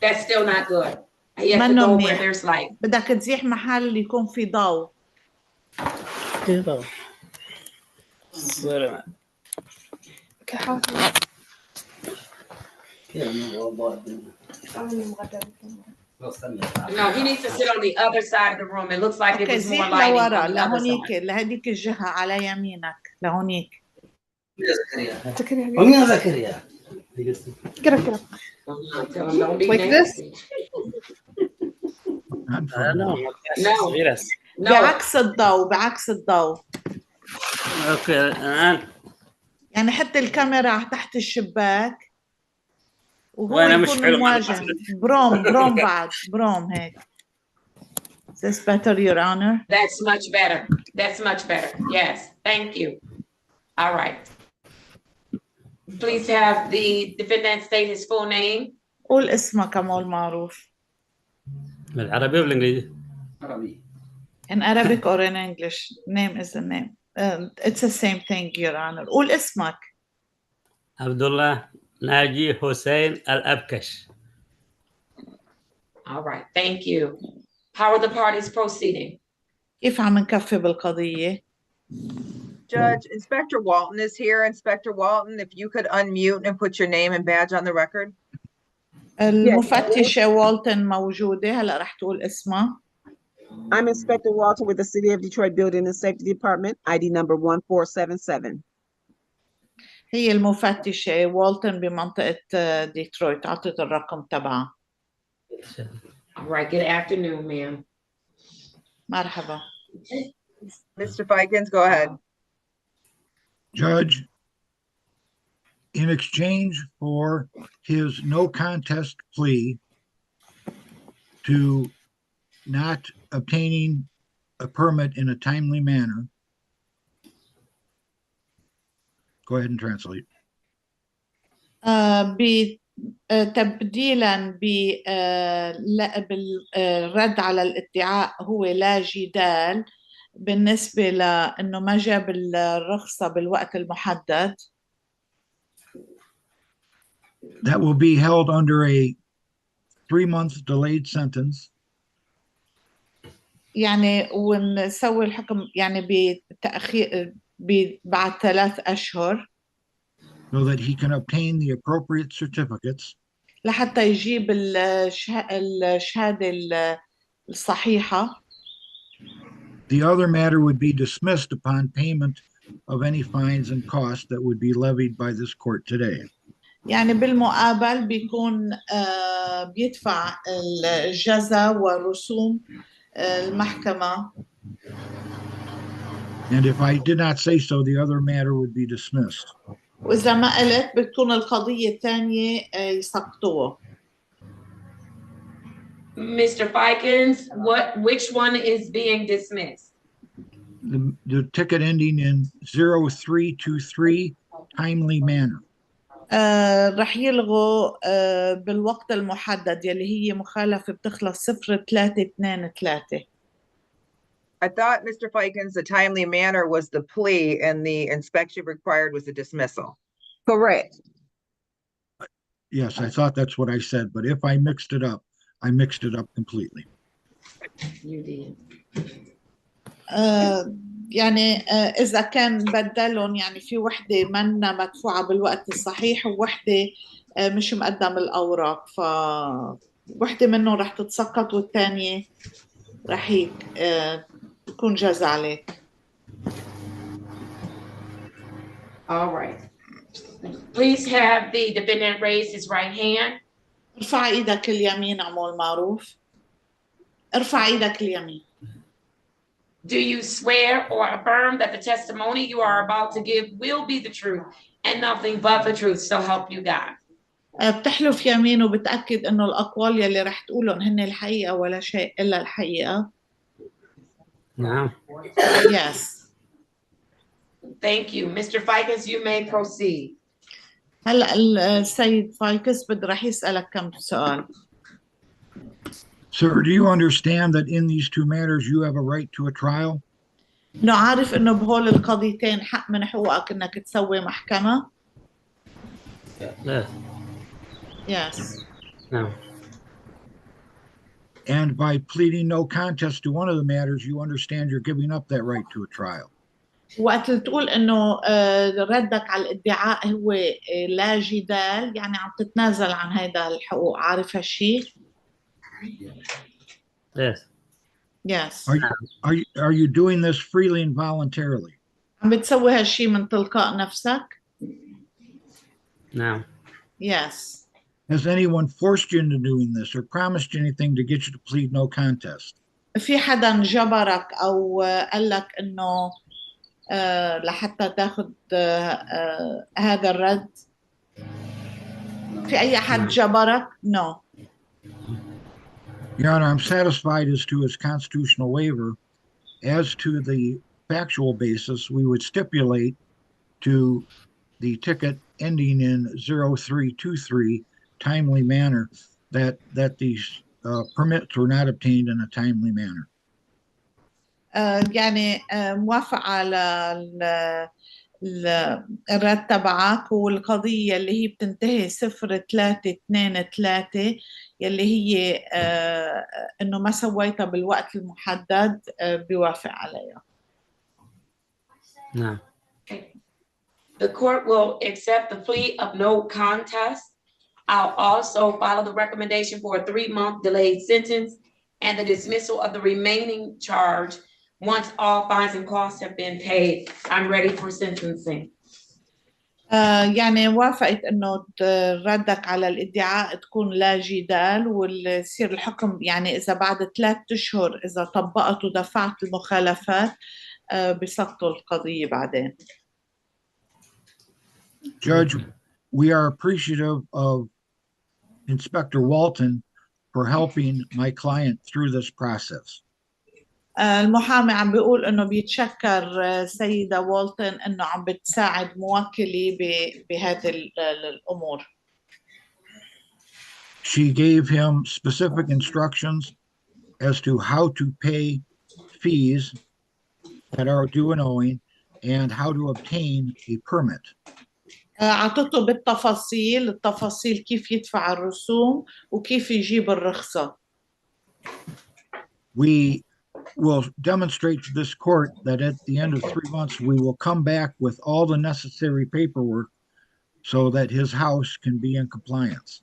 That's still not good. You have to go where there's light. بدك تزيح محل اللي يكون فيه ضوء. ضوء. No, he needs to sit on the other side of the room. It looks like it اوكي was more زيح lighting لورا on the other لهونيك side. لهديك الجهة على يمينك لهونيك. ومين زكريا؟ كده كده. Don't be Like this? nasty. No. No. بعكس الضوء بعكس الضوء. اوكي الان يعني حط الكاميرا تحت الشباك وهو وانا مش يكون حلو مع مواجه. بروم بعد بروم هيك. Is this better, Your Honor? That's much better. That's much better. Yes. Thank you. All right. Please have the defendant state his full name. قول اسمك كمال معروف. بالعربي ولا بالانجليزي؟ عربي. In Arabic or in English, name is the name. It's the same thing, Your Honor. قول اسمك. عبد الله ناجي حسين الأبكش. All right. Thank you. How are the parties proceeding? كيف عم نكفي بالقضية؟ Judge, Inspector Walton is here. Inspector Walton, if you could unmute and put your name and badge on the record. المفتشة والتون موجودة. هلا رح تقول اسمها. I'm Inspector Walton with the City of Detroit Building and Safety Department, ID number 1477. هي المفتشة والتون بمنطقة ديترويت. أعطيت الرقم تبعها. All right. Good afternoon, ma'am. مرحبا. Mr. Fikens, go ahead. Judge, in exchange for his no contest plea to not obtaining a permit in a timely manner, go ahead and translate. تبديلا بالرد على الادعاء هو لا جدال بالنسبة لأنه ما جاب الرخصة بالوقت المحدد. That will be held under a 3-month delayed sentence. يعني ونسوي الحكم يعني بتأخير بعد 3 أشهر. So that he can obtain the appropriate certificates. لحتى يجيب الشهادة الصحيحة. The other matter would be dismissed upon payment of any fines and costs that would be levied by this court today. يعني بالمقابل بيكون بيدفع الجزاء ورسوم المحكمة. And if I did not say so, the other matter would be dismissed. وإذا ما قلت بتكون القضية الثانية يسقطوها. Mr. Fikens, which one is being dismissed? The ticket ending in 0323, timely manner. رح يلغوا بالوقت المحدد يلي هي مخالفة بتخلص 0323. I thought, Mr. Fikens, the timely manner was the plea and the inspection required was the dismissal. Correct. Yes, I thought that's what I said, but if I mixed it up, I mixed it up completely. You did. يعني إذا كان بدلهم يعني في وحدة منا مدفوعة بالوقت الصحيح ووحدة مش مقدم الأوراق فوحدة منهم رح تتسقط والثانية رح يكون جاز عليك. All right. Please have the defendant raise his right hand. ارفع ايدك اليمين عمول معروف. ارفع ايدك اليمين. Do you swear or affirm that the testimony you are about to give will be the truth and nothing but the truth, so help you God? بتحلف يمين وبتأكد إنه الأقوال يلي رح تقولهم هن الحقيقة ولا شيء إلا الحقيقة. نعم. Yes. Thank you. Mr. Fikens, you may proceed. هلا السيد فايكس رح يسألك كم سؤال. Sir, do you understand that in these two matters you have a right to a trial? إنه عارف إنه بهول القضيتين حق من حقوقك إنك تسوي محكمة؟ لا. Yes. No. And by pleading no contest to one of the matters, you understand you're giving up that right to a trial. وقت اللي تقول انه ردك على الادعاء هو لا جدال، يعني عم تتنازل عن هذا الحقوق، عارف هالشيء؟ Yes. Yes. Are you doing this freely and voluntarily? عم بتسوي هالشيء من تلقاء نفسك؟ No. Yes. Has anyone forced you into doing this or promised you anything to get you to plead no contest? في حدا جبرك او قال لك انه لحتى تاخذ هذا الرد؟ في اي حد جبرك؟ No. Your Honor, I'm satisfied as to his constitutional waiver. As to the factual basis, we would stipulate to the ticket ending in 0323 timely manner that these permits were not obtained in a timely manner. يعني موافقة على الرد تبعك، والقضية اللي هي بتنتهي 0323 يلي هي انه ما سويتها بالوقت المحدد بيوافق عليها. No. The court will accept the plea of no contest. I'll also follow the recommendation for a 3-month delayed sentence and the dismissal of the remaining charge once all fines and costs have been paid. I'm ready for sentencing. يعني وافقت انه ردك على الادعاء تكون لا جدال، ويصير الحكم يعني اذا بعد 3 اشهر اذا طبقت ودفعت المخالفات بسقطوا القضية بعدين. Judge, we are appreciative of Inspector Walton for helping my client through this process. المحامي عم بيقول انه بيتشكر سيدة والتون انه عم بتساعد موكلي بهذه الامور. She gave him specific instructions as to how to pay fees that are due and owing and how to obtain a permit. أعطته التفاصيل كيف يدفع الرسوم وكيف يجيب الرخصة. We will demonstrate to this court that at the end of 3 months, we will come back with all the necessary paperwork so that his house can be in compliance.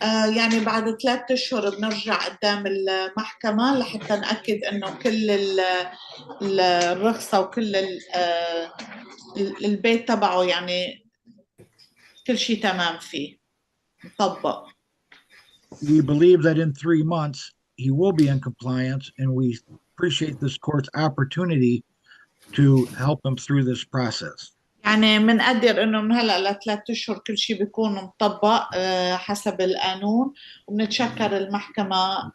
يعني بعد 3 اشهر بنرجع قدام المحكمة لحتى نأكد انه كل الرخصة وكل البيت تبعه يعني كل شيء تمام فيه مطبق. We believe that in 3 months, he will be in compliance, and we appreciate this court's opportunity to help him through this process. يعني بنقدر انه من هلا ل3 اشهر كل شيء بيكون مطبق حسب القانون، وبنتشكر المحكمة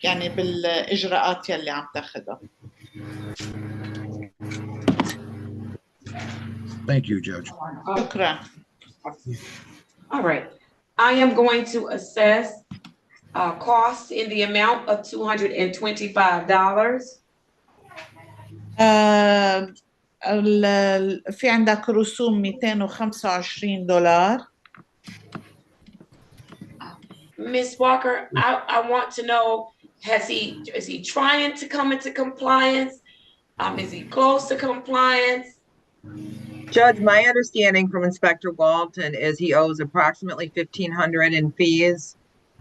يعني بالاجراءات يلي عم تاخذها. Thank you, Judge. شكرا. All right. I am going to assess costs in the amount of $225. في عندك رسوم $225. Ms. Walker, I want to know, is he trying to come into compliance? Is he close to compliance? Judge, my understanding from Inspector Walton is he owes approximately $1,500 in fees,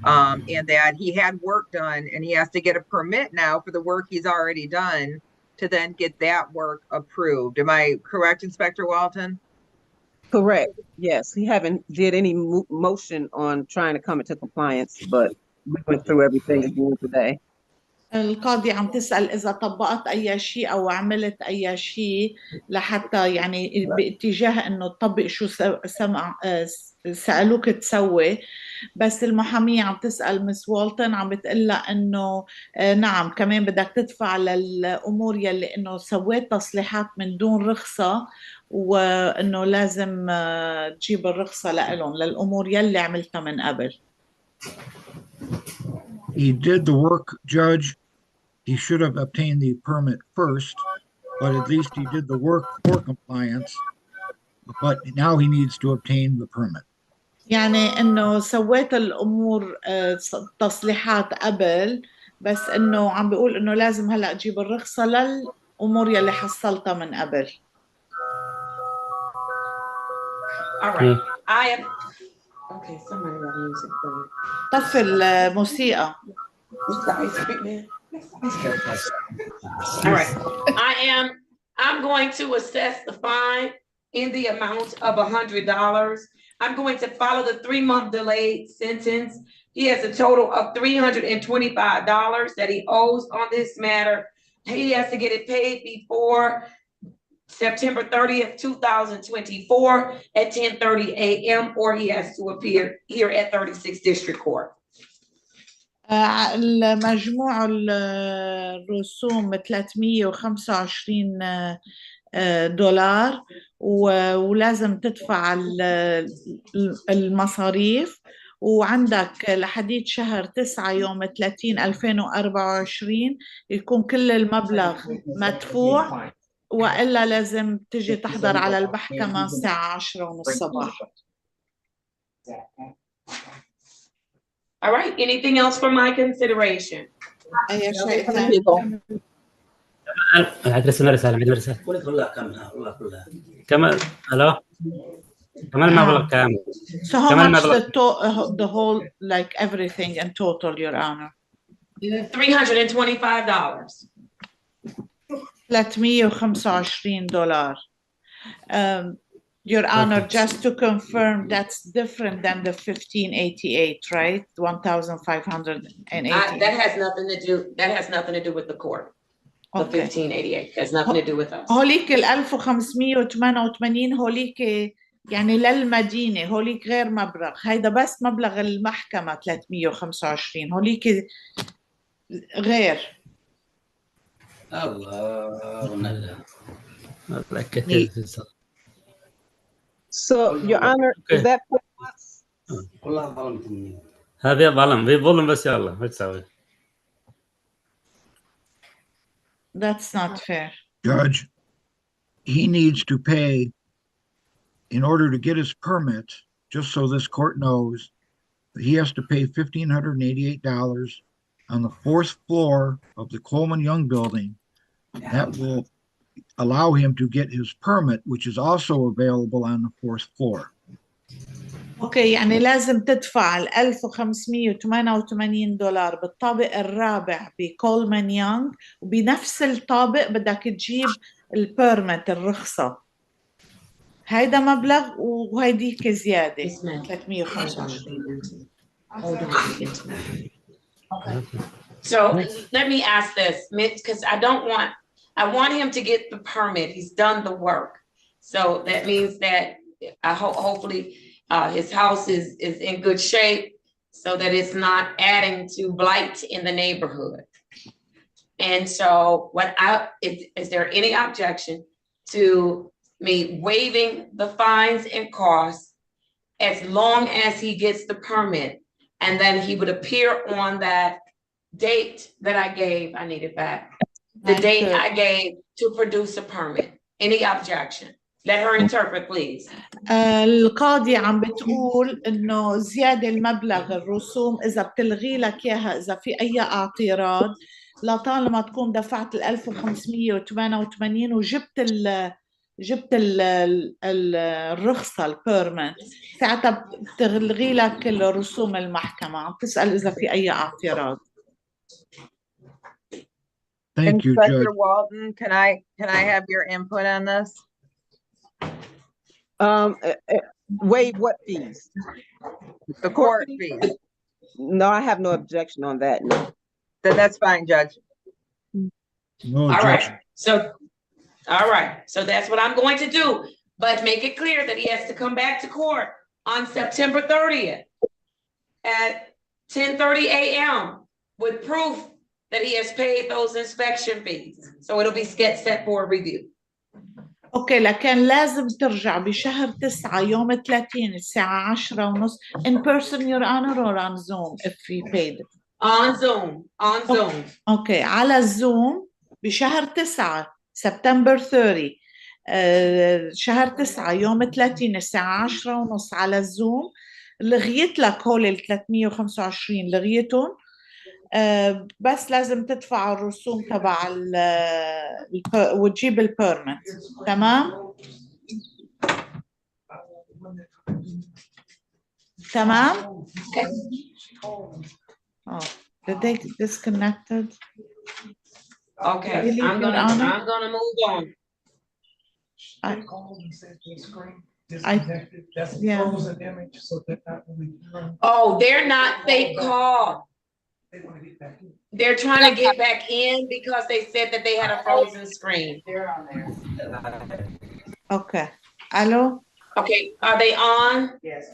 and that he had work done and he has to get a permit now for the work he's already done to then get that work approved. Am I correct, Inspector Walton? Correct. Yes, he haven't did any motion on trying to come into compliance, but we went through everything again today. القاضي عم تسأل إذا طبقت أي شيء أو عملت أي شيء لحتى يعني باتجاه إنه تطبق شو سألوك تسوي، بس المحامية عم تسأل مس والتون عم بتقلها إنه نعم كمان بدك تدفع للأمور يلي إنه سويت تصليحات من دون رخصة، وإنه لازم تجيب الرخصة لإلهم للأمور يلي عملتها من قبل. He did the work, Judge. He should have obtained the permit first, but at least he did the work for compliance. But now he needs to obtain the permit. يعني انه سويت الامور تصليحات قبل، بس انه عم بيقول انه لازم هلا اجيب الرخصه الأمور يلي حصلتها من قبل. All right. I am. Okay, somebody got music playing. طفي الموسيقى. All right. I'm going to assess the fine in the amount of $100. I'm going to follow the 3-month delayed sentence. He has a total of $325 that he owes on this matter. He has to get it paid before September 30th, 2024 at 10:30 a.m. or he has to appear here at 36th District Court. المجموع الرسوم $325 ولازم تدفع المصاريف، وعندك لحديد شهر 9 يوم 30/2024 يكون كل المبلغ مدفوع، وإلا لازم تجي تحضر على المحكمة الساعة 10:30 الصباح. All right, anything else for my consideration? أي شيء ثاني؟ عندي رسالة. كمان الو كمان المبلغ كامل. So how much the whole, like everything in total, Your Honor? $325. $325. Your Honor, just to confirm, that's different than the 1588, right? 1,580. That has nothing to do with the court. The 1588 has nothing to do with us. هوليك 1588 هوليك يعني للمدينة، هوليك غير مبلغ، هيدا بس مبلغ المحكمة 325، هوليك غير. الله So, Your Honor, is that هذا ظلم في ظلم بس يلا ما تسوي. That's not fair. Judge, he needs to pay in order to get his permit, just so this court knows, he has to pay $1,588 on the 4th floor of the Coleman Young building. That will allow him to get his permit, which is also available on the 4th floor. اوكي، يعني لازم تدفع $1,588 بالطابق الرابع بكولمان يونغ، وبنفس الطابق بدك تجيب البيرمت الرخصة. هيدا مبلغ وهيديك زيادة 325. So let me ask this, because I want him to get the permit. He's done the work. So that means that hopefully his house is in good shape so that it's not adding to blight in the neighborhood. And so is there any objection to me waiving the fines and costs as long as he gets the permit? And then he would appear on that date that I gave. I need it back. The date I gave to produce a permit. Any objection? Let her interpret, please. القاضي عم بتقول إنه زيادة المبلغ الرسوم إذا بتلغي لك إياها إذا في أي اعتراض، لطالما تكون دفعت 1588 جبت الرخصة البيرمنت، ساعتها بتلغي لك الرسوم المحكمة. عم تسأل إذا في أي اعتراض. Thank you, Inspector Judge. Walton, can I have your input on this? Waive what fees? The court fees. No, I have no objection on that. No. Then that's fine, Judge. No All objection. right. All right. So that's what I'm going to do. But make it clear that he has to come back to court on September 30th at 10:30 a.m. with proof that he has paid those inspection fees. So it'll be set for review. اوكي، لكن لازم ترجع بشهر 9 يوم 30 الساعة 10:30 in person, Your Honor, or on Zoom if he paid it? On Zoom. اوكي، على الزوم بشهر 9 سبتمبر 30 شهر 9 يوم 30 الساعة 10:30 على الزوم. لغيت لك هول ال 325 لغيتهم، بس لازم تدفع الرسوم تبع وتجيب البيرمت. تمام؟ تمام؟ Oh, did they disconnected? Okay, Really, I'm Your gonna Honor? move on. Oh, they're not fake call. They're trying to get back in because they said that they had a frozen screen. They're on there. Okay. Hello? Okay, are they on? Yes.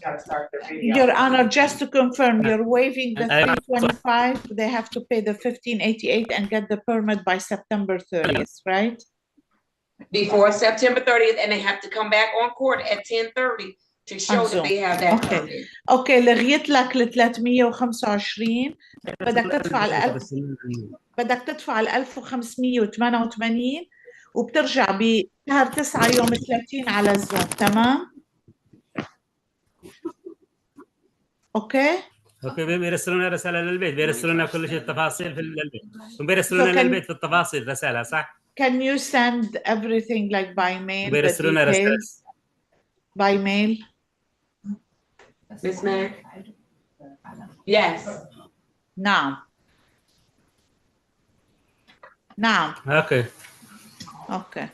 Gotta start the video. Your Honor, just to confirm, you're waiving the 325. They have to pay the 1588 and get the permit by September 30th, right? Before September 30th, and they have to come back on court at 10:30 to show that they have that Okay. permit. اوكي لغيت لك ال 325 بدك تدفع ال 1588 وبترجع بشهر 9 يوم 30 على الزوم. تمام؟ اوكي؟ اوكي بيرسلونا رسالة للبيت، بيرسلونا كل شيء التفاصيل في البيت، وبيرسلونا للبيت في التفاصيل رسالة صح؟ Can you send everything like by mail, the بيرسلونا رسالة details by mail? Miss Mac? Yes. نعم. نعم. اوكي. Okay.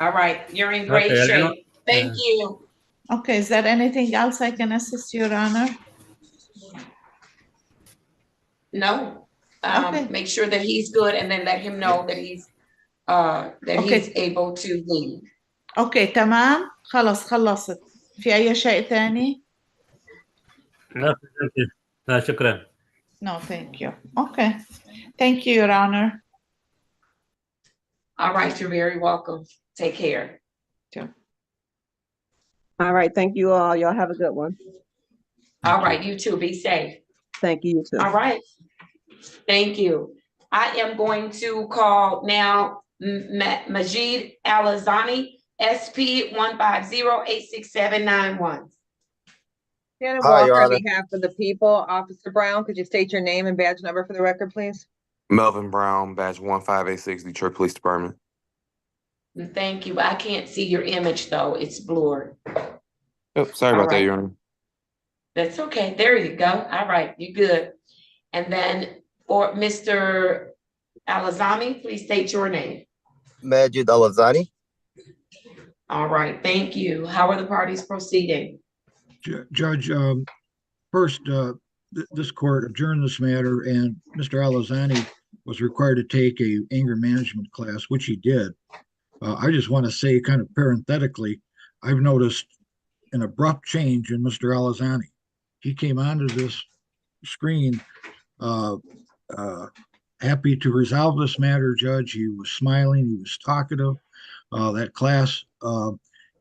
All right, you're in great shape. Thank you. Okay, is there anything else I can assist, Your Honor? No. Okay. Make sure that he's good and then let him know that he's able to leave. Okay, تمام. خلصت. في أي شيء تاني؟ شكرا. No, thank you. Okay. Thank you, Your Honor. All right, you're very welcome. Take care. All right, thank you all. Y'all have a good one. All right, you too. Be safe. Thank you, you too. All right. Thank you. I am going to call now Majid Alazani, SP 150-86791. Shannon Hi, Your Walker, on Honor. behalf of the people, Officer Brown, could you state your name and badge number for the record, please? Melvin Brown, badge 1586, Detroit Police Department. Thank you. I can't see your image though. It's blurred. Oh, sorry about that, Your Honor. That's okay. There you go. All right, you good. And then for Mr. Alazani, please state your name. Majid Alazani. All right, thank you. How are the parties proceeding? Judge, first, this court adjourned this matter, and Mr. Alazani was required to take a anger management class, which he did. I just want to say, kind of parenthetically, I've noticed an abrupt change in Mr. Alazani. He came onto this screen happy to resolve this matter, Judge. He was smiling, he was talkative. That class,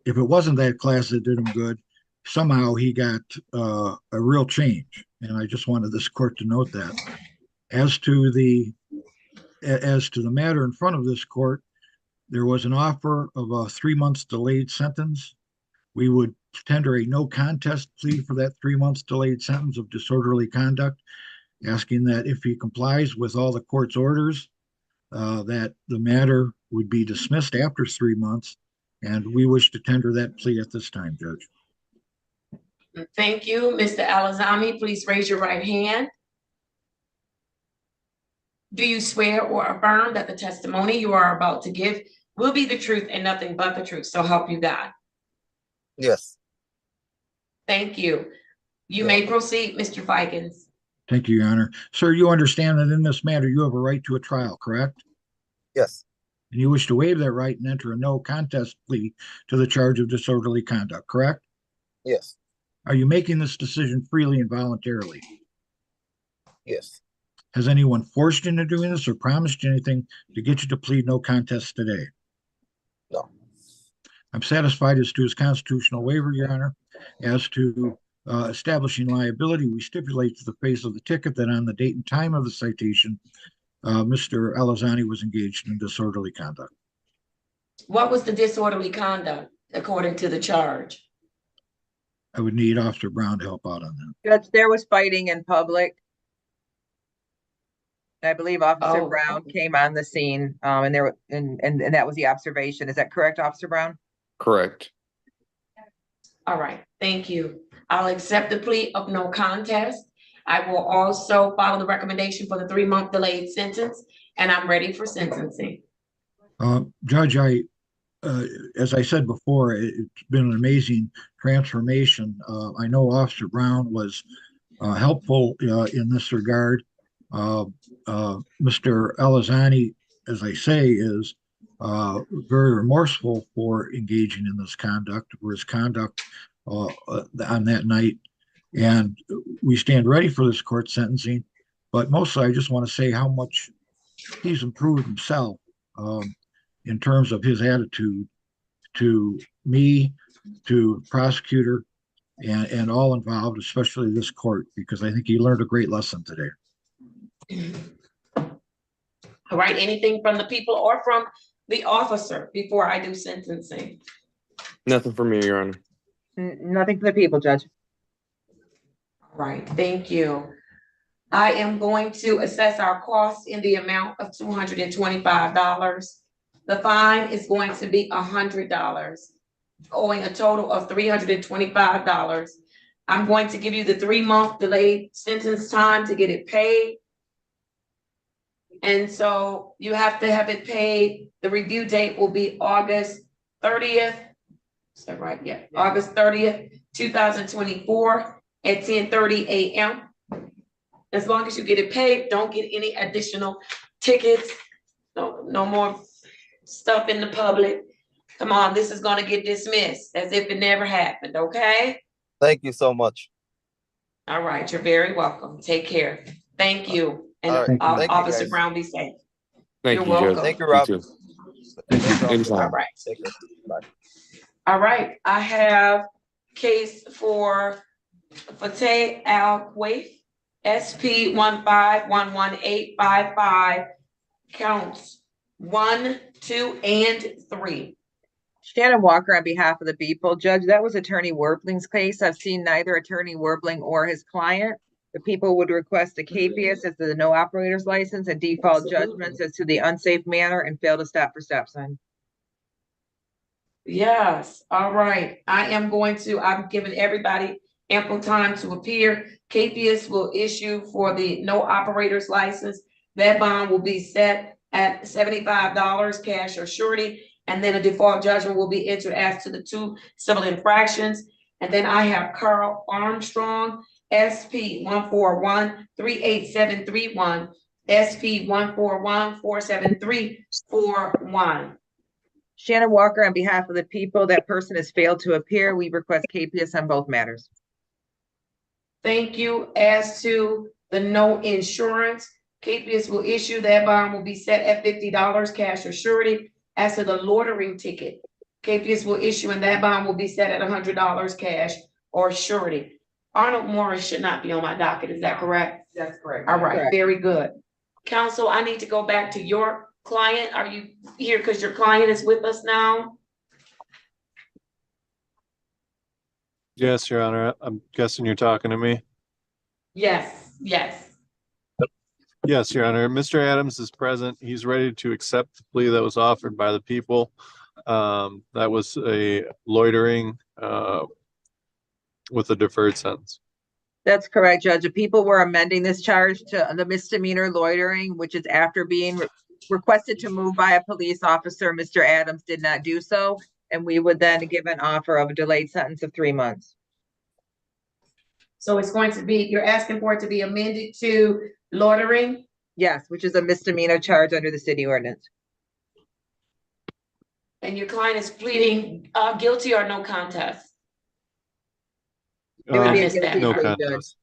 if it wasn't that class that did him good, somehow he got a real change. And I just wanted this court to note that. As to the matter in front of this court, there was an offer of a 3 months delayed sentence. We would tender a no contest plea for that 3 months delayed sentence of disorderly conduct, asking that if he complies with all the court's orders, that the matter would be dismissed after 3 months. And we wish to tender that plea at this time, Judge. Thank you, Mr. Alazami. Please raise your right hand. Do you swear or affirm that the testimony you are about to give will be the truth and nothing but the truth? So help you God. Yes. Thank you. You may proceed, Mr. Fikens. Thank you, Your Honor. Sir, you understand that in this matter, you have a right to a trial, correct? Yes. And you wish to waive that right and enter a no contest plea to the charge of disorderly conduct, correct? Yes. Are you making this decision freely and voluntarily? Yes. Has anyone forced you into doing this or promised you anything to get you to plead no contest today? No. I'm satisfied as to his constitutional waiver, Your Honor. As to establishing liability, we stipulate to the face of the ticket that on the date and time of the citation, Mr. Alazani was engaged in disorderly conduct. What was the disorderly conduct according to the charge? I would need Officer Brown to help out on that. Judge, there was fighting in public. I believe Officer Oh. Brown came on the scene, and that was the observation. Is that correct, Officer Brown? Correct. All right, thank you. I'll accept the plea of no contest. I will also follow the recommendation for the 3-month delayed sentence, and I'm ready for sentencing. Judge, as I said before, it's been an amazing transformation. I know Officer Brown was helpful in this regard. Mr. Elizani, as I say, is very remorseful for engaging in this conduct, for his conduct on that night. And we stand ready for this court sentencing. But mostly, I just want to say how much he's improved himself in terms of his attitude to me, to prosecutor, and all involved, especially this court, because I think he learned a great lesson today. All right, anything from the people or from the officer before I do sentencing? Nothing for me, Your Honor. Nothing for the people, Judge. All right, thank you. I am going to assess our costs in the amount of $225. The fine is going to be $100, owing a total of $325. I'm going to give you the 3-month delayed sentence time to get it paid. And so you have to have it paid. The review date will be August 30th. Is that right? Yeah, August 30th, 2024 at 10:30 a.m. As long as you get it paid, don't get any additional tickets. No more stuff in the public. Come on, this is gonna get dismissed as if it never happened, okay? Thank you so much. All right, you're very welcome. Take care. Thank you. And All right. Thank you, Officer guys. Brown, be safe. Thank You're you, welcome. Judge. Thank you, Rob. too. Thank you. Anytime. All right. Take care. Bye. All right, I have case for Fateh Al-Quaif, SP 1511855, counts 1, 2, and 3. Shannon Walker on behalf of the people. Judge, that was Attorney Werbling's case. I've seen neither Attorney Werbling or his client. The people would request a capias as to the no operator's license and default judgments as to the unsafe manner and fail to stop for stop sign. Yes, all right. I've given everybody ample time to appear. Capias will issue for the no operator's license. That bond will be set at $75 cash or surety, and then a default judgment will be entered as to the 2 civil infractions. And then I have Carl Armstrong, SP 141-38731, SP 141-47341. Shannon Walker on behalf of the people. That person has failed to appear. We request capias on both matters. Thank you. As to the no insurance, capias will issue. That bond will be set at $50 cash or surety. As to the loitering ticket, capias will issue and that bond will be set at $100 cash or surety. Arnold Morris should not be on my docket. Is that correct? That's correct. All right, Correct. very good. Counsel, I need to go back to your client. Are you here because your client is with us now? Yes, Your Honor. I'm guessing you're talking to me. Yes, yes. Yes, Your Honor. Mr. Adams is present. He's ready to accept the plea that was offered by the people. That was a loitering with a deferred sentence. That's correct, Judge. The people were amending this charge to the misdemeanor loitering, which is after being requested to move by a police officer. Mr. Adams did not do so, and we would then give an offer of a delayed sentence of 3 months. So it's going to be, you're asking for it to be amended to loitering? Yes, which is a misdemeanor charge under the city ordinance. And your client is pleading guilty or no contest? It would be a missed that guilty No plea, contest.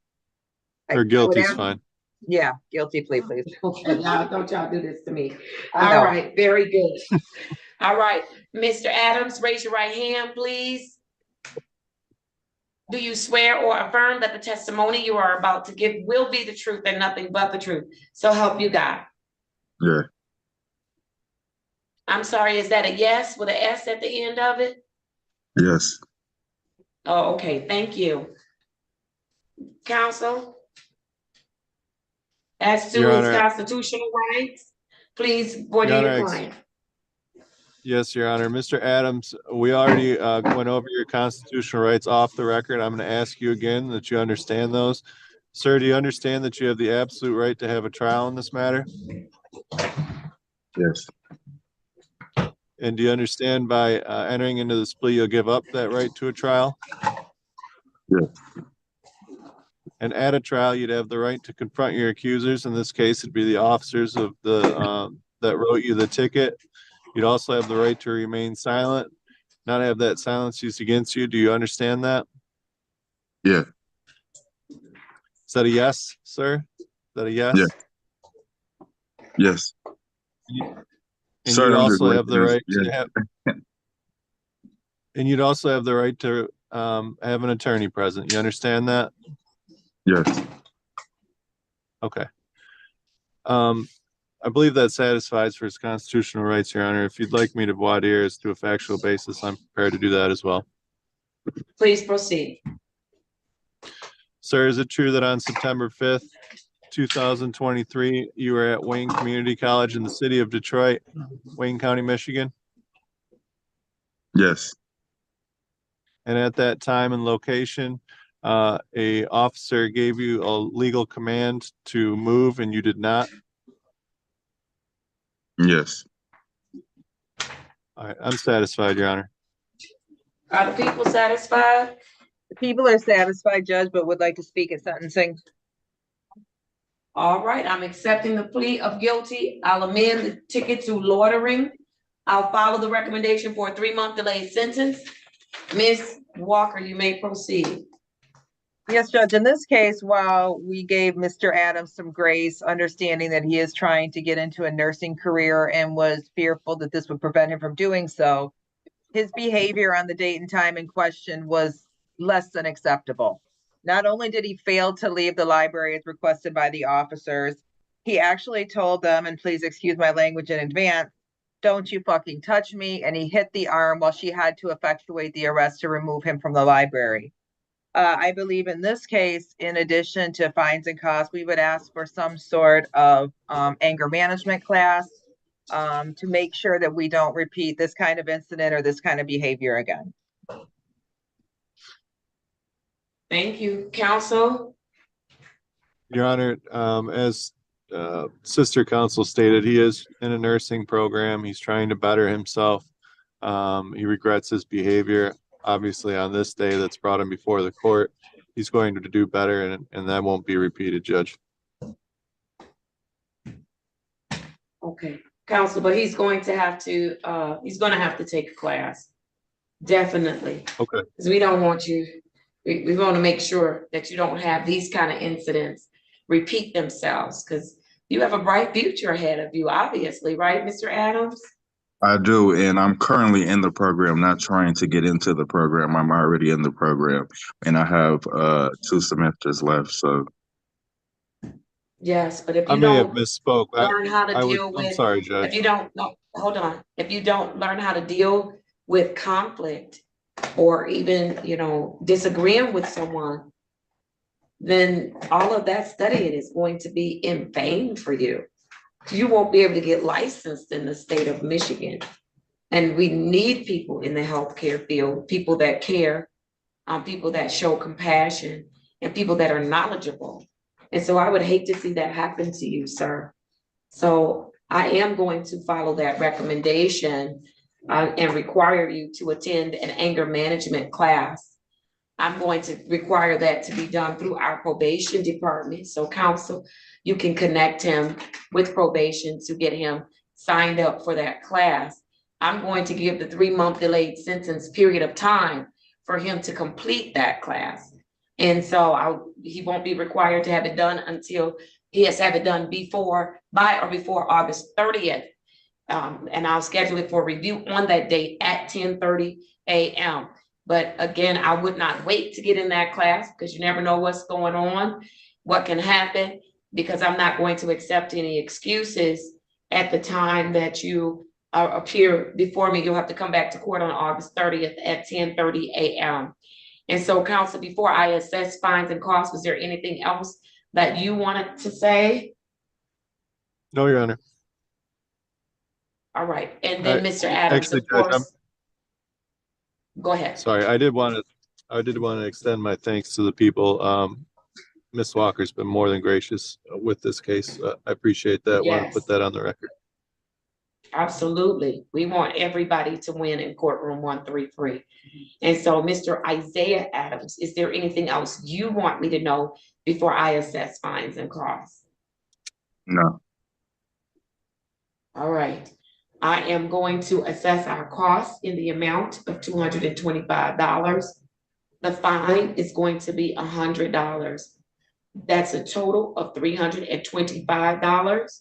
Judge. Or guilty is Whatever. fine. Yeah, guilty plea, please. Okay, now don't y'all do this to me. I know. All right, very good. All right, Mr. Adams, raise your right hand, please. Do you swear or affirm that the testimony you are about to give will be the truth and nothing but the truth? So help you God. Yeah. I'm sorry, is that a yes with an S at the end of it? Yes. Oh, okay, thank you. Counsel? As to Your his Honor, constitutional rights, please voice Your your Honor, client. yes, Your Honor. Mr. Adams, we already went over your constitutional rights off the record. I'm going to ask you again that you understand those. Sir, do you understand that you have the absolute right to have a trial in this matter? Yes. And do you understand by entering into this plea, you'll give up that right to a trial? Yes. And at a trial, you'd have the right to confront your accusers. In this case, it'd be the officers of the that wrote you the ticket. You'd also have the right to remain silent, not have that silence used against you. Do you understand that? Yeah. Is that a yes, sir? Is that a yes? Yeah. Yes. And Sir, you'd I'm just also have the listening. right Yes. to have, and you'd also have the right to have an attorney present. You understand that? Yes. Okay. I believe that satisfies for his constitutional rights, Your Honor. If you'd like me to voir dire as to a factual basis, I'm prepared to do that as well. Please proceed. Sir, is it true that on September 5th, 2023, you were at Wayne Community College in the city of Detroit, Wayne County, Michigan? Yes. And at that time and location, a officer gave you a legal command to move and you did not? Yes. All right, I'm satisfied, Your Honor. Are the people satisfied? The people are satisfied, Judge, but would like to speak at sentencing. All right, I'm accepting the plea of guilty. I'll amend the ticket to loitering. I'll follow the recommendation for a 3-month delayed sentence. Ms. Walker, you may proceed. Yes, Judge. In this case, while we gave Mr. Adams some grace, understanding that he is trying to get into a nursing career and was fearful that this would prevent him from doing so, his behavior on the date and time in question was less than acceptable. Not only did he fail to leave the library as requested by the officers, he actually told them, and please excuse my language in advance, "Don't you fucking touch me," and he hit the arm while she had to effectuate the arrest to remove him from the library. I believe in this case, in addition to fines and costs, we would ask for some sort of anger management class to make sure that we don't repeat this kind of incident or this kind of behavior again. Thank you. Counsel? Your Honor, as Sister Counsel stated, he is in a nursing program. He's trying to better himself. He regrets his behavior. Obviously, on this day that's brought him before the court, he's going to do better, and that won't be repeated, Judge. Okay, counsel, but he's going to have to take a class. Definitely. Okay. Because we don't want you, we want to make sure that you don't have these kind of incidents repeat themselves, because you have a bright future ahead of you, obviously, right, Mr. Adams? I do, and I'm currently in the program, not trying to get into the program. I'm already in the program, and I have 2 semesters left. So Yes, but if I you may have don't misspoke. learn how to deal I'm with, sorry, Judge. if you don't, no, hold on, if you don't learn how to deal with conflict or even, disagreeing with someone, then all of that studying is going to be in vain for you. You won't be able to get licensed in the state of Michigan. And we need people in the healthcare field, people that care, people that show compassion, and people that are knowledgeable. And so I would hate to see that happen to you, sir. So I am going to follow that recommendation and require you to attend an anger management class. I'm going to require that to be done through our probation department. So counsel, you can connect him with probation to get him signed up for that class. I'm going to give the 3-month delayed sentence period of time for him to complete that class. And so he won't be required to have it done until he has to have it done before August 30th. And I'll schedule it for review on that date at 10:30 a.m. But again, I would not wait to get in that class, because you never know what's going on, what can happen, because I'm not going to accept any excuses at the time that you appear before me. You'll have to come back to court on August 30th at 10:30 a.m. And so, council, before I assess fines and costs, was there anything else that you wanted to say? No, Your Honor. All right, and then Mr. Adams, Actually, of Judge, course. Go ahead. sorry, I did want to extend my thanks to the people. Ms. Walker's been more than gracious with this case. I appreciate that. Want to Yes. put that on the record. Absolutely. We want everybody to win in courtroom 133. And so, Mr. Isaiah Adams, is there anything else you want me to know before I assess fines and costs? No. All right. I am going to assess our costs in the amount of $225. The fine is going to be $100. That's a total of $325.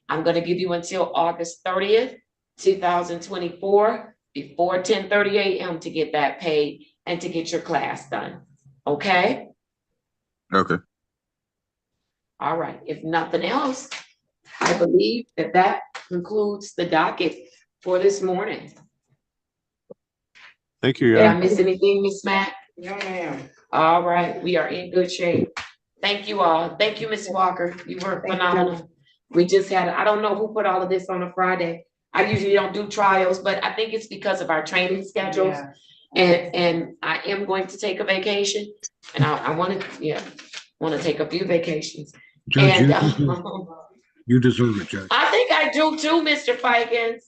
I'm going to give you until August 30th, 2024, before 10:30 a.m. to get that paid and to get your class done. Okay? Okay. All right. If nothing else, I believe that concludes the docket for this morning. Thank you, Your Did I Honor. miss anything, Ms. Mack? No, ma'am. All right. We are in good shape. Thank you all. Thank you, Ms. Walker. You were phenomenal. We just had, I don't know who put all of this on a Friday. I usually don't do trials, but I think it's because of our training schedules. Yeah. And I am going to take a vacation, and I want to take a few vacations. Judge, And you deserve it, Judge. I think I do too, Mr. Fikens.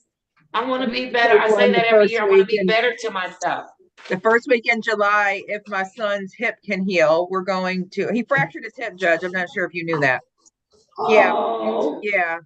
I want to be better. I say that every year. I want to be better to myself. The first week in July, if my son's hip can heal, we're going to, he fractured his hip, Judge. I'm not sure if you knew that. Yeah. Oh. Yeah.